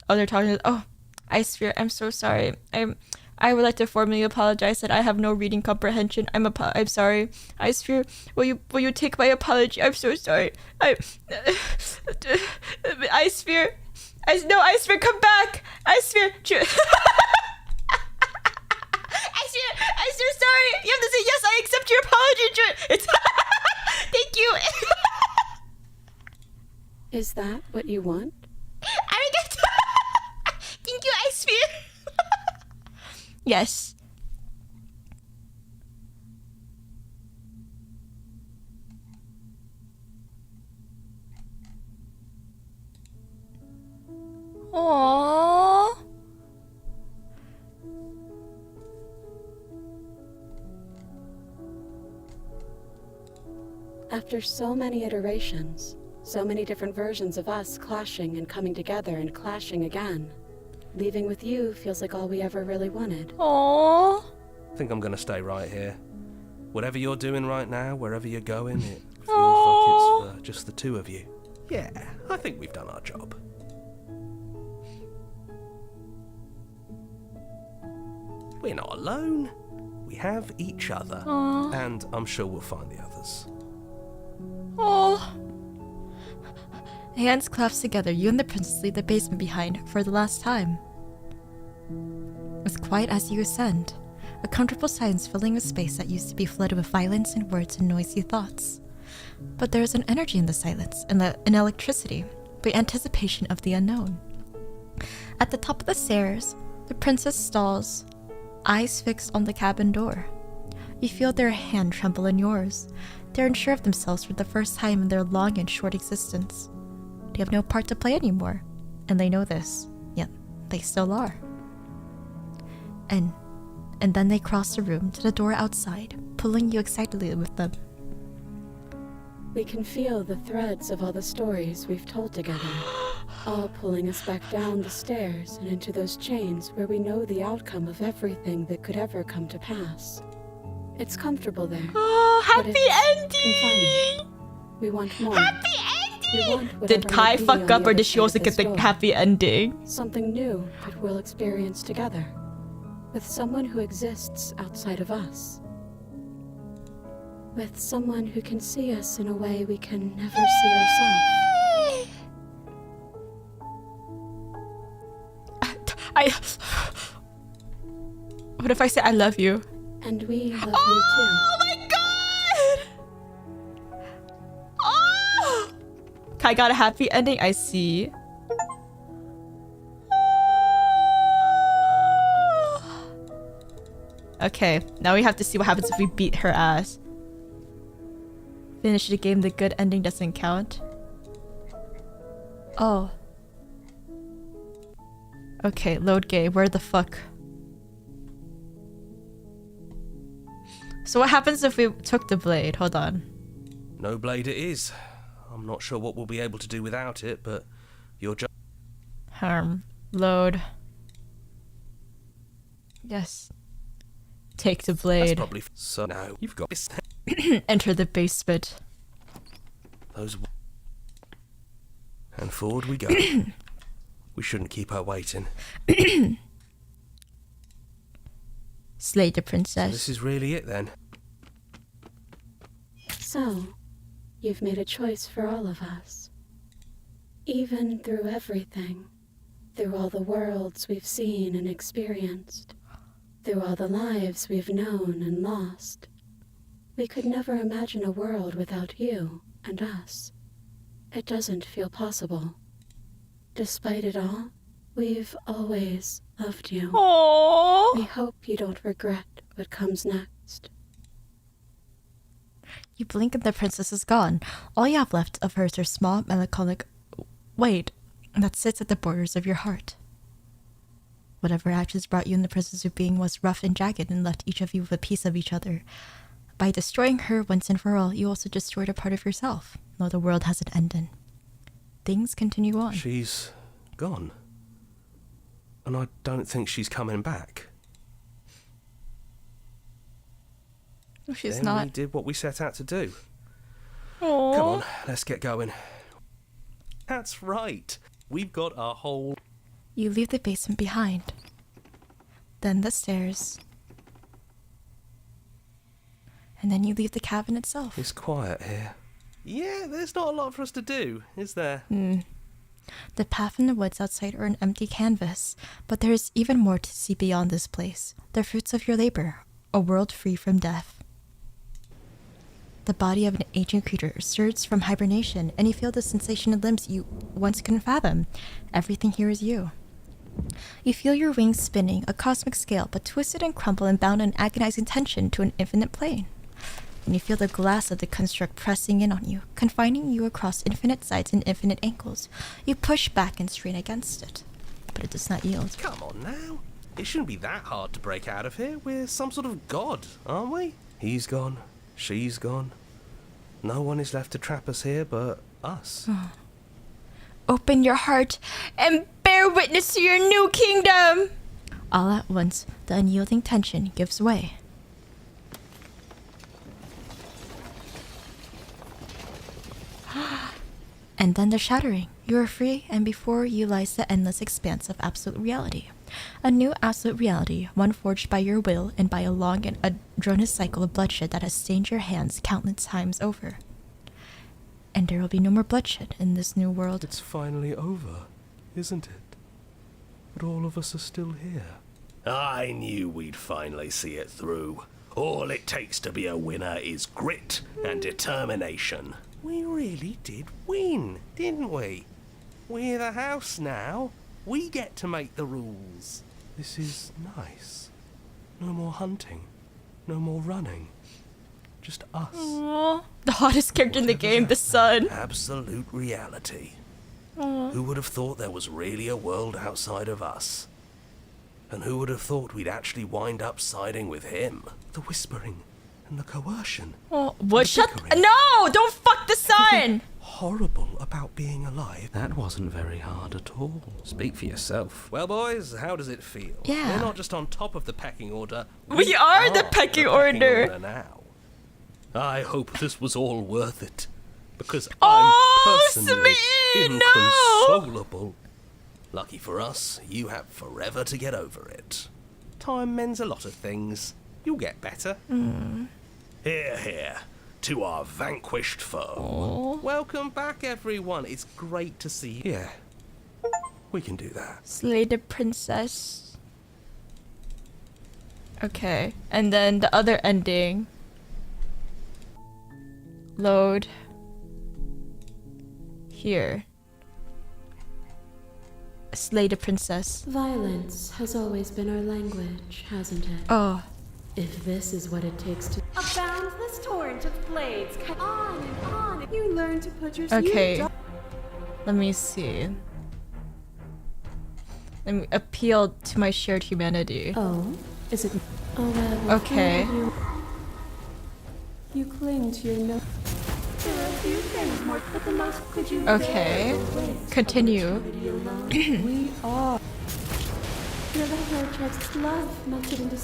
Speaker 1: they're talking. Oh, Ice Sphere, I'm so sorry. I would like to formally apologize that I have no reading comprehension. I'm sorry. Ice Sphere, will you take my apology? I'm so sorry. Ice Sphere, Ice Sphere, come back. Ice Sphere. I'm so sorry. You have to say yes. I accept your apology. It's thank you.
Speaker 3: Is that what you want?
Speaker 1: Thank you, Ice Sphere. Yes. Aww.
Speaker 3: After so many iterations, so many different versions of us clashing and coming together and clashing again, leaving with you feels like all we ever really wanted.
Speaker 1: Aww.
Speaker 11: I think I'm gonna stay right here. Whatever you're doing right now, wherever you're going, it feels like it's for just the two of you. Yeah, I think we've done our job. We're not alone. We have each other.
Speaker 1: Aww.
Speaker 11: And I'm sure we'll find the others.
Speaker 1: Oh. Hands clasped together, you and the princess leave the basement behind for the last time. As quiet as you ascend, a comfortable silence filling a space that used to be flooded with violence and words and noisy thoughts. But there is an energy in the silence, and an electricity, the anticipation of the unknown. At the top of the stairs, the princess stalls, eyes fixed on the cabin door. You feel their hand tremble in yours. They're unsure of themselves for the first time in their long and short existence. They have no part to play anymore, and they know this, yet they still are. And then they cross the room to the door outside, pulling you excitedly with them.
Speaker 6: We can feel the threads of all the stories we've told together, all pulling us back down the stairs and into those chains where we know the outcome of everything that could ever come to pass. It's comfortable there.
Speaker 1: Oh, happy ending!
Speaker 6: Confining. We want more.
Speaker 1: Happy ending! Did Kai fuck up or did she also get the happy ending?
Speaker 6: Something new that we'll experience together. With someone who exists outside of us. With someone who can see us in a way we can never see ourselves.
Speaker 1: What if I say I love you?
Speaker 6: And we love you too.
Speaker 1: Oh my god! Oh! Kai got a happy ending, I see. Okay, now we have to see what happens if we beat her ass. Finish the game, the good ending doesn't count. Oh. Okay, load game, where the fuck? So what happens if we took the blade? Hold on.
Speaker 11: No blade it is. I'm not sure what we'll be able to do without it, but you're just...
Speaker 1: Load. Yes. Take the blade.
Speaker 11: That's probably... So now, you've got this...
Speaker 1: Enter the basement.
Speaker 11: Those... And forward we go. We shouldn't keep her waiting.
Speaker 1: Slay the princess.
Speaker 11: So this is really it then?
Speaker 6: So, you've made a choice for all of us. Even through everything. Through all the worlds we've seen and experienced. Through all the lives we've known and lost. We could never imagine a world without you and us. It doesn't feel possible. Despite it all, we've always loved you.
Speaker 1: Aww.
Speaker 6: We hope you don't regret what comes next.
Speaker 1: You blink and the princess is gone. All you have left of her is her small, melancholic weight that sits at the borders of your heart. Whatever actions brought you in the presence of being was rough and jagged and left each of you with a piece of each other. By destroying her once and for all, you also destroyed a part of yourself, though the world hasn't ended. Things continue on.
Speaker 11: She's gone. And I don't think she's coming back.
Speaker 1: No, she's
Speaker 11: then
Speaker 1: not.
Speaker 11: We did what we set out to do.
Speaker 1: Aww.
Speaker 11: Come on, let's get going. That's right. We've got a whole...
Speaker 1: You leave the basement behind. Then the stairs. And then you leave the cabin itself.
Speaker 11: It's quiet here. Yeah, there's not a lot for us to do, is there?
Speaker 1: The path in the woods outside are an empty canvas, but there is even more to see beyond this place. The fruits of your labor, a world free from death. The body of an ancient creature surges from hibernation, and you feel the sensation in limbs you once couldn't fathom. Everything here is you. You feel your wings spinning, a cosmic scale, but twisted and crumpled and bound in agonizing tension to an infinite plane. And you feel the glass of the construct pressing in on you, confining you across infinite sides and infinite angles. You push back and strain against it, but it does not yield.
Speaker 11: Come on now. It shouldn't be that hard to break out of here. We're some sort of god, aren't we? He's gone. She's gone. No one is left to trap us here but us.
Speaker 1: Open your heart and bear witness to your new kingdom! All at once, the unyielding tension gives way. And then the shattering. You are free, and before you lies the endless expanse of absolute reality. A new absolute reality, one forged by your will and by a long and adroit cycle of bloodshed that has stained your hands countless times over. And there will be no more bloodshed in this new world.
Speaker 11: It's finally over, isn't it? But all of us are still here.
Speaker 12: I knew we'd finally see it through. All it takes to be a winner is grit and determination.
Speaker 11: We really did win, didn't we? We're the house now. We get to make the rules. This is nice. No more hunting.
Speaker 12: No more running. Just us.
Speaker 1: Aww. The hottest character in the game, the sun.
Speaker 12: Absolute reality.
Speaker 1: Aww.
Speaker 12: Who would have thought there was really a world outside of us? And who would have thought we'd actually wind up siding with him? The whispering and the coercion.
Speaker 1: Oh, what? Shut. No! Don't fuck the sun!
Speaker 12: Horrible about being alive.
Speaker 2: That wasn't very hard at all. Speak for yourself.
Speaker 11: Well, boys, how does it feel?
Speaker 1: Yeah.
Speaker 11: We're not just on top of the pecking order.
Speaker 1: We are the pecking order.
Speaker 12: Now. I hope this was all worth it. Because
Speaker 1: Oh,
Speaker 12: I'm personally
Speaker 1: Smitten, no!
Speaker 12: inconsolable. Lucky for us, you have forever to get over it.
Speaker 11: Time mends a lot of things. You'll get better.
Speaker 12: Here, here, to our vanquished foe.
Speaker 11: Welcome back, everyone. It's great to see you.
Speaker 12: Yeah, we can do that.
Speaker 1: Slay the princess. Okay, and then the other ending. Load. Here. Slay the princess.
Speaker 6: Violence has always been our language, hasn't it?
Speaker 1: Oh.
Speaker 6: If this is what it takes to
Speaker 3: A boundless torrent of blades cut on and on. You learn to put your
Speaker 1: Okay. Let me see. Let me appeal to my shared humanity.
Speaker 6: Oh, is it? Oh, well,
Speaker 1: Okay.
Speaker 6: You cling to your no.
Speaker 3: There are a few things more, but the most could you
Speaker 1: Okay. Continue.
Speaker 6: We are. Your hair tribes love melted into.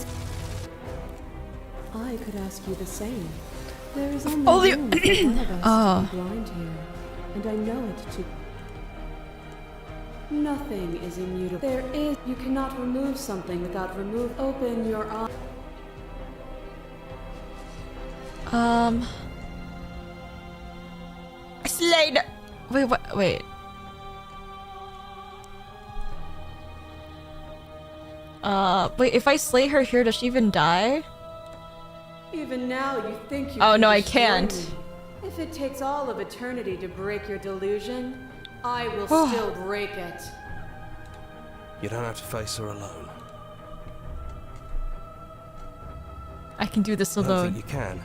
Speaker 6: I could ask you the same. There is only room for one of us to be blind here, and I know it too. Nothing is immutable. There is. You cannot remove something without remove. Open your eye.
Speaker 1: Slay the. Wait, what? Wait. Wait, if I slay her here, does she even die?
Speaker 3: Even now, you think you.
Speaker 1: Oh,
Speaker 3: can
Speaker 1: no, I
Speaker 3: destroy
Speaker 1: can't.
Speaker 3: me. If it takes all of eternity to break your delusion, I will still break it.
Speaker 12: You don't have to face her alone.
Speaker 1: I can do this
Speaker 12: I don't
Speaker 1: alone.
Speaker 12: think you can.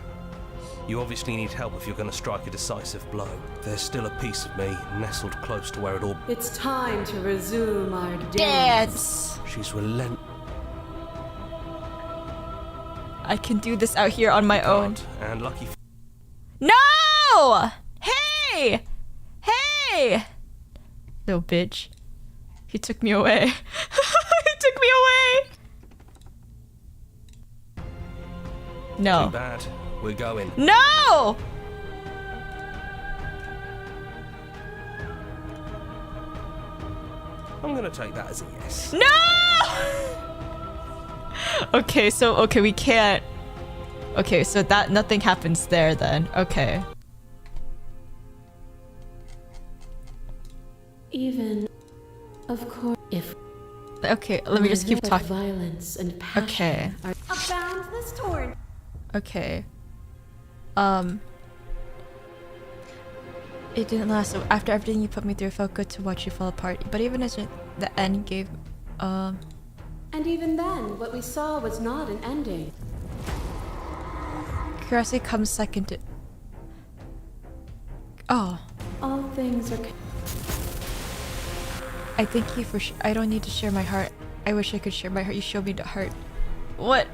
Speaker 12: You obviously need help if you're going to strike a decisive blow. There's still a piece of me nestled close to where it all...
Speaker 3: It's time to resume our dance.
Speaker 1: Dance!
Speaker 12: She's relentless.
Speaker 1: I can do this out here on my own.
Speaker 12: And lucky...
Speaker 1: No! Hey! Hey! Little bitch. He took me away. He took me away! No.
Speaker 12: Too bad. We're going.
Speaker 1: No!
Speaker 12: I'm gonna take that as a yes.
Speaker 1: No! Okay, so we can't. Okay, so that nothing happens there then. Okay.
Speaker 6: Even, of course, if.
Speaker 1: Okay, let me just keep talking.
Speaker 6: Violence and passion.
Speaker 1: Okay.
Speaker 6: Are
Speaker 3: A boundless torrent.
Speaker 1: Okay. It didn't last. So after everything you put me through, it felt good to watch you fall apart. But even as the end gave,
Speaker 6: And even then, what we saw was not an ending.
Speaker 1: curiosity comes second to. Oh.
Speaker 6: All things are.
Speaker 1: I thank you for. I don't need to share my heart. I wish I could share my heart. You showed me the heart. What?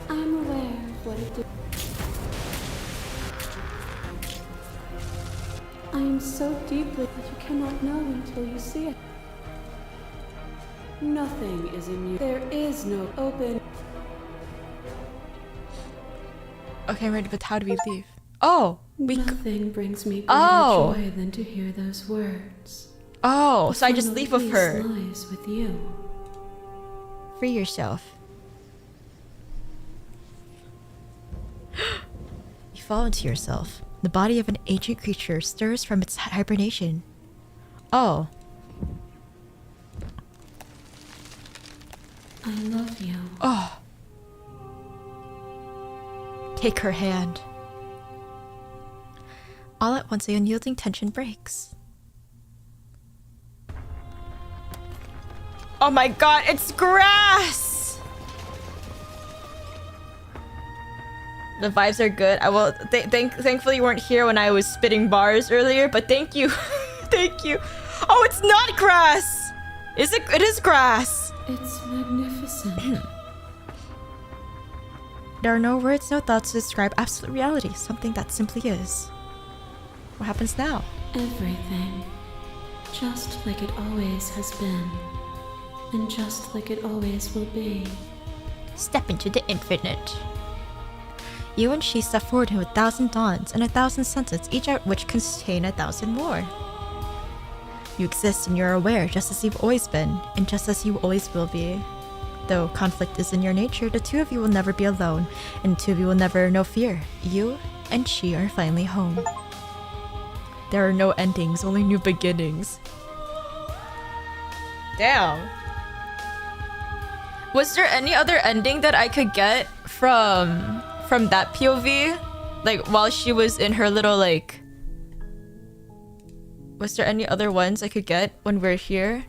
Speaker 6: I'm aware of what it did. I am so deeply that you cannot know until you see it. Nothing is immune. There is no open.
Speaker 1: Okay, I'm ready, but how do we leave? Oh!
Speaker 6: Nothing brings me greater joy than to hear those words.
Speaker 1: Oh, so I
Speaker 6: The
Speaker 1: just
Speaker 6: final
Speaker 1: leave with
Speaker 6: peace
Speaker 1: her.
Speaker 6: lies with you.
Speaker 1: Free yourself. You fall into yourself. The body of an ancient creature stirs from its hibernation. Oh.
Speaker 6: I love you.
Speaker 1: Oh. Take her hand. All at once, the unyielding tension breaks. Oh my god, it's grass! The vibes are good. I will. Thankfully, you weren't here when I was spitting bars earlier. But thank you, thank you. Oh, it's not grass. Is it? It is grass.
Speaker 6: It's magnificent.
Speaker 1: There are no words, no thoughts to describe absolute reality. Something that simply is. What happens now?
Speaker 6: Everything. Just like it always has been. And just like it always will be.
Speaker 1: Step into the infinite. You and she step forward into 1,000 dawns and 1,000 sunsets, each of which contain 1,000 more. You exist and you're aware, just as you've always been, and just as you always will be. Though conflict is in your nature, the two of you will never be alone, and the two of you will never know fear. You and she are finally home. There are no endings, only new beginnings. Damn. Was there any other ending that I could get from that POV? Like, while she was in her little, like... Was there any other ones I could get when we're here?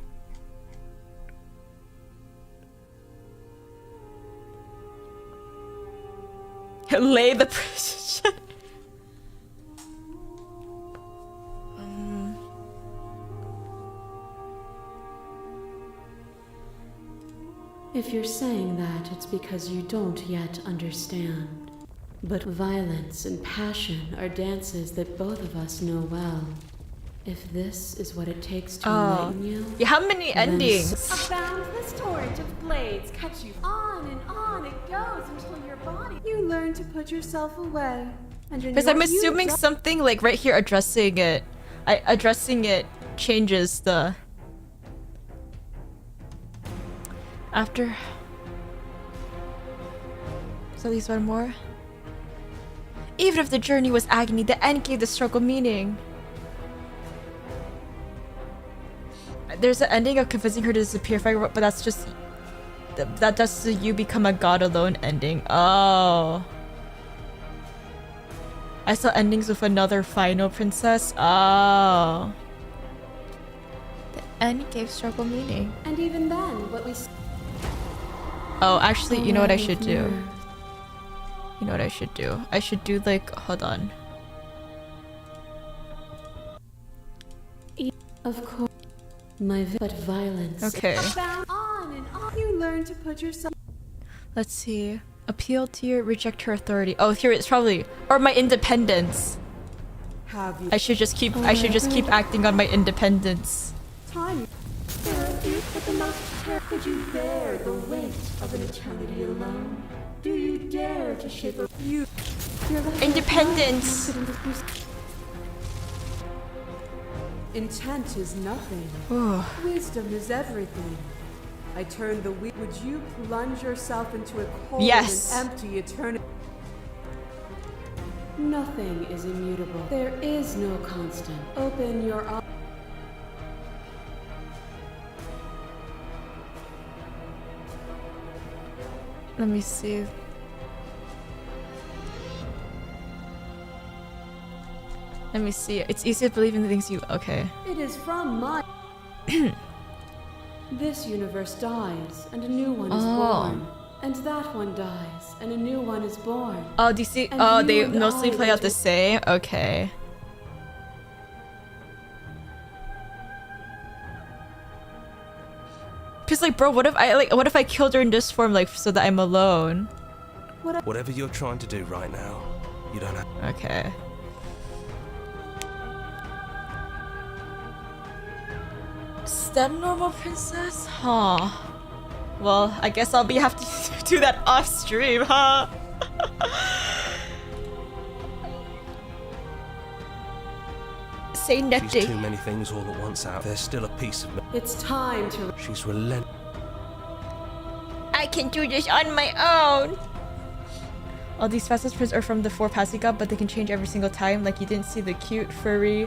Speaker 1: Lay the precision.
Speaker 6: If you're saying that, it's because you don't yet understand. But violence and passion are dances that both of us know well. If this is what it takes to enlighten you...
Speaker 1: Yeah, how many endings?
Speaker 3: A boundless torrent of blades cuts you. On and on it goes until your body... You learn to put yourself away.
Speaker 1: Because I'm assuming something like right here addressing it. Addressing it changes the... After... Is at least one more? Even if the journey was agony, the end gave the struggle meaning. There's an ending of convincing her to disappear, but that's just... That does you become a god alone ending. Oh. I saw endings with another final princess. Oh. The end gave struggle meaning.
Speaker 3: And even then, what we...
Speaker 1: Oh, actually, you know what I should do? You know what I should do? I should do like... Hold on.
Speaker 6: Of course. But violence...
Speaker 1: Okay.
Speaker 3: On and on. You learn to put yourself...
Speaker 1: Let's see. Appeal to your... Reject her authority. Oh, here it's probably... Or my independence. I should just keep... I should just keep acting on my independence.
Speaker 3: Time. But the most could you bear the weight of an eternity alone? Do you dare to shiver?
Speaker 1: Independence.
Speaker 13: Intent is nothing. Wisdom is everything. I turn the wheel. Would you plunge yourself into a cold and empty eternity?
Speaker 6: Nothing is immutable. There is no constant. Open your eyes.
Speaker 1: Let me see. Let me see. It's easy to believe in the things you... Okay.
Speaker 13: It is from my... This universe dies, and a new one is born. And that one dies, and a new one is born.
Speaker 1: Oh, do you see? Oh, they mostly play out the same? Okay. Cause like, bro, what if I killed her in this form, like, so that I'm alone?
Speaker 12: Whatever you're trying to do right now, you don't have...
Speaker 1: Okay. STEM normal princess? Huh. Well, I guess I'll have to do that off stream, huh? Say nothing.
Speaker 12: She's too many things all at once out. There's still a piece of me.
Speaker 13: It's time to...
Speaker 12: She's relent.
Speaker 1: I can do this on my own. All these fastest prints are from the 4 passing up, but they can change every single time. Like you didn't see the cute furry.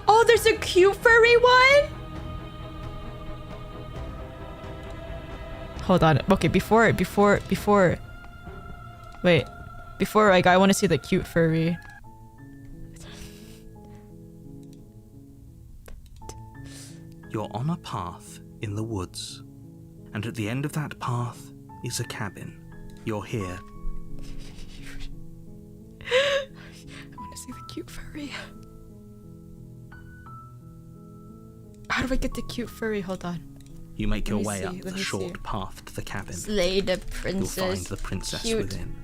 Speaker 1: Oh, there's a cute furry one? Hold on. Okay, before wait. Before I want to see the cute furry.
Speaker 2: You're on a path in the woods, and at the end of that path is a cabin. You're here.
Speaker 1: see the cute furry. How do I get the cute furry? Hold on.
Speaker 2: You make your way up the short path to the cabin.
Speaker 1: Slay the princess.
Speaker 2: You'll find the princess
Speaker 1: cute
Speaker 2: within.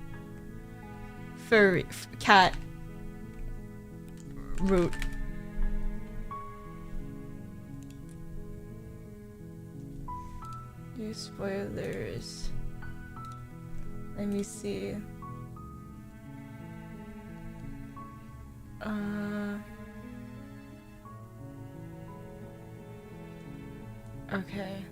Speaker 1: Furry cat root. New spoilers. Let me see. Okay.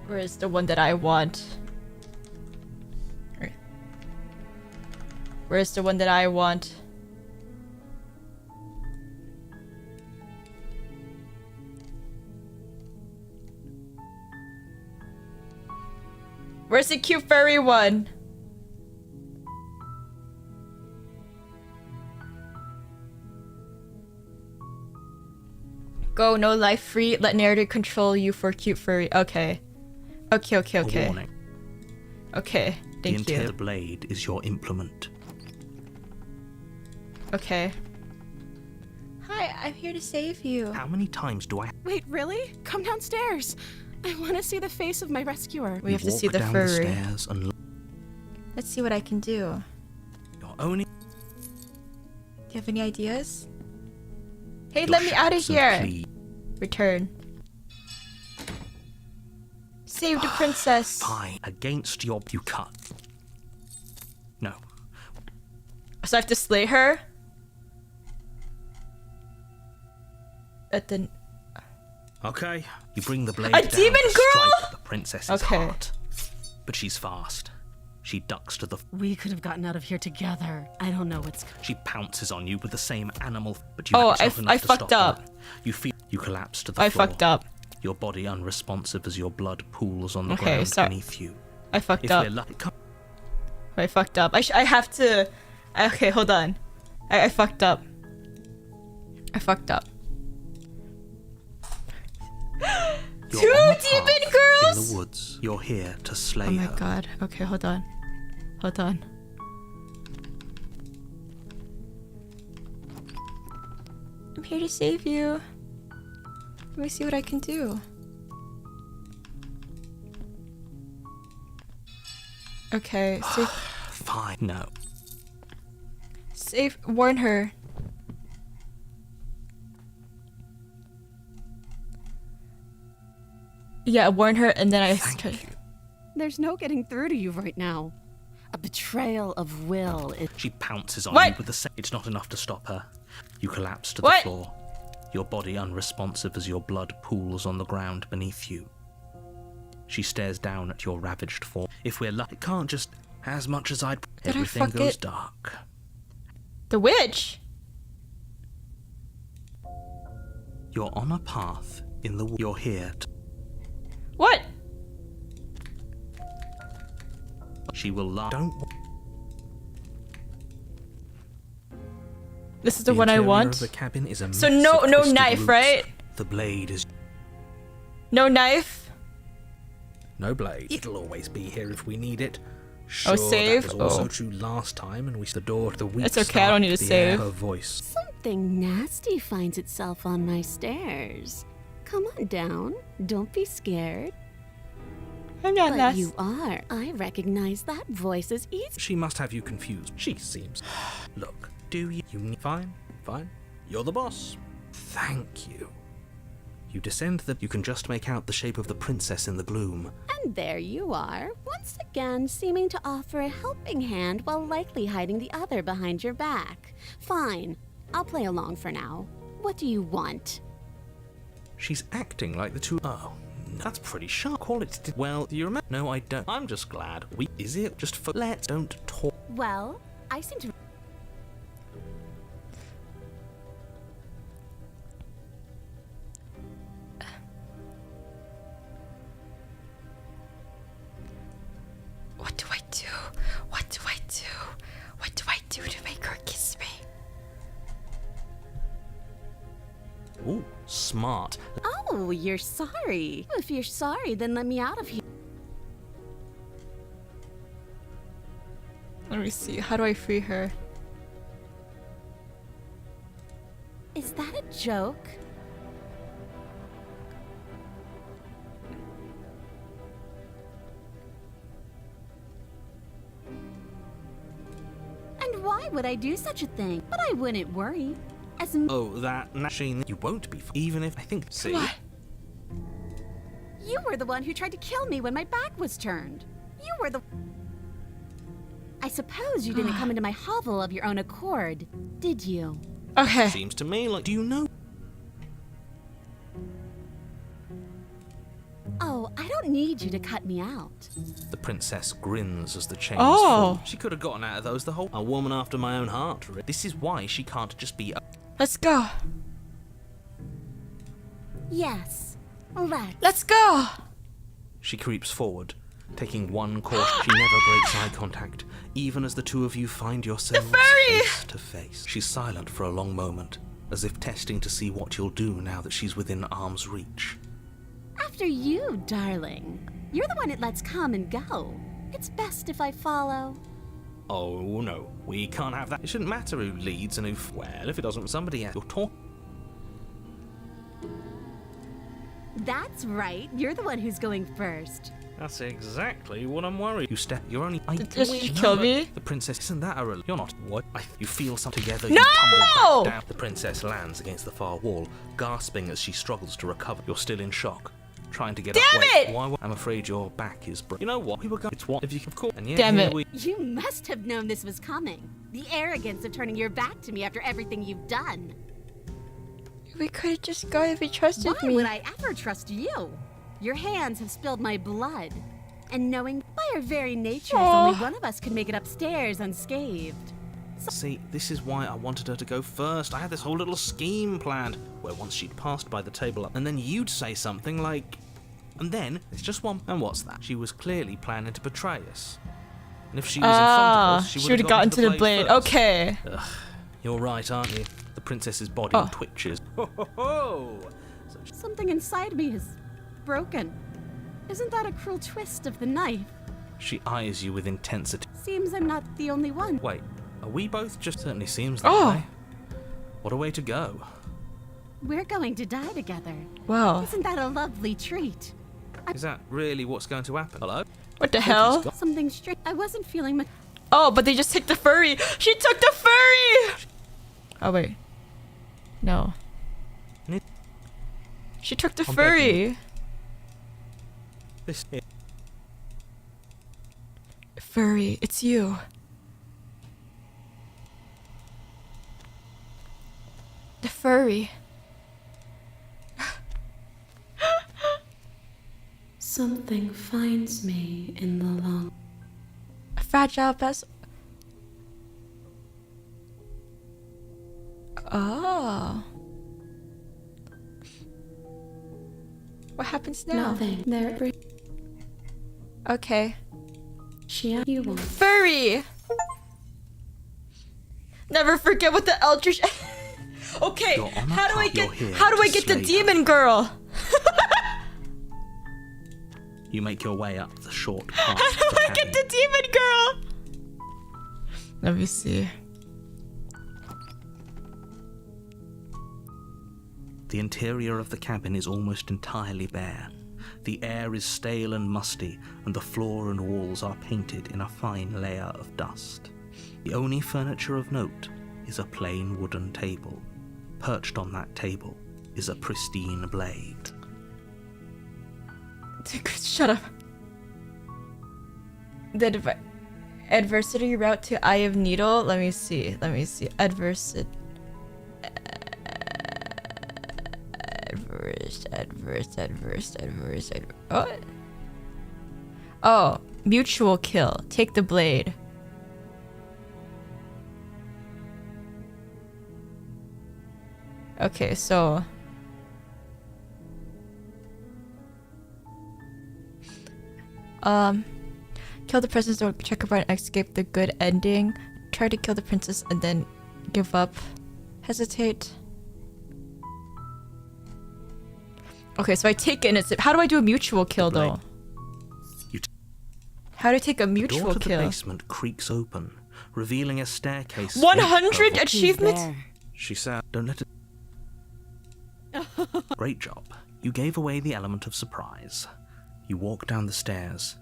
Speaker 1: Where is the one that I want? Where's the one that I want? Where's the cute furry one? Go, no life free. Let narrator control you for cute furry. Okay. Okay.
Speaker 2: A warning.
Speaker 1: Okay, thank you.
Speaker 2: The blade is your implement.
Speaker 1: Okay. Hi, I'm here to save you.
Speaker 2: How many times do I...
Speaker 5: Wait, really? Come downstairs. I want to see the face of my rescuer.
Speaker 1: We have to see the
Speaker 2: down
Speaker 1: furry.
Speaker 2: The stairs and...
Speaker 1: Let's see what I can do.
Speaker 2: You're only...
Speaker 1: Do you have any ideas? Hey, let me out of here! Return. Save the princess.
Speaker 2: Fine. Against your... You cut. No.
Speaker 1: So I have to slay her? At the...
Speaker 2: Okay. You bring the blade
Speaker 1: A
Speaker 2: down
Speaker 1: demon
Speaker 2: to
Speaker 1: girl?
Speaker 2: strike at the princess's heart. But she's fast. She ducks to the...
Speaker 3: We could have gotten out of here together. I don't know what's...
Speaker 2: She pounces on you with the same animal, but you
Speaker 1: I
Speaker 2: to
Speaker 1: fucked
Speaker 2: stop
Speaker 1: up.
Speaker 2: her. You feel... You collapse to the
Speaker 1: I
Speaker 2: floor.
Speaker 1: fucked up.
Speaker 2: Your body unresponsive as your blood pools on the
Speaker 1: Okay,
Speaker 2: ground
Speaker 1: sorry.
Speaker 2: beneath you.
Speaker 1: I fucked
Speaker 2: If
Speaker 1: up.
Speaker 2: we're lucky...
Speaker 1: I fucked up. I have to... Okay, hold on. I fucked up. I fucked up.
Speaker 2: You're
Speaker 1: Two
Speaker 2: on the
Speaker 1: demon
Speaker 2: path
Speaker 1: girls?
Speaker 2: in the woods. You're here to slay
Speaker 1: Oh my
Speaker 2: her.
Speaker 1: god. Okay, hold on. Hold on. I'm here to save you. Let me see what I can do. Okay, save.
Speaker 2: Fine. No.
Speaker 1: Save. Warn her. Yeah, warn her, and then
Speaker 3: There's no getting through to you right now. A betrayal of will is...
Speaker 2: She pounces on
Speaker 1: What?
Speaker 2: you with the same... It's not enough to stop her. You collapse to the
Speaker 1: What?
Speaker 2: floor. Your body unresponsive as your blood pools on the ground beneath you. She stares down at your ravaged form. If we're lucky, it can't just... As much as I'd...
Speaker 1: Did I
Speaker 2: Everything
Speaker 1: fuck
Speaker 2: goes
Speaker 1: it?
Speaker 2: dark.
Speaker 1: The witch.
Speaker 2: You're on a path in the... You're here to...
Speaker 1: What?
Speaker 2: She will lie. Don't...
Speaker 1: This is the one I want.
Speaker 2: Of the cabin is a
Speaker 1: So
Speaker 2: mess
Speaker 1: no
Speaker 2: of twisted
Speaker 1: knife,
Speaker 2: roots.
Speaker 1: right?
Speaker 2: The blade is...
Speaker 1: No knife.
Speaker 7: No blade. It'll always be here if we need it.
Speaker 1: Oh,
Speaker 7: Sure,
Speaker 1: save?
Speaker 7: That was also
Speaker 1: Oh.
Speaker 7: true last time, and we the door to the weak
Speaker 1: It's okay, I don't need to
Speaker 7: start,
Speaker 1: save.
Speaker 7: Her voice.
Speaker 6: Something nasty finds itself on my stairs. Come on down. Don't be scared.
Speaker 1: I'm not
Speaker 6: But
Speaker 1: nasty.
Speaker 6: you are. I recognize that voice as easy.
Speaker 7: She must have you confused. She seems... Look, do you... Fine, fine. You're the boss. Thank you.
Speaker 2: You descend the... You can just make out the shape of the princess in the gloom.
Speaker 6: And there you are, once again seeming to offer a helping hand while likely hiding the other behind your back. Fine. I'll play along for now. What do you want?
Speaker 2: She's acting like the two... Oh, that's pretty sharp. Call it... Well, do you remember? No, I don't. I'm just glad. Is it just for... Let's don't talk...
Speaker 6: Well, I seem to...
Speaker 1: What do I do? What do I do? What do I do to make her kiss me?
Speaker 2: Ooh, smart.
Speaker 6: Oh,
Speaker 3: Oh, you're sorry. If you're sorry, then let me out of here.
Speaker 1: Let me see. How do I free her?
Speaker 3: Is that a joke? And why would I do such a thing? But I wouldn't worry. As
Speaker 2: Oh, that machine. You won't be. Even if I think. See.
Speaker 1: What?
Speaker 3: You were the one who tried to kill me when my back was turned. You were the... I suppose you didn't come into my hovel of your own accord, did you?
Speaker 1: Okay.
Speaker 2: Seems to me like. Do you know?
Speaker 3: Oh, I don't need you to cut me out.
Speaker 2: The princess grins as the chains
Speaker 1: Oh.
Speaker 2: fall. She could have gotten out of those the whole. A woman after my own heart. This is why she can't just be.
Speaker 1: Let's go.
Speaker 3: Yes.
Speaker 1: Let's go.
Speaker 2: She creeps forward, taking one course. She never breaks eye contact, even as the two of you find yourselves face to face. She's silent for a long moment, as if testing to see what you'll do now that she's within arm's reach.
Speaker 3: After you, darling. You're the one it lets come and go. It's best if I follow.
Speaker 2: Oh no, we can't have that. It shouldn't matter who leads and who. Well, if it doesn't, somebody else. You're talking.
Speaker 3: That's right. You're the one who's going first.
Speaker 2: That's exactly what I'm worried. You step. You're only.
Speaker 1: Did she kill me?
Speaker 2: The princess isn't that a You're not. What? You feel something together.
Speaker 1: No!
Speaker 2: You tumble back down. The princess lands against the far wall, gasping as she struggles to recover. You're still in shock, trying to get up.
Speaker 1: Damn
Speaker 2: Wait,
Speaker 1: it!
Speaker 2: why? I'm afraid your back is broken. You know what? We were going. It's what? If you of course. And yeah,
Speaker 1: Damn
Speaker 2: here
Speaker 1: it.
Speaker 3: You must have known this was coming. The arrogance of turning your back to me after everything you've done.
Speaker 1: We could have just gone if he trusted
Speaker 3: Why
Speaker 1: me.
Speaker 3: would I ever trust you? Your hands have spilled my blood. And knowing by our very natures, only one of us could make it upstairs unscathed.
Speaker 2: See, this is why I wanted her to go first. I had this whole little scheme planned, where once she'd passed by the table, and then you'd say something like, and then it's just one. And what's that? She was clearly planning to betray us. And if she was in front of us, she would have
Speaker 1: gotten to the blade.
Speaker 2: first.
Speaker 1: Okay.
Speaker 2: Ugh, you're right, aren't you? The princess's body twitches. Ho ho ho!
Speaker 3: Something inside me is broken. Isn't that a cruel twist of the knife?
Speaker 2: She eyes you with intensity.
Speaker 3: Seems I'm not the only one.
Speaker 2: Wait, are we both just certainly seems that way? What a way to go.
Speaker 3: We're going to die together.
Speaker 1: Wow.
Speaker 3: Isn't that a lovely treat?
Speaker 2: Is that really what's going to happen? Hello?
Speaker 1: What the hell?
Speaker 3: Something strange. I wasn't feeling much.
Speaker 1: Oh, but they just took the furry. She took the furry! Oh, wait. No. She took the furry.
Speaker 2: This
Speaker 1: Furry, it's you. The furry.
Speaker 6: Something finds me in the long.
Speaker 1: A fragile vessel. Oh. What happens now?
Speaker 6: Nothing. There.
Speaker 1: Okay.
Speaker 6: You won't.
Speaker 1: Furry! Never forget what the eldritch. Okay, how do I get the demon girl?
Speaker 2: You make your way up the short path.
Speaker 1: How do I get the demon girl? Let me see.
Speaker 2: The interior of the cabin is almost entirely bare. The air is stale and musty, and the floor and walls are painted in a fine layer of dust. The only furniture of note is a plain wooden table. Perched on that table is a pristine blade.
Speaker 1: Shut up. The adversity route to Eye of Needle. Let me see. Adverse. What? Oh, mutual kill. Take the blade. Okay, so kill the princess, don't check about and escape the good ending. Try to kill the princess and then give up. Hesitate. Okay, so I take it and how do I do a mutual kill though? How do I take a mutual
Speaker 2: The door to
Speaker 1: kill?
Speaker 2: the basement creaks open, revealing a staircase.
Speaker 1: 100 achievements?
Speaker 2: She said, don't let it... Great job. You gave away the element of surprise. You walk down the stairs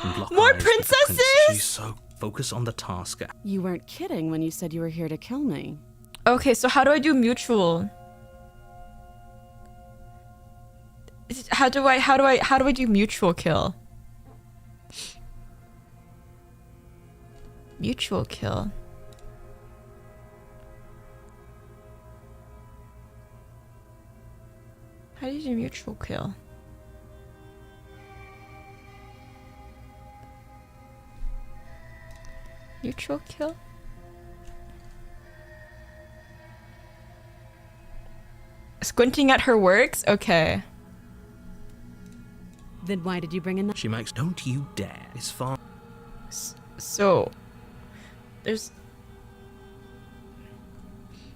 Speaker 2: and lock
Speaker 1: More
Speaker 2: eyes with the
Speaker 1: princesses?
Speaker 2: prince. She's so... Focus on the task.
Speaker 3: You weren't kidding when you said you were here to kill me.
Speaker 1: Okay, so how do I do mutual? How do I do mutual kill? Mutual kill. How do you do mutual kill? Mutual kill? Squinting at her works? Okay.
Speaker 3: Then why did you bring in that?
Speaker 2: She makes, don't you dare. It's far.
Speaker 1: So, there's...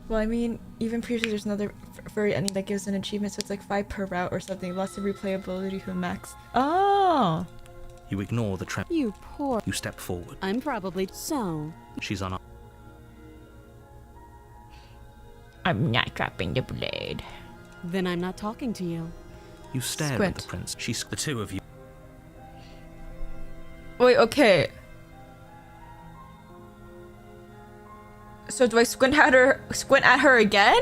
Speaker 1: Well, I mean, even previously there's another furry ending that gives an achievement, so it's like 5 per route or something. Lots of replayability for max. Oh!
Speaker 2: You ignore the trap.
Speaker 3: You poor...
Speaker 2: You step forward.
Speaker 3: I'm probably so.
Speaker 2: She's on.
Speaker 1: I'm not dropping the blade.
Speaker 3: Then I'm not talking to you.
Speaker 2: You stare
Speaker 1: Squint.
Speaker 2: at the prince. She's the two of you.
Speaker 1: Wait, okay. So do I squint at her again?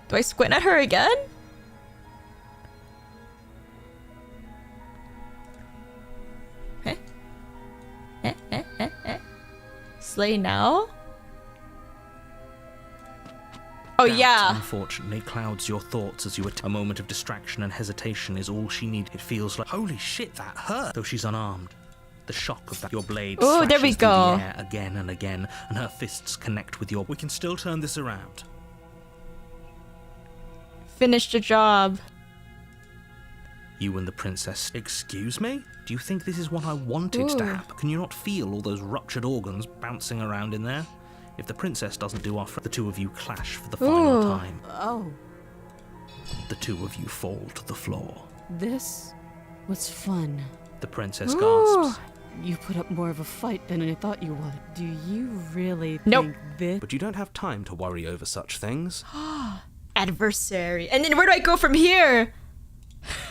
Speaker 1: Do I squint at her again? Slay now? Oh
Speaker 2: Doubt,
Speaker 1: yeah.
Speaker 2: Unfortunately, clouds your thoughts as you a moment of distraction and hesitation is all she needs. It feels like, holy shit, that hurt. Though she's unarmed. The shock of that, your blade
Speaker 1: Oh, there we
Speaker 2: slashes through
Speaker 1: go.
Speaker 2: the air again and again, and her fists connect with your...
Speaker 7: We can still turn this around.
Speaker 1: Finish the job.
Speaker 2: You and the princess... Excuse me? Do you think this is what I wanted to
Speaker 1: Ooh.
Speaker 2: happen? Can you not feel all those ruptured organs bouncing around in there? If the princess doesn't do off, the two of you clash for the final
Speaker 1: Ooh.
Speaker 2: time.
Speaker 3: Oh,
Speaker 2: The two of you fall to the floor.
Speaker 3: this was fun.
Speaker 2: The princess
Speaker 1: Ooh.
Speaker 2: gasps.
Speaker 3: You put up more of a fight than I thought you would. Do you really
Speaker 1: Nope.
Speaker 3: think this?
Speaker 2: But you don't have time to worry over such things.
Speaker 1: Adversary. And then where do I go from here?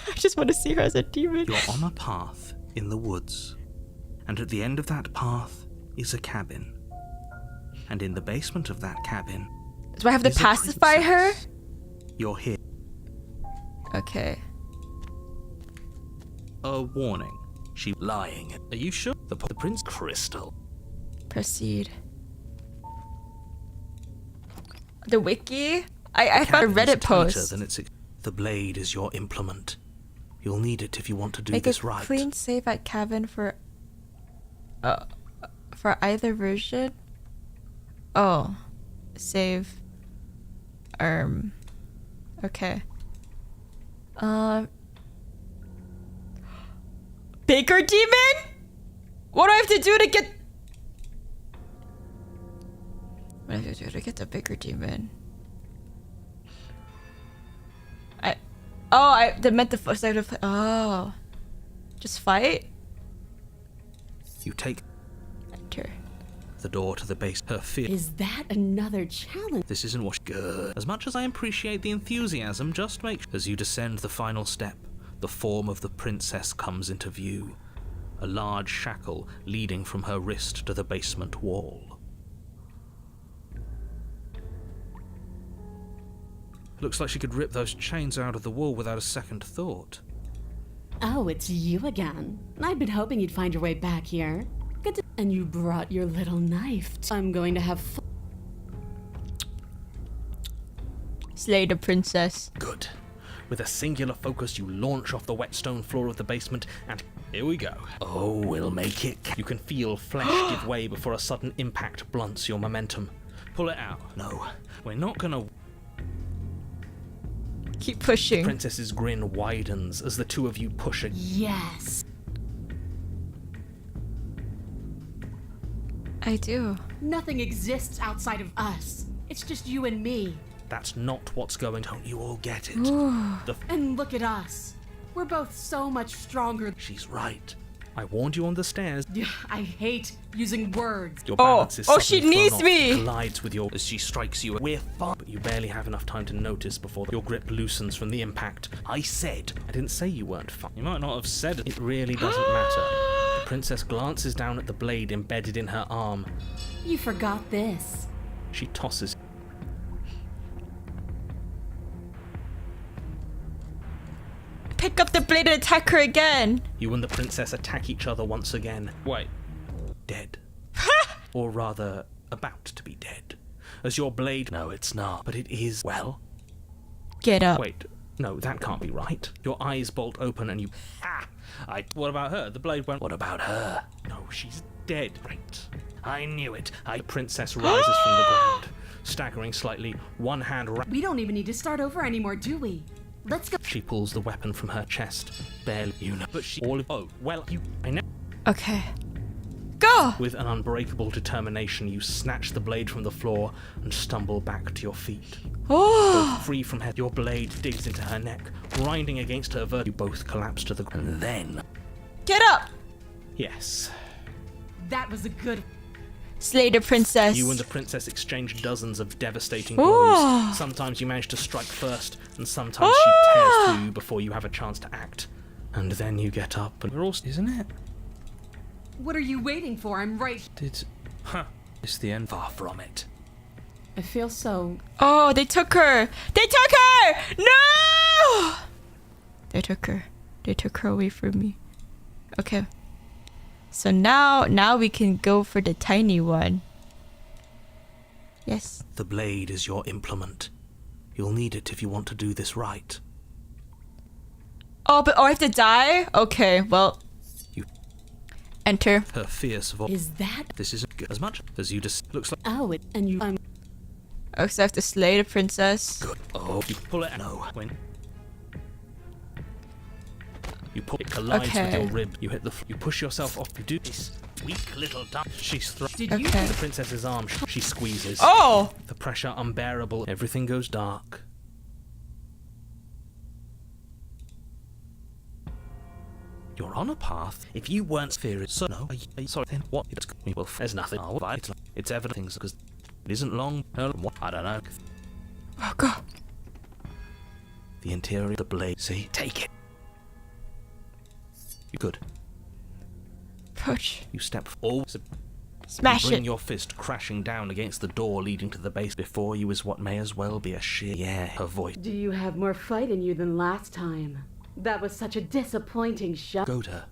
Speaker 1: I just want to see her as a demon.
Speaker 2: You're on a path in the woods. And at the end of that path is a cabin. And in the basement of that cabin...
Speaker 1: Do I have to
Speaker 2: is a
Speaker 1: pacify her?
Speaker 2: princess. You're here.
Speaker 1: Okay.
Speaker 2: A warning. She lying. Are you sure? The prince crystal.
Speaker 1: Proceed. The wiki? I found a
Speaker 2: Cabin is
Speaker 1: Reddit
Speaker 2: tighter
Speaker 1: post.
Speaker 2: than its... The blade is your implement. You'll need it if you want to do
Speaker 1: Make
Speaker 2: this
Speaker 1: a
Speaker 2: right.
Speaker 1: clean save at cabin for either version. Oh, save. Okay. Baker demon? What do I have to do to get? What do I have to do to get the bigger demon? They meant the first. I have to play. Oh, just fight.
Speaker 2: You take
Speaker 1: Enter.
Speaker 2: the door to the base. Her fear.
Speaker 3: Is that another challenge?
Speaker 2: This isn't what good. As much as I appreciate the enthusiasm, just make sure as you descend the final step, the form of the princess comes into view. A large shackle leading from her wrist to the basement wall.
Speaker 7: Looks like she could rip those chains out of the wall without a second thought.
Speaker 3: Oh, it's you again. I've been hoping you'd find your way back here. Good to- and you brought your little knife. I'm going to have fun.
Speaker 1: Slay the princess.
Speaker 2: Good. With a singular focus, you launch off the wet stone floor of the basement, and here we go. Oh, we'll make it. You can feel flesh give way before a sudden impact blunts your momentum. Pull it out. No, we're not gonna...
Speaker 1: Keep pushing.
Speaker 2: Princess's grin widens as the two of you push again.
Speaker 3: Yes.
Speaker 1: I do.
Speaker 3: Nothing exists outside of us. It's just you and me.
Speaker 7: That's not what's going. Don't you all get it?
Speaker 3: And look at us. We're both so much stronger.
Speaker 2: She's right.
Speaker 7: I warned you on the stairs.
Speaker 3: I hate using words.
Speaker 7: Your balance is
Speaker 1: she
Speaker 7: suddenly
Speaker 1: needs
Speaker 7: thrown off.
Speaker 1: me.
Speaker 7: It collides with your as she strikes you. We're fine, but you barely have enough time to notice before your grip loosens from the impact. I didn't say you weren't fine. You might not have said it. It really doesn't matter. The princess glances down at the blade embedded in her arm.
Speaker 3: You forgot this.
Speaker 7: She tosses.
Speaker 1: Pick up the blade and attack her again.
Speaker 7: You and the princess attack each other once again. Wait. Dead. Or rather, about to be dead. As your blade...
Speaker 2: No, it's not.
Speaker 7: But it is...
Speaker 2: Well?
Speaker 1: Get up.
Speaker 7: Wait. No, that can't be right. Your eyes bolt open and you... What about her? The blade went...
Speaker 2: What about her?
Speaker 7: No, she's dead. Right. I knew it. The princess rises from the ground, staggering slightly, one hand...
Speaker 3: We don't even need to start over anymore, do we? Let's go.
Speaker 7: She pulls the weapon from her chest. Barely, you know. But she... I know.
Speaker 1: Okay. Go!
Speaker 7: With an unbreakable determination, you snatch the blade from the floor and stumble back to your feet.
Speaker 1: Oh!
Speaker 7: Both free from her, your blade digs into her neck, grinding against her vertebrae. You both collapse to the ground.
Speaker 2: And then...
Speaker 1: Get up!
Speaker 7: Yes.
Speaker 3: That was a good...
Speaker 1: Slay the princess.
Speaker 7: You and the princess exchange dozens of devastating
Speaker 1: Oh.
Speaker 7: blows. Sometimes you manage to strike first, and sometimes she tears through you before you have a chance to act. And then you get up and... We're all... Isn't it?
Speaker 3: What are you waiting for? I'm right...
Speaker 7: It's the end.
Speaker 2: Far from it.
Speaker 3: I feel so...
Speaker 1: Oh, they took her! They took her! No! They took her. They took her away from me. Okay. So now we can go for the tiny one. Yes.
Speaker 2: The blade is your implement. You'll need it if you want to do this right.
Speaker 1: Oh, but I have to die? Okay, well.
Speaker 2: You
Speaker 1: enter.
Speaker 2: Her fierce voice.
Speaker 3: Is that...
Speaker 2: This isn't good as much as you just looks like.
Speaker 3: Oh, and you...
Speaker 1: Oh, so I have to slay the princess.
Speaker 2: Good. Oh, you pull it. No. When you pull it, collides with your rib. You hit the. You push yourself off. You do this. Weak little duck. She's
Speaker 3: Did you...
Speaker 1: Okay.
Speaker 7: The princess's arm. She squeezes.
Speaker 1: Oh!
Speaker 7: The pressure unbearable. Everything goes dark.
Speaker 2: you're on a path. If you weren't fearing, so no. Sorry. Then what? Well, there's nothing. It's evident things because it isn't long. I don't know.
Speaker 1: Oh god.
Speaker 2: The interior of the blade. See? Take it. You good.
Speaker 1: Approach.
Speaker 2: You step forward.
Speaker 1: Smash
Speaker 2: you bring
Speaker 1: it.
Speaker 2: your fist crashing down against the door leading to the base. Before you is what may as well be a sheer... Yeah, her voice.
Speaker 10: Do you have more fight in you than last time? That was such a disappointing show.
Speaker 2: Go to her.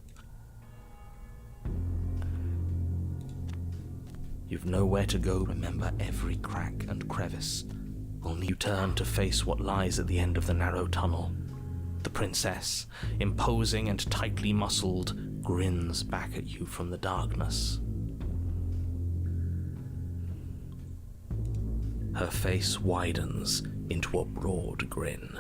Speaker 2: You've nowhere to go. Remember every crack and crevice. Only you turn to face what lies at the end of the narrow tunnel. The princess, imposing and tightly muscled, grins back at you from the darkness. Her face widens into a broad grin.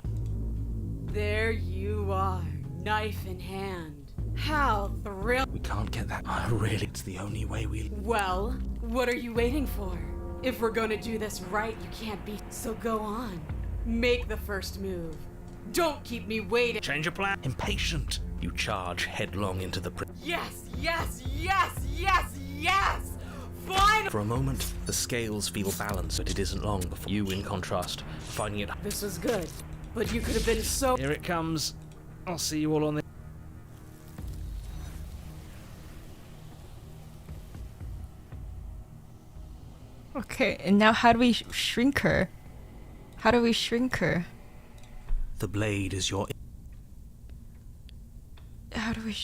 Speaker 13: There you are, knife in hand. How thrilling.
Speaker 2: We can't get that. Really, it's the only way we...
Speaker 13: Well, what are you waiting for? If we're gonna do this right, you can't be... So go on. Make the first move. Don't keep me waiting.
Speaker 2: Change your plan. Impatient. You charge headlong into the...
Speaker 13: Yes, yes, yes, yes, yes! Fine!
Speaker 2: For a moment, the scales feel balanced, but it isn't long before you, in contrast, finding it...
Speaker 13: This was good, but you could have been so...
Speaker 7: Here it comes. I'll see you all on the...
Speaker 1: Okay, and now how do we shrink her? How do we shrink her?
Speaker 2: The blade is your...
Speaker 1: How do we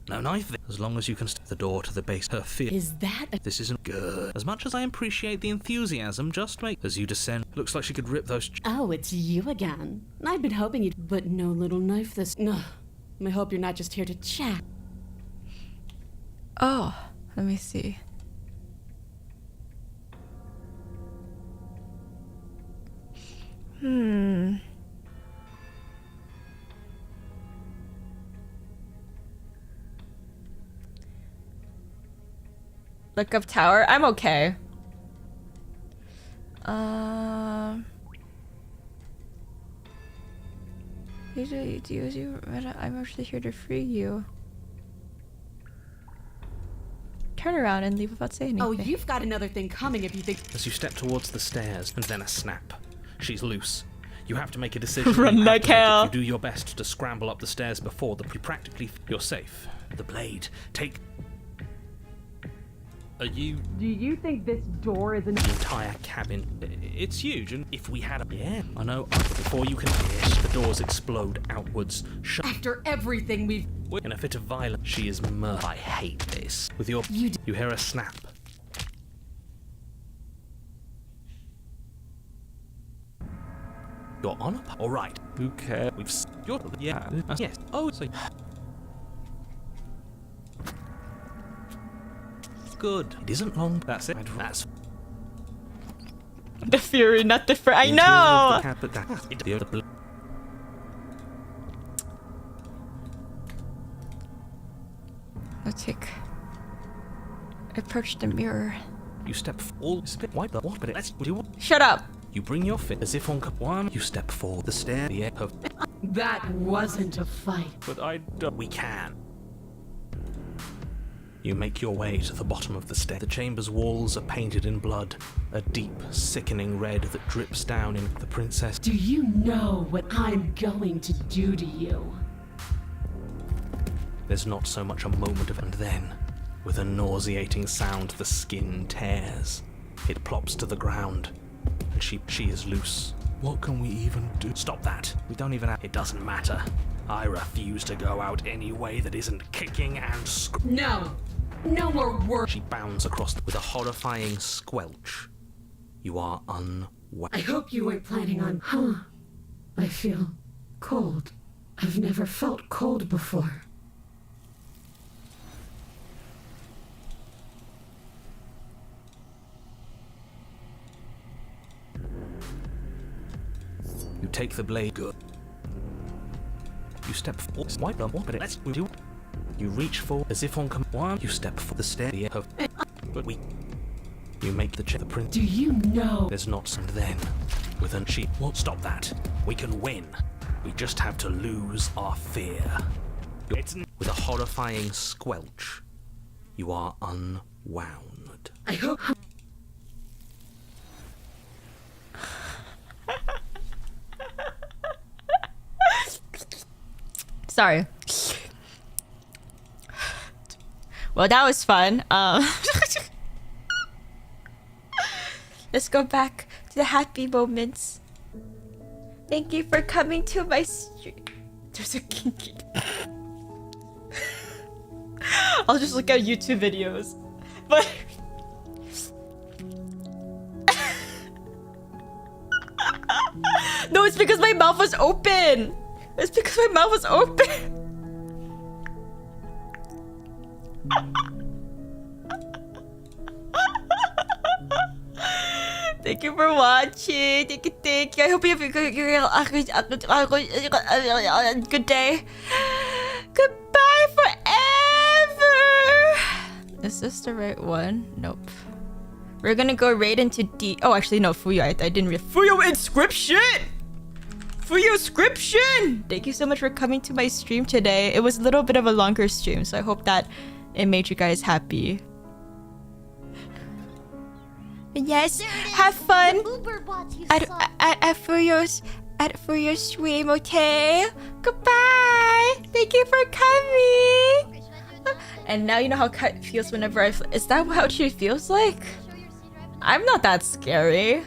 Speaker 2: No knife. As long as you can the door to the base. Her fear...
Speaker 3: Is that a...
Speaker 2: This isn't good. As much as I appreciate the enthusiasm, just make... As you descend, looks like she could rip those...
Speaker 3: Oh, it's you again. I've been hoping you'd... But no little knife this... No. I hope you're not just here to chat.
Speaker 1: Oh, let me see. Look up tower. I'm okay. I'm actually here to free you. Turn around and leave without saying anything.
Speaker 3: Oh, you've got another thing coming if you think.
Speaker 7: As you step towards the stairs, and then a snap. She's loose. You have to make a decision.
Speaker 1: Run like hell.
Speaker 7: You do your best to scramble up the stairs before you're safe. The blade. Take. Do
Speaker 10: you think this door is an
Speaker 7: entire cabin? It's huge, and if we had a I know. Before you can finish, the doors explode outwards.
Speaker 3: After everything we've.
Speaker 7: In a fit of violence, she is murdered. I hate this. With your you hear a snap. You're on a all right. Who cares? Yes. Oh, so good. It isn't long. That's it. That's
Speaker 1: the fury, not the fur. I know. Let's take. Approach the mirror.
Speaker 7: You step wipe the what? But let's do.
Speaker 1: Shut up.
Speaker 7: You bring your fit as if on one. You step forward the stair. The echo.
Speaker 3: That wasn't a fight.
Speaker 7: But I don't. We can. You make your way to the bottom of the stair. The chamber's walls are painted in blood, a deep, sickening red that drips down in the princess.
Speaker 3: Do you know what I'm going to do to you?
Speaker 7: There's not so much a moment of, and then, with a nauseating sound, the skin tears. It plops to the ground, and she is loose. What can we even do? Stop that. We don't even have. It doesn't matter. I refuse to go out any way that isn't kicking and
Speaker 3: No! No more work!
Speaker 7: She bounds across with a horrifying squelch. You are unwell.
Speaker 3: I hope you weren't planning on. I feel cold. I've never felt cold before.
Speaker 7: You take the blade. Good. You step forward. Wipe them. But let's do. You reach for as if on one. You step for the stair. But we. You make the print.
Speaker 3: Do you know?
Speaker 7: There's not. And then, with an she. What? Stop that. We can win. We just have to lose our fear. With a horrifying squelch, you are unwound.
Speaker 3: I hope.
Speaker 1: Sorry. Well, that was fun. Let's go back to the happy moments. Thank you for coming to my stream. There's a kinky. I'll just look at YouTube videos. But no, it's because my mouth was open. It's because my mouth was open. Thank you for watching. Thank you. I hope you have a good day. Goodbye forever. Is this the right one? Nope. We're gonna go right into D. Oh, actually, no. Fuyo. I didn't read. Fuyo inscription. Fuyo inscription. Thank you so much for coming to my stream today. It was a little bit of a longer stream, so I hope that it made you guys happy. Yes, have fun at Fuyo's stream, okay? Goodbye. Thank you for coming. And now you know how Kat feels whenever is that how she feels like? I'm not that scary.